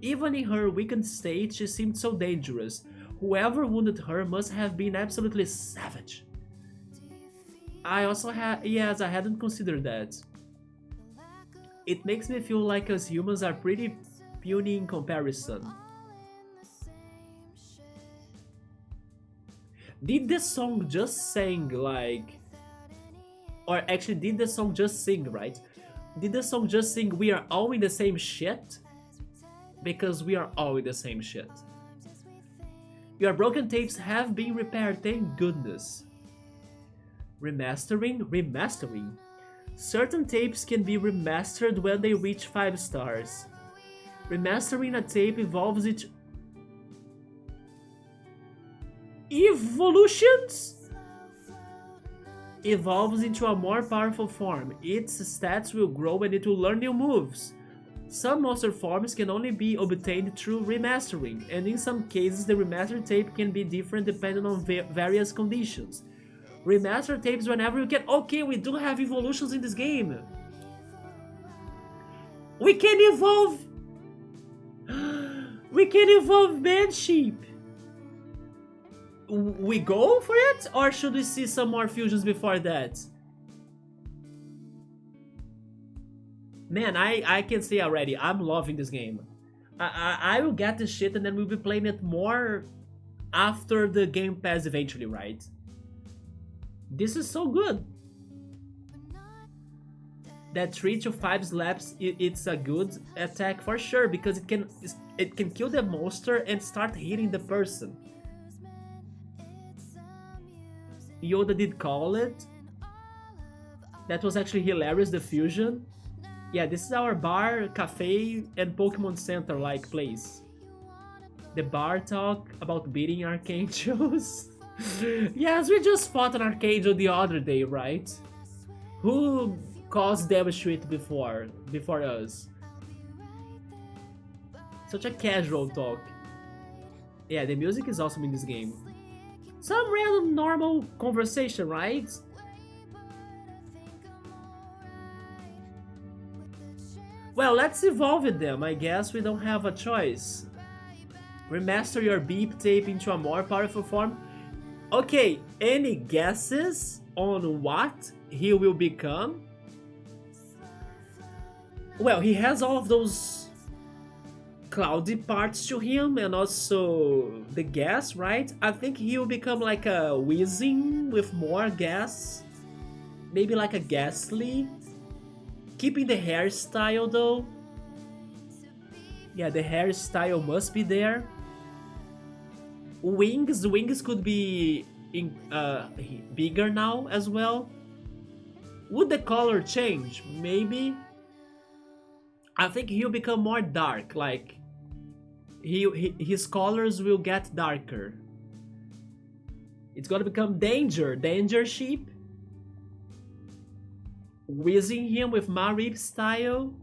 Even in her weakened state, she seemed so dangerous. Whoever wounded her must have been absolutely savage. I also yes, I hadn't considered that. It makes me feel like us humans are pretty puny in comparison. Did the song just sing like... Or actually, did the song just sing, right? Did the song just sing we are all in the same shit? Because we are all in the same shit. Your broken tapes have been repaired, thank goodness. Remastering? Certain tapes can be remastered when they reach 5 stars. Remastering a tape involves it... Evolves into a more powerful form. Its stats will grow and it will learn new moves. Some monster forms can only be obtained through remastering, and in some cases the remastered tape can be different depending on various conditions. Remaster tapes whenever you can. Okay, we do have evolutions in this game. We can evolve. We can evolve Mansheep. We go for it, or should we see some more fusions before that? Man, I can say already, I'm loving this game. I will get this shit and then we'll be playing it more after the Game Pass eventually, right? This is so good. That 3 to 5 slaps, it's a good attack for sure, because it can kill the monster and start hitting the person. Yoda did call it. That was actually hilarious, the fusion. Yeah, this is our bar, cafe, and Pokemon Center like place. The bar talk about beating archangels. Yes, we just fought an archangel the other day, right? Who caused damage to it before us? Such a casual talk. Yeah, the music is awesome in this game. Some random normal conversation, right? Well, let's evolve it then. I guess we don't have a choice. Remaster your beep tape into a more powerful form. Okay, any guesses on what he will become? Well, he has all of those cloudy parts to him and also the gas, right? I think he will become like a Whizzing with more gas. Maybe like a Ghastly. keeping the hairstyle though. Yeah, the hairstyle must be there. Wings could be bigger now as well. Would the color change? Maybe. I think he'll become more dark. Like his colors will get darker. It's gonna become danger sheep. Whizzing him with Marip style.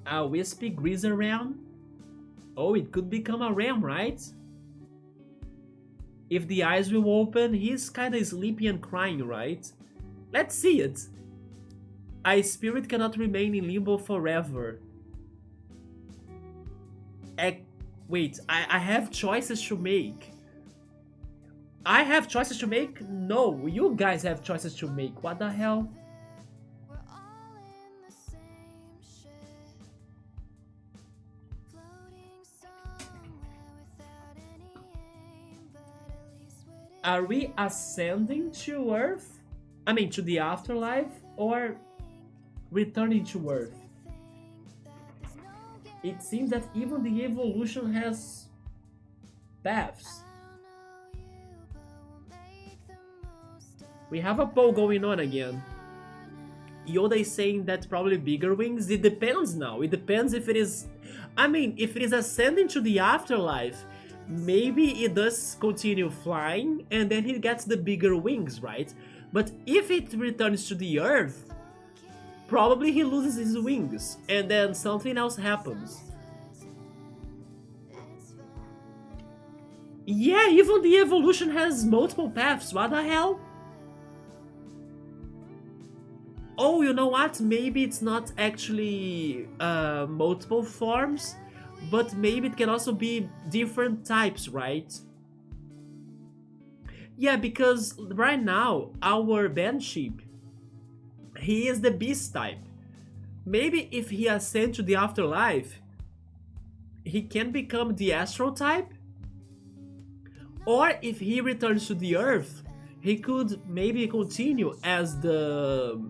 A wispy greaser ram. Oh, it could become a ram, right? If the eyes will open, he's kinda sleepy and crying, right? Let's see it. A spirit cannot remain in limbo forever. Wait, I have choices to make. I have choices to make? No, you guys have choices to make. What the hell? Are we ascending to Earth? I mean, to the afterlife? Or returning to Earth? It seems that even the evolution has paths. We have a poll going on again. Yoda is saying that probably bigger wings. It depends now. It depends if it is... I mean, if it is ascending to the afterlife, maybe it does continue flying and then he gets the bigger wings, right? But if it returns to the Earth, probably he loses his wings and then something else happens. Yeah, even the evolution has multiple paths. What the hell? Oh, you know what? Maybe it's not actually multiple forms, but maybe it can also be different types, right? Yeah, because right now, our Banship, he is the beast type. Maybe if he ascends to the afterlife, he can become the astral type? Or if he returns to the earth, he could maybe continue as the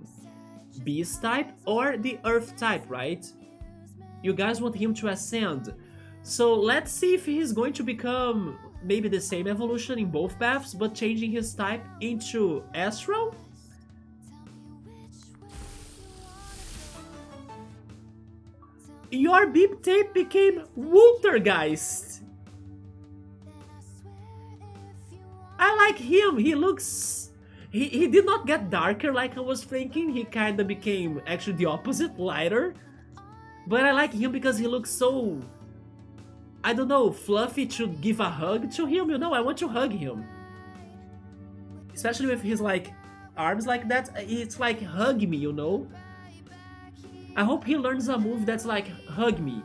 beast type or the earth type, right? You guys want him to ascend. So let's see if he's going to become maybe the same evolution in both paths, but changing his type into astral? Your beep tape became Wultergeist. I like him. He looks... He did not get darker like I was thinking. He kinda became actually the opposite, lighter. But I like him because he looks so... I don't know, fluffy to give a hug to him, you know? I want to hug him. Especially with his, like, arms like that. It's like, hug me, you know? I hope he learns a move that's like, hug me.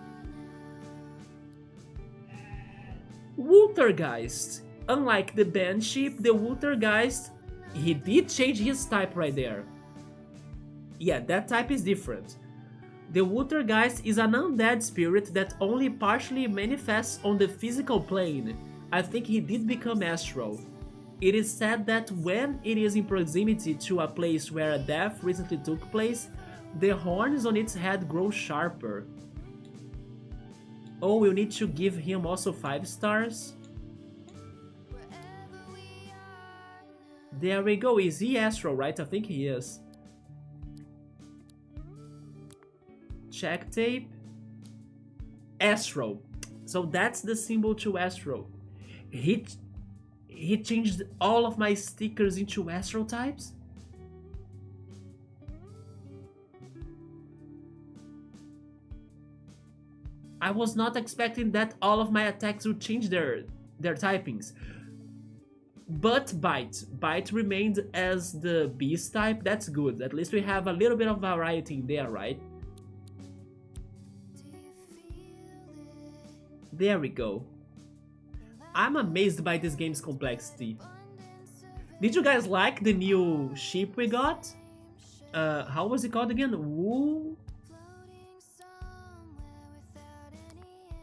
Wultergeist. Unlike the Banship, the Wultergeist, he did change his type right there. Yeah, that type is different. The Wultergeist is an undead spirit that only partially manifests on the physical plane. I think he did become astral. It is said that when it is in proximity to a place where a death recently took place, the horns on its head grow sharper. Oh, we'll need to give him also 5 stars. There we go. Is he astral, right? I think he is. Check tape. Astral. So that's the symbol to astral. He changed all of my stickers into astral types? I was not expecting that all of my attacks would change their typings. But Bite remained as the beast type. That's good. At least we have a little bit of variety in there, right? There we go. I'm amazed by this game's complexity. Did you guys like the new ship we got? How was it called again? Woo?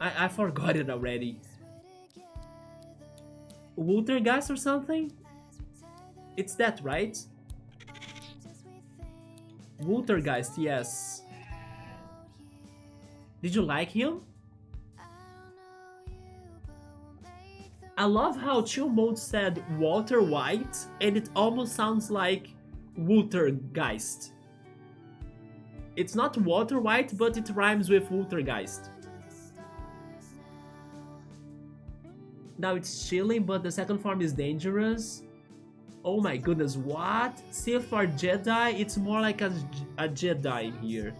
I forgot it already. Wultergeist or something? It's that, right? Wultergeist, yes. Did you like him? I love how Chill Mode said Walter White and it almost sounds like Wultergeist. It's not Walter White, but it rhymes with Wultergeist. Now it's chilling, but the second form is dangerous. Oh my goodness, what? See, for Jedi, it's more like a Jedi here.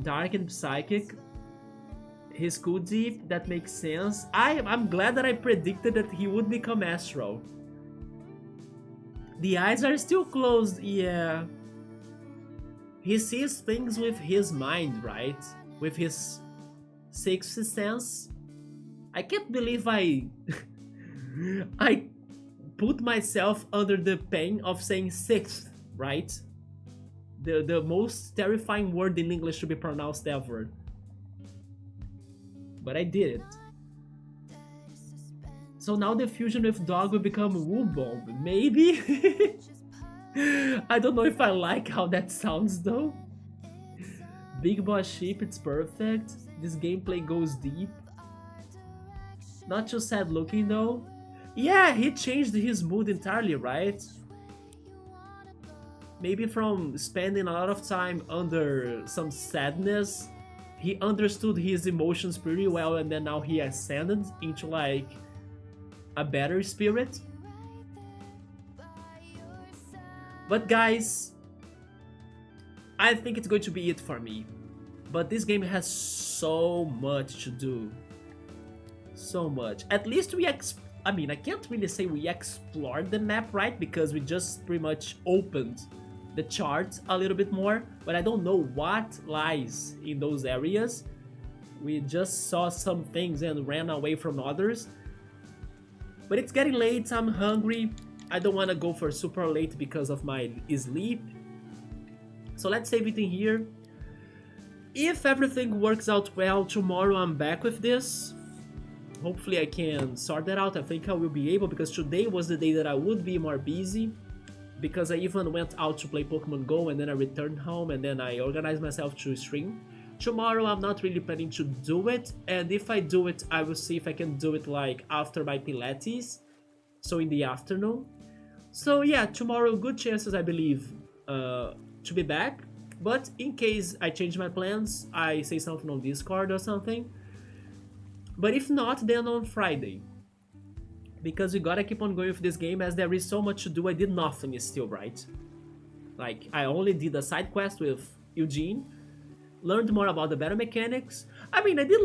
Dark and psychic. He's cool deep, that makes sense. I'm glad that I predicted that he would become astral. The eyes are still closed, yeah. He sees things with his mind, right? With his sixth sense. I can't believe I I put myself under the pain of saying sixth, right? The most terrifying word in English to be pronounced ever. But I did it. So now the fusion with dog will become Woo Bomb. Maybe? I don't know if I like how that sounds though. Big Boss Sheep, it's perfect. This gameplay goes deep. Not too sad looking though. Yeah, he changed his mood entirely, right? Maybe from spending a lot of time under some sadness, he understood his emotions pretty well and then now he ascended into like a better spirit. But guys, I think it's going to be it for me. But this game has so much to do. So much. At least I mean, I can't really say we explored the map, right? Because we just pretty much opened the charts a little bit more, but I don't know what lies in those areas. We just saw some things and ran away from others. But it's getting late, I'm hungry. I don't want to go for super late because of my sleep. So let's save it in here. If everything works out well, tomorrow I'm back with this. Hopefully I can sort that out. I think I will be able, because today was the day that I would be more busy, because I even went out to play Pokemon Go and then I returned home and then I organized myself to stream. Tomorrow I'm not really planning to do it, and if I do it, I will see if I can do it like after my Pilates, so in the afternoon. So yeah, tomorrow good chances I believe to be back, but in case I change my plans, I say something on Discord or something. But if not, then on Friday. Because we gotta keep on going with this game as there is so much to do. I did nothing still, right? Like, I only did a side quest with Eugene, learned more about the battle mechanics. I mean, I did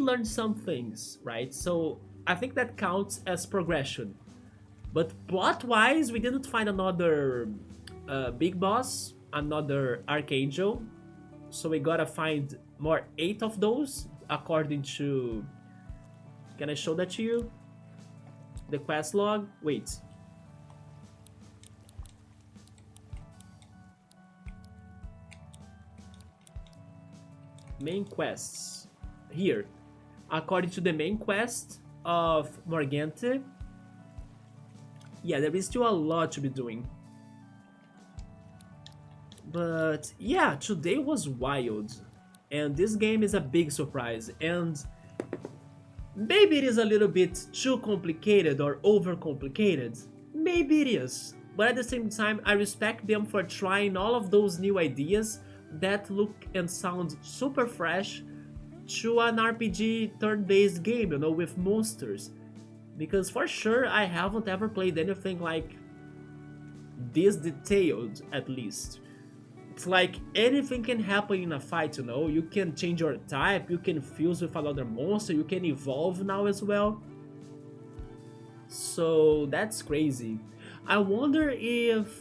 learn some things, right? So I think that counts as progression. But plot-wise, we didn't find another big boss, another Archangel. So we gotta find more 8 of those, according to... Can I show that to you? The quest log? Wait. Main quests. Here. According to the main quest of Morgante. Yeah, there is still a lot to be doing. But yeah, today was wild. And this game is a big surprise. And maybe it is a little bit too complicated or overcomplicated. Maybe it is. But at the same time, I respect them for trying all of those new ideas that look and sound super fresh to an RPG turn-based game, you know, with monsters. Because for sure, I haven't ever played anything like this detailed, at least. It's like anything can happen in a fight, you know? You can change your type, you can fuse with another monster, you can evolve now as well. So that's crazy. I wonder if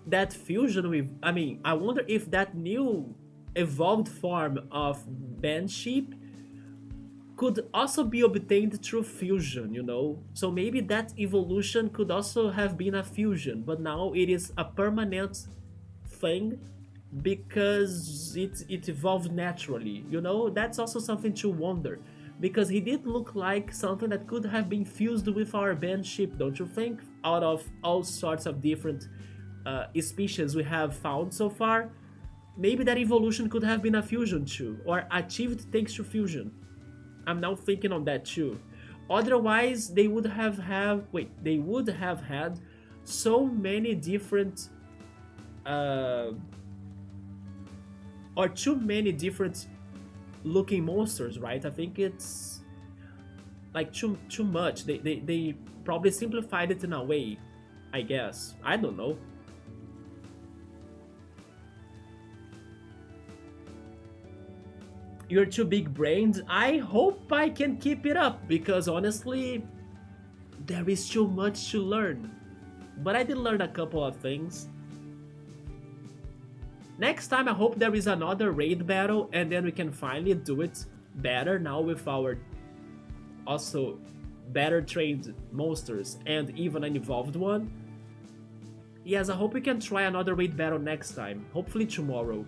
that fusion with... I wonder if that new evolved form of Banship could also be obtained through fusion, you know? So maybe that evolution could also have been a fusion, but now it is a permanent thing because it evolved naturally, you know? That's also something to wonder, because he did look like something that could have been fused with our Banship, don't you think? Out of all sorts of different species we have found so far, maybe that evolution could have been a fusion too, or achieved thanks to fusion. I'm now thinking on that too. Otherwise, they would have had so many different or too many different looking monsters, right? I think it's like too much. They probably simplified it in a way, I guess. I don't know. You're too big brained. I hope I can keep it up because honestly, there is too much to learn. But I did learn a couple of things. Next time, I hope there is another raid battle and then we can finally do it better now with our also better trained monsters and even an evolved one. Yes, I hope we can try another raid battle next time, hopefully tomorrow.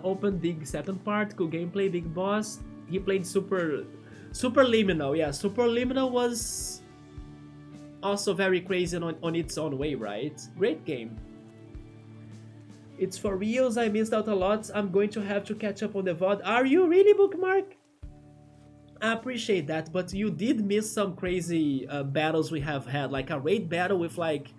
Open Dig second part, cool gameplay, big boss. He played Superliminal, yeah, Superliminal was also very crazy on its own way, right? Great game. It's for reals, I missed out a lot. I'm going to have to catch up on the VOD. Are you really, Bookmark? I appreciate that, but you did miss some crazy battles we have had, like a raid battle with like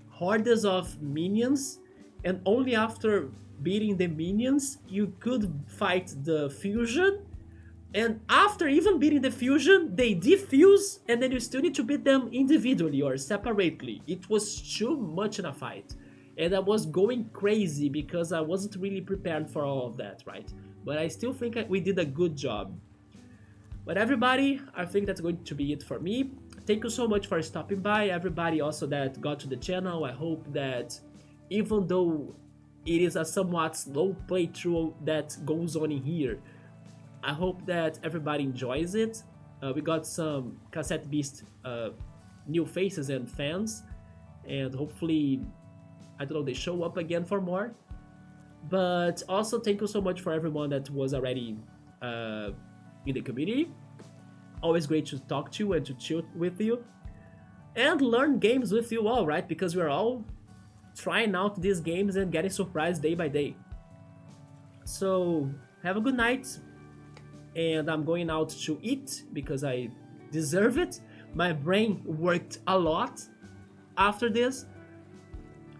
hordes of minions, and only after beating the minions you could fight the fusion, and after even beating the fusion they defuse, and then you still need to beat them individually or separately. It was too much in a fight, and I was going crazy because I wasn't really prepared for all of that, right? But I still think we did a good job. But everybody, I think that's going to be it for me. Thank you so much for stopping by. Everybody also that got to the channel, I hope that even though it is a somewhat slow playthrough that goes on in here, I hope that everybody enjoys it. We got some Cassette Beast new faces and fans, and hopefully, I don't know, they show up again for more. But also thank you so much for everyone that was already in the community. Always great to talk to you and to chill with you and learn games with you all, right? Because we're all trying out these games and getting surprised day by day. So have a good night, and I'm going out to eat because I deserve it. My brain worked a lot after this,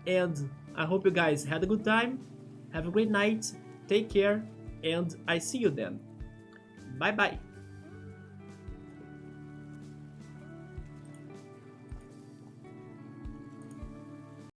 and I hope you guys had a good time. Have a great night, take care, and I see you then. Bye bye.